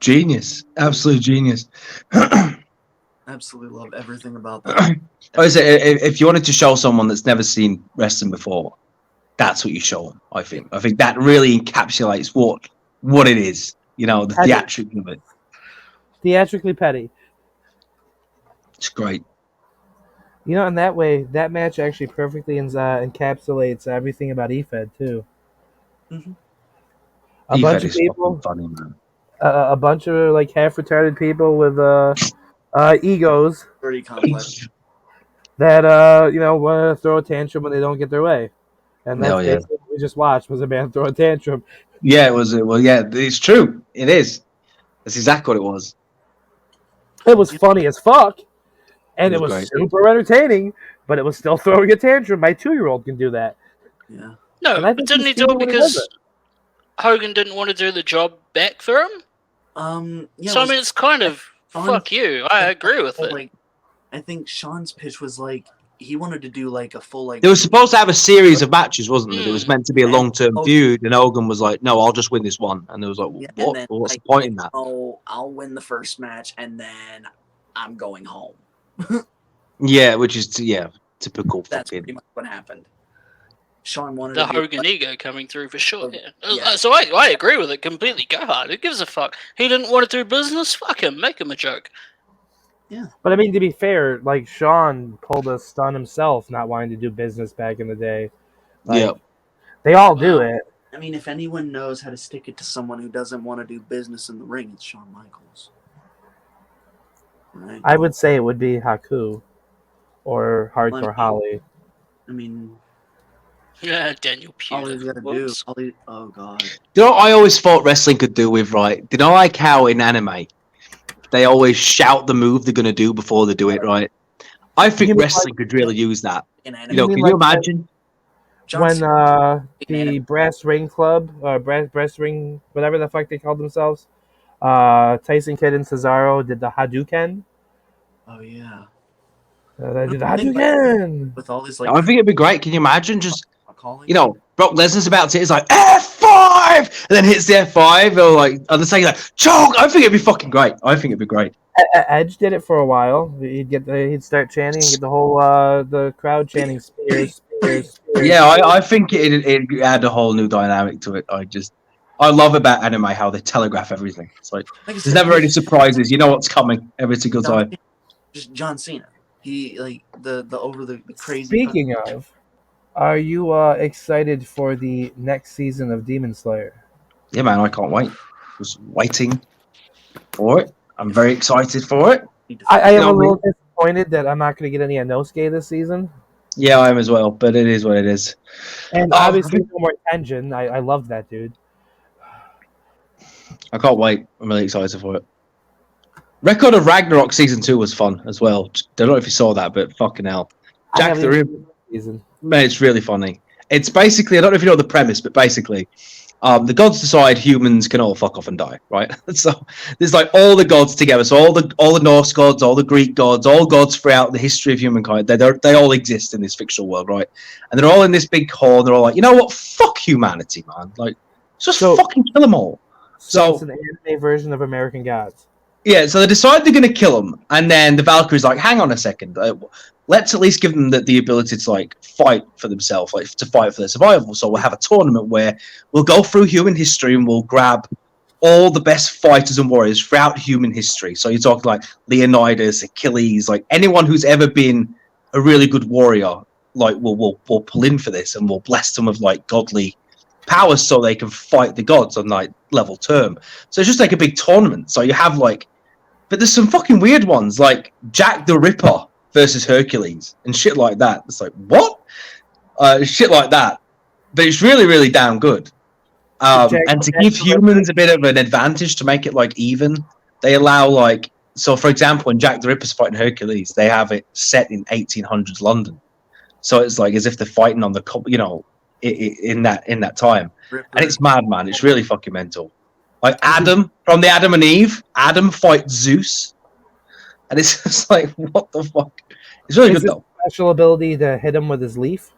Genius, absolute genius. Absolutely love everything about that. If you wanted to show someone that's never seen wrestling before, that's what you show them. I think that really encapsulates what it is. You know, the theatrics of it. Theatrically petty. It's great. You know, in that way, that match actually perfectly encapsulates everything about EFED too. Mm-hmm. A bunch of people, funny, man. A bunch of like half retarded people with egos Pretty complex. that want to throw a tantrum when they don't get their way, and that's basically what we just watched was a man throw a tantrum. Yeah, it was. Well, yeah, it's true. It is. That's exactly what it was. It was funny as fuck, and it was great. super entertaining. But it was still throwing a tantrum. My 2-year-old can do that. Yeah. No, And I but think didn't he he's do doing it what he because does Hogan didn't want to do the job back for him? Yeah, So I mean, it's kind of Sean- fuck you. I agree with it. Like, I think Sean's pitch was like he wanted to do like a full like. They were supposed to have a series of matches, wasn't it? It was meant to be a long-term feud, and Hogan was like, "No, I'll just win this one." And it was like, Yeah, "What? and then, What's like, the point in that?" Oh, I'll win the first match and then I'm going home. Yeah, which is typical That's fucking. pretty much what happened. Sean wanted The to be Hogan ego coming through for sure. Yeah. Yeah. So I agree with it completely. Go hard. Who gives a fuck? He didn't want to do business. Fuck him. Make him a joke. But I mean, to be fair, like Sean pulled a stunt himself, not wanting to do business back in the day. Like, Yeah. they all do it. I mean, if anyone knows how to stick it to someone who doesn't want to do business in the ring, it's Shawn Michaels. Right? I would say it would be Haku or Hardcore Well, I mean- Holly. I mean, Yeah, Daniel all he's Pewter. got to do. Whoops. Oh god. You know what I always thought wrestling could do with, right? Did I like how in anime they always shout the move they're gonna do before they do it, right? I You think mean wrestling could really use that. In anime, You know, mean can you like imagine? John When Cena- the Brass Ring Club, Brass Ring, whatever the fuck they called themselves, Tyson Kidd and Cesaro did the Hadouken. Oh yeah. They did the I think, Hadouken. with all these I think it'd be great. Can you imagine just, calling, you know, Brock Lesnar's about to hit, it's like F5, and then hits the F5, or like on the second, like choke. I think it'd be fucking great. I think it'd be great. Edge did it for a while. He'd start chanting and get the whole the crowd chanting spears, spears, spears. Yeah, I think it'd add a whole new dynamic to it. I love about anime how they telegraph everything. It's like there's never any surprises. You know what's coming every single time. Just John Cena. He like the over the crazy. Speaking of, are you excited for the next season of Demon Slayer? Yeah, man, I can't wait. Just waiting for it. I'm very excited for it. I am You know, a little disappointed that I'm not going to get any Inosuke this season. Yeah, I am as well, but it is what it is. And obviously, no more Tenjin. I loved that dude. I can't wait. I'm really excited for it. Record of Ragnarok season 2 was fun as well. I don't know if you saw that, but fucking hell, I Jack haven't the even Ripper. seen the season. Man, it's really funny. It's basically, I don't know if you know the premise, but basically, the gods decide humans can all fuck off and die, right? So there's like all the gods together. So all the Norse gods, all the Greek gods, all gods throughout the history of humankind, they all exist in this fictional world, right? And they're all in this big hall. And they're all like, you know what? Fuck humanity, man. Like, just fucking kill them all. So it's an anime version of American Gods. Yeah, so they decide they're going to kill him, and then the Valkyrie's like, hang on a second, let's at least give them the ability to like fight for themselves, like to fight for their survival. So we'll have a tournament where we'll go through human history and we'll grab all the best fighters and warriors throughout human history. So you talk like Leonidas, Achilles, like anyone who's ever been a really good warrior, like we'll pull in for this, and we'll bless them with like godly powers so they can fight the gods on like level term. So it's just like a big tournament. So you have like, but there's some fucking weird ones like Jack the Ripper versus Hercules and shit like that. It's like, what? Shit like that. But it's really, really damn good. And to give humans a bit of an advantage to make it like even, they allow like, so for example, when Jack the Ripper's fighting Hercules, they have it set in 1800s London. So it's like as if they're fighting on the, you know, in that time. And it's mad, man. It's really fucking mental. Like Adam from the Adam and Eve, Adam fights Zeus, and it's just like, what the fuck? It's really Is good it though. Special ability to hit him with his leaf.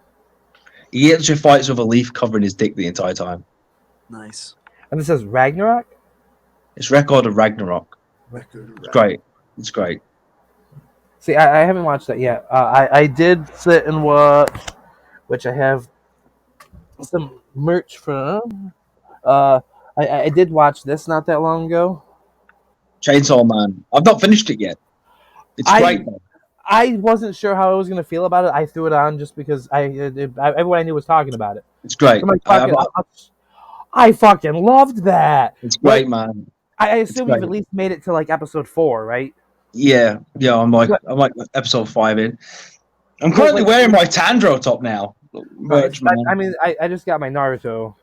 He actually fights with a leaf covering his dick the entire time. Nice. And this says Ragnarok. It's Record of Ragnarok. It's great. It's great. See, I haven't watched that yet. I did sit and watch, which I have some merch from. I did watch this not that long ago. Chainsaw Man. I've not finished it yet. It's great. Though. I wasn't sure how I was going to feel about it. I threw it on just because everyone I knew was talking about it. It's great. I'm like, fuck it, I fucking loved that. It's great, man. I assume you've at least made it to like episode 4, right? Yeah. I'm like episode 5 in. I'm currently wearing my Tandro top now. Merch, man. I mean, I just got my Naruto.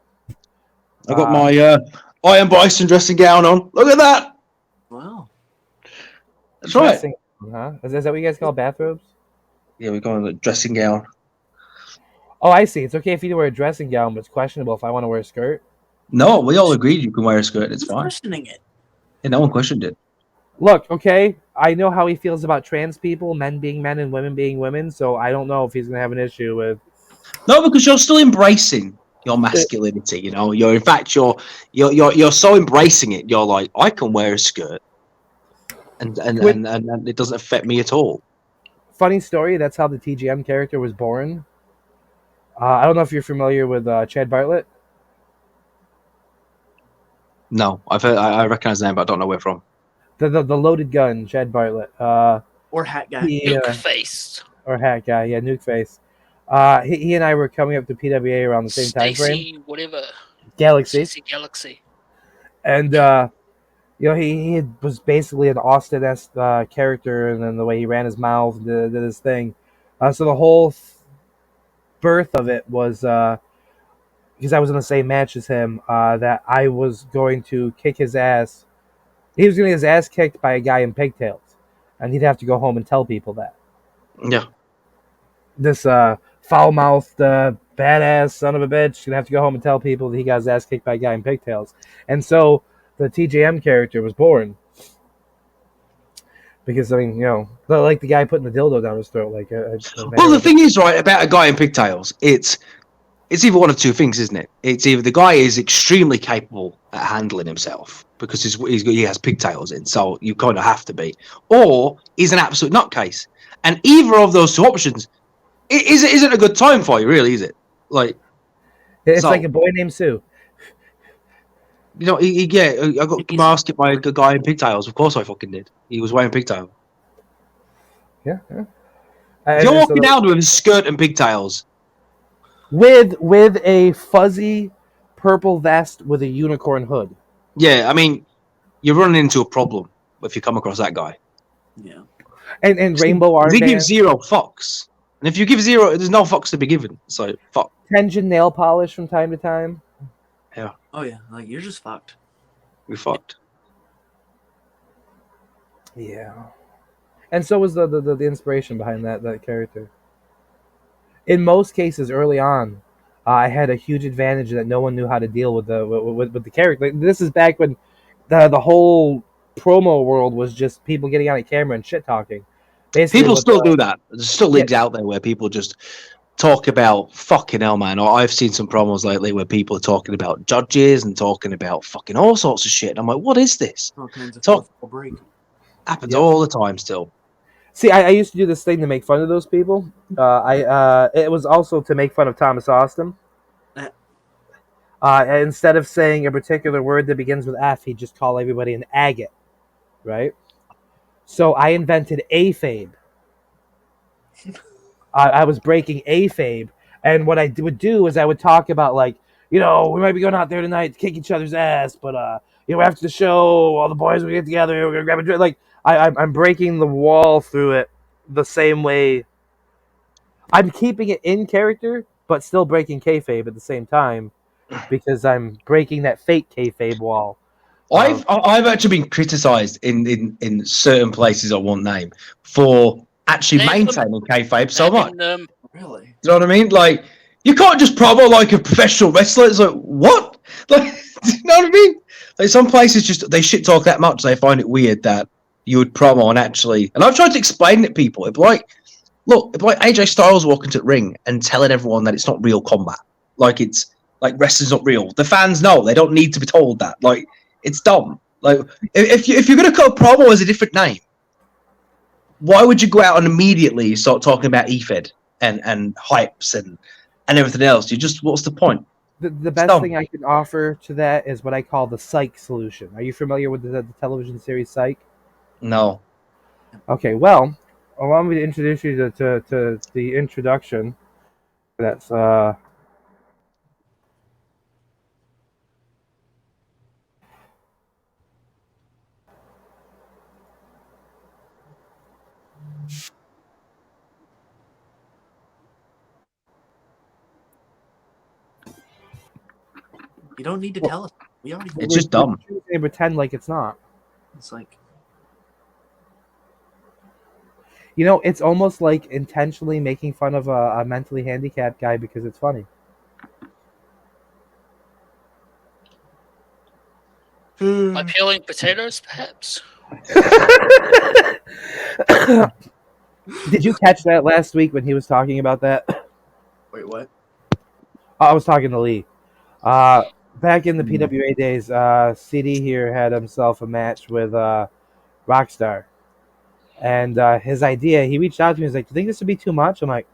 I got my Iron Bison dressing gown on. Look at that. Wow. That's right. Dressing, huh? Is that what you guys call bathrobes? Yeah, we're going with a dressing gown. Oh, I see. It's okay if you wear a dressing gown, but it's questionable if I want to wear a skirt. No, we all agreed you can wear a skirt. It's fine. Questioning it. Yeah, no one questioned it. Look, okay, I know how he feels about trans people, men being men and women being women, so I don't know if he's going to have an issue with... No, because you're still embracing your masculinity, you know. You're you're so embracing it. You're like, I can wear a skirt, and it doesn't affect me at all. Funny story, that's how the TGM character was born. I don't know if you're familiar with Chad Bartlett. No, I recognize the name, but I don't know where from. The loaded gun, Chad Bartlett. Or hat guy. Nuke face. Or hat guy, yeah, Nuke face. He and I were coming up to PWA around the same time frame. Stacy, whatever. Galaxy. Stacy Galaxy. And he was basically an Austin-esque character, and then the way he ran his mouth and did his thing. So the whole birth of it was because I was in the same match as him, that I was going to kick his ass. He was going to get his ass kicked by a guy in pigtails, and he'd have to go home and tell people that. Yeah. This foul-mouthed, badass son of a bitch gonna have to go home and tell people that he got his ass kicked by a guy in pigtails. And so the TJM character was born. Because, I mean, like the guy putting the dildo down his throat. Well, the thing is, right, about a guy in pigtails, it's either one of two things, isn't it? It's either the guy is extremely capable at handling himself because he has pigtails in, so you kind of have to be, or he's an absolute nutcase. And either of those two options isn't a good time for you, really, is it? Like, it's like a boy named Sue. I got masked by a guy in pigtails. Of course I fucking did. He was wearing pigtails. Yeah. If you're walking down with his skirt and pigtails. With a fuzzy purple vest with a unicorn hood. Yeah, I mean, you're running into a problem if you come across that guy. Yeah. And rainbow armband. They give zero fucks. And if you give zero, there's no fucks to be given. So, fuck. Tension nail polish from time to time. Yeah. Oh, yeah. Like, you're just fucked. We're fucked. Yeah. And so was the inspiration behind that character. In most cases, early on, I had a huge advantage that no one knew how to deal with the character. Like, this is back when the whole promo world was just people getting on a camera and shit talking. People still do that. There's still leagues out there where people just talk about fucking hell, man. Or I've seen some promos lately where people are talking about judges and talking about fucking all sorts of shit. And I'm like, what is this? All kinds of break. Happens all the time still. See, I used to do this thing to make fun of those people. It was also to make fun of Thomas Austin. Instead of saying a particular word that begins with F, he'd just call everybody an agate, right? So I invented AFABE. I was breaking AFABE, and what I would do is I would talk about, like, we might be going out there tonight to kick each other's ass, but after the show, all the boys will get together, we're gonna grab a drink. Like, I'm breaking the wall through it the same way. I'm keeping it in character, but still breaking kayfabe at the same time, because I'm breaking that fake kayfabe wall. I've actually been criticised in certain places I won't name for actually maintaining kayfabe so much. Really? Do you know what I mean? Like, you can't just promo like a professional wrestler. It's like, what? Like, do you know what I mean? Like, some places just they shit talk that much they find it weird that you would promo and actually. And I've tried to explain it to people. It's like, look, it's like AJ Styles walking to the ring and telling everyone that it's not real combat. Like, it's like wrestling's not real. The fans know they don't need to be told that. Like, it's dumb. Like, if you're gonna cut a promo as a different name, why would you go out and immediately start talking about EFED and hypes and everything else? What's the point? The best thing I can offer to that is what I call the Psych solution. Are you familiar with the television series Psych? No. Okay, well, allow me to introduce you to the introduction. That's You don't need to tell us. We already. It's just dumb. They pretend like it's not. It's like. It's almost like intentionally making fun of a mentally handicapped guy because it's funny. By peeling potatoes, perhaps? Did you catch that last week when he was talking about that? Wait, what? I was talking to Lee. Back in the PWA days, CD here had himself a match with Rockstar. And his idea, he reached out to me. He's like, "Do you think this would be too much?" I'm like,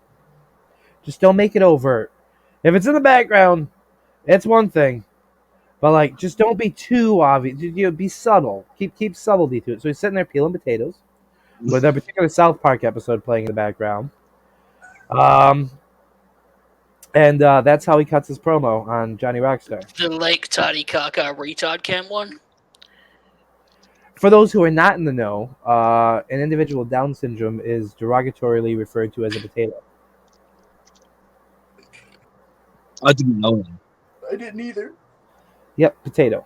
"Just don't make it overt. If it's in the background, it's one thing. But like, just don't be too obvious. Be subtle. Keep subtlety to it. So he's sitting there peeling potatoes with a particular South Park episode playing in the background. And that's how he cuts his promo on Johnny Rockstar. The Lake Titicaca retard cam one. For those who are not in the know, an individual with Down syndrome is derogatorily referred to as a potato. I didn't know that. I didn't either. Yep, potato.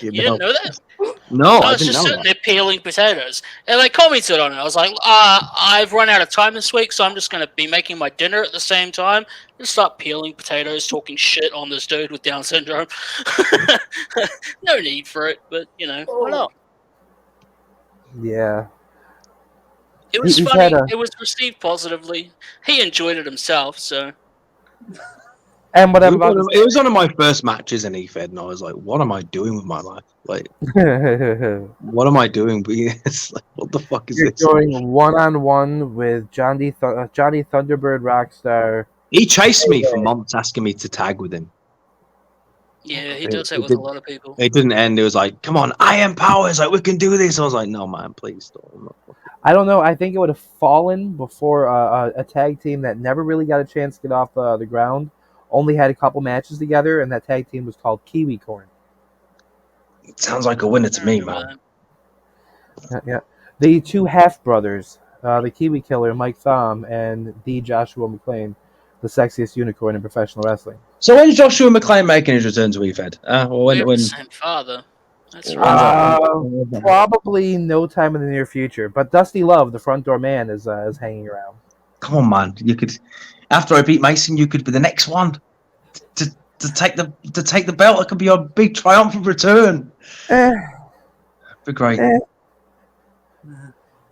You didn't know that? No, I I was didn't just know sitting that. there peeling potatoes, and they commented on it. I was like, I've run out of time this week, so I'm just going to be making my dinner at the same time. Just start peeling potatoes, talking shit on this dude with Down syndrome. No need for it, but, why not? Yeah. It was He's funny. had a- It was received positively. He enjoyed it himself, so... And what It I'm about to was one of my first matches in EFED, and I was like, "What am I doing with my life? Like, say, what am I doing?" It's like, what the fuck is you're this? going one-on-one with Johnny Thunderbird Rockstar. He chased me for months, asking me to tag with him. Yeah, he It- does that it with did- a lot of people. It didn't end. It was like, "Come on, I am powers. Like, we can do this." I was like, "No, man, please don't." I don't know. I think it would have fallen before a tag team that never really got a chance to get off the ground. Only had a couple matches together, and that tag team was called Kiwi Corn. It sounds like a winner to me, man. Yeah. The two half brothers, the Kiwi Killer, Mike Thom, and the Joshua McClain, the sexiest unicorn in professional wrestling. So when's Joshua McClain making his return to EFED? We have When? the same father. That's right. Probably no time in the near future. But Dusty Love, the front door man, is hanging around. Come on, man. You could, after I beat Mason, you could be the next one to take the belt. It could be your big triumphant return. Be great.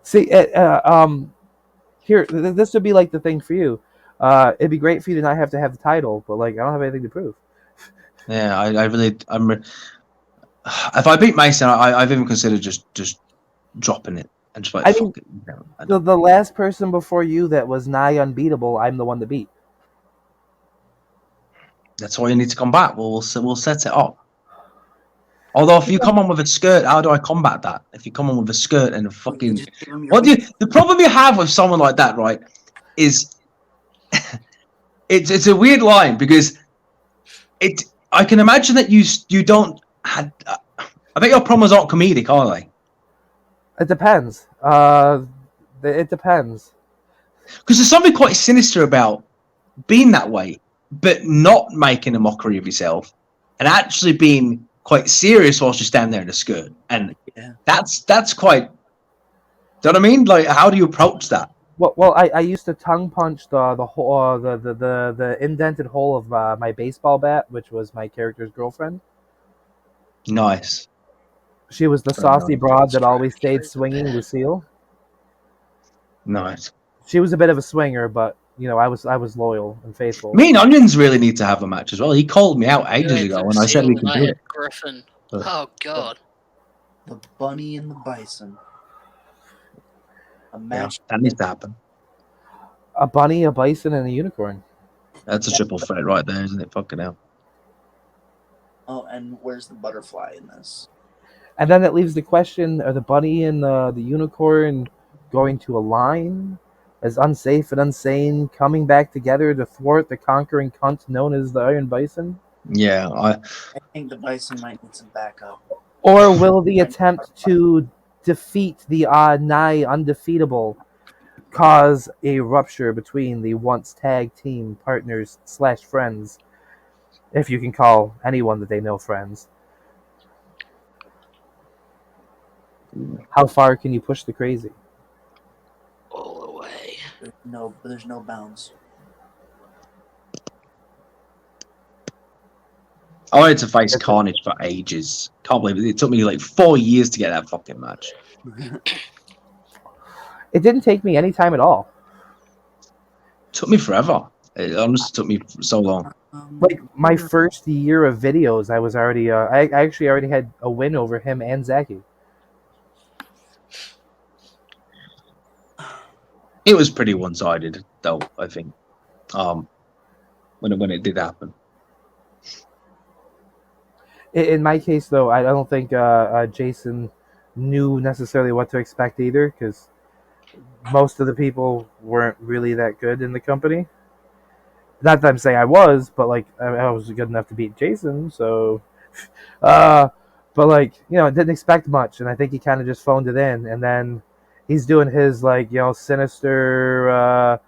See, here, this would be like the thing for you. It'd be great for you to not have to have the title, but like I don't have anything to prove. Yeah, if I beat Mason, I've even considered just dropping it and just like, I mean, fuck it. the last person before you that was nigh unbeatable, I'm the one to beat. That's why you need to come back. We'll set it up. Although if you come on with a skirt, how do I combat that? If you come on with a skirt and a fucking the problem you have with someone like that, right, is it's a weird line because I can imagine that you don't had. I bet your promos aren't comedic, are they? It depends. It depends. Because there's something quite sinister about being that way, but not making a mockery of yourself, and actually being quite serious whilst you stand there in a skirt. And that's quite. Do you know what I mean? Like, how do you approach that? Well, I used to tongue punch the whole the indented hole of my baseball bat, which was my character's girlfriend. Nice. She was the saucy broad that always stayed swinging, Lucille. Nice. She was a bit of a swinger, but I was loyal and faithful. Me and Onions really need to have a match as well. He called me out ages ago when I said we could do it. Griffin. Oh God. The bunny and the bison. A Yeah, match. that needs to happen. A bunny, a bison, and a unicorn. That's a triple threat right there, isn't it? Fucking hell. Oh, and where's the butterfly in this? And then that leaves the question: are the bunny and the unicorn going to align as unsafe and unsane, coming back together to thwart the conquering cunt known as the Iron Bison? Yeah, I think the bison might need some backup. Or will the attempt to defeat the nigh undefeatable cause a rupture between the once tag team partners / friends, if you can call anyone that they know friends? How far can you push the crazy? All the way. There's no bounds. I wanted to face Carnage for ages. Can't believe it. It took me like 4 years to get that fucking match. It didn't take me any time at all. It took me forever. It honestly took me so long. Like my first year of videos, I was already. I actually already had a win over him and Zaki. It was pretty one-sided, though. I think. when it did happen. In my case, though, I don't think Jason knew necessarily what to expect either, because most of the people weren't really that good in the company. Not that I'm saying I was, but like I was good enough to beat Jason, so. But like didn't expect much, and I think he kind of just phoned it in, and then he's doing his like sinister,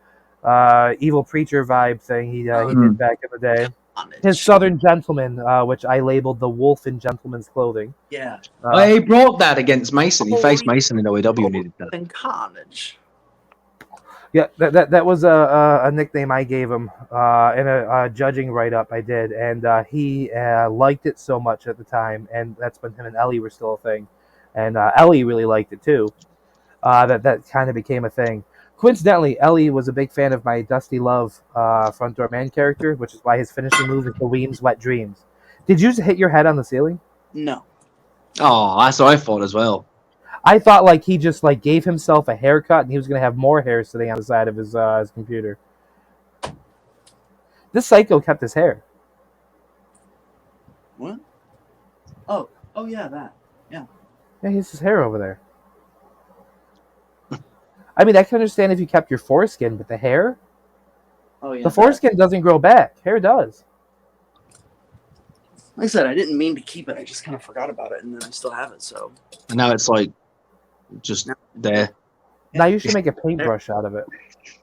evil preacher vibe thing he did back in the day. His Southern Gentleman, which I labeled the wolf in gentleman's clothing. Yeah. He brought that against Mason. He faced Mason in OAW and he did that. In Carnage. Yeah, that was a nickname I gave him in a judging write-up I did, and he liked it so much at the time, and that's when him and Ellie were still a thing, and Ellie really liked it too. That kind of became a thing. Coincidentally, Ellie was a big fan of my Dusty Love Front Door Man character, which is why his finishing move is the Weems Wet Dreams. Did you just hit your head on the ceiling? No. Oh, that's what I thought as well. I thought like he just like gave himself a haircut and he was gonna have more hair sitting on the side of his computer. This psycho kept his hair. What? Oh yeah, that. Yeah. Yeah, he has his hair over there. I mean, I can understand if you kept your foreskin, but the hair? Oh yeah. The foreskin doesn't grow back. Hair does. Like I said, I didn't mean to keep it. I just kind of forgot about it, and then I still have it. So. And now it's like just there. Now you should make a paintbrush out of it.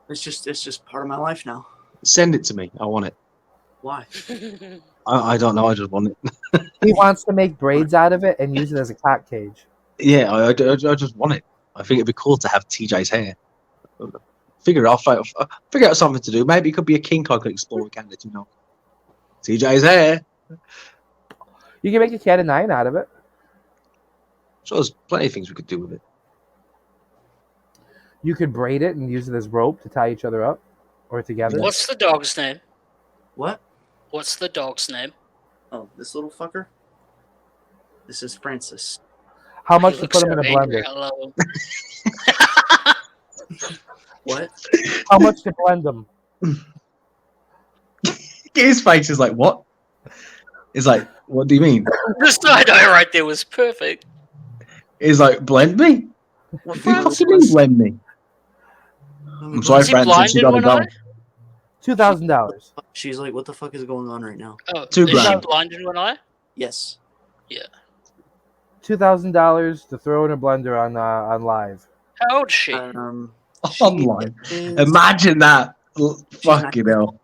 It's just part of my life now. Send it to me. I want it. Why? I don't know. I just want it. He wants to make braids out of it and use it as a cock cage. Yeah, I just want it. I think it'd be cool to have TJ's hair. Figure out something to do. Maybe it could be a kink I could explore, can't it? TJ's hair. You can make a cat of nine out of it. So there's plenty of things we could do with it. You could braid it and use it as rope to tie each other up or together. What's the dog's name? What? What's the dog's name? Oh, this little fucker? This is Francis. How much He to looks put him in so a angry. blender? I love him. What? How much to blend them? His face is like, what? It's like, what do you mean? The side eye right there was perfect. He's like, blend me? What do you mean blend me? I'm sorry, Is he Francis, blind you in gotta one go. eye? $2,000. She's like, what the fuck is going on right now? Oh, $2 is she grand. blind in one eye? Yes. Yeah. $2,000 to throw in a blender on live. How old is she? Online. Imagine that. Fucking hell.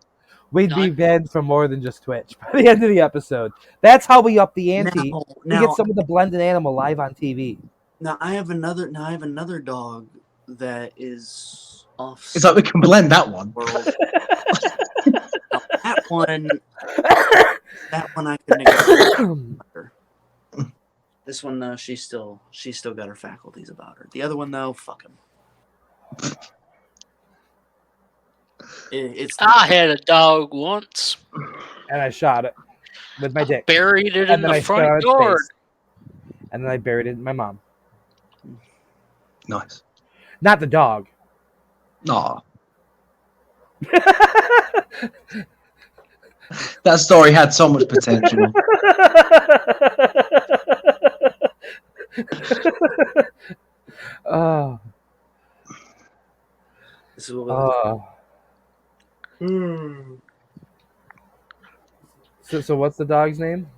We'd be banned from more than just Twitch by the end of the episode. That's how we up the ante. We Now- get some of the blended animal live on TV. Now I have another dog that is off. It's like we can blend that one. World. Now, that one I can negotiate. This one though, she's still got her faculties about her. The other one though, fuck him. I had a dog once. And I shot it with my dick. Buried it in And then the I front shot its yard. face. And then I buried it in my mom. Nice. Not the dog. Aw. That story had so much potential. Oh. This is what Oh. So what's the dog's name?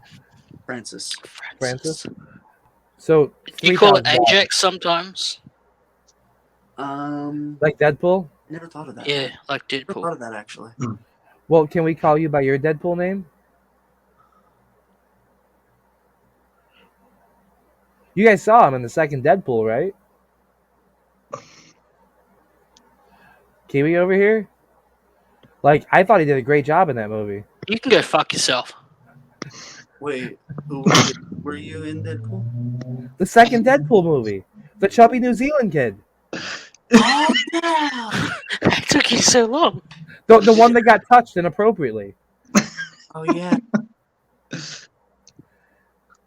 Francis. Francis. So You call it $3,000. Ajax sometimes? Like Deadpool? Never thought of that. Yeah, like Never thought Deadpool. of that actually. Well, can we call you by your Deadpool name? You guys saw him in the second Deadpool, right? Kiwi over here? Like, I thought he did a great job in that movie. You can go fuck yourself. Wait, were you in Deadpool? The second Deadpool movie. The chubby New Zealand kid. Oh yeah. It took you so long. The one that got touched inappropriately. Oh yeah.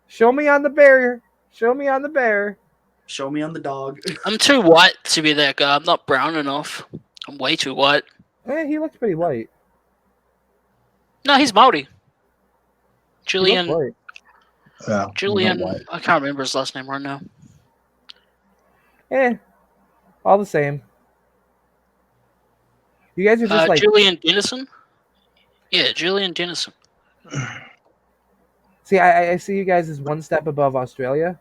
Show me on the bear. Show me on the bear. Show me on the dog. I'm too white to be that guy. I'm not brown enough. I'm way too white. He looks pretty white. No, he's Maori. He looks Julian. white. Yeah, Julian. not white. I can't remember his last name right now. All the same. You guys are just like Julian Dennison. Yeah, Julian Dennison. see. I see you guys as one step above Australia.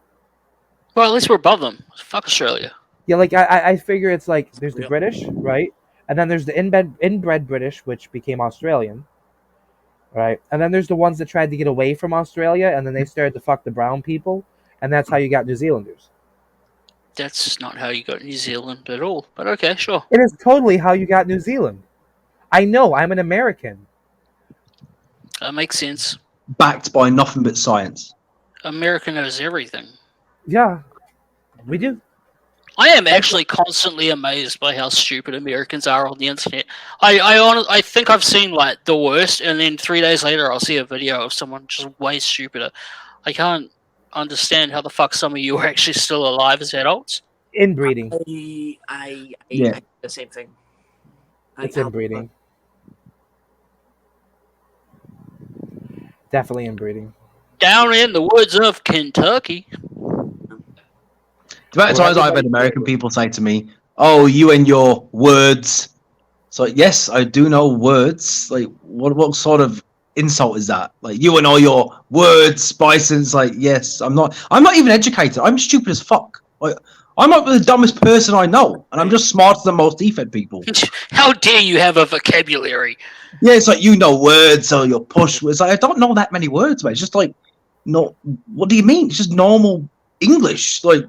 Well, at least we're above them. Fuck Australia. Yeah, like I figure it's like there's the British, right? And then there's the inbred British, which became Australian, right? And then there's the ones that tried to get away from Australia, and then they started to fuck the brown people, and that's how you got New Zealanders. That's not how you got New Zealand at all. But okay, sure. It is totally how you got New Zealand. I know, I'm an American. That makes sense. Backed by nothing but science. America knows everything. Yeah, we do. I am actually constantly amazed by how stupid Americans are on the internet. I think I've seen like the worst, and then 3 days later I'll see a video of someone just way stupider. I can't understand how the fuck some of you are actually still alive as adults. Inbreeding. I Yeah. the same thing. It's inbreeding. Definitely inbreeding. Down in the woods of Kentucky. The amount of times I've had American people say to me, "Oh, you and your words." So yes, I do know words. Like, what sort of insult is that? Like, you and all your words, Bison's like, yes, I'm not even educated. I'm stupid as fuck. Like, I'm not the dumbest person I know, and I'm just smarter than most defed people. How dare you have a vocabulary? Yeah, it's like, you know words, or your push words. Like, I don't know that many words, mate. It's just like, no, what do you mean? It's just normal English. Like,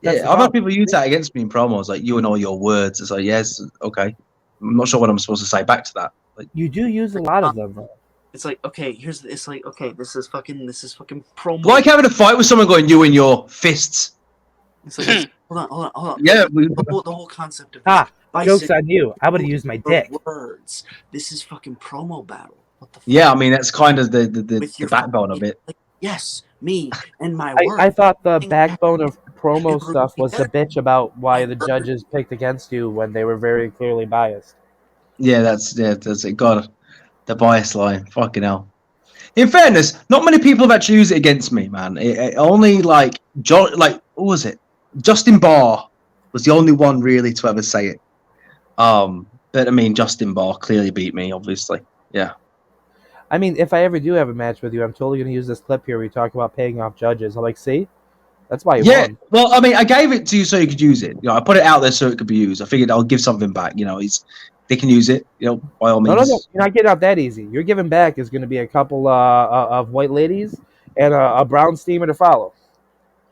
yeah, I've had people use that against me in promos, like, you and all your words. It's like, yes, okay. I'm not sure what I'm supposed to say back to that. Like, you do use a lot of them. It's like, okay, it's like, okay, this is fucking promo. like having a fight with someone going, you and your fists. It's like, hold on. Yeah, the whole concept of joke's on you. I would have used my dick. Words. This is fucking promo battle. What the fuck? Yeah, I mean, that's kind of the backbone of it. Like, yes, me and my words. I thought the backbone of promo stuff was the bitch about why the judges picked against you when they were very clearly biased. Yeah, that's it. God, the bias line. Fucking hell. In fairness, not many people have actually used it against me, man. It only like what was it? Justin Barr was the only one really to ever say it. But I mean, Justin Barr clearly beat me, obviously. Yeah. I mean, if I ever do have a match with you, I'm totally going to use this clip here where you talk about paying off judges. I'm like, see? That's why you won. Well, I mean, I gave it to you so you could use it. You know, I put it out there so it could be used. I figured I'll give something back. You know, they can use it. You know, by all means. No, you're not getting out that easy. You're giving back is going to be a couple of white ladies and a brown steamer to follow.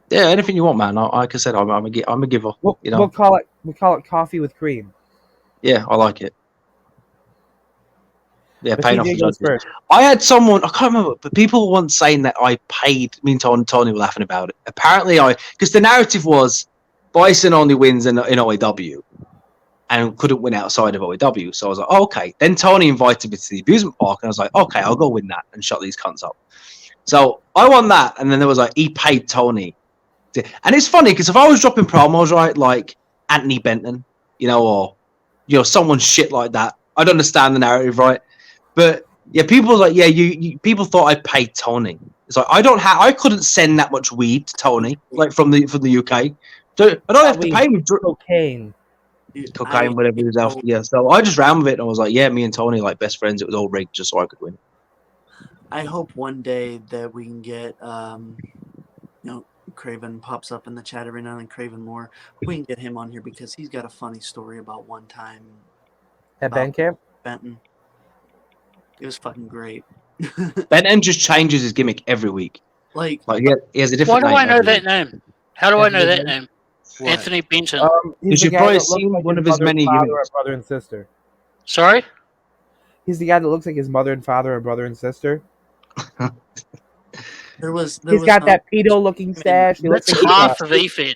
Yeah, anything you want, man. Like I said, I'm a giver. You know, we'll call it coffee with cream. Yeah, I like it. Yeah, But paying off TJ the goes judges. first. I had someone, I can't remember, but people were once saying that I paid, me and Tony were laughing about it. Apparently because the narrative was Bison only wins in OAW and couldn't win outside of OAW. So I was like, oh, okay. Then Tony invited me to the amusement park and I was like, okay, I'll go win that and shut these cunts up. So I won that, and then there was like, he paid Tony. And it's funny because if I was dropping promos, right, like Anthony Benton, you know, or, you know, someone shit like that, I'd understand the narrative, right? But yeah, people were like, yeah, you people thought I paid Tony. It's like I couldn't send that much weed to Tony, like from the UK. So I don't have to pay him cocaine, whatever it is. Yeah, so I just ran with it and I was like, yeah, me and Tony like best friends. It was all rigged just so I could win. I hope one day that we can get, Craven pops up in the chat every now and then. Craven Moore, we can get him on here because he's got a funny story about one time at Bandcamp. Benton. It was fucking great. Benton just changes his gimmick every week. Like he has a different. Why do I know every that week. name? How do I know that name? What? Anthony Benton. He's You've the guy probably that looks seen like one his of his mother and many father gimmicks. or brother and sister. Sorry? He's the guy that looks like his mother and father or brother and sister. He's got that pedo-looking stash. He looks That's like half of EFED.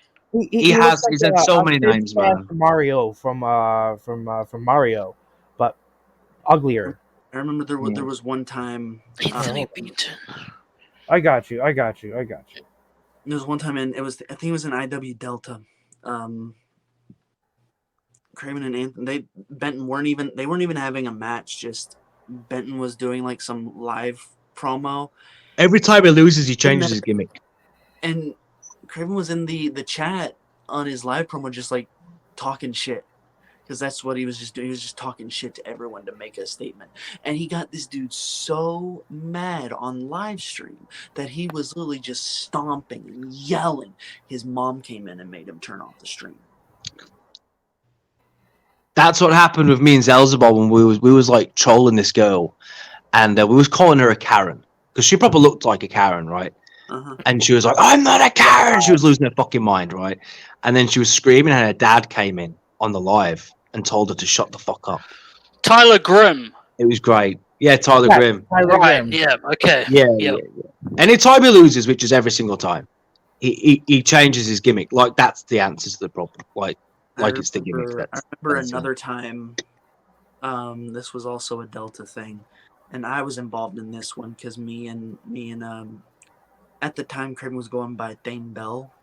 He looks He's like had so many big names, stash man. from Mario from Mario, but uglier. I remember there was one time. Anthony Benton. I got you. There was one time I think it was in IW Delta. Craven and Anthony, Benton weren't even having a match. Just Benton was doing like some live promo, Every time he loses, he changes his gimmick. and Craven was in the chat on his live promo, just like talking shit, because that's what he was just doing. He was just talking shit to everyone to make a statement, and he got this dude so mad on live stream that he was literally just stomping and yelling. His mom came in and made him turn off the stream. That's what happened with me and Zelzabub when we was like trolling this girl, and we was calling her a Karen because she probably looked like a Karen, right? And she was like, "I'm not a Karen." She was losing her fucking mind, right? And then she was screaming, and her dad came in on the live and told her to shut the fuck up. Tyler Grimm. It was great. Yeah, Tyler Grimm. Right. Yeah. Okay. Yeah. Anytime he loses, which is every single time, he changes his gimmick. Like that's the answer to the problem. Like it's the gimmick. I remember another time. This was also a Delta thing, and I was involved in this one because me and at the time Craven was going by Thane Bell.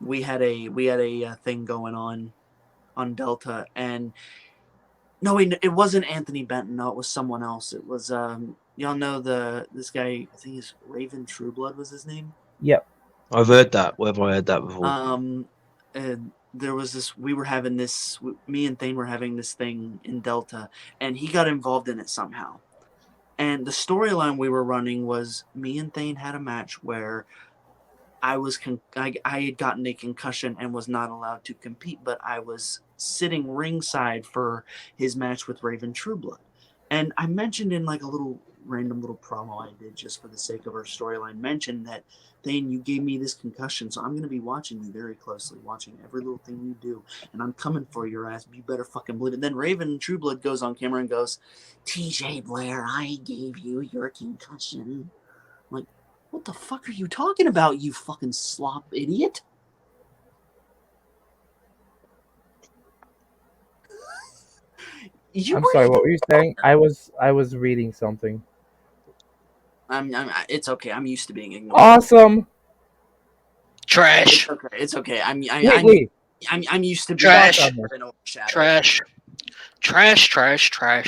We had a thing going on Delta, and no, it wasn't Anthony Benton. No, it was someone else. It was y'all know this guy. I think he's Raven Trueblood was his name. Yep, I've heard that. Where have I heard that before? And there was this. We were having this. Me and Thane were having this thing in Delta, and he got involved in it somehow. And the storyline we were running was me and Thane had a match where I had gotten a concussion and was not allowed to compete, but I was sitting ringside for his match with Raven Trueblood. And I mentioned in like a little random little promo I did just for the sake of our storyline, mentioned that, Thane, you gave me this concussion, so I'm going to be watching you very closely, watching every little thing you do, and I'm coming for your ass. You better fucking believe it. And then Raven Trueblood goes on camera and goes, TJ Blair, I gave you your concussion. I'm like, what the fuck are you talking about, you fucking slop idiot? I'm sorry, what were you saying? I was reading something. It's okay. I'm used to being ignored. Awesome. Trash. It's okay. I'm used to being Trash. overshadowed. Trash.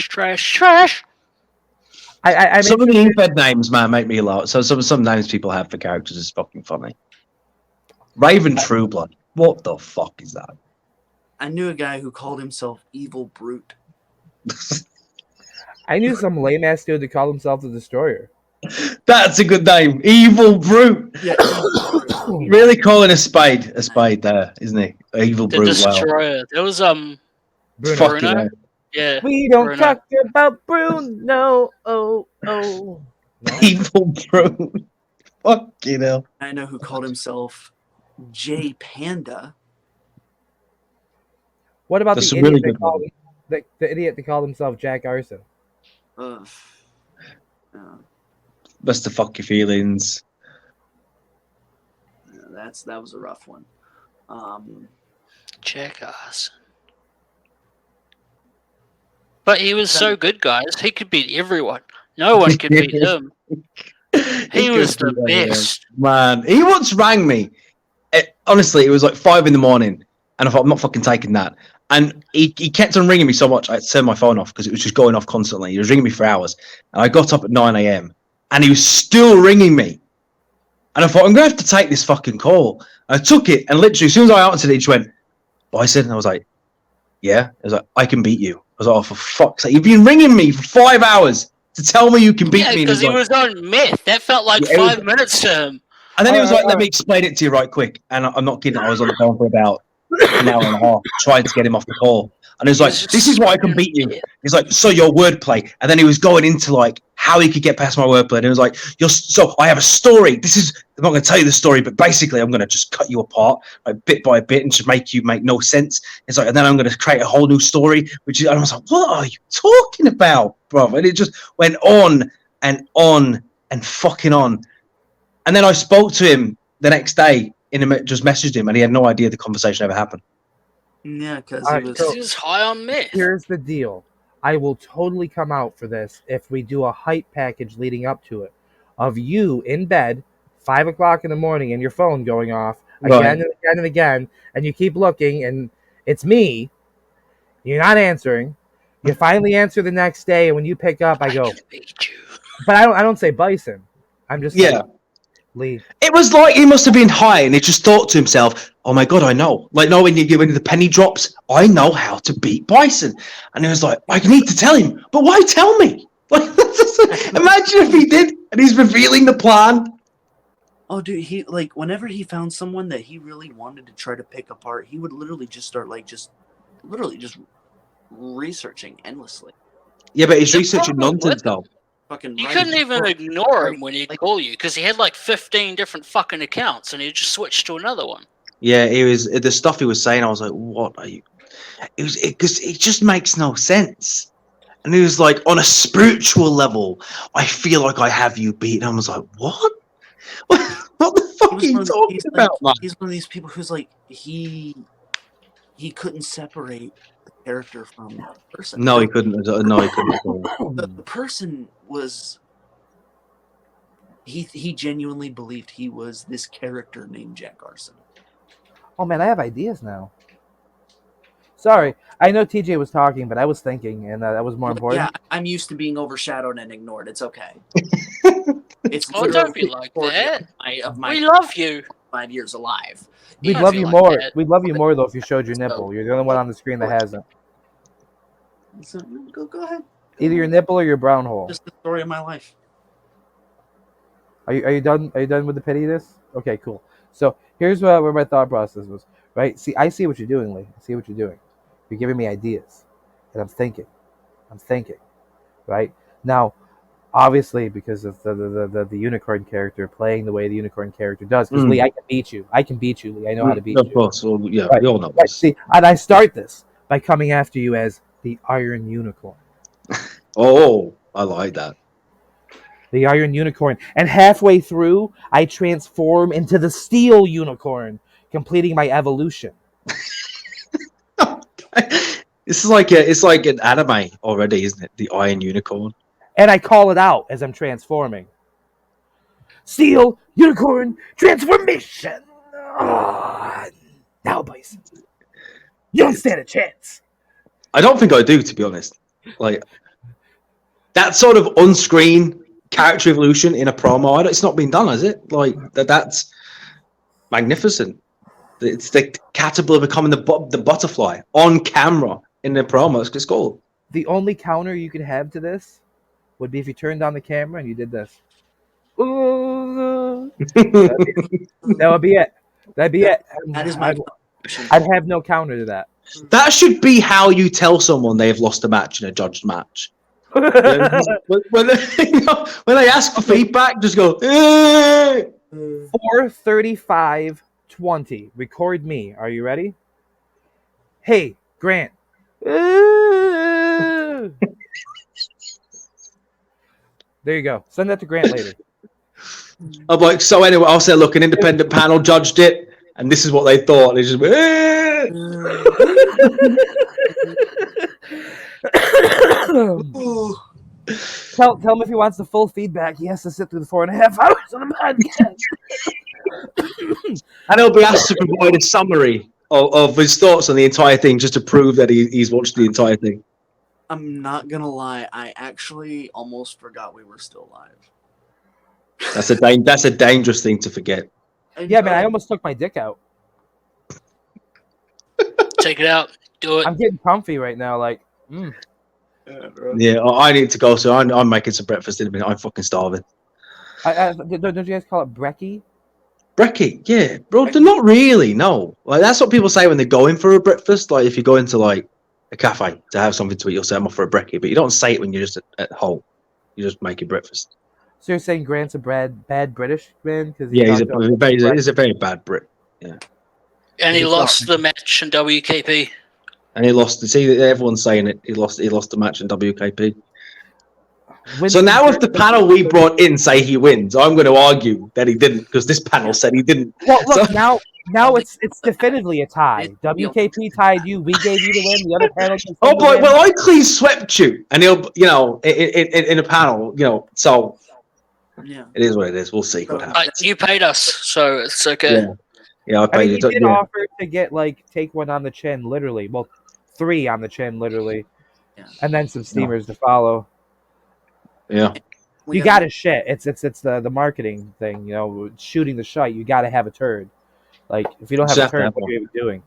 Trash. I some of the in-bed names, man, make me laugh. So some names people have for characters is fucking funny. Raven Trueblood. What the fuck is that? I knew a guy who called himself Evil Brute. I knew some lame ass dude that called himself the Destroyer. That's a good name, Evil Brute. Yeah, really calling a spade there, isn't he? Evil The Brute. Destroyer. Wow. There was Fucking Bruno. hell. Yeah. We don't Bruno. talk about Bruno. Oh. No? Evil Brute. Fucking hell. I know who called himself J Panda. What about That's the a really idiot good one. the idiot that called himself Jack Arson? Best to fuck your feelings. That was a rough one. Jack Arson. But he was so good, guys. He could beat everyone. No one could beat him. He was the best. Man, he once rang me. Honestly, it was like 5 a.m, and I thought, I'm not fucking taking that. And he kept on ringing me so much, I had to turn my phone off because it was just going off constantly. He was ringing me for hours. And I got up at 9 a.m, and he was still ringing me. And I thought, I'm going to have to take this fucking call. And I took it, and literally, as soon as I answered it, he just went, Bison. And I was like, yeah. I was like, I can beat you. I was like, oh, for fuck's sake. You've been ringing me for 5 hours to tell me you can beat me. Yeah, because he was on meth. That felt like 5 minutes to him. And then he was like, let me explain it to you right quick. And I'm not kidding. I was on the phone for about an hour and a half trying to get him off the call. And he was like, this is why I can beat you. He's like, so your wordplay. And then he was going into like how he could get past my wordplay. And he was like, so I have a story. I'm not going to tell you the story, but basically I'm going to just cut you apart like bit by bit and just make you make no sense. It's like, and then I'm going to create a whole new story, and I was like, what are you talking about, bro? And it just went on and fucking on. And then I spoke to him the next day, just messaged him, and he had no idea the conversation ever happened. Yeah, because he was high on meth. Here's the deal. I will totally come out for this if we do a hype package leading up to it of you in bed, 5 o'clock in the morning, and your phone going off again and again and again, and you keep looking, and it's me. You're not answering. You finally answer the next day, and when you pick up, I go, beat you. but I don't say Bison. I'm just like, Lee. It was like he must have been high and he just thought to himself, "Oh my god, I know!" Like, no, when the penny drops, I know how to beat Bison. And he was like, "I need to tell him, but why tell me?" Like, imagine if he did, and he's revealing the plan. Oh, dude, he like whenever he found someone that he really wanted to try to pick apart, he would literally just start literally just researching endlessly. Yeah, but he's The researching problem nonsense with though. Fucking You writing couldn't even book, ignore him writing- when he'd like- call you because he had like 15 different fucking accounts and he just switched to another one. Yeah, he was the stuff he was saying. I was like, "What are you?" It was because it just makes no sense. And he was like, on a spiritual level, I feel like I have you beat. And I was like, "What? What the fuck are you talking about, man?" He's one of these people who's like he couldn't separate the character from the person. No, he couldn't. No, he couldn't. The person was. He genuinely believed he was this character named Jack Arson. Oh man, I have ideas now. Sorry, I know TJ was talking, but I was thinking, and that was more important. Yeah, I'm used to being overshadowed and ignored. It's okay. It's Oh, don't be like that. Of my We love you. 5 years alive. We'd Don't love feel you like more. that. We'd love you more though if you showed your nipple. You're the only one on the screen that hasn't. So, go ahead. Either your nipple or your brown hole. Just the story of my life. Are you done? Are you done with the pettiness? Okay, cool. So here's where my thought process was. Right? See, I see what you're doing, Lee. I see what you're doing. You're giving me ideas, and I'm thinking. Right now, obviously, because of the unicorn character playing the way the unicorn character does. Because Lee, I can beat you. Lee. I know how to beat you. Of course. Well, yeah, Right. we all know Right, this. see, and I start this by coming after you as the Iron Unicorn. Oh, I like that. The Iron Unicorn. And halfway through, I transform into the Steel Unicorn, completing my evolution. It's like an anime already, isn't it? The Iron Unicorn. And I call it out as I'm transforming. Steel Unicorn Transformation! Ah, now, Bison. You don't stand a chance. I don't think I do, to be honest. Like that sort of on-screen character evolution in a promo, it's not been done, has it? Like that's magnificent. It's the caterpillar becoming the butterfly on camera in the promo. It's cool. The only counter you could have to this would be if you turned on the camera and you did this. That would be it. That'd be it. That is my. I'd have no counter to that. That should be how you tell someone they've lost a match in a judged match. when they ask for feedback, just go. 4:35:20. Record me. Are you ready? Hey, Grant. There you go. Send that to Grant later. I'm like, so anyway, I'll say, look, an independent panel judged it, and this is what they thought. They just went, Tell him if he wants the full feedback, he has to sit through the 4.5 hours on the podcast. and he'll be asked to provide a summary of his thoughts on the entire thing, just to prove that he's watched the entire thing. I'm not gonna lie. I actually almost forgot we were still live. That's a dangerous thing to forget. Yeah, man, I almost took my dick out. Take it out. Do it. I'm getting comfy right now. Like, Yeah, I need to go. So I'm making some breakfast in a minute. I'm fucking starving. don't you guys call it brekkie? Brekkie, yeah, bro. They're not really. No, like that's what people say when they're going for a breakfast. Like if you go into like a cafe to have something to eat, you'll say I'm off for a brekkie, but you don't say it when you're just at home. You just make your breakfast. So you're saying Grant's a bad British man? Yeah, he's a very bad Brit. Yeah, And he lost the match in WKP. and he lost. See, everyone's saying it. He lost the match in WKP. When So now, if the panel we brought in say he wins, I'm going to argue that he didn't because this panel said he didn't. Well, look, So- now it's definitively a tie. WKP tied you. We gave you the win. The other panel. Oh boy, well I clean swept you, and he'll, in a panel, so Yeah. it is what it is. We'll see what happens. You paid us, so it's okay. Yeah, I I paid mean, you. he did Yeah. offer to take one on the chin, literally. Well, 3 on the chin, literally. and then some steamers to follow. Yeah. You got to shit. It's the marketing thing, you know, shooting the shot. You got to have a turd. Like if you don't have a turd, what are you doing?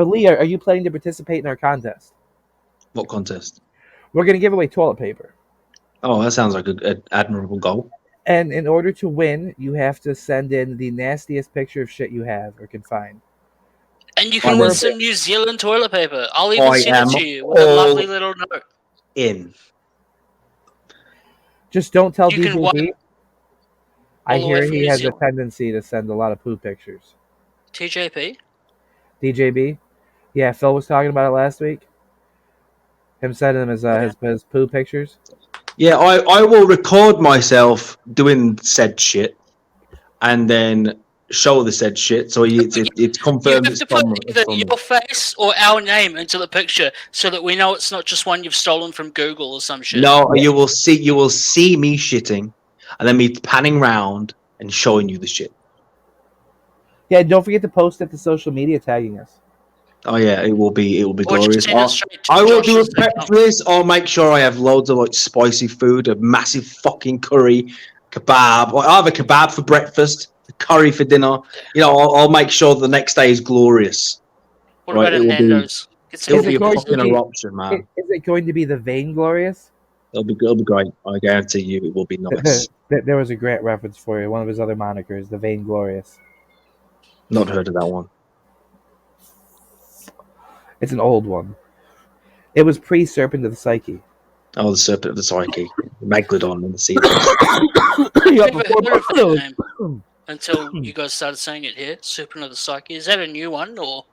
Lee, are you planning to participate in our contest? What contest? We're going to give away toilet paper. Oh, that sounds like an admirable goal. And in order to win, you have to send in the nastiest picture of shit you have or can find. And you can win some New Zealand toilet paper. I'll even send it to you with a lovely little note. Just don't tell You can DJB. I all the way hear from he New has Zealand. a tendency to send a lot of poo pictures. TJP? DJB? Yeah, Phil was talking about it last week. Him sending him his poo pictures. Yeah, I will record myself doing said shit, and then show the said shit. So it's confirmed. You have to put either your face or our name into the picture so that we know it's not just one you've stolen from Google or some shit. No, you will see me shitting, and then me panning round and showing you the shit. Yeah, don't forget to post it to social media tagging us. Oh yeah, it will be glorious. send it straight to I will do a Josh's prep for this. I'll make sure I have loads of like spicy food, a massive fucking curry, kebab. Or I'll have a kebab for breakfast, a curry for dinner. You know, I'll make sure the next day is glorious. What about a Nando's? It'll be a fucking eruption, man. Is it going to be the Vainglorious? It'll be great. I guarantee you, it will be nice. There was a great reference for you. One of his other monikers, the Vainglorious. Not heard of that one. It's an old one. It was pre-Serpent of the Psyche. Oh, the Serpent of the Psyche, Megalodon in the sea. Never heard of that name until you guys started saying it here. Serpent of the Psyche. Is that a new one or?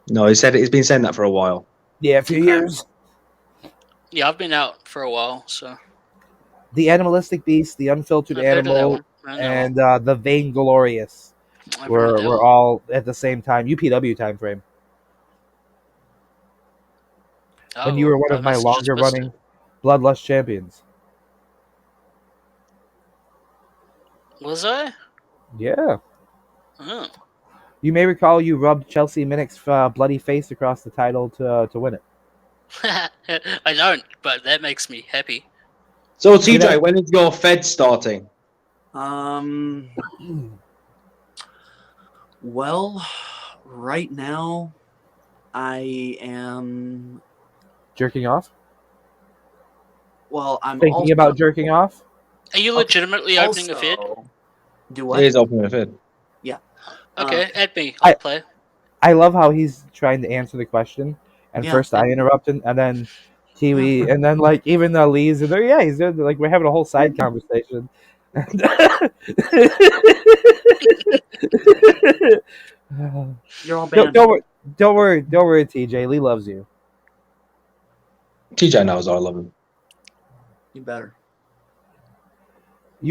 No, he said he's been saying that for a while. Yeah, a few years. Yeah, I've been out for a while, so. The Animalistic Beast, the Unfiltered I've heard of that Animal, one. I know. and the Vainglorious I've heard of that were one. all at the same time. UPW time frame. When you were one of my longer running Bloodlust champions. Was I? Yeah. Oh. You may recall you rubbed Chelsea Minnick's bloody face across the title to win it. I don't, but that makes me happy. So TJ, when is your Fed starting? Well, right now, I am. Jerking off? Well, I'm thinking about jerking off. Are you legitimately opening a Fed? Do what? He is opening a Fed. Yeah. Okay, add me. I'll play. I love how he's trying to answer the question, and Yeah. first I interrupt him, and then Kiwi, and then like even Lee's in there. Yeah, he's doing, like we're having a whole side conversation. You're all banned. Don't worry, TJ. Lee loves you. TJ knows I love him. You better.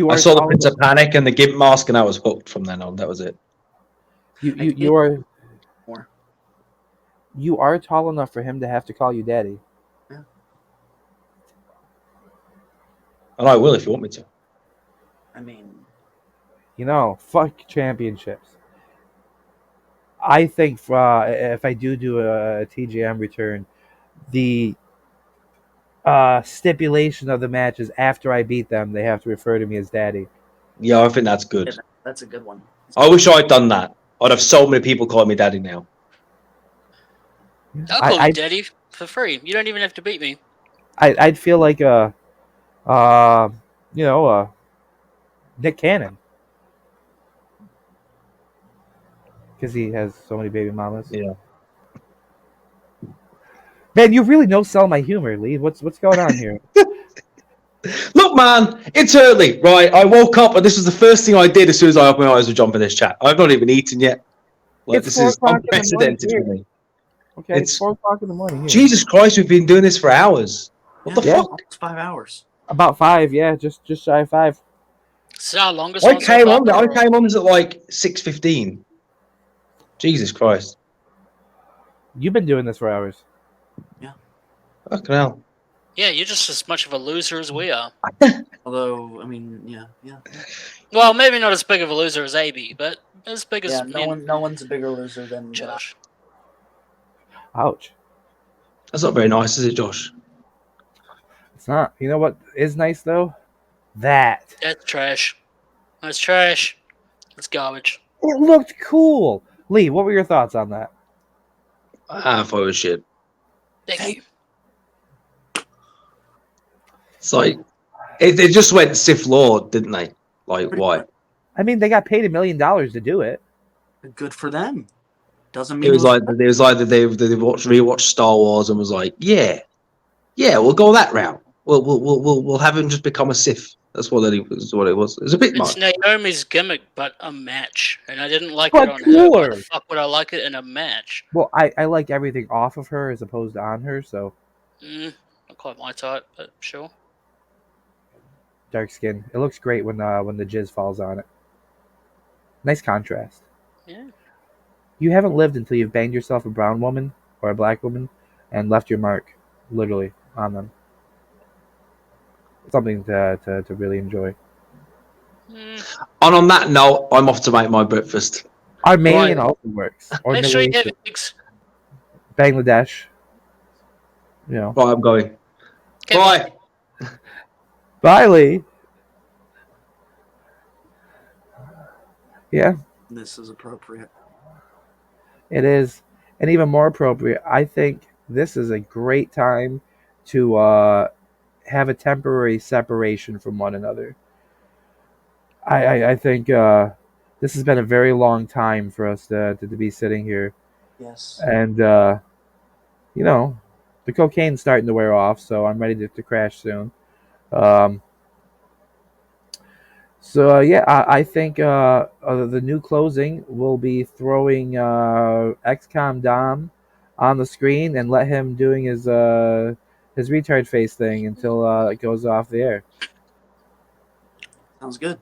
I saw the Prince of Panic and the Gimp mask, and I was hooked from then on. That was it. You are tall enough for him to have to call you daddy. Yeah. And I will if you want me to. I mean, You know, fuck championships. I think if I do a TGM return, the stipulation of the match is after I beat them, they have to refer to me as daddy. Yeah, I think that's good. yeah, that's a good one. I wish I'd done that. I'd have so many people calling me daddy now. I'll call you daddy for free. You don't even have to beat me. I'd feel like Nick Cannon. Because he has so many baby mamas. Yeah. Man, you really no-sell my humor, Lee. What's going on here? Look, man, it's early, right? I woke up and this was the first thing I did as soon as I opened my eyes to jump in this chat. I've not even eaten yet. Like, It's this 4 is o'clock in the unprecedented morning for me. Okay, it's 4 o'clock in the morning here. Jesus Christ, we've been doing this for hours. What the fuck? Almost 5 hours. About 5, yeah, just shy of 5. It's our longest I one so came far. on at like 6:15. Jesus Christ. You've been doing this for hours. Fucking hell. Yeah, you're just as much of a loser as we are. Although, I mean, yeah. Well, maybe not as big of a loser as AB, but as big as Yeah, me and no one's a bigger loser than Josh. Ouch. That's not very nice, is it, Josh? It's not. You know what is nice though? That. That's trash. That's trash. It's garbage. It looked cool. Lee, what were your thoughts on that? I thought it was shit. Thank you. It's like they just went Sith Lord, didn't they? Like why? I mean, they got paid $1 million to do it. Good for them. Doesn't mean It was either they rewatched Star Wars and was like, yeah, we'll go that route. We'll have him just become a Sith. That's what it was. It was a bit It's much. Naomi's gimmick, but a match, and I didn't like But it on her. Why cooler. the fuck would I like it in a match? Well, I like everything off of her as opposed to on her. So Not quite my type, but sure. dark skin. It looks great when the jizz falls on it. Nice contrast. Yeah. You haven't lived until you've banged yourself a brown woman or a black woman and left your mark, literally, on them. Something to really enjoy. And on that note, I'm off to make my breakfast. Armenian also works. Or Make sure you Middle have Eastern. eggs. Bangladesh. You know. Right, I'm going. Okay, Bye. Bye, Lee. Yeah, This is appropriate. it is. And even more appropriate, I think this is a great time to have a temporary separation from one another. I think this has been a very long time for us to be sitting here. Yes. And, you know, the cocaine's starting to wear off, so I'm ready to crash soon. I think the new closing will be throwing XCOM Dom on the screen and let him doing his retard face thing until it goes off the air. Sounds good.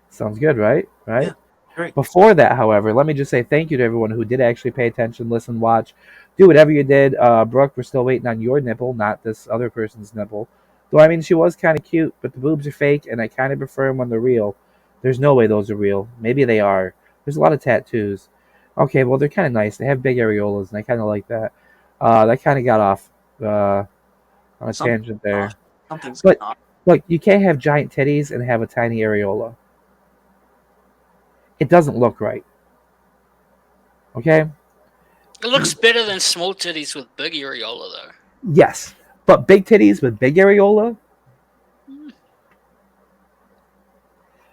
Sounds good, right? Right? Yeah, great. Before that, however, let me just say thank you to everyone who did actually pay attention, listen, watch, do whatever you did. Brooke, we're still waiting on your nipple, not this other person's nipple. Though, I mean, she was kind of cute, but the boobs are fake, and I kind of prefer them when they're real. There's no way those are real. Maybe they are. There's a lot of tattoos. Okay, well, they're kind of nice. They have big areolas, and I kind of like that. That kind of got off on a tangent there. Something's But, going on. look, you can't have giant titties and have a tiny areola. It doesn't look right. Okay? It looks better than small titties with big areola, though. Yes. But big titties with big areola? You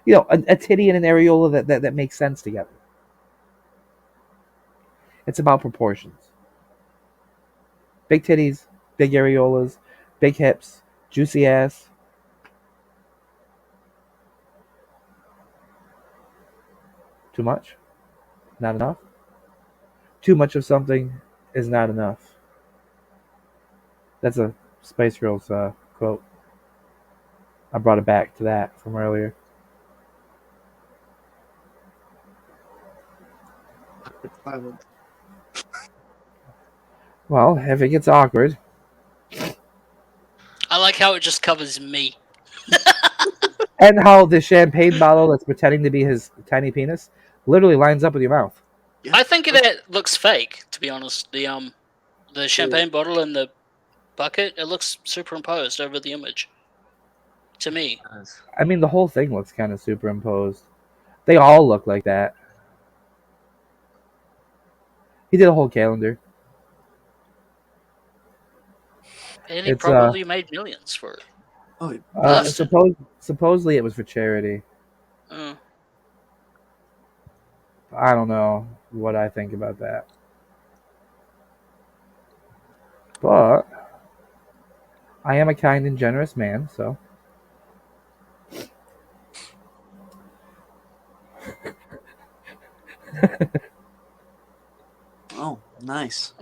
know, a titty and an areola that makes sense together. It's about proportions. Big titties, big areolas, big hips, juicy ass. Too much? Not enough? Too much of something is not enough. That's a Spice Girls quote. I brought it back to that from earlier. Well, if it gets awkward. I like how it just covers me. And how the champagne bottle that's pretending to be his tiny penis literally lines up with your mouth. I think that looks fake, to be honest. The champagne bottle and the bucket, it looks superimposed over the image. To me. I mean, the whole thing looks kind of superimposed. They all look like that. He did a whole calendar. And he It's, probably made millions for it. Oh, supposedly it was for charity. Uh, I don't know what I think about that. But I am a kind and generous man, so. oh, nice.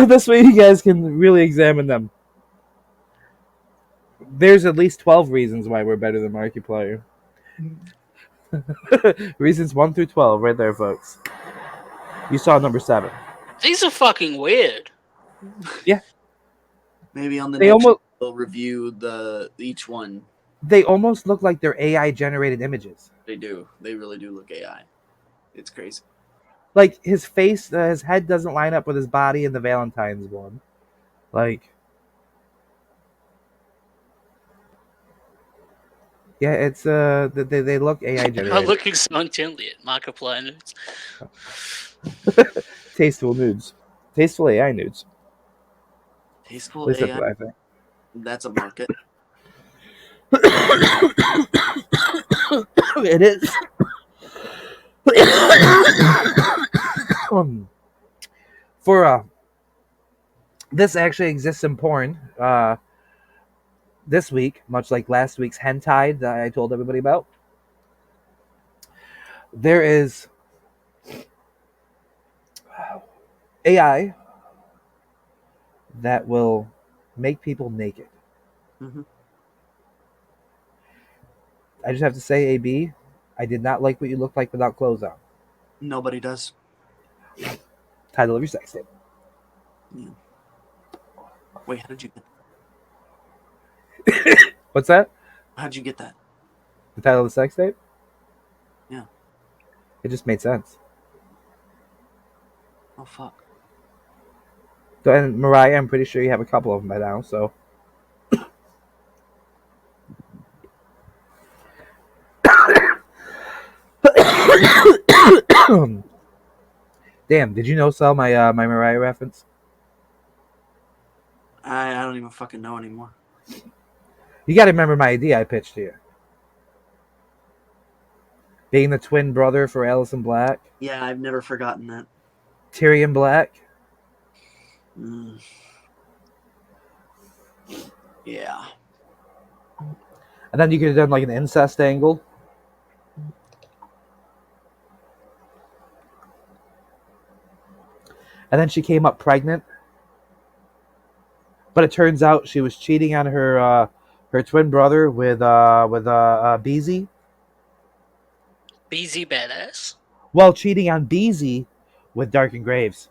This way you guys can really examine them. There's at least 12 reasons why we're better than Markiplier. Reasons 1 through 12, right there, folks. You saw number 7. These are fucking weird. Yeah. Maybe on the They next almost- we'll review each one They almost look like they're AI generated images. They do. They really do look AI. It's crazy. Like his face, his head doesn't line up with his body in the Valentine's one. Like, yeah, it's they look AI I'm generated. looking so intently at Markiplier nudes. Tasteful nudes, tasteful AI nudes. At Tasteful least that's AI. what I think. That's a market. It is. For this actually exists in porn. This week, much like last week's hentai that I told everybody about, there is AI that will make people naked. Mhm. I just have to say, AB, I did not like what you looked like without clothes on. Nobody does. Title of your sex tape. Yeah. Wait, how did you get What's that? How'd you get that? The title of the sex tape? Yeah. It just made sense. Oh fuck. So, and Mariah, I'm pretty sure you have a couple of them by now, so. Damn, did you know Sal my my Mariah reference? I don't even fucking know anymore. You got to remember my idea I pitched to you. Being the twin brother for Allison Black, Yeah, I've never forgotten that. Tyrion Black. Mm. Yeah. And then you could have done like an incest angle. And then she came up pregnant. But it turns out she was cheating on her twin brother with Beezy. BZ Badass. While cheating on Beezy with Darken Graves.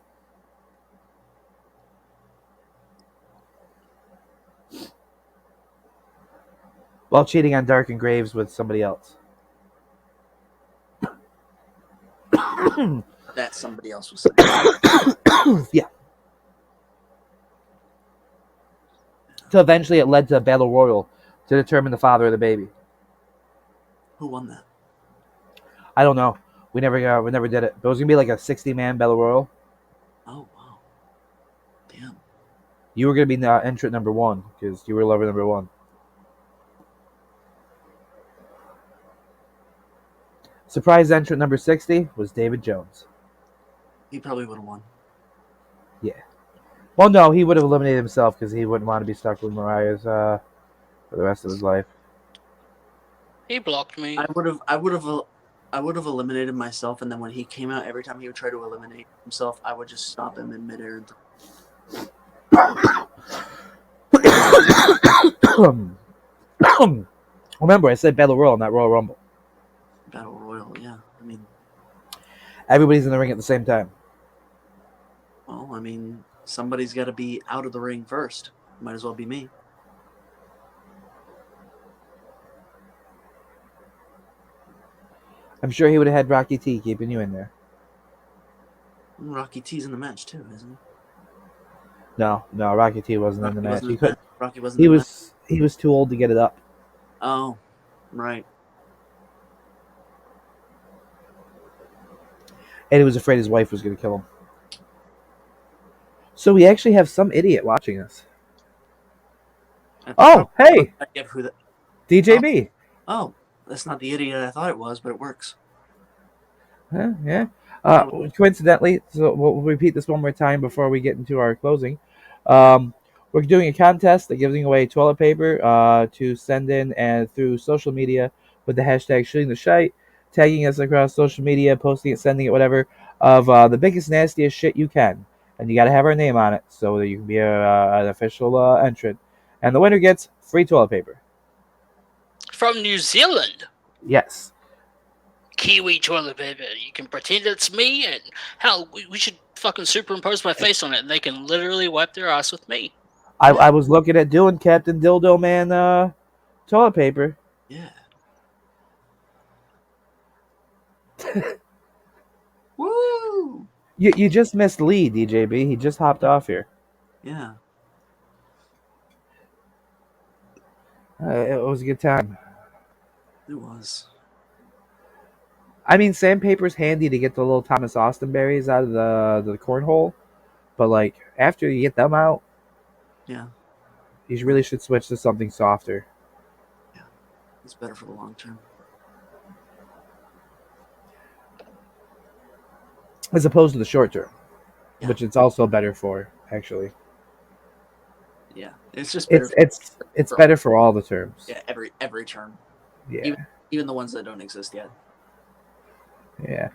While cheating on Darken Graves with somebody else. That somebody else was saying. Yeah. So eventually it led to a battle royal to determine the father of the baby. Who won that? I don't know. We never did it. But it was gonna be like a 60-man battle royal. Oh wow. Damn. You were gonna be entrant number 1 because you were lover number 1. Surprise entrant number 60 was David Jones. He probably would have won. Yeah. Well, no, he would have eliminated himself because he wouldn't want to be stuck with Mariah's for the rest of his life. He blocked me. I would have eliminated myself, and then when he came out, every time he would try to eliminate himself, I would just stop him in midair. Remember, I said Battle Royal, not Royal Rumble. Battle Royal, yeah. I mean, everybody's in the ring at the same time. Well, I mean, somebody's got to be out of the ring first. Might as well be me. I'm sure he would have had Rocky T keeping you in there. Rocky T's in the match too, isn't he? No, Rocky T wasn't in the match. He couldn't. Rocky wasn't. He was too old to get it up. Oh, right. And he was afraid his wife was going to kill him. So we actually have some idiot watching us. Oh, hey! I get who that. DJB. Oh, that's not the idiot I thought it was, but it works. Yeah. Coincidentally, so we'll repeat this one more time before we get into our closing. We're doing a contest. They're giving away toilet paper to send in and through social media with the hashtag shooting the shite, tagging us across social media, posting it, sending it, whatever, of the biggest, nastiest shit you can. And you got to have our name on it so that you can be an official entrant. And the winner gets free toilet paper. From New Zealand? Yes. Kiwi toilet paper. You can pretend it's me, and hell, we should fucking superimpose my face on it, and they can literally wipe their ass with me. I was looking at doing Captain Dildo Man toilet paper. Yeah. Woo! You just missed Lee, DJB. He just hopped off here. Yeah. It was a good time. It was. I mean, sandpaper's handy to get the little Thomas Austin berries out of the cornhole, but like after you get them out, Yeah. you really should switch to something softer. Yeah. It's better for the long term. As opposed to the short term, Yeah. which it's also better for, actually. Yeah. It's just better. It's better for all the terms. Yeah. Every term. Yeah. Even the ones that don't exist yet. Yeah.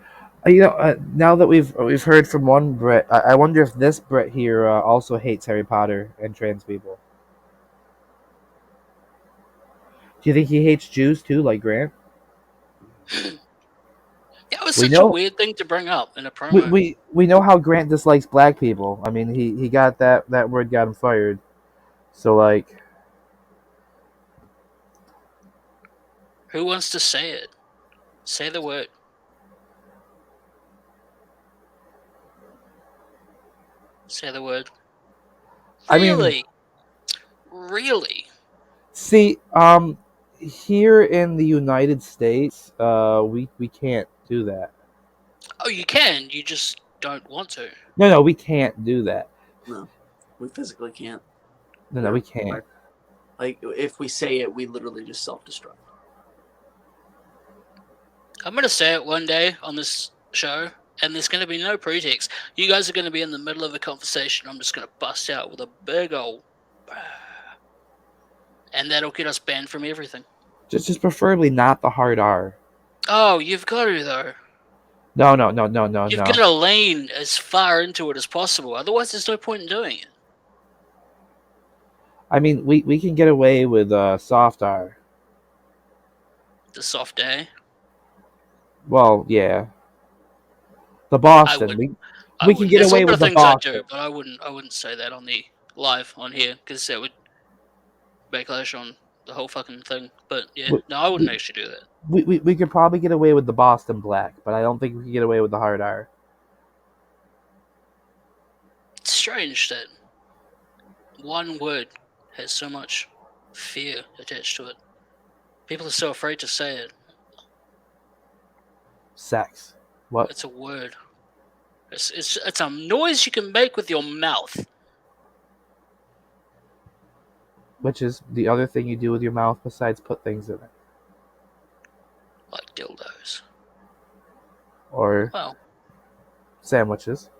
Now that we've heard from one Brit, I wonder if this Brit here also hates Harry Potter and trans people. Do you think he hates Jews too, like Grant? That was We such know- a weird thing to bring up in a promo. We know how Grant dislikes black people. I mean, he got that word got him fired. So like, Who wants to say it? Say the word. Say the word. I mean- Really? Really? see, here in the United States, we can't do that. Oh, you can. You just don't want to. No, we can't do that. No. We physically can't. No, we can't. Like, if we say it, we literally just self-destruct. I'm gonna say it one day on this show, and there's gonna be no pretext. You guys are gonna be in the middle of a conversation. I'm just gonna bust out with a big old, and that'll get us banned from everything. Just preferably not the hard R. Oh, you've got to though. No. You've got to lean as far into it as possible. Otherwise, there's no point in doing it. I mean, we can get away with soft R. The soft A. Well, yeah. The Boston. We can get There's away a lot with of the things I Boston. do, but I wouldn't say that on the live on here because that would backlash on the whole fucking thing. But yeah, no, I wouldn't actually do that. We could probably get away with the Boston Black, but I don't think we can get away with the hard R. It's strange that one word has so much fear attached to it. People are so afraid to say it. Sex. What? It's a word. It's a noise you can make with your mouth. Which is the other thing you do with your mouth besides put things in it. Like dildos. Or Well, sandwiches.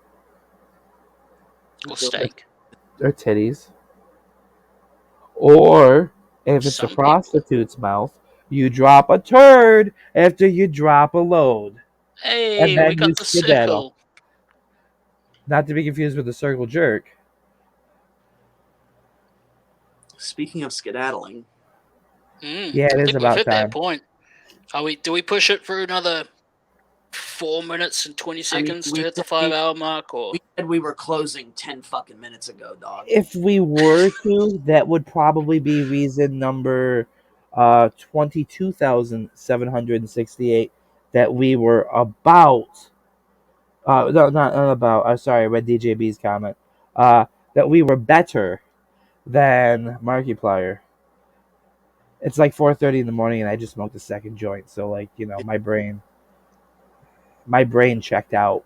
or steak. Or titties. Or, if it's Some a people. prostitute's mouth, you drop a turd after you drop a load. Hey, And then we got you the skedaddle. circle. Not to be confused with the circle jerk. Speaking of skedaddling, Yeah, it I is think about we've hit time. that point. Do we push it for another 4 minutes and 20 seconds we to hit the said 5-hour mark, or we said we were closing 10 fucking minutes ago, dog. If we were to, that would probably be reason number 22,768 that we were about. No, not about. Sorry, I read DJB's comment. That we were better than Markiplier. It's like 4:30 in the morning, and I just smoked a second joint. So, like, my brain checked out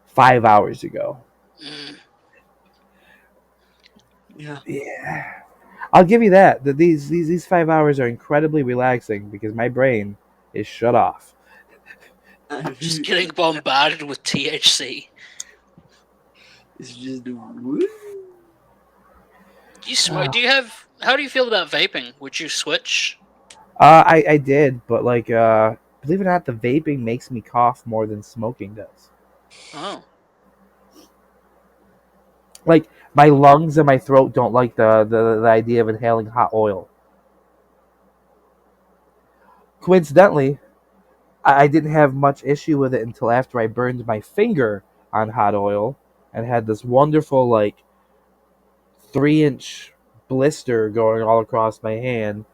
5 hours ago. Yeah. Yeah, I'll give you that. That these 5 hours are incredibly relaxing because my brain is shut off. just getting bombarded with THC? It's just woo. Do you smoke? How do you feel about vaping? Would you switch? I did, but like, believe it or not, the vaping makes me cough more than smoking does. Oh. Like, my lungs and my throat don't like the idea of inhaling hot oil. Coincidentally, I didn't have much issue with it until after I burned my finger on hot oil and had this wonderful, like, 3-inch blister going all across my hand.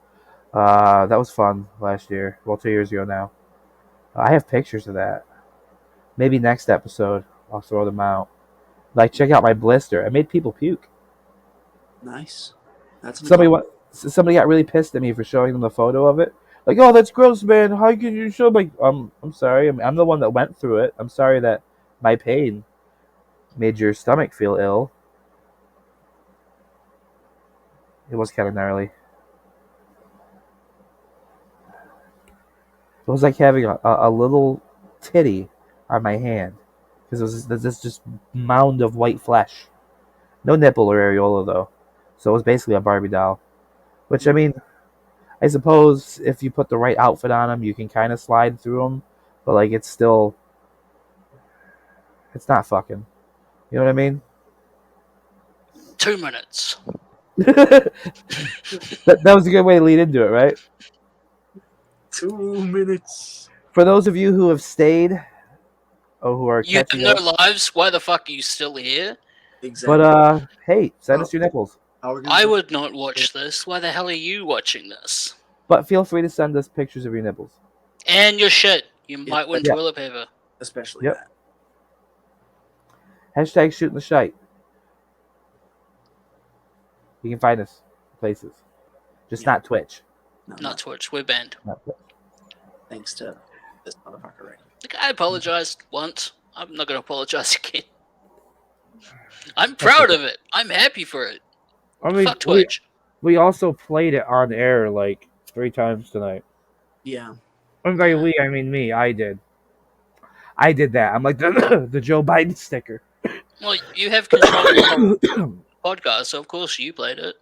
That was fun last year. Well, 2 years ago now. I have pictures of that. Maybe next episode I'll throw them out. Like, check out my blister. I made people puke. Nice. That's an Somebody got really pissed at me for showing them the photo of it. Like, oh, that's gross, man. How can you show? Like, I'm sorry. I'm the one that went through it. I'm sorry that my pain made your stomach feel ill. It was kind of gnarly. It was like having a little titty on my hand. Because it was this just mound of white flesh. No nipple or areola, though. So it was basically a Barbie doll. Which, I mean, I suppose if you put the right outfit on them, you can kind of slide through them. But, like, it's still... It's not fucking. You know what I mean? 2 minutes. that was a good way to lead into it, right? 2 minutes. For those of you who have stayed, or who are You have catching no up, lives. Why the fuck are you still here? Exactly. but hey, send us your nipples. I would not watch this. Why the hell are you watching this? But feel free to send us pictures of your nipples. And your shit. You might win Yeah. toilet paper. Especially Yep. that. Hashtag shooting the shite. You can find us places. Just not Twitch. No, Not Twitch. We're banned. Not Twitch. thanks to this motherfucker right here. Like, I apologized once. I'm not going to apologize again. I'm proud of it. I'm happy for it. I mean, Fuck Twitch. we also played it on air like 3 times tonight. Yeah. And by we, I mean me. I did that. I'm like the Joe Biden sticker. Well, you have control of the podcast, so of course you played it.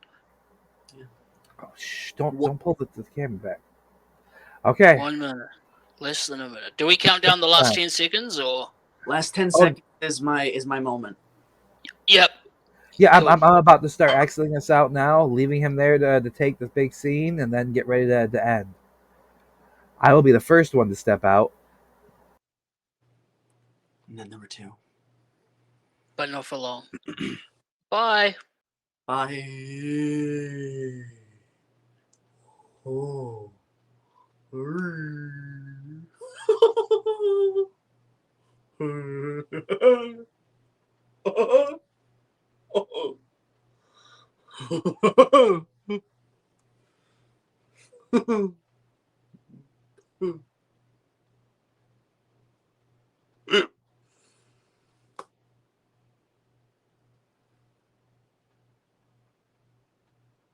Oh, shh, don't pull the camera back. Okay. 1 minute. Less than a minute. Do we count down the last 10 seconds or? Last 10 seconds is my moment. Yep. Yeah, I'm about to start exiting us out now, leaving him there to take the big scene, and then get ready to end. I will be the first one to step out. And then number 2. But not for long. Bye. Bye. Oh.